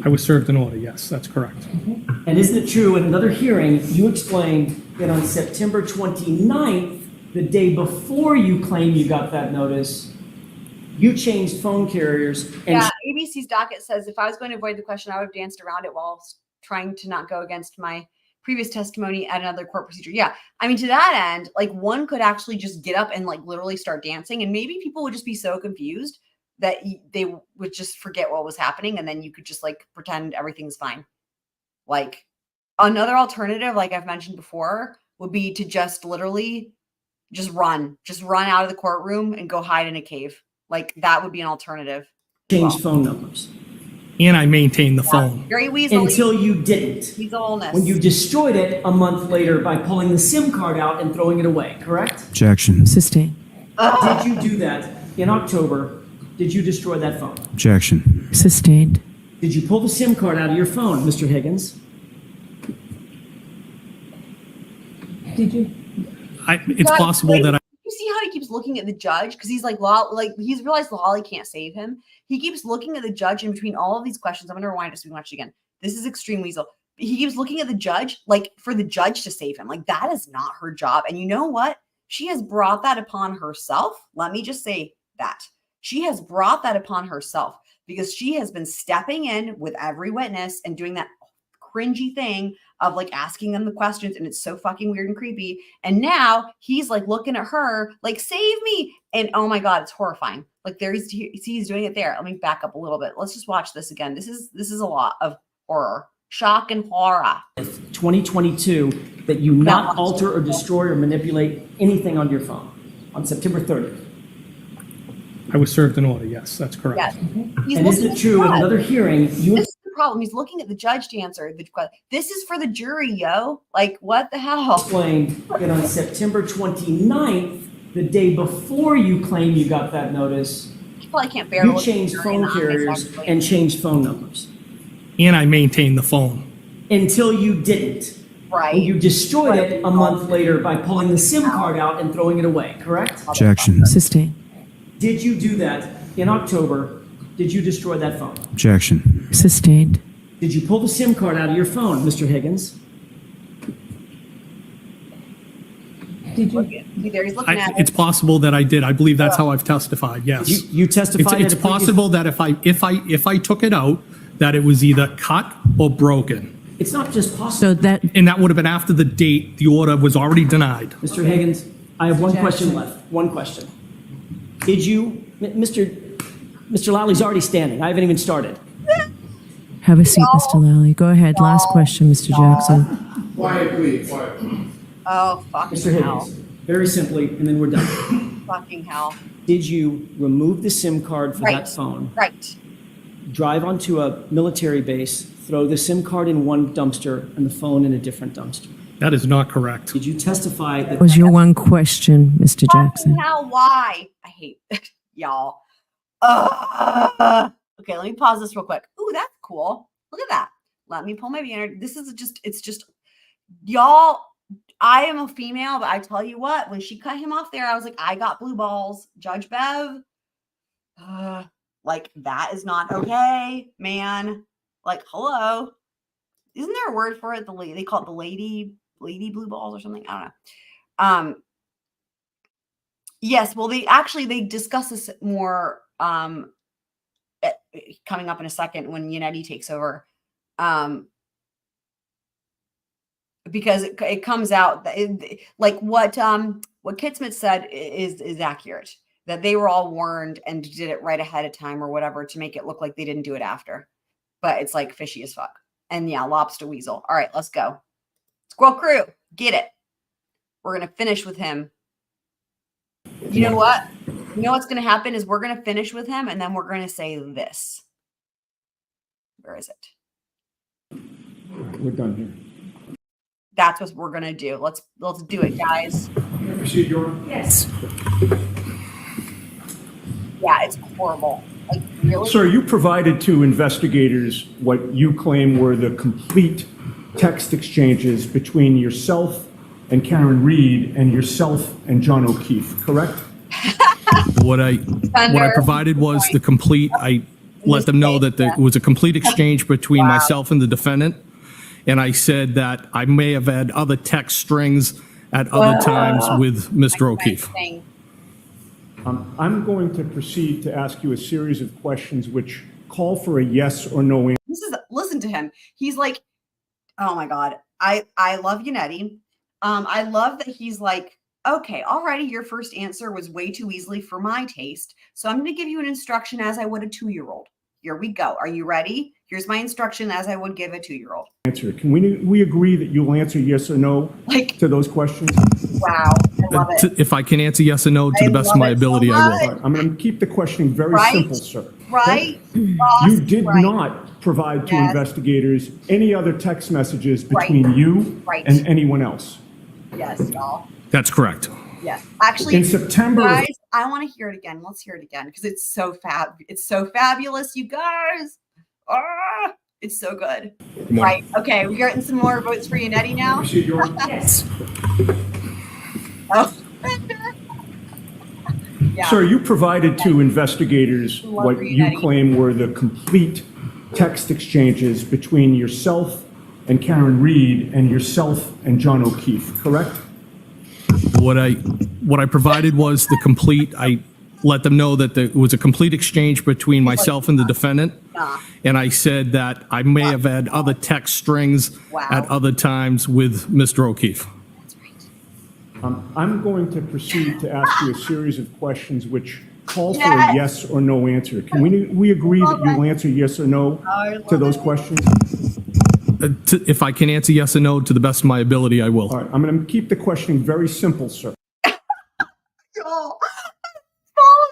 I was served an order, yes, that's correct. And isn't it true, in another hearing, you explained that on September 29th, the day before you claim you got that notice, you changed phone carriers and Yeah, ABC's docket says if I was going to avoid the question, I would have danced around it while trying to not go against my previous testimony at another court procedure. Yeah, I mean, to that end, like one could actually just get up and like literally start dancing, and maybe people would just be so confused that they would just forget what was happening, and then you could just like pretend everything's fine. Like another alternative, like I've mentioned before, would be to just literally just run out of the courtroom and go hide in a cave. Like that would be an alternative. changed phone numbers And I maintained the phone. Very weaselly. until you didn't. Weaselness. When you destroyed it a month later by pulling the SIM card out and throwing it away, correct? Objection. Sustained. Did you do that in October? Did you destroy that phone? Objection. Sustained. Did you pull the SIM card out of your phone, Mr. Higgins? Did you? It's possible that I. You see how he keeps looking at the judge because he's like he's realized Lolly can't save him. He keeps looking at the judge in between all of these questions. I'm gonna rewind it so we can watch it again. This is extreme weasel. He keeps looking at the judge like for the judge to save him. Like that is not her job. And you know what? She has brought that upon herself. Let me just say that she has brought that upon herself because she has been stepping in with every witness and doing that cringy thing of like asking them the questions, and it's so fucking weird and creepy. And now he's like looking at her like, save me. And oh my God, it's horrifying. Like there he's doing it there. Let me back up a little bit. Let's just watch this again. This is a lot of horror, shock and horror. 2022, that you not alter or destroy or manipulate anything on your phone on September 30th? I was served an order, yes, that's correct. Yes. He's And is looking it at true the in judge. another hearing, you This is the problem. He's looking at the judge to answer the question. This is for the jury, yo. Like, what the hell? explained that on September 29th, the day before you claim you got that notice, He probably can't bear to you look at the changed jury in phone the eyes, carriers actually. and changed phone numbers And I maintained the phone. until you didn't. Right. And you destroyed it a month later by pulling the SIM card out and throwing it away, correct? Objection. Sustained. Did you do that in October? Did you destroy that phone? Objection. Sustained. Did you pull the SIM card out of your phone, Mr. Higgins? Look at- there he's looking at It's it. possible that I did. I believe that's how I've testified, yes. You testified It's at a previous- possible that if I took it out, that it was either cut or broken. It's not just possible. So that, And that would have been after the date the order was already denied. Mr. Higgins, I have one question left. One question. Did you, Mr. Lowley's already standing. I haven't even started. have a seat, Mr. Lally. Go ahead. Last question, Mr. Jackson. Quiet, please. Quiet. Oh, fucking Mr. hell. Higgins, very simply, and then we're done. Fucking hell. Did you remove the SIM card for Right. that phone, Right. drive onto a military base, throw the SIM card in one dumpster and the phone in a different dumpster? That is not correct. Did you testify that? Was your one question, Mr. Jackson? Fucking hell, why? I hate y'all. Okay, let me pause this real quick. Ooh, that's cool. Look at that. Let me pull my banner. This is just, it's just, y'all, I am a female, but I tell you what, when she cut him off there, I was like, I got blue balls. Judge Bev, like, that is not okay, man. Like, hello. Isn't there a word for it? They call it the lady blue balls or something. I don't know. Yes, well, they discuss this more coming up in a second when Yanetti takes over. Because it comes out that like what Kitsmith said is accurate, that they were all warned and did it right ahead of time or whatever to make it look like they didn't do it after. But it's like fishy as fuck. And yeah, lobster weasel. All right, let's go. Squirrel crew, get it. We're gonna finish with him. You know what? You know what's gonna happen is we're gonna finish with him and then we're gonna say this. Where is it? We're done here. That's what we're gonna do. Let's do it, guys. Proceed, Your Honor. Yes. Yeah, it's horrible. Like, really? Sir, you provided to investigators what you claim were the complete text exchanges between yourself and Karen Reed and yourself and John O'Keefe, correct? What I provided was the complete, I let them know that it was a complete exchange between myself and the defendant. And I said that I may have had other text strings at other times with Mr. O'Keefe. I'm going to proceed to ask you a series of questions which call for a yes or no answer. Listen to him. He's like, oh my God. I love Yanetti. I love that he's like, okay, alrighty, your first answer was way too easily for my taste. So I'm going to give you an instruction as I would a 2-year-old. Here we go. Are you ready? Here's my instruction as I would give a 2-year-old. Can we agree that you'll answer yes or no to those questions? Wow. I love it. If I can answer yes or no to the best of love my it so ability, I will. much. I'm going to keep the questioning very simple, sir. Right? You did not provide to investigators any other text messages between you and anyone else. Yes, y'all. That's correct. Yes. Actually, In September- guys, I want to hear it again. Let's hear it again because it's so It's so fabulous, you guys. Ah, it's so good. Right. Okay, we're getting some more votes for Yanetti now. Proceed, Your Honor. Yes. Oh. Yeah. Sir, you provided to investigators Love what you Yanetti. claim were the complete text exchanges between yourself and Karen Reed and yourself and John O'Keefe, correct? What I provided was the complete, I let them know that it was a complete exchange between myself and the defendant. And I said that I may have had other text strings at other times with Mr. O'Keefe. I'm going to proceed to ask you a series of questions which call for a yes or no answer. Can we agree that you'll answer yes or no to those questions? If I can answer yes or no to the best of my ability, I will. All right, I'm going to keep the questioning very simple, sir. Y'all, follows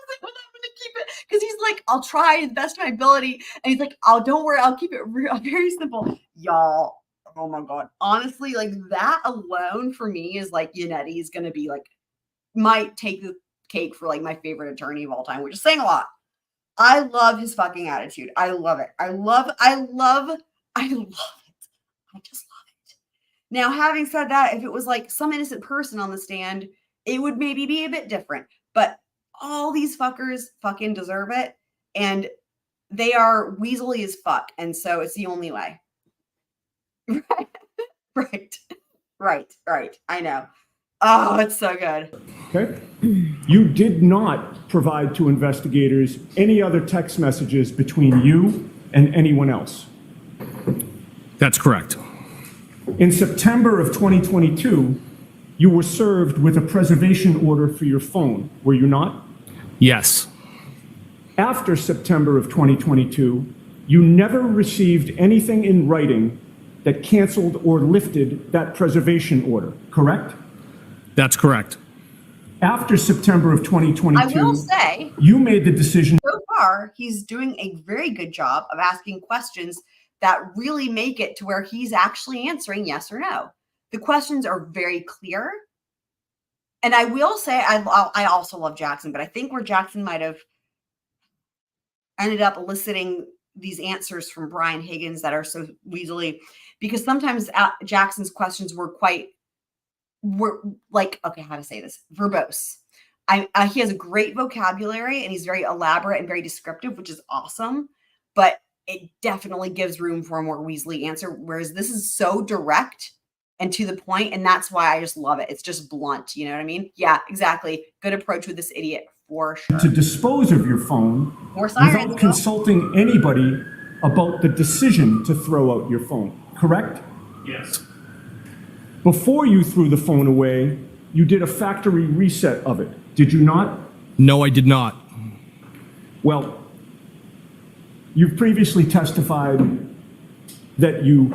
it, but I'm gonna keep it because he's like, I'll try the best of my ability, and he's like, oh, don't worry, I'll keep it very simple, y'all. Oh my god, honestly, like that alone for me is like Yanetti is gonna be like, might take the cake for like my favorite attorney of all time, which is saying a lot. I love his fucking attitude. I love it. I love it. I just love it. Now, having said that, if it was like some innocent person on the stand, it would maybe be a bit different. But all these fuckers fucking deserve it. And they are weaselly as fuck. And so it's the only way. Right. I know. Oh, it's so good. Okay? You did not provide to investigators any other text messages between you and anyone else. That's correct. In September of 2022, you were served with a preservation order for your phone, were you not? Yes. After September of 2022, you never received anything in writing that canceled or lifted that preservation order, correct? That's correct. After September of 2022, I will say, you made the decision. so far, he's doing a very good job of asking questions that really make it to where he's actually answering yes or no. The questions are very clear. And I will say, I also love Jackson, but I think where Jackson might have ended up eliciting these answers from Brian Higgins that are so weaselly, because sometimes Jackson's questions were like, okay, how to say this? Verbose. He has a great vocabulary and he's very elaborate and very descriptive, which is awesome. But it definitely gives room for a more weaselly answer. Whereas this is so direct and to the point, and that's why I just love it. It's just blunt. You know what I mean? Yeah, exactly. Good approach with this idiot for sure. To dispose of your phone More sirens, without consulting anybody about the decision to throw out your phone, correct? Yes. Before you threw the phone away, you did a factory reset of it, did you not? No, I did not. Well, you've previously testified that you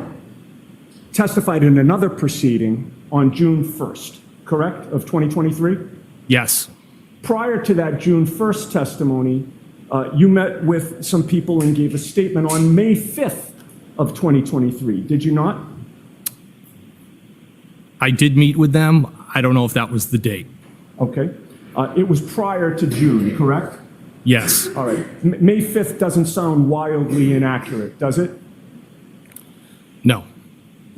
testified in another proceeding on June 1st, correct, of 2023? Yes. Prior to that June 1st testimony, you met with some people and gave a statement on May 5th of 2023, did you not? I did meet with them. I don't know if that was the date. Okay. It was prior to June, correct? Yes. All right. May 5th doesn't sound wildly inaccurate, does it? No.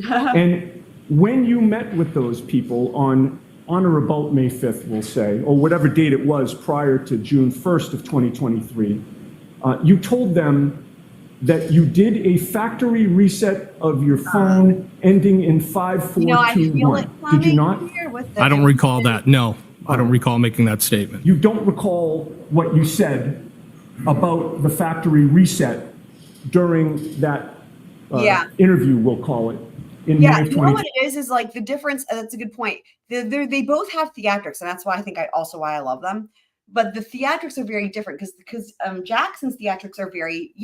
And when you met with those people on or about May 5th, we'll say, or whatever date it was prior to June 1st of 2023, you told them that you did a factory reset of your phone ending in 5421. Did you not? I don't recall that. No, I don't recall making that statement. You don't recall what you said about the factory reset during that interview, we'll call it, in May of you know what it is like the difference. That's a good point. They both have theatrics, and that's why I think why I love them. But the theatrics are very different because Jackson's theatrics are very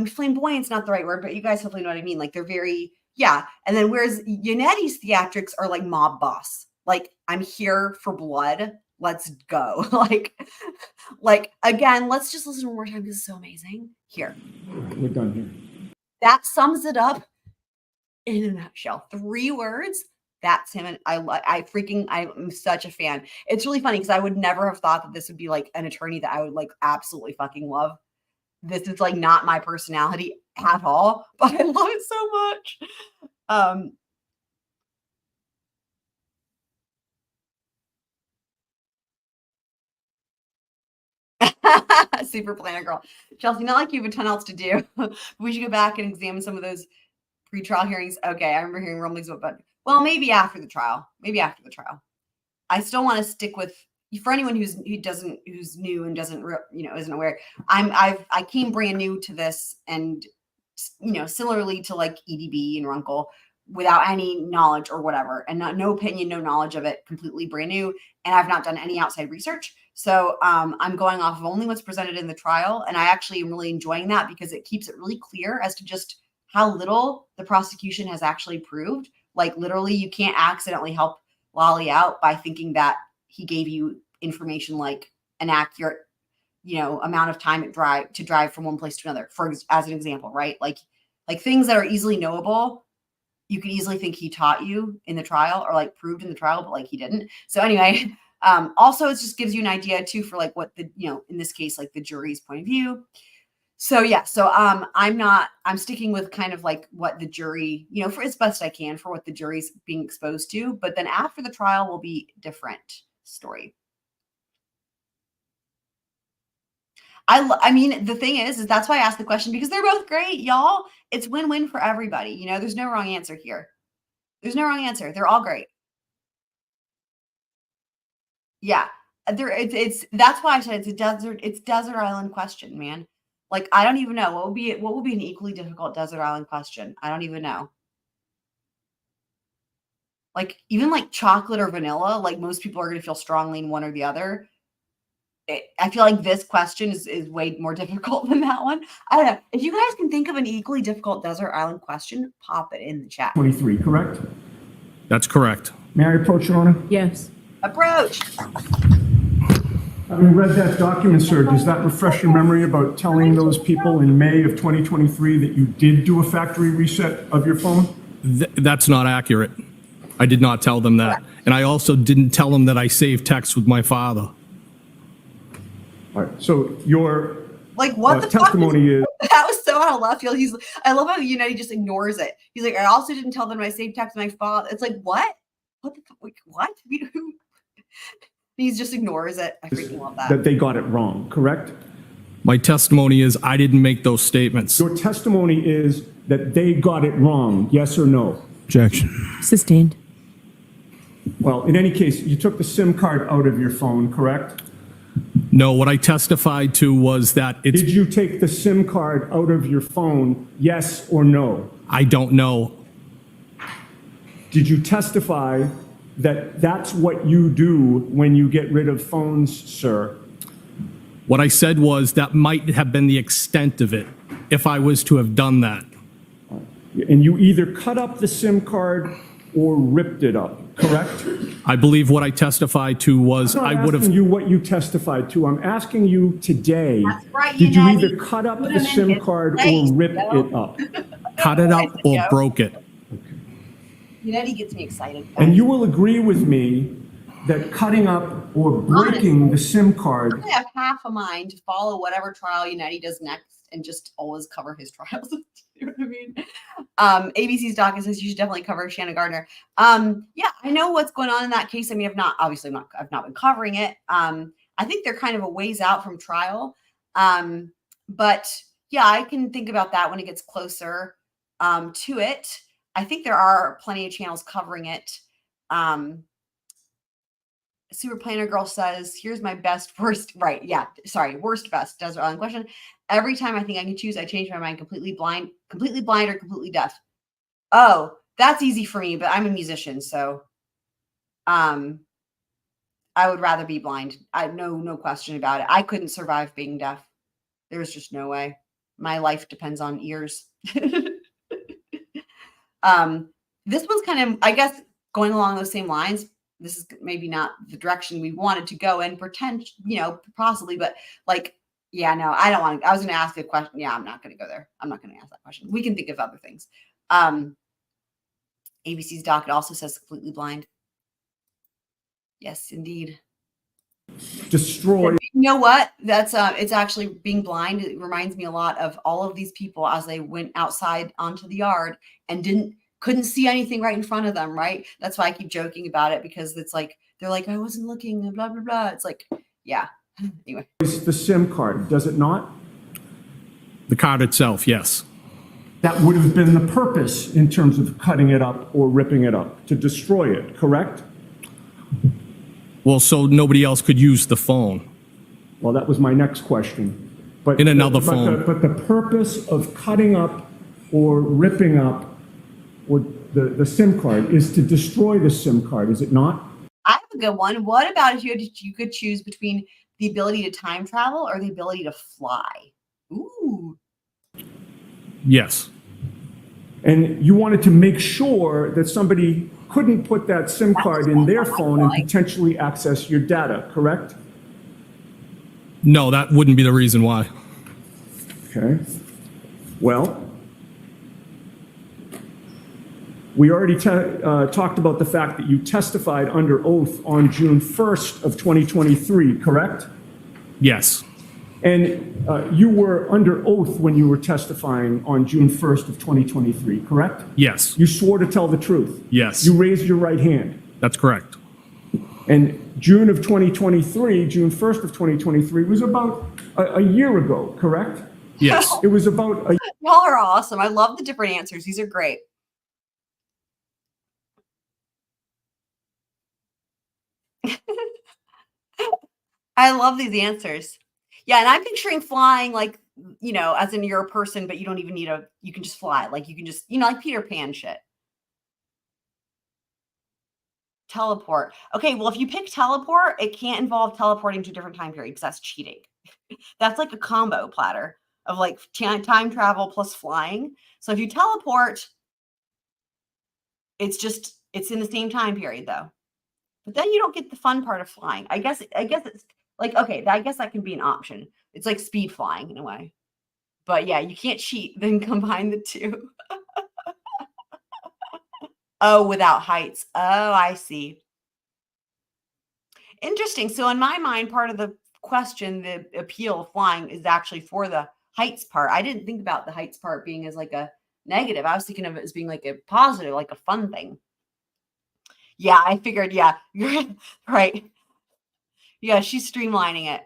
flamboyant's not the right word, but you guys hopefully know what I mean. Like they're very and then whereas Yanetti's theatrics are like mob boss. Like I'm here for blood. Let's go. like again, let's just listen one more time because it's so amazing. Here. We're done here. That sums it up in a nutshell. 3 words. That's him. And I'm such a fan. It's really funny because I would never have thought that this would be like an attorney that I would like absolutely fucking love. This is like not my personality at all, but I love it so much. Super planner girl. Chelsea, not like you have a ton else to do. We should go back and examine some of those pre-trial hearings. Okay, I remember hearing rumblings about, well, maybe after the trial. I still want to stick with, for anyone who's new and doesn't isn't aware. I came brand new to this, and similarly to like EDB and Runkle, without any knowledge or whatever, and no opinion, no knowledge of it, completely brand new, and I've not done any outside research. So I'm going off of only what's presented in the trial, and I actually am really enjoying that because it keeps it really clear as to just how little the prosecution has actually proved. Like literally, you can't accidentally help Lolly out by thinking that he gave you information like an accurate, amount of time to drive from one place to another. As an example, right? Like things that are easily knowable, you could easily think he taught you in the trial or like proved in the trial, but like he didn't. So anyway, also it just gives you an idea too for like what the, in this case, like the jury's point of view. So yeah, I'm sticking with kind of like what the jury, for as best I can for what the jury's being exposed to, but then after the trial will be different story. I mean, the thing is that's why I asked the question, because they're both great, y'all. It's win-win for everybody. There's no wrong answer here. There's no wrong answer. They're all great. Yeah. That's why I said it's desert island question, man. Like, I don't even know what would be an equally difficult desert island question. I don't even know. Like, even like chocolate or vanilla, like most people are going to feel strongly in one or the other. I feel like this question is way more difficult than that one. I don't know. If you guys can think of an equally difficult desert island question, pop it in the chat. 23, correct? That's correct. May I approach, Your Honor? Yes. Approach. Having read that document, sir, does that refresh your memory about telling those people in May of 2023 that you did do a factory reset of your phone? That's not accurate. I did not tell them that. And I also didn't tell them that I saved texts with my father. All right, so your like what the testimony is that was so out of left field. I love how Yanetti just ignores it. He's like, I also didn't tell them I saved text with my father. It's like, what? What the like, what? He just ignores it. I freaking love that. That they got it wrong, correct? My testimony is I didn't make those statements. Your testimony is that they got it wrong, yes or no? Objection. Sustained. Well, in any case, you took the SIM card out of your phone, correct? No, what I testified to was that it's... Did you take the SIM card out of your phone, yes or no? I don't know. Did you testify that that's what you do when you get rid of phones, sir? What I said was that might have been the extent of it if I was to have done that. And you either cut up the SIM card or ripped it up, correct? I believe what I testified to was I would have... I'm not asking you what you testified to. I'm asking you today, That's right, did you Yanetti. either cut up Put the him in SIM his card place, or rip yo. it up? cut it up or broke it. Yanetti gets me excited. And you will agree with me that cutting up or breaking the SIM card... I have half a mind to follow whatever trial Yanetti does next and just always cover his trials. You know what I mean? ABC's docket says you should definitely cover Shannon Gardner. Yeah, I know what's going on in that case. I mean, I've not been covering it. I think they're kind of a ways out from trial. But yeah, I can think about that when it gets closer to it. I think there are plenty of channels covering it. Super Planner Girl says, here's my best, worst, right. Yeah. Sorry. Worst, best desert island question. Every time I think I can choose, I change my mind. Completely blind or completely deaf. Oh, that's easy for me, but I'm a musician. So, I would rather be blind. No question about it. I couldn't survive being deaf. There's just no way. My life depends on ears. This one's kind of, I guess, going along those same lines. This is maybe not the direction we wanted to go in, possibly, but like, yeah, no, I don't want to. I was going to ask a question. Yeah, I'm not going to go there. I'm not going to ask that question. We can think of other things. ABC's docket also says completely blind. Yes, indeed. Destroy. You know what? That's it's actually being blind. It reminds me a lot of all of these people as they went outside onto the yard and couldn't see anything right in front of them, right? That's why I keep joking about it, because it's like, they're like, I wasn't looking, blah, blah, blah. It's like, yeah. Anyway. It's the SIM card, does it not? The card itself, yes. That would have been the purpose in terms of cutting it up or ripping it up, to destroy it, correct? Well, so nobody else could use the phone. Well, that was my next question. But in another phone. But the purpose of cutting up or ripping up or the SIM card is to destroy the SIM card, is it not? I have a good one. What about if you could choose between the ability to time travel or the ability to fly? Ooh. Yes. And you wanted to make sure that somebody couldn't put that SIM card in their phone and potentially access your data, correct? No, that wouldn't be the reason why. Okay. Well, we already talked about the fact that you testified under oath on June 1st of 2023, correct? Yes. And you were under oath when you were testifying on June 1st of 2023, correct? Yes. You swore to tell the truth. Yes. You raised your right hand. That's correct. And June of 2023, June 1st of 2023 was about a year ago, correct? Yes. It was about a Y'all are awesome. I love the different answers. These are great. I love these answers. Yeah, and I'm picturing flying like, you know, as in you're a person, but you don't even need you can just fly. Like you can just, you know, like Peter Pan shit. Teleport. Okay, well, if you pick teleport, it can't involve teleporting to a different time period because that's cheating. That's like a combo platter of like time travel plus flying. So if you teleport, it's in the same time period though. But then you don't get the fun part of flying. I guess it's like, okay, I guess that can be an option. It's like speed flying in a way. But yeah, you can't cheat, then combine the two. Oh, without heights. Oh, I see. Interesting. So in my mind, part of the question, the appeal of flying is actually for the heights part. I didn't think about the heights part being as like a negative. I was thinking of it as being like a positive, like a fun thing. Yeah, I figured, yeah, you're right. Yeah, she's streamlining it.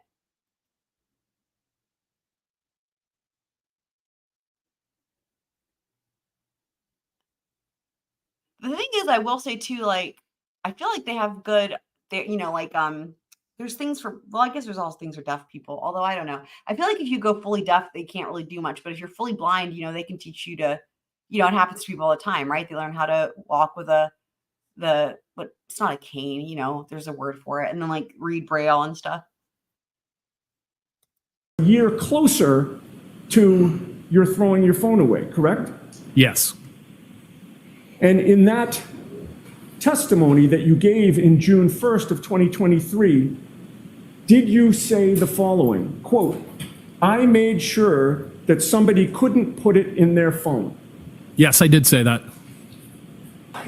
The thing is, I will say too, like, I feel like they have good, you know, like, there's things for, well, I guess there's all things for deaf people, although I don't know. I feel like if you go fully deaf, they can't really do much, but if you're fully blind, you know, they can teach you to, you know, it happens to people all the time, right? They learn how to walk with but it's not a cane, you know, there's a word for it, and then like read Braille and stuff. A year closer to your throwing your phone away, correct? Yes. And in that testimony that you gave in June 1st of 2023, did you say the following, quote, I made sure that somebody couldn't put it in their phone? Yes, I did say that.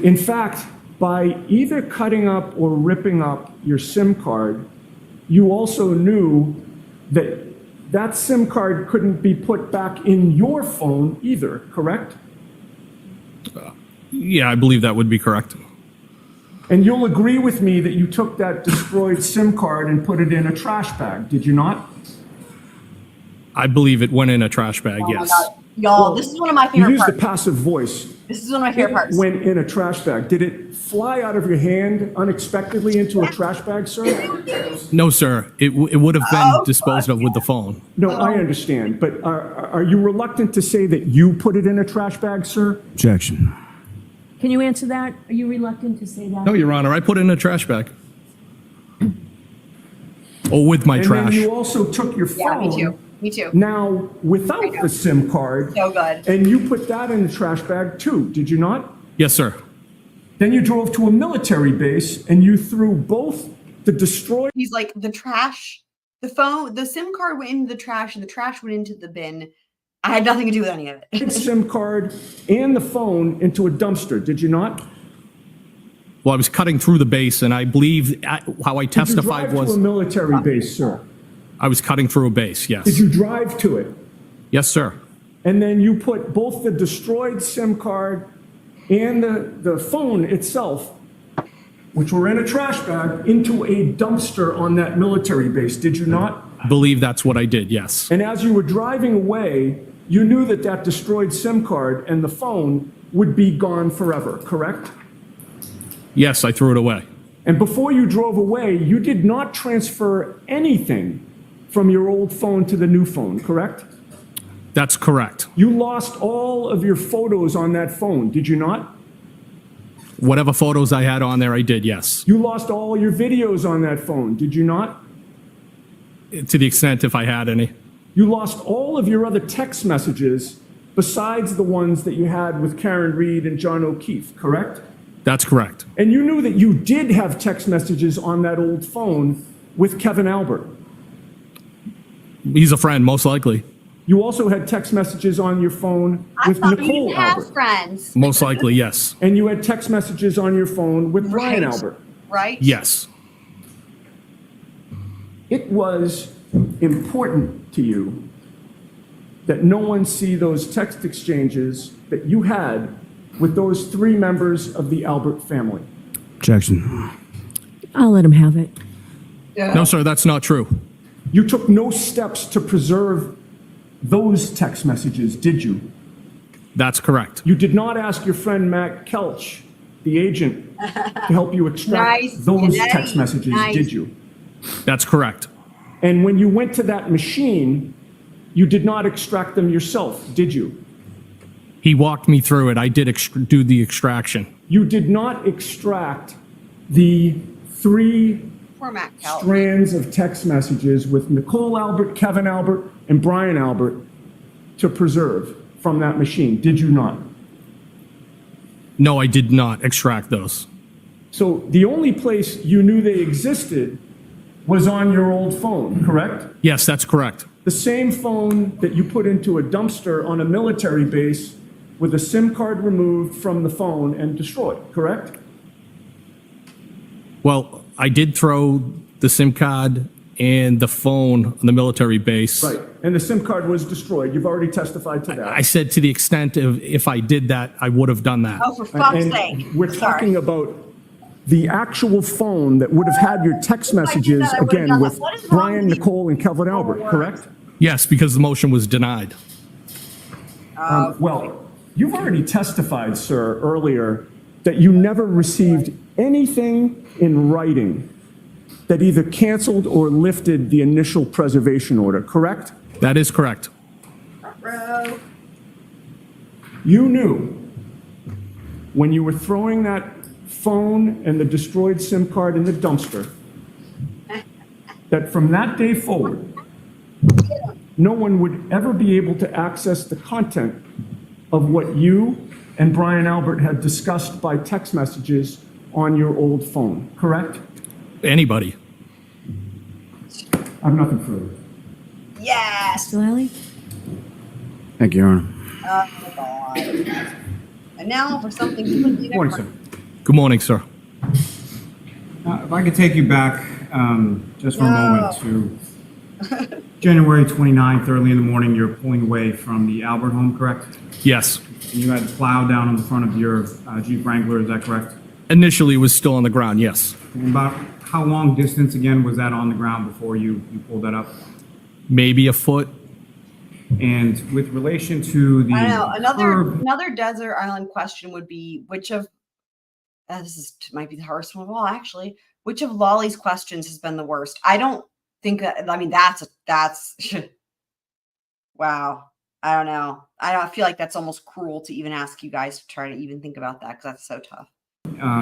In fact, by either cutting up or ripping up your SIM card, you also knew that that SIM card couldn't be put back in your phone either, correct? Yeah, I believe that would be correct. And you'll agree with me that you took that destroyed SIM card and put it in a trash bag, did you not? I believe it went in a trash bag, Oh yes. my God. Y'all, this is one of my You favorite used the parts. passive voice. This is one of my favorite parts. It went in a trash bag. Did it fly out of your hand unexpectedly into a trash bag, sir? No, sir. It would have been disposed of with the phone. No, I understand. But are you reluctant to say that you put it in a trash bag, sir? Objection. Can you answer that? Are you reluctant to say that? No, Your Honor, I put it in a trash bag. Or with my And trash. then you also took your phone. Yeah, me too. Me too. Now, without the SIM card. So good. And you put that in the trash bag too, did you not? Yes, sir. Then you drove to a military base and you threw both the destroyed He's like, the trash, the phone, the SIM card went into the trash and the trash went into the bin. I had nothing to do with any of it. SIM card and the phone into a dumpster, did you not? Well, I was cutting through the base, and I believe how I testified Did you drive was to a military base, sir? I was cutting through a base, yes. Did you drive to it? Yes, sir. And then you put both the destroyed SIM card and the phone itself, which were in a trash bag, into a dumpster on that military base, did you not? I believe that's what I did, yes. And as you were driving away, you knew that that destroyed SIM card and the phone would be gone forever, correct? Yes, I threw it away. And before you drove away, you did not transfer anything from your old phone to the new phone, correct? That's correct. You lost all of your photos on that phone, did you not? Whatever photos I had on there, I did, yes. You lost all your videos on that phone, did you not? To the extent if I had any. You lost all of your other text messages besides the ones that you had with Karen Reed and John O'Keefe, correct? That's correct. And you knew that you did have text messages on that old phone with Kevin Albert. He's a friend, most likely. You also had text messages on your phone I with thought you Nicole didn't have Albert. friends, Most likely, yes. And you had text messages on your phone with Brian Right. Albert. right? Yes. It was important to you that no one see those text exchanges that you had with those three members of the Albert family. Objection. I'll let him have it. No, sir, that's not true. You took no steps to preserve those text messages, did you? That's correct. You did not ask your friend Matt Kelch, the agent, to help you extract Nice, those Yanetti, text messages, nice. did you? That's correct. And when you went to that machine, you did not extract them yourself, did you? He walked me through it. I did do the extraction. You did not extract the three Poor Matt Kelly. strands of text messages with Nicole Albert, Kevin Albert, and Brian Albert to preserve from that machine, did you not? No, I did not extract those. So the only place you knew they existed was on your old phone, correct? Yes, that's correct. The same phone that you put into a dumpster on a military base with a SIM card removed from the phone and destroyed, correct? Well, I did throw the SIM card and the phone on the military base. Right, and the SIM card was destroyed. You've already testified to that. I said to the extent of if I did that, I would have done that. Oh, for fuck's And sake. we're Sorry. talking about the actual phone that would have had your text messages, I would've done again, that. with What is wrong Brian, with you? Nicole, and Kevin Albert, words. correct? Yes, because the motion was denied. Well, you've already testified, sir, earlier, that you never received anything in writing that either canceled or lifted the initial preservation order, correct? That is correct. Bro. You knew when you were throwing that phone and the destroyed SIM card in the dumpster that from that day forward, no one would ever be able to access the content of what you and Brian Albert had discussed by text messages on your old phone, correct? Anybody. I have nothing further. Yes. Mr. Lally? Thank you, Your Honor. Oh, my God. And now for something completely Morning, different. sir. Good morning, sir. If I could take you back just for a No. moment to January 29th, early in the morning, you're pulling away from the Albert home, correct? Yes. And you had the plow down on the front of your Jeep Wrangler, is that correct? Initially, it was still on the ground, yes. And about how long distance, again, was that on the ground before you pulled that up? Maybe a foot. And with relation to the I know. curb, Another desert island question would be which of might be the hardest one of all, actually. Which of Lolly's questions has been the worst? I don't think that. I mean, that's wow. I don't know. I feel like that's almost cruel to even ask you guys to try to even think about that because that's so tough.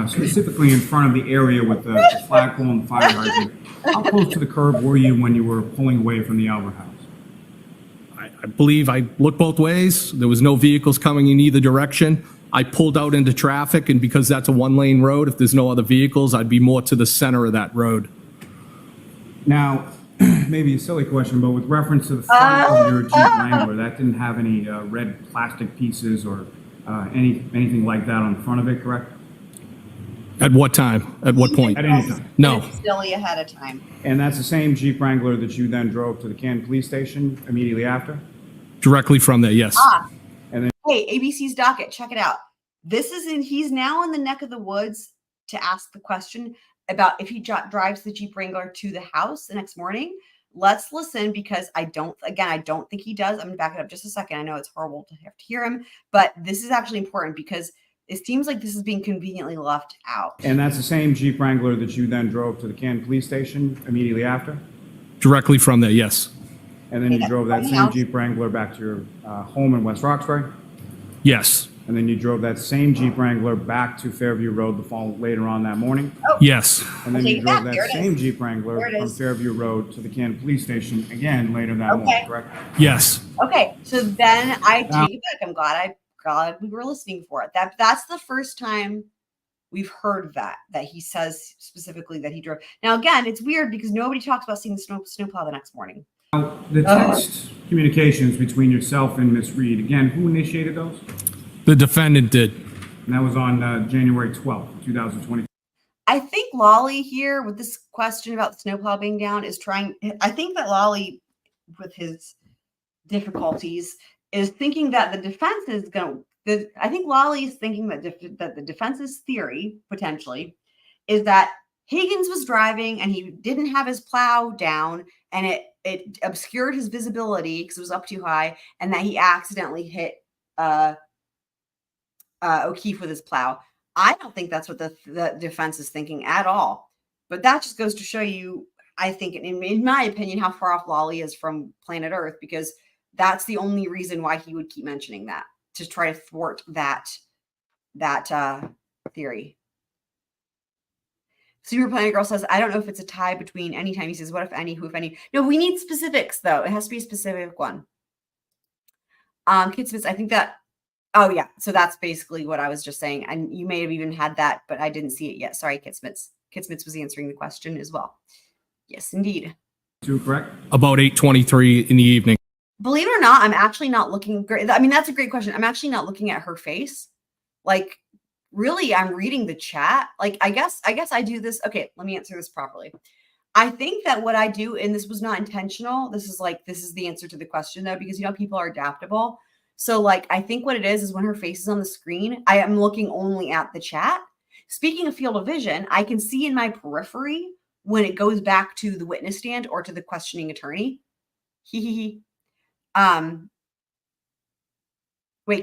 specifically in front of the area with the flagpole and the fire hydrant, how close to the curb were you when you were pulling away from the Albert house? I believe I looked both ways. There was no vehicles coming in either direction. I pulled out into traffic, and because that's a one-lane road, if there's no other vehicles, I'd be more to the center of that road. Now, maybe a silly question, but with reference to the front of your Jeep Wrangler, that didn't have any red plastic pieces or anything like that on the front of it, correct? At what time? At what point? At any time. No. Silly ahead of time. And that's the same Jeep Wrangler that you then drove to the Canton Police Station immediately after? Directly from there, yes. And then Hey, ABC's docket, check it out. He's now in the neck of the woods to ask the question about if he drives the Jeep Wrangler to the house the next morning. Let's listen because I don't think he does. I'm gonna back it up just a second. I know it's horrible to have to hear him, but this is actually important because it seems like this is being conveniently left out. And that's the same Jeep Wrangler that you then drove to the Canton Police Station immediately after? Directly from there, yes. And then you drove that same house. Jeep Wrangler back to your home in West Roxbury? Yes. and then you drove that same Jeep Wrangler back to Fairview Road later on that morning, Yes. and then Take you it drove back. There that it same is. Jeep Wrangler There it from is. Fairview Road to the Canton Police Station again later that morning, correct? Yes. Okay, so then I take it back. I'm glad we were listening for it. That's the first time we've heard that he says specifically that he drove. Now again, it's weird because nobody talks about seeing the snowplow the next morning. Now, the text communications between yourself and Miss Reed, again, who initiated those? The defendant did. And that was on January 12th, 2020. I think Lolly here with this question about the snowplow being down is trying. I think that Lolly, with his difficulties, is thinking that the defense is going to. I think Lolly is thinking that that the defense's theory potentially is that Higgins was driving and he didn't have his plow down, and it obscured his visibility because it was up too high, and that he accidentally hit O'Keefe with his plow. I don't think that's what the defense is thinking at all. But that just goes to show you, I think, in my opinion, how far off Lolly is from planet Earth, because that's the only reason why he would keep mentioning that, to try to thwart that theory. Super Planet Girl says, I don't know if it's a tie between anytime. He says, what if any, who if any. No, we need specifics, though. It has to be a specific one. Kid Smiths, I think that, oh, yeah. So that's basically what I was just saying. And you may have even had that, but I didn't see it yet. Sorry, Kid Smiths. Kid Smiths was answering the question as well. Yes, indeed. Two, correct? About 8:23 in the evening. Believe it or not, I'm actually not looking great. I mean, that's a great question. I'm actually not looking at her face. Like, really, I'm reading the chat. Like, I guess I do this. Okay, let me answer this properly. I think that what I do, and this was not intentional. This is the answer to the question, though, because, people are adaptable. So, like, I think what it is when her face is on the screen, I am looking only at the chat. Speaking of field of vision, I can see in my periphery when it goes back to the witness stand or to the questioning attorney. Wait,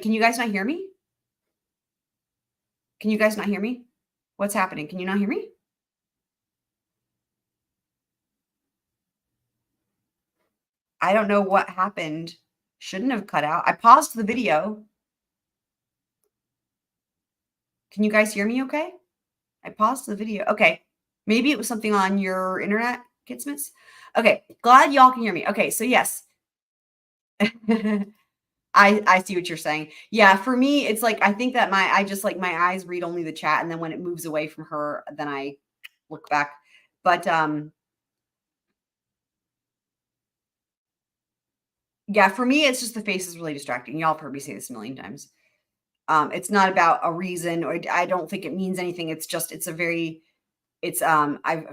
can you guys not hear me? Can you guys not hear me? What's happening? Can you not hear me? I don't know what happened. Shouldn't have cut out. I paused the video. Can you guys hear me okay? I paused the video. Okay. Maybe it was something on your internet, Kidsmiths. Okay. Glad y'all can hear me. Okay. So yes. I see what you're saying. Yeah. For me, it's like, I think that my eyes read only the chat. And then when it moves away from her, then I look back. But, yeah, for me, it's just the face is really distracting. Y'all have heard me say this a million times. It's not about a reason, or I don't think it means anything. It's just, I've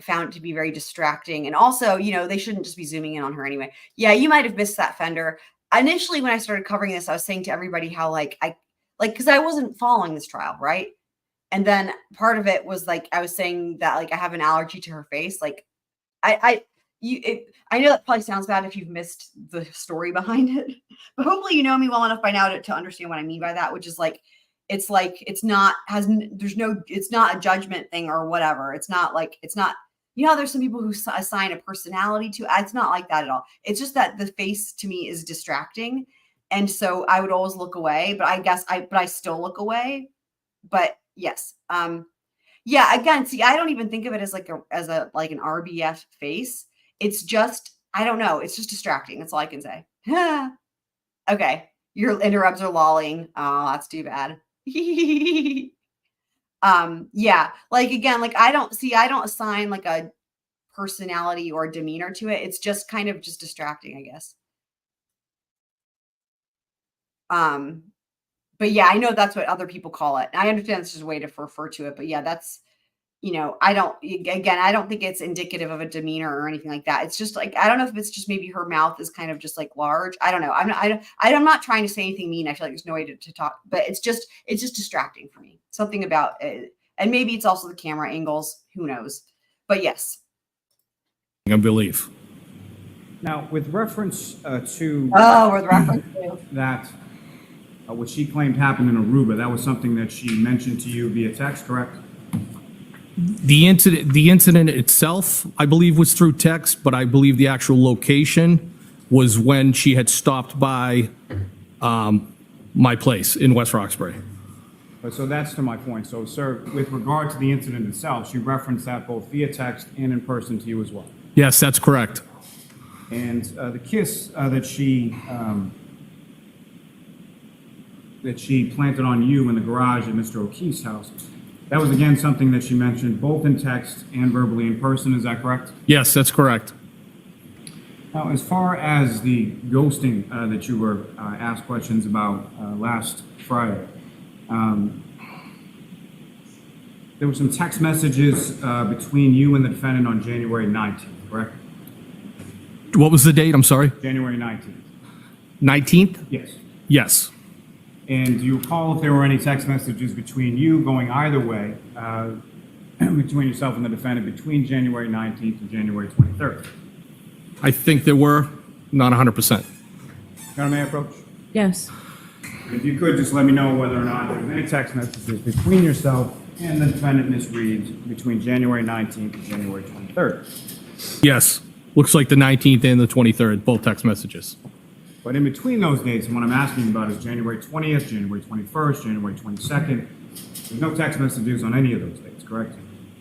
found it to be very distracting. And also, they shouldn't just be zooming in on her anyway. Yeah, you might have missed that, Fender. Initially, when I started covering this, I was saying to everybody how because I wasn't following this trial, right? And then part of it was I was saying that I have an allergy to her face. I know that probably sounds bad if you've missed the story behind it, but hopefully you know me well enough by now to understand what I mean by that, which is it's not a judgment thing or whatever. It's not, there's some people who assign a personality to, it's not like that at all. It's just that the face to me is distracting. And so I would always look away, but I still look away. But yes. Yeah, again, see, I don't even think of it as an RBF face. It's just, I don't know. It's just distracting. That's all I can say. Okay. Your interrupts are lolling. Oh, that's too bad. Yeah. I don't assign a personality or demeanor to it. It's just kind of just distracting, I guess. But yeah, I know that's what other people call it. I understand this is a way to refer to it, but yeah, that's, I don't think it's indicative of a demeanor or anything like that. It's just I don't know if it's just maybe her mouth is kind of just large. I don't know. I'm not trying to say anything mean. I feel like there's no way to talk, but it's just distracting for me. Something about it. And maybe it's also the camera angles. Who knows? But yes. I believe. Now, with reference to that, what she claimed happened in Aruba, that was something that she mentioned to you via text, correct? The incident itself, I believe, was through text, but I believe the actual location was when she had stopped by my place in West Roxbury. But so that's to my point. So, sir, with regard to the incident itself, she referenced that both via text and in person to you as well. Yes, that's correct. And the kiss that she planted on you in the garage at Mr. O'Keefe's house, that was again something that she mentioned both in text and verbally in person. Is that correct? Yes, that's correct. Now, as far as the ghosting that you were asked questions about last Friday, there were some text messages between you and the defendant on January 19th, correct? What was the date? I'm sorry. January 19th. 19th? Yes. Yes. And do you recall if there were any text messages between you going either way, between yourself and the defendant, between January 19th and January 23rd? I think there were, not 100%. Madam, may I approach? Yes. If you could just let me know whether or not there were any text messages between yourself and the defendant, Ms. Reed, between January 19th and January 23rd. Yes. Looks like the 19th and the 23rd, both text messages. But in between those dates, and what I'm asking about is January 20th, January 21st, January 22nd. There's no text messages on any of those dates, correct?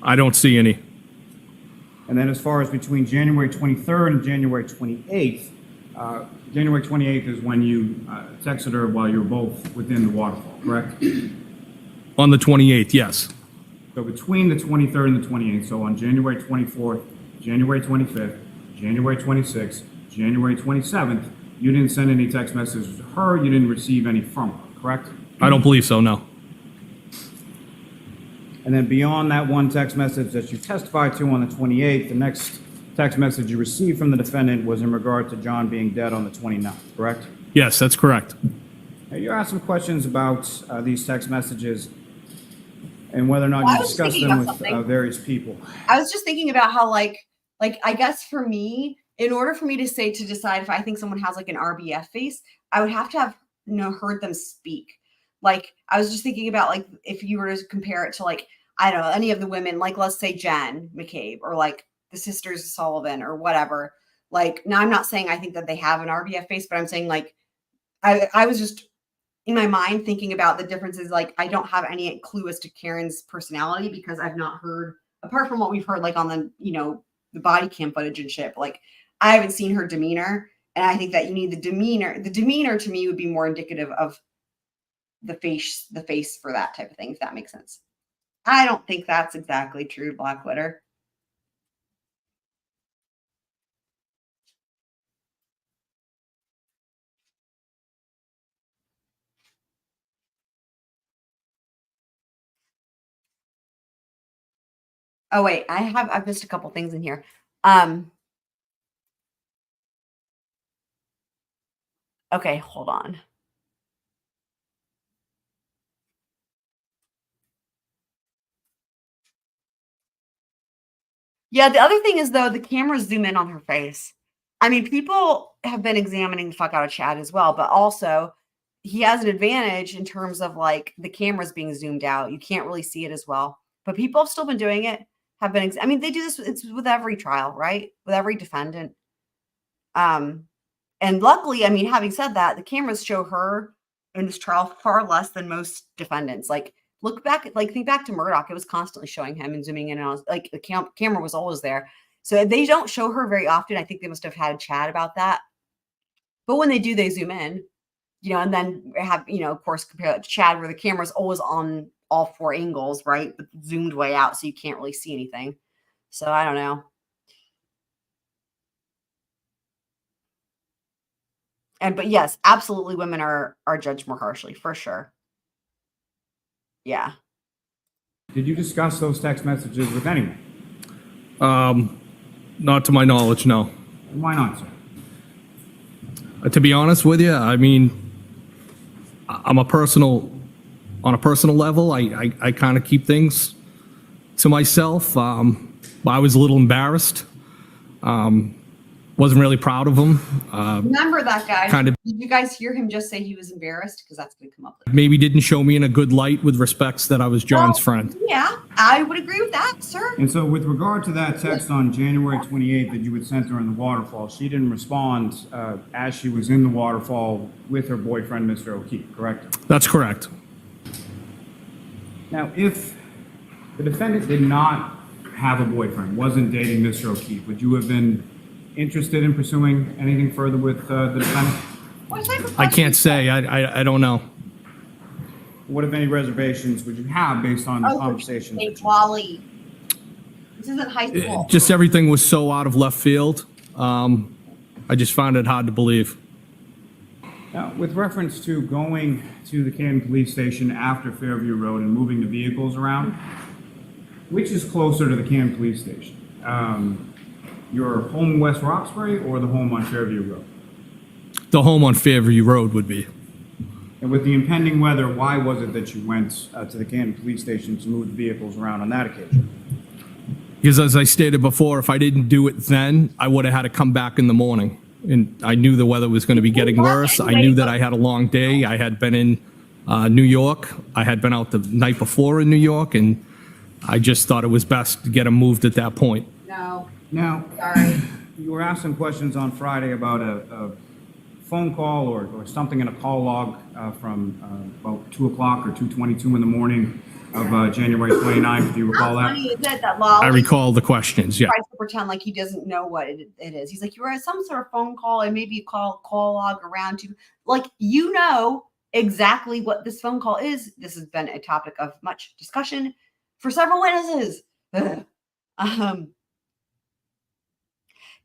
I don't see any. And then as far as between January 23rd and January 28th, January 28th is when you texted her while you were both within the waterfall, correct? On the 28th, yes. So between the 23rd and the 28th, so on January 24th, January 25th, January 26th, January 27th, you didn't send any text messages to her, you didn't receive any from her, correct? I don't believe so, no. And then beyond that one text message that you testified to on the 28th, the next text message you received from the defendant was in regard to John being dead on the 29th, correct? Yes, that's correct. Now, you asked some questions about these text messages and whether or not Well, I you was discussed thinking them about with something. various people. I was just thinking about how like I guess for me, in order for me to say to decide if I think someone has like an RBF face, I would have to have heard them speak. Like I was just thinking about like if you were to compare it to like I don't know any of the women, like let's say Jen McCabe or like the sisters Sullivan or whatever. Like now I'm not saying I think that they have an RBF face, but I'm saying like I was just in my mind thinking about the differences. Like I don't have any clue as to Karen's personality because I've not heard apart from what we've heard like on the the body cam footage and shit. But, like I haven't seen her demeanor, and I think that you need the demeanor. The demeanor to me would be more indicative of the face for that type of thing, if that makes sense. I don't think that's exactly true, Blackletter. Oh wait, I've missed a couple things in here. Okay, hold on. Yeah, the other thing is though, the cameras zoom in on her face. I mean, people have been examining the fuck out of Chad as well, but also he has an advantage in terms of like the cameras being zoomed out. You can't really see it as well. But people have still been doing it. Have been I mean, they do this it's with every trial, right? With every defendant. And luckily, I mean, having said that, the cameras show her in this trial far less than most defendants. Like look back, like think back to Murdoch. It was constantly showing him and zooming in and out. Like the camera was always there. So they don't show her very often. I think they must have had a chat about that. But when they do, they zoom in, and then have, of course, compare that to Chad where the camera's always on all four angles, right? But zoomed way out. So you can't really see anything. So I don't know. But yes, absolutely women are judged more harshly for sure. Yeah. Did you discuss those text messages with anyone? Not to my knowledge, no. Why not, sir? To be honest with you, I mean, on a personal level, I kind of keep things to myself. I was a little embarrassed. Wasn't really proud of him. Remember that guy? Kind of. Did you guys hear him just say he was embarrassed? Because that's going to come up later. Maybe didn't show me in a good light with respects that I was John's friend. Yeah, I would agree with that, sir. And so with regard to that text on January 28th that you had sent her in the waterfall, she didn't respond as she was in the waterfall with her boyfriend, Mr. O'Keefe, correct? That's correct. Now, if the defendant did not have a boyfriend, wasn't dating Mr. O'Keefe, would you have been interested in pursuing anything further with the defendant? What type of I can't say. I don't know. What, if any, reservations would you have based on the Oh, conversation? hey, Wally. This isn't high school. Just everything was so out of left field. I just found it hard to believe. Now, with reference to going to the Canton Police Station after Fairview Road and moving the vehicles around, which is closer to the Canton Police Station? Your home in West Roxbury or the home on Fairview Road? The home on Fairview Road would be. And with the impending weather, why was it that you went to the Canton Police Station to move the vehicles around on that occasion? Because as I stated before, if I didn't do it then, I would have had to come back in the morning. And I knew the weather was going to be getting worse. I knew that I had a long day. I had been in New York. I had been out the night before in New York, and I just thought it was best to get them moved at that point. No. Now, Sorry. you were asked some questions on Friday about a phone call or something in a call log from about 2 o'clock or 2:22 in the morning of January 29th. Do you recall How that? funny is it that Lolly I recall the questions, yeah. tries to pretend like he doesn't know what it is? He's like, you were at some sort of phone call and maybe a call log around to, like, you know exactly what this phone call is. This has been a topic of much discussion for several witnesses.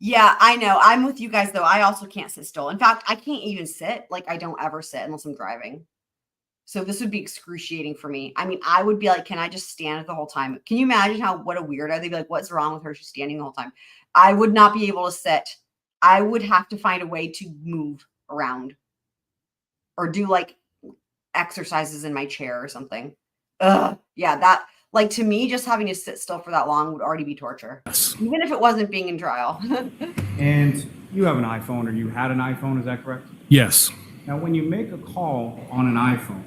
Yeah, I know. I'm with you guys, though. I also can't sit still. In fact, I can't even sit. Like, I don't ever sit unless I'm driving. So this would be excruciating for me. I mean, I would be like, can I just stand the whole time? Can you imagine what a weirdo? They'd be like, what's wrong with her? She's standing the whole time. I would not be able to sit. I would have to find a way to move around or do like exercises in my chair or something. Ugh. Yeah, that, like, to me, just having to sit still for that long would already be torture. Yes. Even if it wasn't being in trial. And you have an iPhone, or you had an iPhone, is that correct? Yes. Now, when you make a call on an iPhone,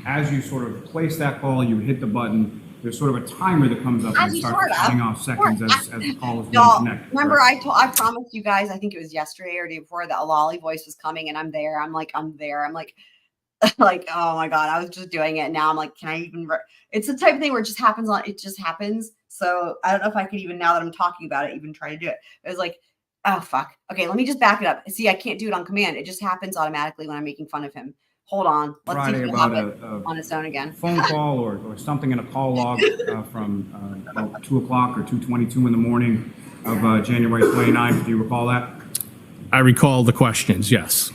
as you sort of place that call, you hit the button, there's sort of a timer that comes up and starts counting off seconds as the call is being connected. Remember, correct? I promised you guys, I think it was yesterday or the day before, that a Lolly voice was coming, and I'm there. I'm there. I'm like, like, oh my God, I was just doing it. Now I'm like, can I even, it's the type of thing where it just happens. So I don't know if I could even, now that I'm talking about it, even try to do it. It was like, oh, fuck. Okay, let me just back it up. See, I can't do it on command. It just happens automatically when I'm making fun of him. Hold on. Let's Friday see if about it'll happen on its own again. phone call or something in a call log from about 2 o'clock or 2:22 in the morning of January 29th. Do you recall that? I recall the questions, yes.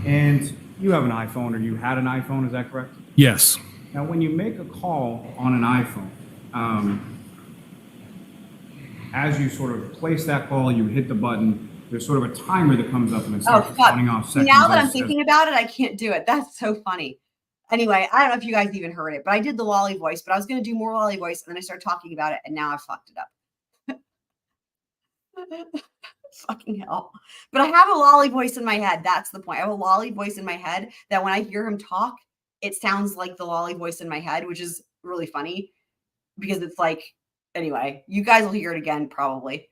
And you have an iPhone, or you had an iPhone, is that correct? Yes. Now, when you make a call on an iPhone, as you sort of place that call, you hit the button, there's sort of a timer that comes up and it starts counting off seconds. Now that I'm thinking about it, I can't do it. That's so funny. Anyway, I don't know if you guys even heard it, but I did the Lolly voice, but I was going to do more Lolly voice, and then I started talking about it, and now I fucked it up. Fucking hell. But I have a Lolly voice in my head. That's the point. I have a Lolly voice in my head that when I hear him talk, it sounds like the Lolly voice in my head, which is really funny because it's like, anyway, you guys will hear it again probably.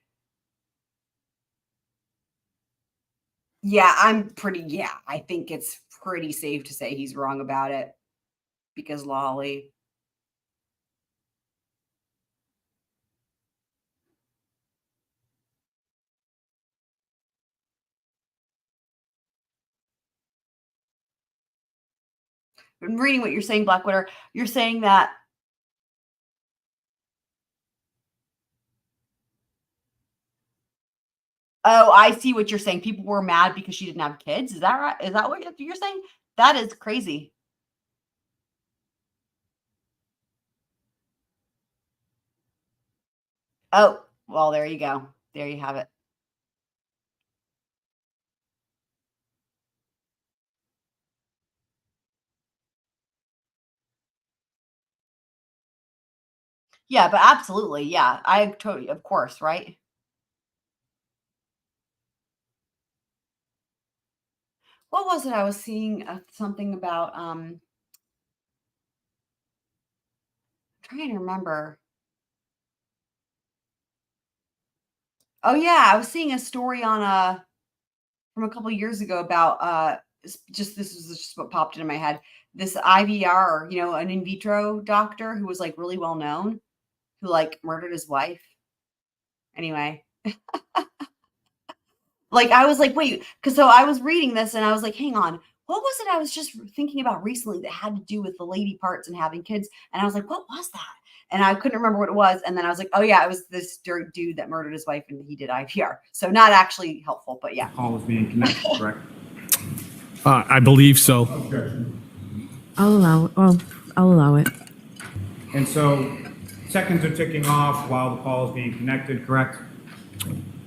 Yeah, I think it's pretty safe to say he's wrong about it because Lolly. I'm reading what you're saying, Blackwater. You're saying that oh, I see what you're saying. People were mad because she didn't have kids. Is that right? Is that what you're saying? That is crazy. Oh, well, there you go. There you have it. Yeah, but absolutely. Yeah, I totally, of course, right? What was it? I was seeing something about, trying to remember. Oh yeah, I was seeing a story on from a couple years ago about just this was just what popped into my head. This IVR, you know, an in vitro doctor who was like really well known, who like murdered his wife. Anyway, like I was like, wait, because so I was reading this and I was like, hang on, what was it I was just thinking about recently that had to do with the lady parts and having kids? And I was like, what was that? And I couldn't remember what it was. And then I was like, oh yeah, it was this dude that murdered his wife and he did IVR. So not actually helpful, but yeah. The call was being connected, correct? I believe so. I'll allow it. And so seconds are ticking off while the call is being connected, correct?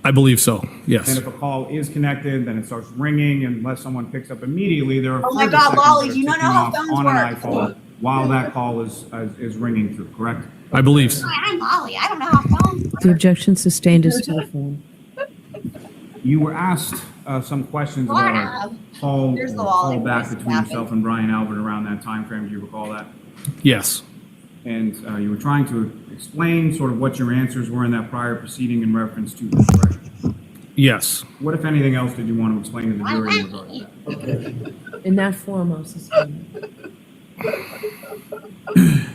I believe so, yes. And if a call is connected, then it starts ringing, and unless someone picks up immediately, there are Oh my further God, seconds Lolly, that are you don't ticking know how off phones on work. an iPhone while that call is ringing through, correct? I believe so. Hi, I'm Molly. I don't know how phones work. The objection sustained is to the form. You were asked some questions about a call, Here's the Lolly back voice between laughing. yourself and Brian Albert around that time frame. Do you recall that? Yes, And you were trying to explain sort of what your answers were in that prior proceeding in reference to them, correct? yes. What, if anything else, did you want to explain to the jury in regard to that? In that form, I'll sustain it.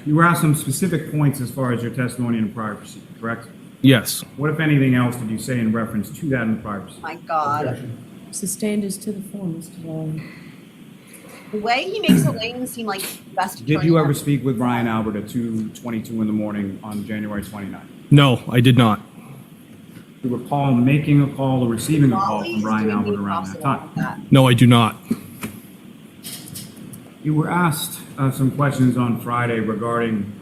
You were asked some specific points as far as your testimony in the prior proceeding, correct? Yes. What, if anything else, did you say in reference to that in the prior proceeding? My God. Sustained is to the form, Mr. Lawley. The way he makes Elaine seem like the best Did attorney you ever ever. speak with Brian Albert at 2:22 in the morning on January 29th? No, I did not. Do you recall making a call or receiving a call Lolly's from Brian doing Albert the around that impossible time? with that. No, I do not. You were asked some questions on Friday regarding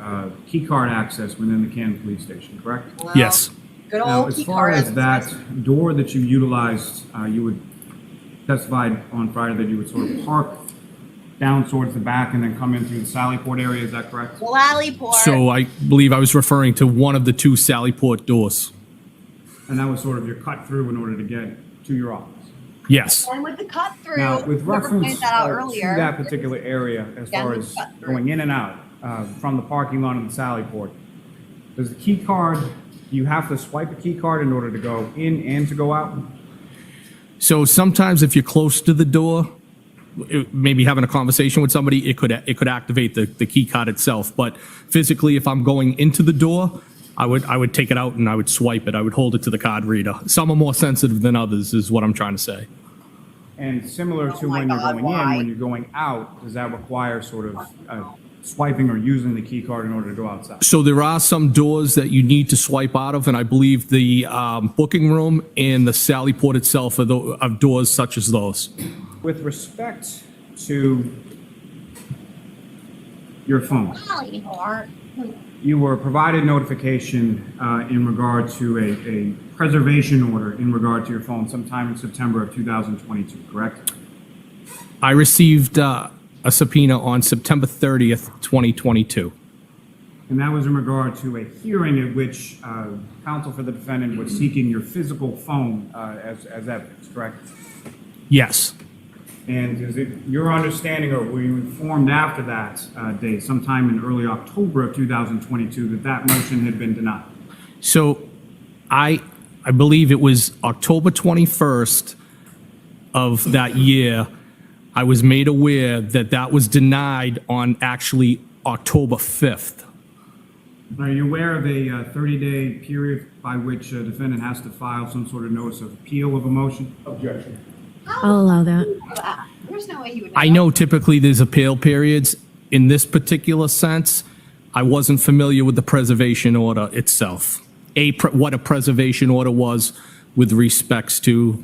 key card access within the Canton Police Station, correct? Well, Yes. Good Now, old as key far card as that door that you utilized, you would testified on Friday that you would sort of park down towards the back and then come in through the Sallyport area, is that correct? Sallyport. So I believe I was referring to one of the two Sallyport doors. And that was sort of your cut through in order to get to your office. Yes. And with the cut through, Now, with whoever reference pointed that out to earlier. that particular area, as Again, far with as cut-through. going in and out from the parking lot of the Sallyport, does the key card, do you have to swipe a key card in order to go in and to go out? So sometimes if you're close to the door, maybe having a conversation with somebody, it could activate the key card itself. But physically, if I'm going into the door, I would take it out and I would swipe it. I would hold it to the card reader. Some are more sensitive than others, is what I'm trying to say. And similar to Oh my when you're God, going why? in, when you're going out, does that require sort of swiping or using the key card in order to go outside? So there are some doors that you need to swipe out of, and I believe the booking room and the Sallyport itself are doors such as those. With respect to your phone, Sallyport. you were provided notification in regard to a preservation order in regard to your phone sometime in September of 2022, correct? I received a subpoena on September 30th, 2022. And that was in regard to a hearing at which counsel for the defendant was seeking your physical phone as evidence, correct? Yes. And is it your understanding, or were you informed after that date, sometime in early October of 2022, that that motion had been denied? So I believe it was October 21st of that year, I was made aware that that was denied on actually October 5th. Are you aware of a 30-day period by which a defendant has to file some sort of notice of appeal of a motion? Objection. I'll allow that. There's no way he would. I know typically there's appeal periods. In this particular sense, I wasn't familiar with the preservation order itself. What a preservation order was with respects to,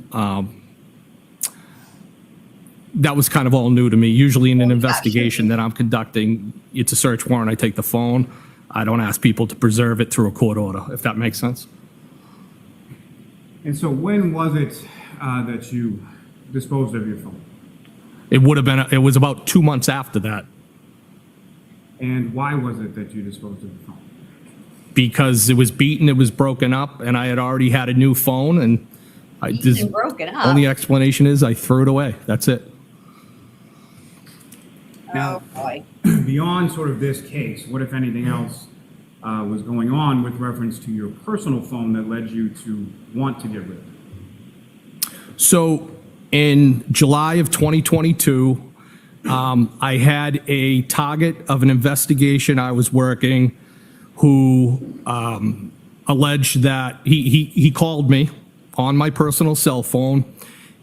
that was kind of all new to me. Usually in an investigation that I'm conducting, it's a search warrant, I take the phone. I don't ask people to preserve it through a court order, if that makes sense. And so when was it that you disposed of your phone? It was about 2 months after that, And why was it that you disposed of the phone? because it was beaten, it was broken up, and I had already had a new phone, and Beaten and broken up. only explanation is I threw it away. That's it. Now, Oh boy. beyond sort of this case, what, if anything else, was going on with reference to your personal phone that led you to want to get rid of it? So in July of 2022, I had a target of an investigation I was working who alleged that he called me on my personal cell phone,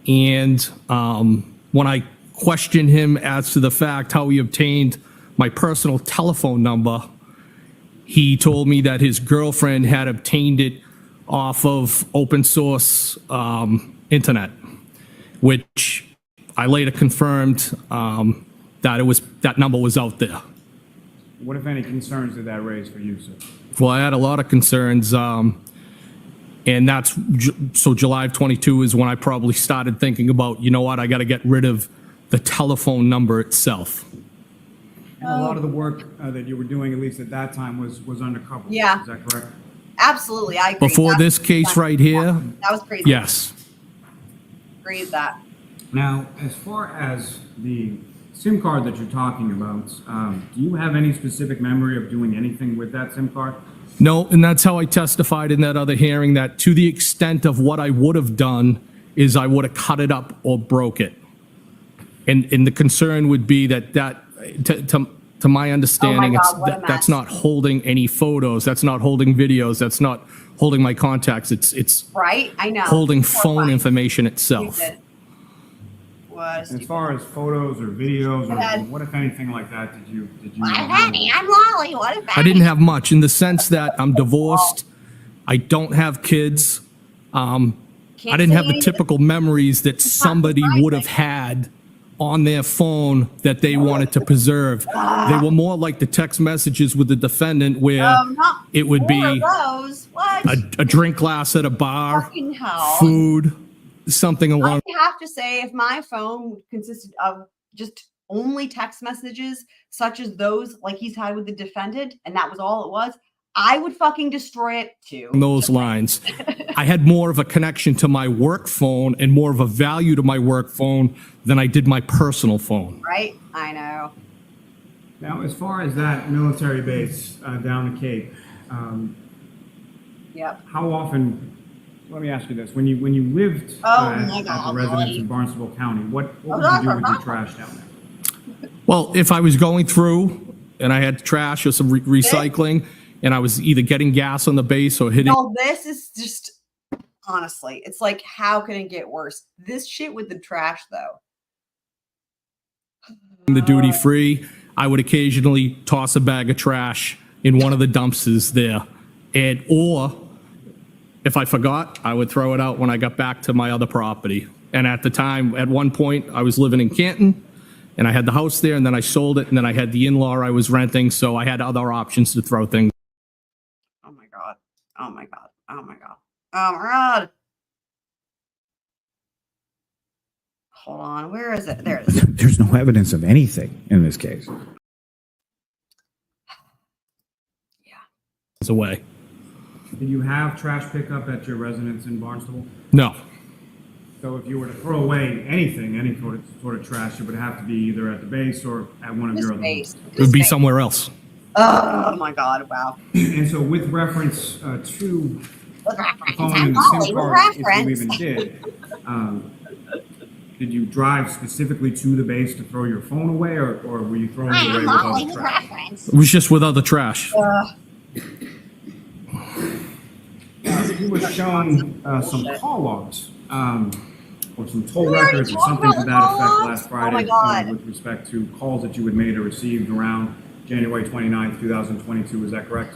and when I questioned him as to the fact how he obtained my personal telephone number, he told me that his girlfriend had obtained it off of open source internet, which I later confirmed that number was out there. What, if any, concerns did that raise for you, sir? Well, I had a lot of concerns, and so July of 22 is when I probably started thinking about, you know what, I got to get rid of the telephone number itself. And a lot of the work that you were doing, at least at that time, was undercover. Yeah. Is that correct? Absolutely, I agree. Before this case right here, That was crazy. yes. Agree with that. Now, as far as the SIM card that you're talking about, do you have any specific memory of doing anything with that SIM card? No, and that's how I testified in that other hearing, that to the extent of what I would have done is I would have cut it up or broke it. And the concern would be that to my understanding, God, what a mess. that's not holding any photos, that's not holding videos, that's not holding my contacts, it's Right? I know. holding phone Horrifying. information itself. Stupid. Was As far as photos or videos, Go ahead. or what, if anything, like that, did you? Honey, I'm Lolly. What if I didn't have much in the sense that I'm divorced, I don't have kids, I didn't have the typical memories that somebody would have had on their phone that they wanted to preserve. They were more like the text messages with the defendant where it would be those. What? a drink glass at a bar, Fucking hell. food, something along. I have to say, if my phone consisted of just only text messages, such as those like he's had with the defendant, and that was all it was, I would fucking destroy it too. Those lines. I had more of a connection to my work phone and more of a value to my work phone than I did my personal phone. Right? I know. Now, as far as that military base down the Cape, Yep. how often? Let me ask you this: when you lived at the residence in Barnstable County, what would you do with your trash down there? Well, if I was going through and I had trash or some recycling, and I was either getting gas on the base or hitting No, this is just honestly, it's like, how can it get worse? This shit with the trash, though. the duty free, I would occasionally toss a bag of trash in one of the dumpsters there. Or if I forgot, I would throw it out when I got back to my other property. And at the time, at one point, I was living in Canton, and I had the house there, and then I sold it, and then I had the in-law I was renting, so I had other options to throw things. Oh my God. Oh my God. Oh my God. Oh my God. Hold on. Where is it? There it is. There's no evidence of anything in this case. It's away. Did you have trash pickup at your residence in Barnstable? No. So if you were to throw away anything, any sort of trash, it would have to be either at the base or at one of your other homes. It would be somewhere else. Oh my God. Wow. And so with reference to With the reference. phone I'm and the Lolly SIM with card, if you reference. even did you drive specifically to the base to throw your phone away, or were you throwing it away with Lolly other with trash? reference. It was just with other trash. You were shown some call logs, or some toll records, or something to that effect last Friday God. with respect to calls that you had made or received around January 29th, 2022. Is that correct?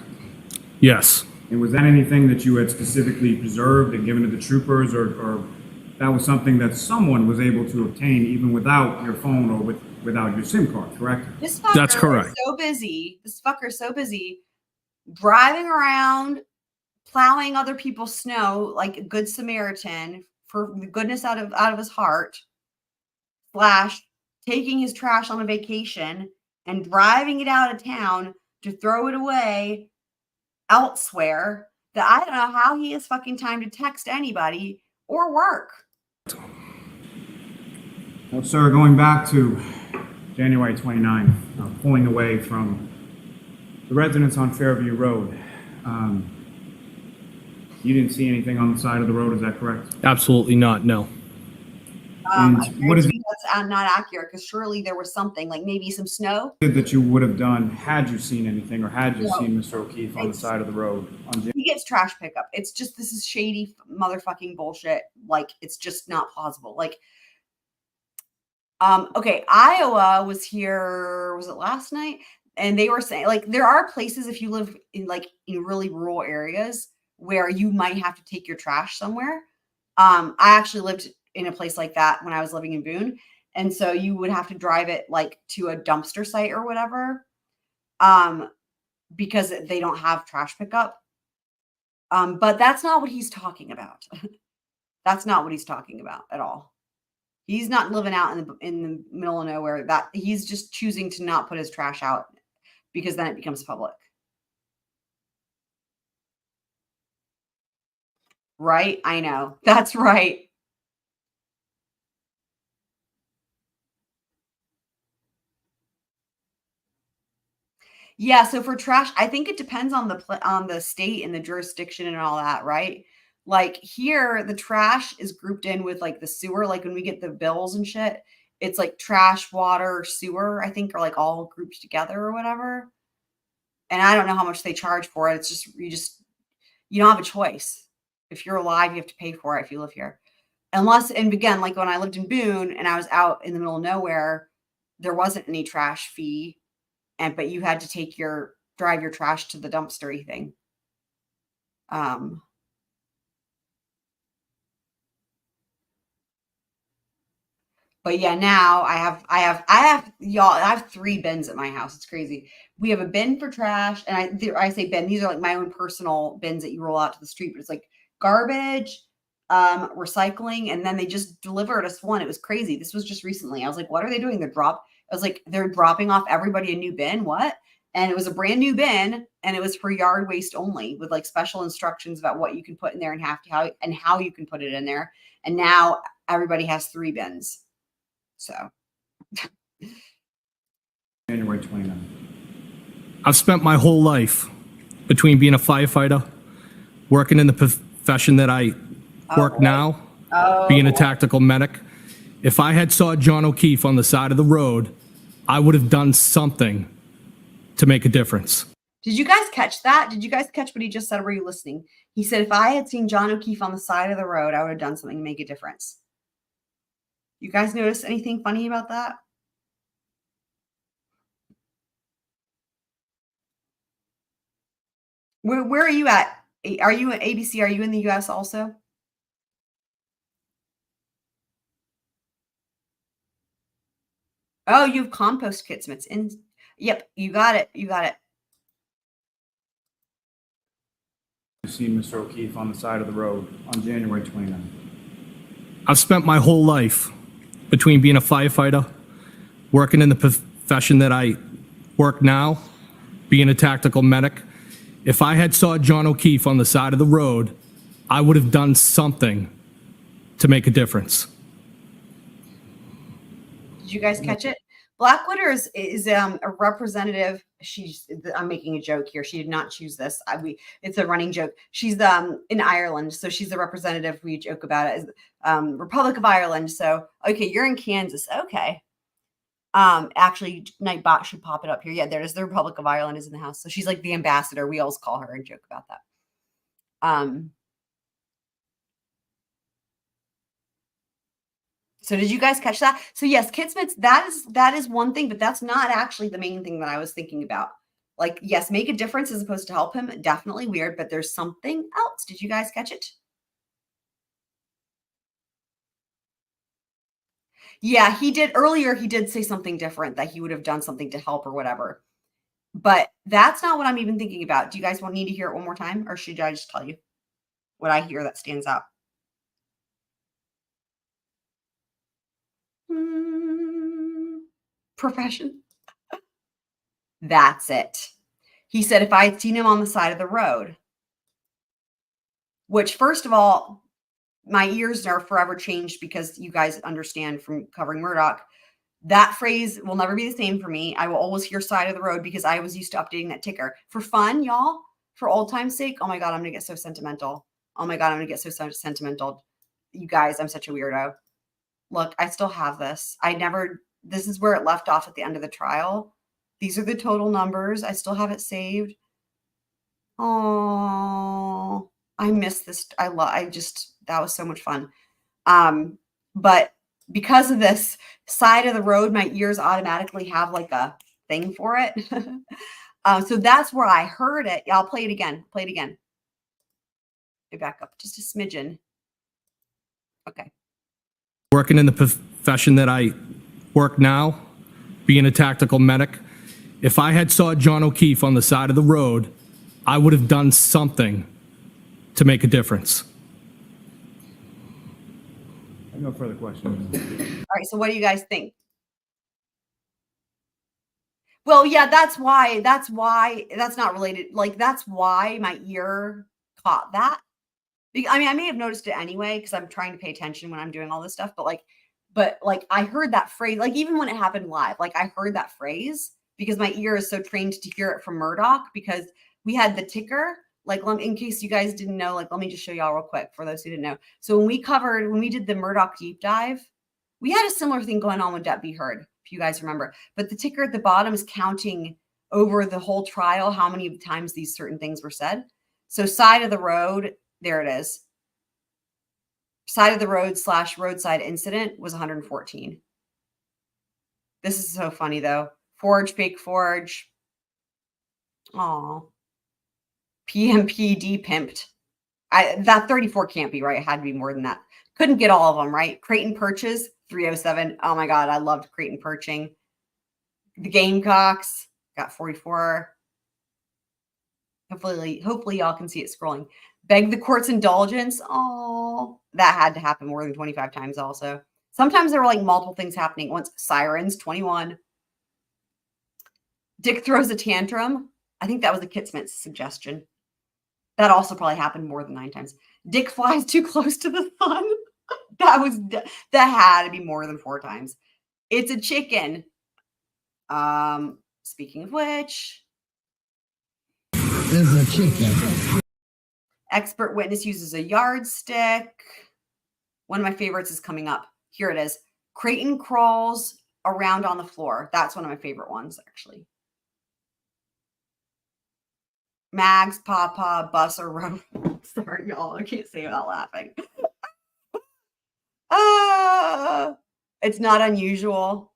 Yes. And was that anything that you had specifically preserved and given to the troopers, or that was something that someone was able to obtain even without your phone or without your SIM card, correct? This fucker That's correct. is so busy. This fucker is so busy driving around, plowing other people's snow like a good Samaritan for the goodness out of his heart, / taking his trash on a vacation and driving it out of town to throw it away elsewhere, that I don't know how he has fucking time to text anybody or work. Well, sir, going back to January 29th, pulling away from the residence on Fairview Road, you didn't see anything on the side of the road, is that correct? Absolutely not, no. And I what is think that's not accurate because surely there was something like maybe some snow. it that you would have done had you seen anything or had you No. seen Mr. O'Keefe on the side of the road on He gets trash pickup. It's just, this is shady motherfucking bullshit. Like, it's just not plausible. Like, okay, Iowa was here, was it last night? And they were saying, like, there are places if you live in like in really rural areas where you might have to take your trash somewhere. I actually lived in a place like that when I was living in Boone. And so you would have to drive it like to a dumpster site or whatever. Because they don't have trash pickup. But that's not what he's talking about. That's not what he's talking about at all. He's not living out in the middle of nowhere. That he's just choosing to not put his trash out because then it becomes public. Right? I know. That's right. Yeah, so for trash, I think it depends on the state and the jurisdiction and all that, right? Like here, the trash is grouped in with like the sewer. Like when we get the bills and shit, it's like trash, water, sewer, I think are like all grouped together or whatever. And I don't know how much they charge for it. It's just you don't have a choice. If you're alive, you have to pay for it if you live here. Unless, and again, like when I lived in Boone and I was out in the middle of nowhere, there wasn't any trash fee. But you had to drive your trash to the dumpster thing. But yeah, now I have 3 bins at my house. It's crazy. We have a bin for trash, and I say bin. These are like my own personal bins that you roll out to the street. But it's like garbage, recycling, and then they just delivered us one. It was crazy. This was just recently. I was like, what are they doing? I was like, they're dropping off everybody a new bin. What? And it was a brand new bin, and it was for yard waste only, with like special instructions about what you can put in there and how you can put it in there. And now everybody has 3 bins. So January 29th. I've spent my whole life between being a firefighter, working in the profession that I work now, being a tactical medic. If I had saw John O'Keefe on the side of the road, I would have done something to make a difference. did you guys catch that? Did you guys catch what he just said? Were you listening? He said, if I had seen John O'Keefe on the side of the road, I would have done something to make a difference. You guys notice anything funny about that? Where are you at? Are you at ABC? Are you in the US also? Oh, you have compost kits. Yep, you got it. You got it. You see Mr. O'Keefe on the side of the road on January 29th. I've spent my whole life between being a firefighter, working in the profession that I work now, being a tactical medic. If I had saw John O'Keefe on the side of the road, I would have done something to make a difference. Did you guys catch it? Black Widow is a representative. I'm making a joke here. She did not choose this. It's a running joke. She's in Ireland, so she's the representative. We joke about it as Republic of Ireland. So okay, you're in Kansas. Okay. Actually, Nightbot should pop it up here. Yeah, there it is. The Republic of Ireland is in the house. So she's like the ambassador. We always call her and joke about that. So did you guys catch that? So yes, Kitsmits, that is one thing, but that's not actually the main thing that I was thinking about. Like, yes, make a difference as opposed to help him. Definitely weird, but there's something else. Did you guys catch it? Yeah, he did earlier. He did say something different, that he would have done something to help or whatever. But that's not what I'm even thinking about. Do you guys need to hear it one more time, or should I just tell you what I hear that stands out? Profession. That's it. He said, if I had seen him on the side of the road, which first of all, my ears are forever changed because you guys understand from covering Murdoch, that phrase will never be the same for me. I will always hear side of the road because I was used to updating that ticker for fun, y'all, for old time's sake. Oh my God, I'm going to get so sentimental. Oh my God, I'm going to get so sentimental. You guys, I'm such a weirdo. Look, I still have this. This is where it left off at the end of the trial. These are the total numbers. I still have it saved. Oh, I miss this. That was so much fun. But because of this side of the road, my ears automatically have like a thing for it. So that's where I heard it. I'll play it again. Let me back up just a smidgen. Okay. Working in the profession that I work now, being a tactical medic, if I had saw John O'Keefe on the side of the road, I would have done something to make a difference. I have no further questions. All right. So what do you guys think? Well, yeah, that's not related. Like, that's why my ear caught that. I mean, I may have noticed it anyway, because I'm trying to pay attention when I'm doing all this stuff, but I heard that phrase, like, even when it happened live, like, I heard that phrase because my ear is so trained to hear it from Murdoch, because we had the ticker, like, in case you guys didn't know, like, let me just show y'all real quick for those who didn't know. So when we did the Murdoch deep dive, we had a similar thing going on with Debt Be Heard, if you guys remember, but the ticker at the bottom is counting over the whole trial, how many times these certain things were said. So side of the road, there it is. Side of the road / roadside incident was 114. This is so funny though. Forge, fake forge. Aw. PMPD pimped. That 34 can't be right. It had to be more than that. Couldn't get all of them right. Creighton Perches, 307. Oh my God, I loved Creighton Perching. The Gamecocks got 44. Hopefully y'all can see it scrolling. Beg the court's indulgence. Oh, that had to happen more than 25 times also. Sometimes there were like multiple things happening at once. Sirens, 21. Dick throws a tantrum. I think that was a Kit Smith's suggestion. That also probably happened more than 9 times. Dick flies too close to the sun. That had to be more than 4 times. It's a chicken. Speaking of which, It's a chicken. expert witness uses a yardstick. One of my favorites is coming up. Here it is. Creighton crawls around on the floor. That's one of my favorite ones, actually. Mags, Papa, Bus, or Road. Sorry, y'all. I can't say it without laughing. It's not unusual.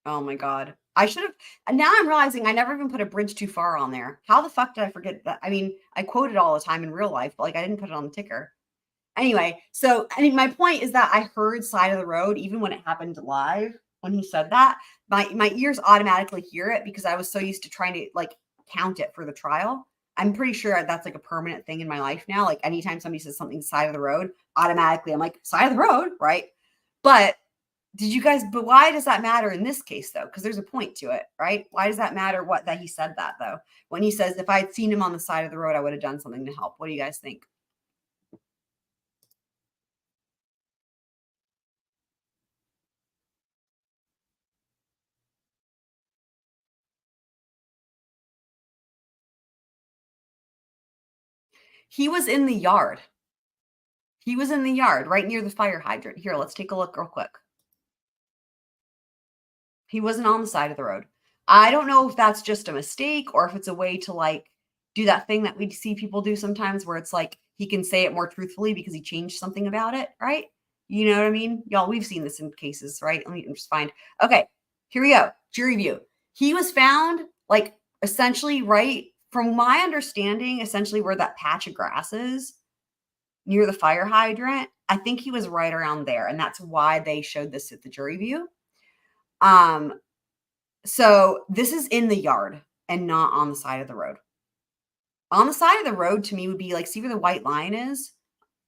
Oh my God. I should have. Now I'm realizing I never even put a bridge too far on there. How the fuck did I forget that? I mean, I quote it all the time in real life, but like I didn't put it on the ticker. Anyway, so I mean, my point is that I heard side of the road, even when it happened live, when he said that, my ears automatically hear it because I was so used to trying to like count it for the trial. I'm pretty sure that's like a permanent thing in my life now. Like anytime somebody says something side of the road, automatically I'm like, side of the road, right? But why does that matter in this case though? Because there's a point to it, right? Why does that matter that he said that though? When he says, if I had seen him on the side of the road, I would have done something to help. What do you guys think? He was in the yard. He was in the yard right near the fire hydrant. Here, let's take a look real quick. He wasn't on the side of the road. I don't know if that's just a mistake or if it's a way to like do that thing that we see people do sometimes where it's like he can say it more truthfully because he changed something about it, right? You know what I mean? Y'all, we've seen this in cases, right? Let me just find. Okay, here we go. Jury view. He was found like essentially right from my understanding, essentially where that patch of grass is near the fire hydrant. I think he was right around there. And that's why they showed this at the jury view. So this is in the yard and not on the side of the road. On the side of the road to me would be like, see where the white line is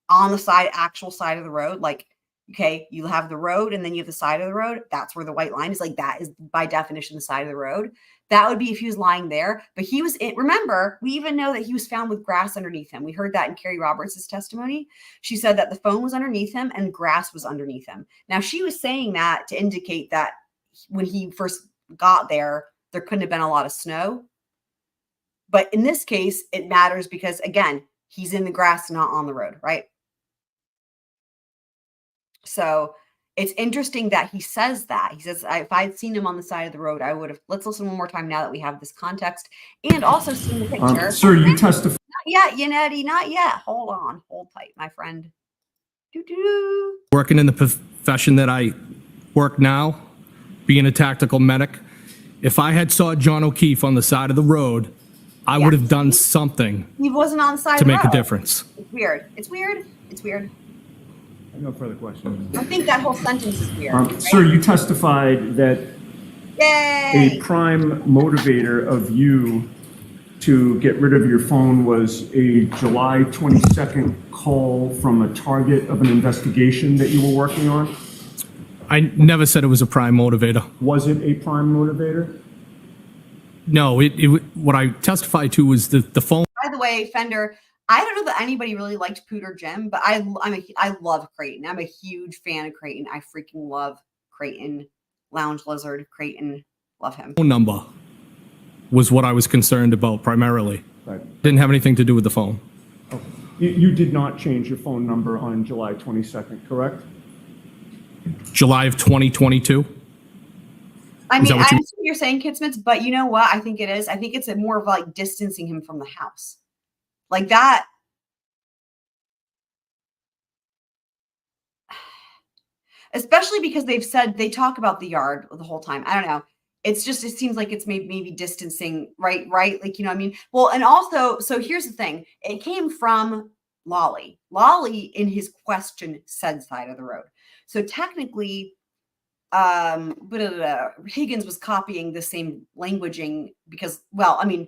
on the side, actual side of the road. Like, okay, you have the road and then you have the side of the road. That's where the white line is. Like that is by definition, the side of the road. That would be if he was lying there, but he was in, remember, we even know that he was found with grass underneath him. We heard that in Carrie Roberts' testimony. She said that the phone was underneath him and grass was underneath him. Now she was saying that to indicate that when he first got there couldn't have been a lot of snow. But in this case, it matters because again, he's in the grass, not on the road, right? So it's interesting that he says that. He says, if I'd seen him on the side of the road, I would have. Let's listen one more time now that we have this context and also seen the picture. Sir, you testified. Not yet, Yanetti, not yet. Hold on. Hold tight, my friend. Doo-doo. Working in the profession that I work now, being a tactical medic, if I had saw John O'Keefe on the side of the road, I would have done something He wasn't on the side to of the make road. a difference. It's weird. It's weird. It's weird. No further questions. I think that whole sentence is weird. Right? Sir, you testified that Yay! a prime motivator of you to get rid of your phone was a July 22nd call from a target of an investigation that you were working on. I never said it was a prime motivator. Was it a prime motivator? No, what I testified to was the phone. By the way, Fender, I don't know that anybody really liked Pooter Jim, but I love Creighton. I'm a huge fan of Creighton. I freaking love Creighton. Lounge Lizard, Creighton, love him. Phone number was what I was concerned about primarily. Right. Didn't have anything to do with the phone. Okay. You did not change your phone number on July 22nd, correct? July of 2022. I Is mean, that I what you- understand what you're saying, Kitsmits, but you know what? I think it is. I think it's more of like distancing him from the house. Like that. Especially because they talk about the yard the whole time. I don't know. It's just, it seems like it's maybe distancing, right? Like, you know what I mean? Well, and also, so here's the thing. It came from Lolly. Lolly in his question said side of the road. So technically, Higgins was copying the same languaging because, well, I mean,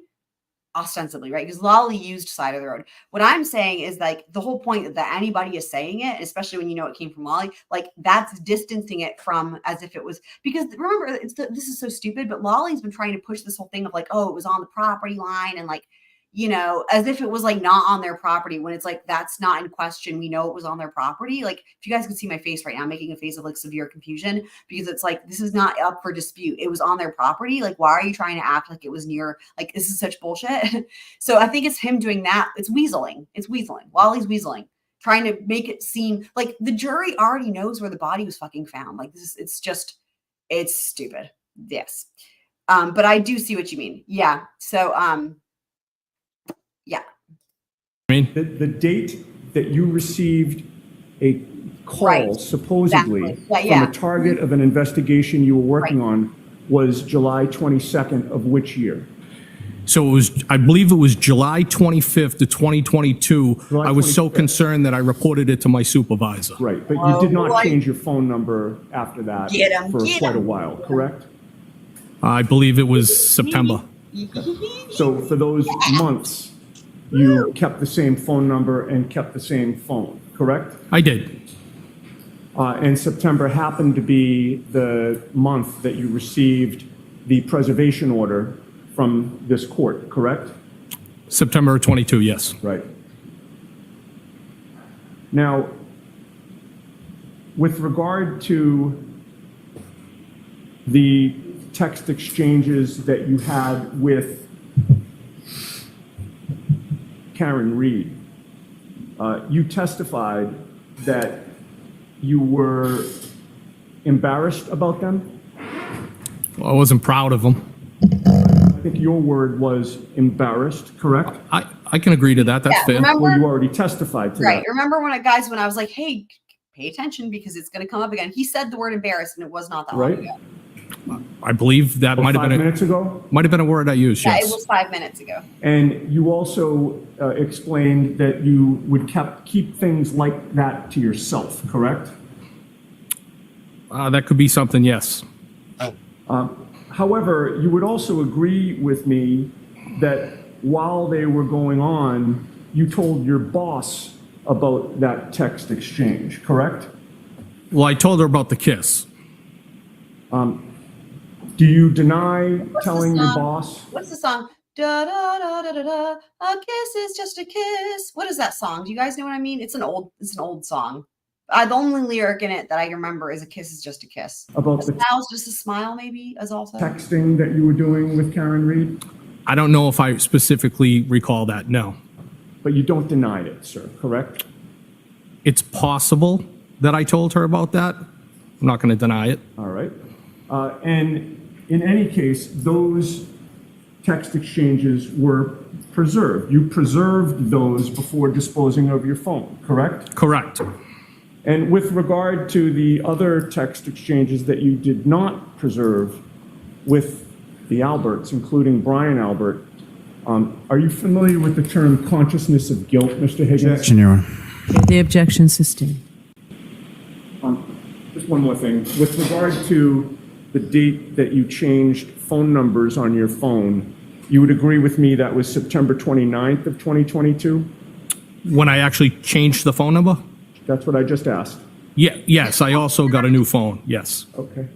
ostensibly, right? Because Lolly used side of the road. What I'm saying is like the whole point that anybody is saying it, especially when you know it came from Lolly, like that's distancing it from as if it was, because remember, this is so stupid, but Lolly's been trying to push this whole thing of like, oh, it was on the property line and like, you know, as if it was like not on their property when it's like, that's not in question. We know it was on their property. Like if you guys can see my face right now, I'm making a face of like severe confusion because it's like, this is not up for dispute. It was on their property. Like, why are you trying to act like it was near, like, this is such bullshit. So I think it's him doing that. It's weaseling. Wally's weaseling, trying to make it seem like the jury already knows where the body was fucking found. Like this is, it's stupid. Yes. But I do see what you mean. Yeah. So, yeah. I mean, The date that you received a call, Right. supposedly, Exactly. Yeah. from a target of an investigation you were working on was July 22nd of which year? so it was, I believe it was July 25th of 2022. July I was so 25th. concerned that I reported it to my supervisor. Right, but you did not boy. change your phone number after that Get 'em, for get quite a 'em. while, correct? I believe it was September. So for those months, you kept the same phone number and kept the same phone, correct? I did. And September happened to be the month that you received the preservation order from this court, correct? September of 22, yes. Right. Now, with regard to the text exchanges that you had with Karen Reed, you testified that you were embarrassed about them. I wasn't proud of them. I think your word was embarrassed, correct? I can agree to that. That's Yeah, fair. remember- Well, you already testified to Right. that. Remember when I was like, hey, pay attention because it's going to come up again. He said the word embarrassed and it was not that long Right. ago. I believe that might have 5 been minutes ago? a word I used, Yeah, yes. it was 5 minutes ago. And you also explained that you would keep things like that to yourself, correct? That could be something, yes. However, you would also agree with me that while they were going on, you told your boss about that text exchange, correct? Well, I told her about the kiss. Do you deny telling the your song? boss? What's the song? Da da da da da da. A kiss is just a kiss. What is that song? Do you guys know what I mean? It's an old song. The only lyric in it that I remember is "A kiss is just a kiss." About A the smile's just a smile, maybe, as also. texting that you were doing with Karen Reed? I don't know if I specifically recall that, no. But you don't deny it, sir, correct? It's possible. that I told her about that. I'm not going to deny it. All right. And in any case, those text exchanges were preserved. You preserved those before disposing of your phone, correct? Correct. And with regard to the other text exchanges that you did not preserve with the Alberts, including Brian Albert, are you familiar with the term consciousness of guilt, Mr. Higgins? Objection, Your Honor. The objection sustained. Just one more thing. With regard to the date that you changed phone numbers on your phone, you would agree with me that was September 29th of 2022? When I actually changed the phone number? That's what I just asked. Yeah, yes, I also got a new phone, yes. Okay.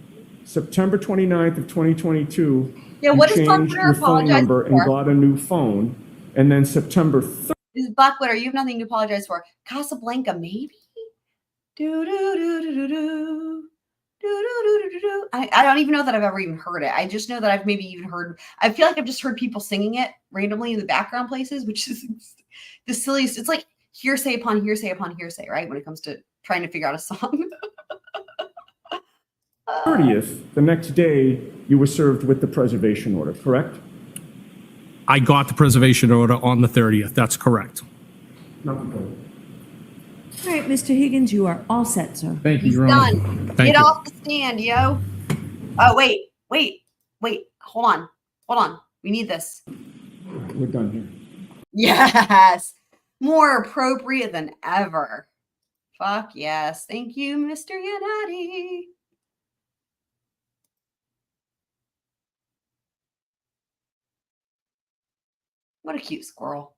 September 29th of 2022, Yeah, you what is changed Proctor your phone apologizing number and for? got a new phone, and then September 3rd. This is Blackwater. You have nothing to apologize for. Casablanca, maybe? Do do do do do do. I don't even know that I've ever even heard it. I just know that I've maybe even heard, I feel like I've just heard people singing it randomly in the background places, which is the silliest. It's like hearsay upon hearsay upon hearsay, right? When it comes to trying to figure out a song. 30th, the next day, you were served with the preservation order, correct? I got the preservation order on the 30th, that's correct. Not the point. All right, Mr. Higgins, you are all set, sir. Thank you, He's Your Honor. done. Thank Get you. off the stand, yo. Oh, wait. Hold on. We need this. We're done here. Yes. More appropriate than ever. Fuck yes. Thank you, Mr. Yanetti. What a cute squirrel.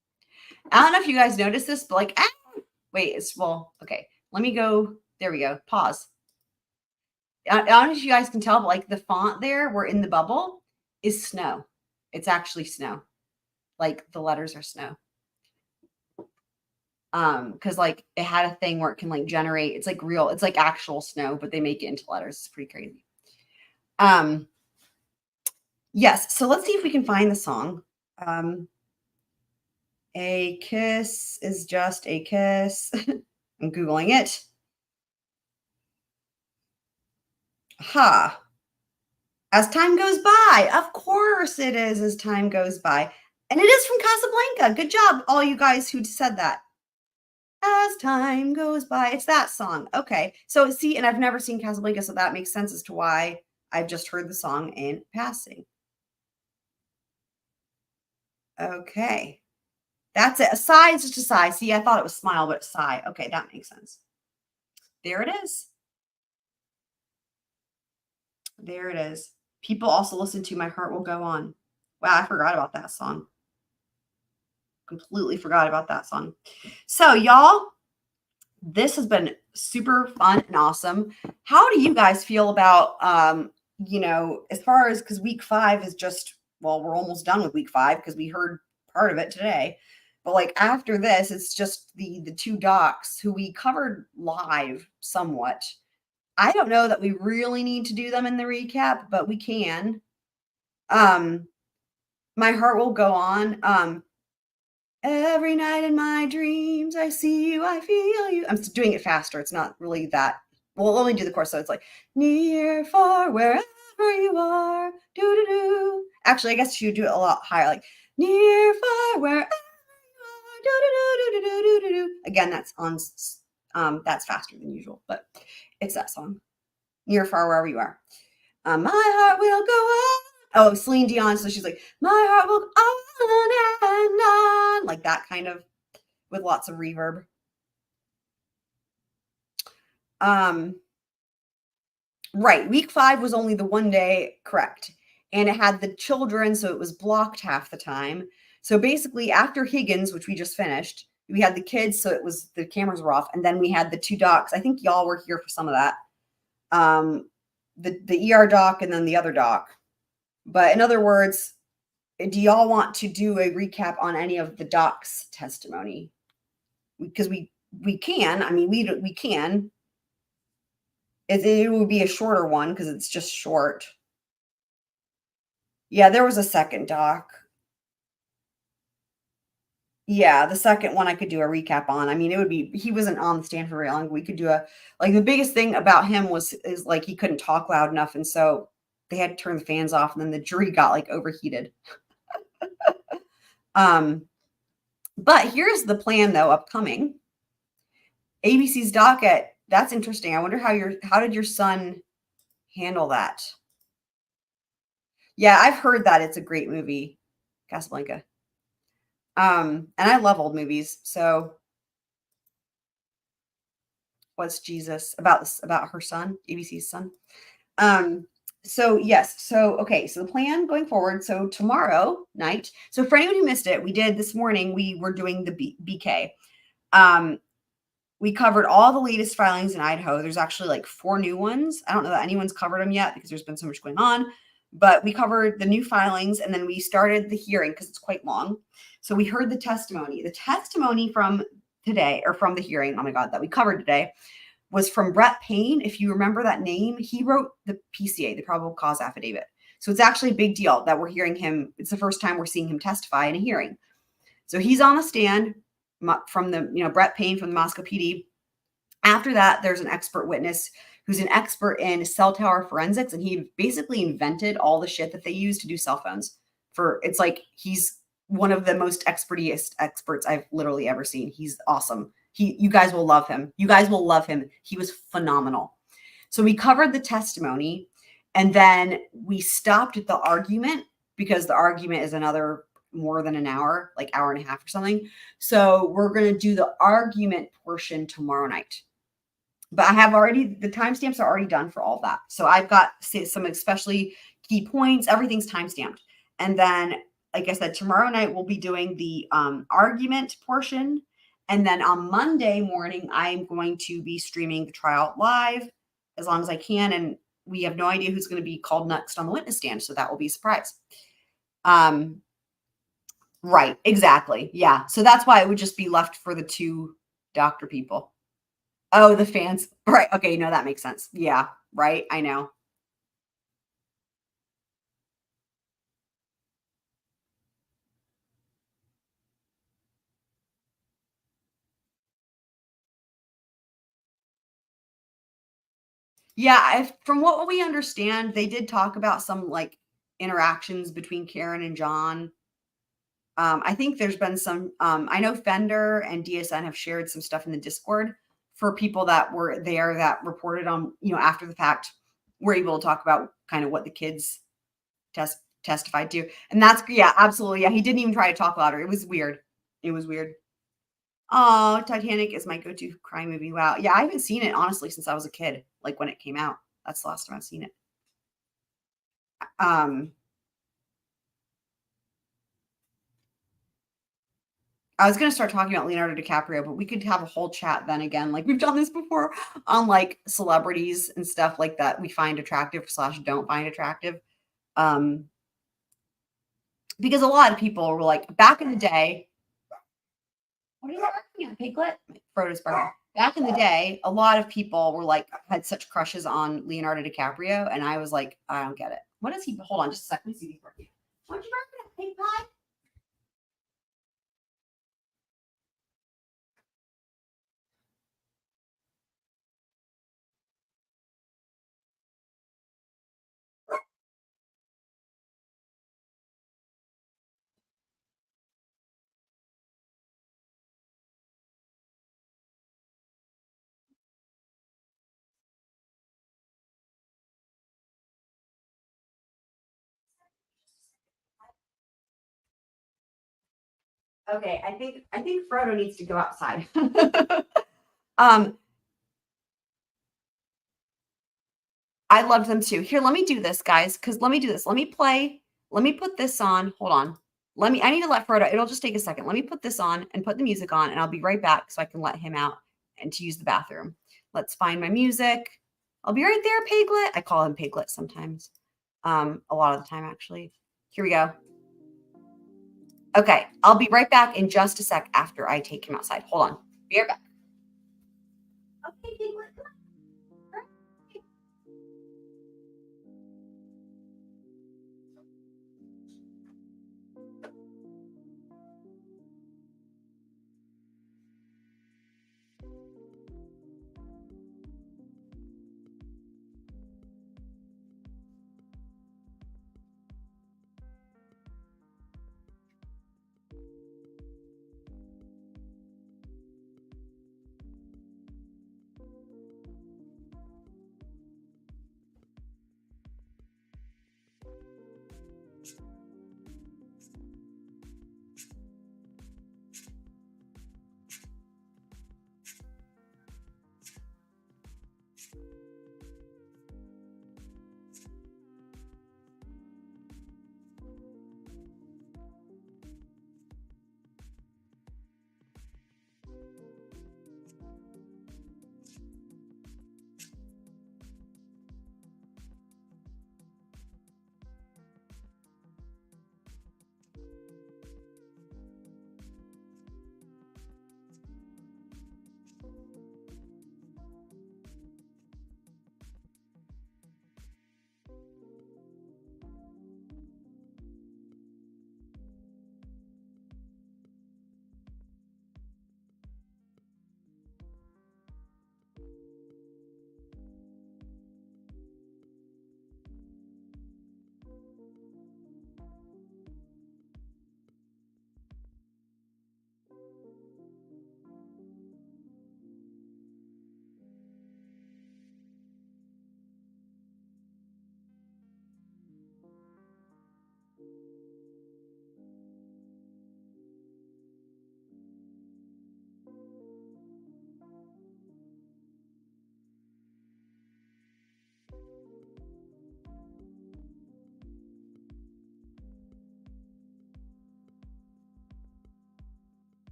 I don't know if you guys noticed this, but like, wait, okay. Let me go. There we go. Pause. I don't know if you guys can tell, but like the font there, where in the bubble is snow. It's actually snow. Like the letters are snow. Because like it had a thing where it can like generate, it's like real, it's like actual snow, but they make it into letters. It's pretty crazy. Yes, so let's see if we can find the song. A kiss is just a kiss. I'm Googling it. Ha. As time goes by. Of course it is as time goes by. And it is from Casablanca. Good job, all you guys who said that. As time goes by. It's that song. Okay. So see, and I've never seen Casablanca, so that makes sense as to why I've just heard the song in passing. Okay. That's it. A sigh is just a sigh. See, I thought it was smile, but sigh. Okay, that makes sense. There it is. There it is. People also listen to My Heart Will Go On. Wow, I forgot about that song. Completely forgot about that song. So, y'all, this has been super fun and awesome. How do you guys feel about, you know, as far as, because week 5 is just, well, we're almost done with week 5 because we heard part of it today. But like after this, it's just the 2 docs who we covered live somewhat. I don't know that we really need to do them in the recap, but we can. My Heart Will Go On. Every night in my dreams, I see you, I feel you. I'm doing it faster. It's not really that. Well, let me do the chorus. So it's like, near, far, wherever you are. Do-do-do. Actually, I guess you do it a lot higher. Like, near, far, wherever you are. Do-do-do-do-do-do-do-do. Again, that's on, that's faster than usual, but it's that song. Near, far, wherever you are. My heart will go on. Oh, Celine Dion. So she's like, my heart will go on and on. Like that kind of, with lots of reverb. Right. Week 5 was only the 1 day, correct. And it had the children, so it was blocked half the time. So basically after Higgins, which we just finished, we had the kids, so it was, the cameras were off. And then we had the 2 docs. I think y'all were here for some of that. The ER doc and then the other doc. But in other words, do y'all want to do a recap on any of the docs' testimony? Because we can. I mean, we can. It would be a shorter one because it's just short. Yeah, there was a second doc. Yeah, the second one I could do a recap on. I mean, it would be, he wasn't on the stand for very long. We could do like the biggest thing about him is like he couldn't talk loud enough. And so they had to turn the fans off, and then the jury got like overheated. But here's the plan though, upcoming. ABC's docket. That's interesting. I wonder how did your son handle that? Yeah, I've heard that it's a great movie, Casablanca. And I love old movies. So what's Jesus about this, about her son, ABC's son? So yes, so okay, so the plan going forward. So tomorrow night. So for anyone who missed it, we did this morning, we were doing the BK. We covered all the latest filings in Idaho. There's actually like 4 new ones. I don't know that anyone's covered them yet because there's been so much going on, but we covered the new filings, and then we started the hearing because it's quite long. So we heard the testimony. The testimony from today, or from the hearing, oh my God, that we covered today, was from Brett Payne. If you remember that name, he wrote the PCA, the probable cause affidavit. So it's actually a big deal that we're hearing him. It's the first time we're seeing him testify in a hearing. So he's on the stand from the, Brett Payne from the Moscow PD. After that, there's an expert witness who's an expert in cell tower forensics, and he basically invented all the shit that they use to do cell phones. It's like he's one of the most experts I've literally ever seen. He's awesome. You guys will love him. You guys will love him. He was phenomenal. So we covered the testimony, and then we stopped at the argument because the argument is another more than an hour, like hour and a half or something. So we're going to do the argument portion tomorrow night. But I have the timestamps are already done for all that. So I've got some especially key points. Everything's timestamped. And then, like I said, tomorrow night we'll be doing the argument portion. And then on Monday morning, I'm going to be streaming the trial live as long as I can. And we have no idea who's going to be called next on the witness stand. So that will be a surprise. Right. Exactly. Yeah. So that's why it would just be left for the 2 doctor people. Oh, the fans. Right. Okay. No, that makes sense. Yeah. Right. I know. Yeah. From what we understand, they did talk about some like interactions between Karen and John. I think there's been some, I know Fender and DSN have shared some stuff in the Discord for people that were there that reported on, after the fact, were able to talk about kind of what the kids testified to. And that's, yeah, absolutely. Yeah. He didn't even try to talk louder. It was weird. It was weird. Oh, Titanic is my go-to crime movie. Wow. Yeah. I haven't seen it honestly since I was a kid, like when it came out. That's the last time I've seen it. I was going to start talking about Leonardo DiCaprio, but we could have a whole chat then again. Like we've done this before on like celebrities and stuff like that we find attractive / don't find attractive. Because a lot of people were like, back in the day, what are you barking at, Piglet? Frodo's barking. Back in the day, a lot of people were like, had such crushes on Leonardo DiCaprio. And I was like, I don't get it. What is he? Hold on just a second. Let me see these barking. What are you barking at, Pig Pie? Okay, I think Frodo needs to go outside. I loved them too. Here, let me do this, guys, because let me do this. Let me put this on. Hold on. I need to let Frodo, it'll just take a second. Let me put this on and put the music on, and I'll be right back so I can let him out and to use the bathroom. Let's find my music. I'll be right there, Piglet. I call him Piglet sometimes. A lot of the time, actually. Here we go. Okay, I'll be right back in just a sec after I take him outside. Hold on. Be right back. Okay, Piglet, come on.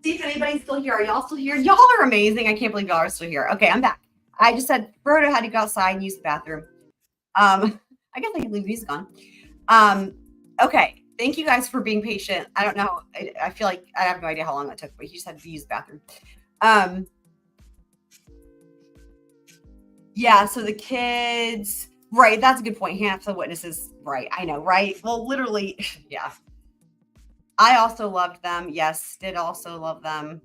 See if anybody's still here. Are y'all still here? Y'all are amazing. I can't believe y'all are still here. Okay, I'm back. I just said Frodo had to go outside and use the bathroom. I guess I can leave music on. Okay. Thank you guys for being patient. I don't know. I feel like I have no idea how long that took, but he just had to use the bathroom. Yeah, so the kids, right, that's a good point. Half the witnesses, right, I know, right? Well, literally, yeah. I also loved them. Yes, did also love them.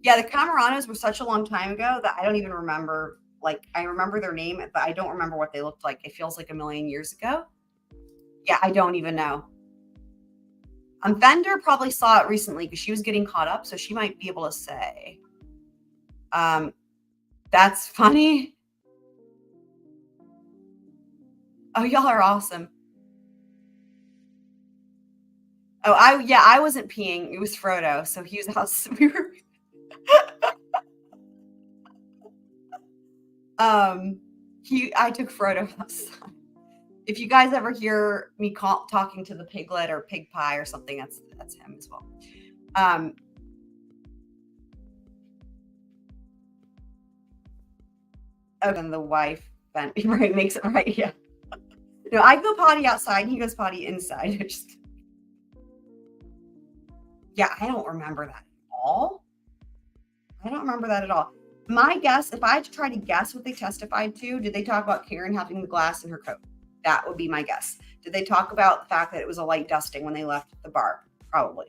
Yeah, the Camaranos were such a long time ago that I don't even remember. Like, I remember their name, but I don't remember what they looked like. It feels like a million years ago. Yeah, I don't even know. Fender probably saw it recently because she was getting caught up, so she might be able to say. That's funny. Oh, y'all are awesome. Oh, I wasn't peeing. It was Frodo, so he was out. We were. I took Frodo outside. If you guys ever hear me talking to the piglet or pig pie or something, that's him as well. Oh, then the wife right makes it right. Yeah. No, I go potty outside. And he goes potty inside. Yeah, I don't remember that at all. My guess, if I had to try to guess what they testified to, did they talk about Karen having the glass in her coat? That would be my guess. Did they talk about the fact that it was a light dusting when they left the bar? Probably.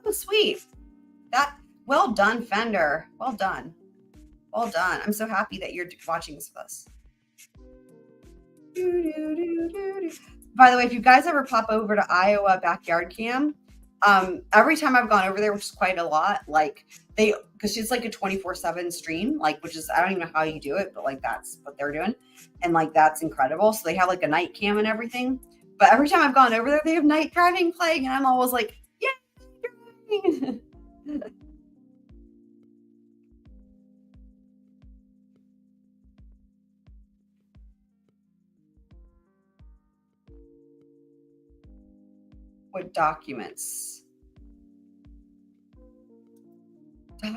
Oh, sweet. Well done, Fender. Well done. I'm so happy that you're watching this with us. By the way, if you guys ever pop over to Iowa Backyard Cam, every time I've gone over there, which is quite a lot, because it's like a 24/7 stream, which is, I don't even know how you do it, but that's what they're doing. And that's incredible. So they have a night cam and everything. But every time I've gone over there, they have night driving playing. And I'm always like, yeah. What documents? I'm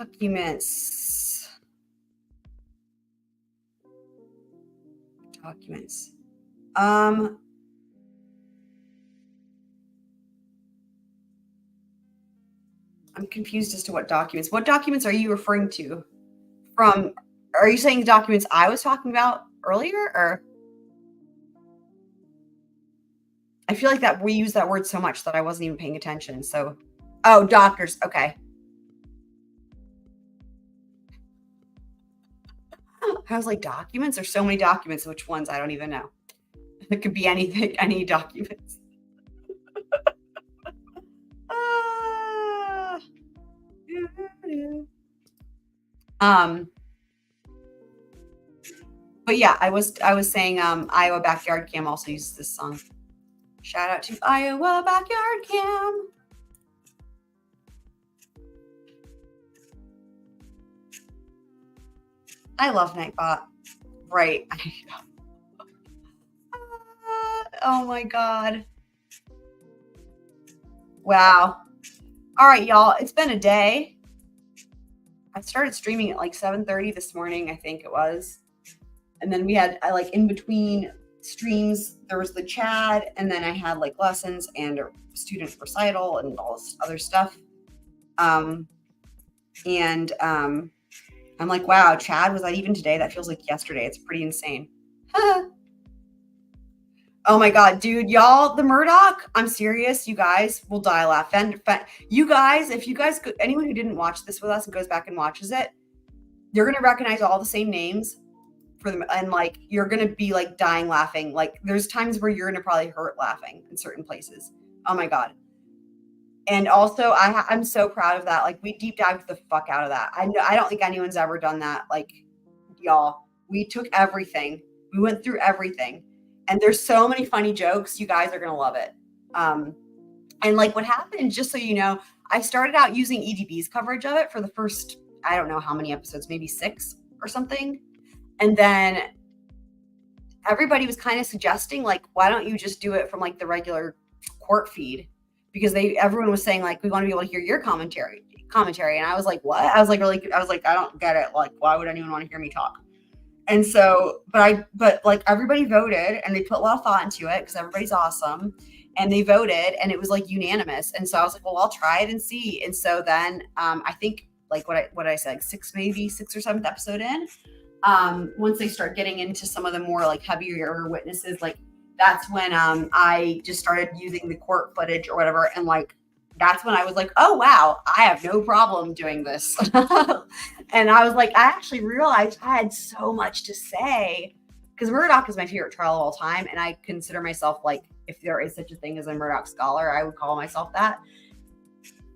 confused as to what documents. What documents are you referring to? Are you saying the documents I was talking about earlier, or? I feel like that we use that word so much that I wasn't even paying attention. So, oh, doctors. Okay. I was like, documents? There's so many documents. Which ones? I don't even know. It could be anything, any documents. But yeah, I was saying Iowa Backyard Cam also uses this song. Shout out to Iowa Backyard Cam. I love Nightbot. Right. Oh my God. Wow. All right, y'all. It's been a day. I started streaming at 7:30 this morning, I think it was. And then we had, in between streams, there was the Chad, and then I had lessons and a student recital and all this other stuff. I'm like, wow, Chad, was that even today? That feels like yesterday. It's pretty insane. Oh my God, dude, y'all, the Murdoch, I'm serious. You guys will die laughing. You guys, anyone who didn't watch this with us and goes back and watches it, you're going to recognize all the same names for them. And you're going to be dying laughing. There's times where you're going to probably hurt laughing in certain places. Oh my God. And also I'm so proud of that. We deep dived the fuck out of that. I don't think anyone's ever done that. Y'all, we took everything. We went through everything. And there's so many funny jokes. You guys are going to love it. And what happened, just so you know, I started out using EDB's coverage of it for the first, I don't know how many episodes, maybe 6 or something. And then everybody was kind of suggesting, why don't you just do it from the regular court feed because everyone was saying like, we want to be able to hear your commentary. And I was like, what? I was like, I don't get it. Like, why would anyone want to hear me talk? And so, but like everybody voted and they put a lot of thought into it because everybody's awesome. And they voted and it was like unanimous. And so I was like, well, I'll try it and see. And so then I think like what I said, like sixth or seventh episode in, once they start getting into some of the more like heavier witnesses, like that's when I just started using the court footage or whatever. And like, that's when I was like, oh, wow, I have no problem doing this. And I was like, I actually realized I had so much to say because Murdoch is my favorite trial of all time. And I consider myself like, if there is such a thing as a Murdoch scholar, I would call myself that.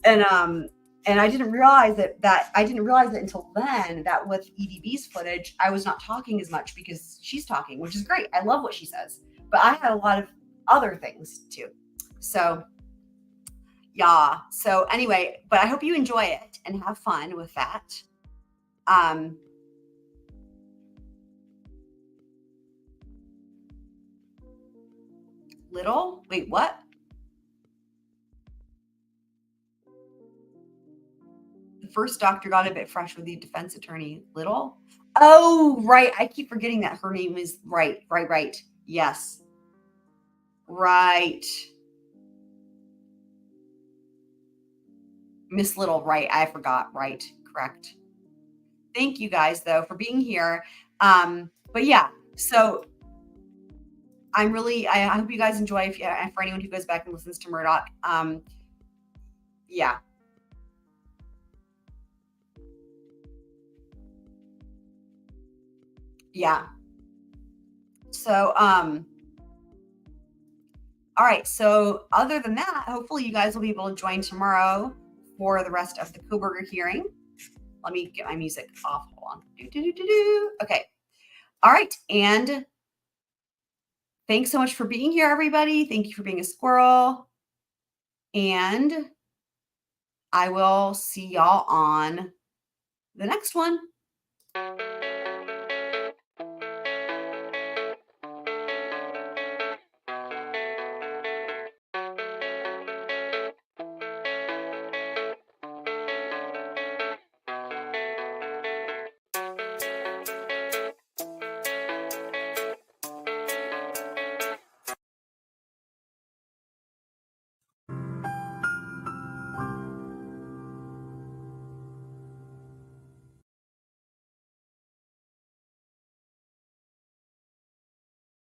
And I didn't realize that until then, that with EDB's footage, I was not talking as much because she's talking, which is great. I love what she says, but I had a lot of other things too. So yeah. So anyway, but I hope you enjoy it and have fun with that. Little? Wait, what? The first doctor got a bit fresh with the defense attorney. Little? Oh, right. I keep forgetting that her name is right. Yes. Right. Miss Little, right. I forgot. Right. Correct. Thank you guys though for being here. But yeah, so I hope you guys enjoy for anyone who goes back and listens to Murdoch. Yeah. Yeah. So, all right. So other than that, hopefully you guys will be able to join tomorrow for the rest of the Koberger hearing. Let me get my music off. Hold on. Okay. All right. And thanks so much for being here, everybody. Thank you for being a squirrel. And I will see y'all on the next one.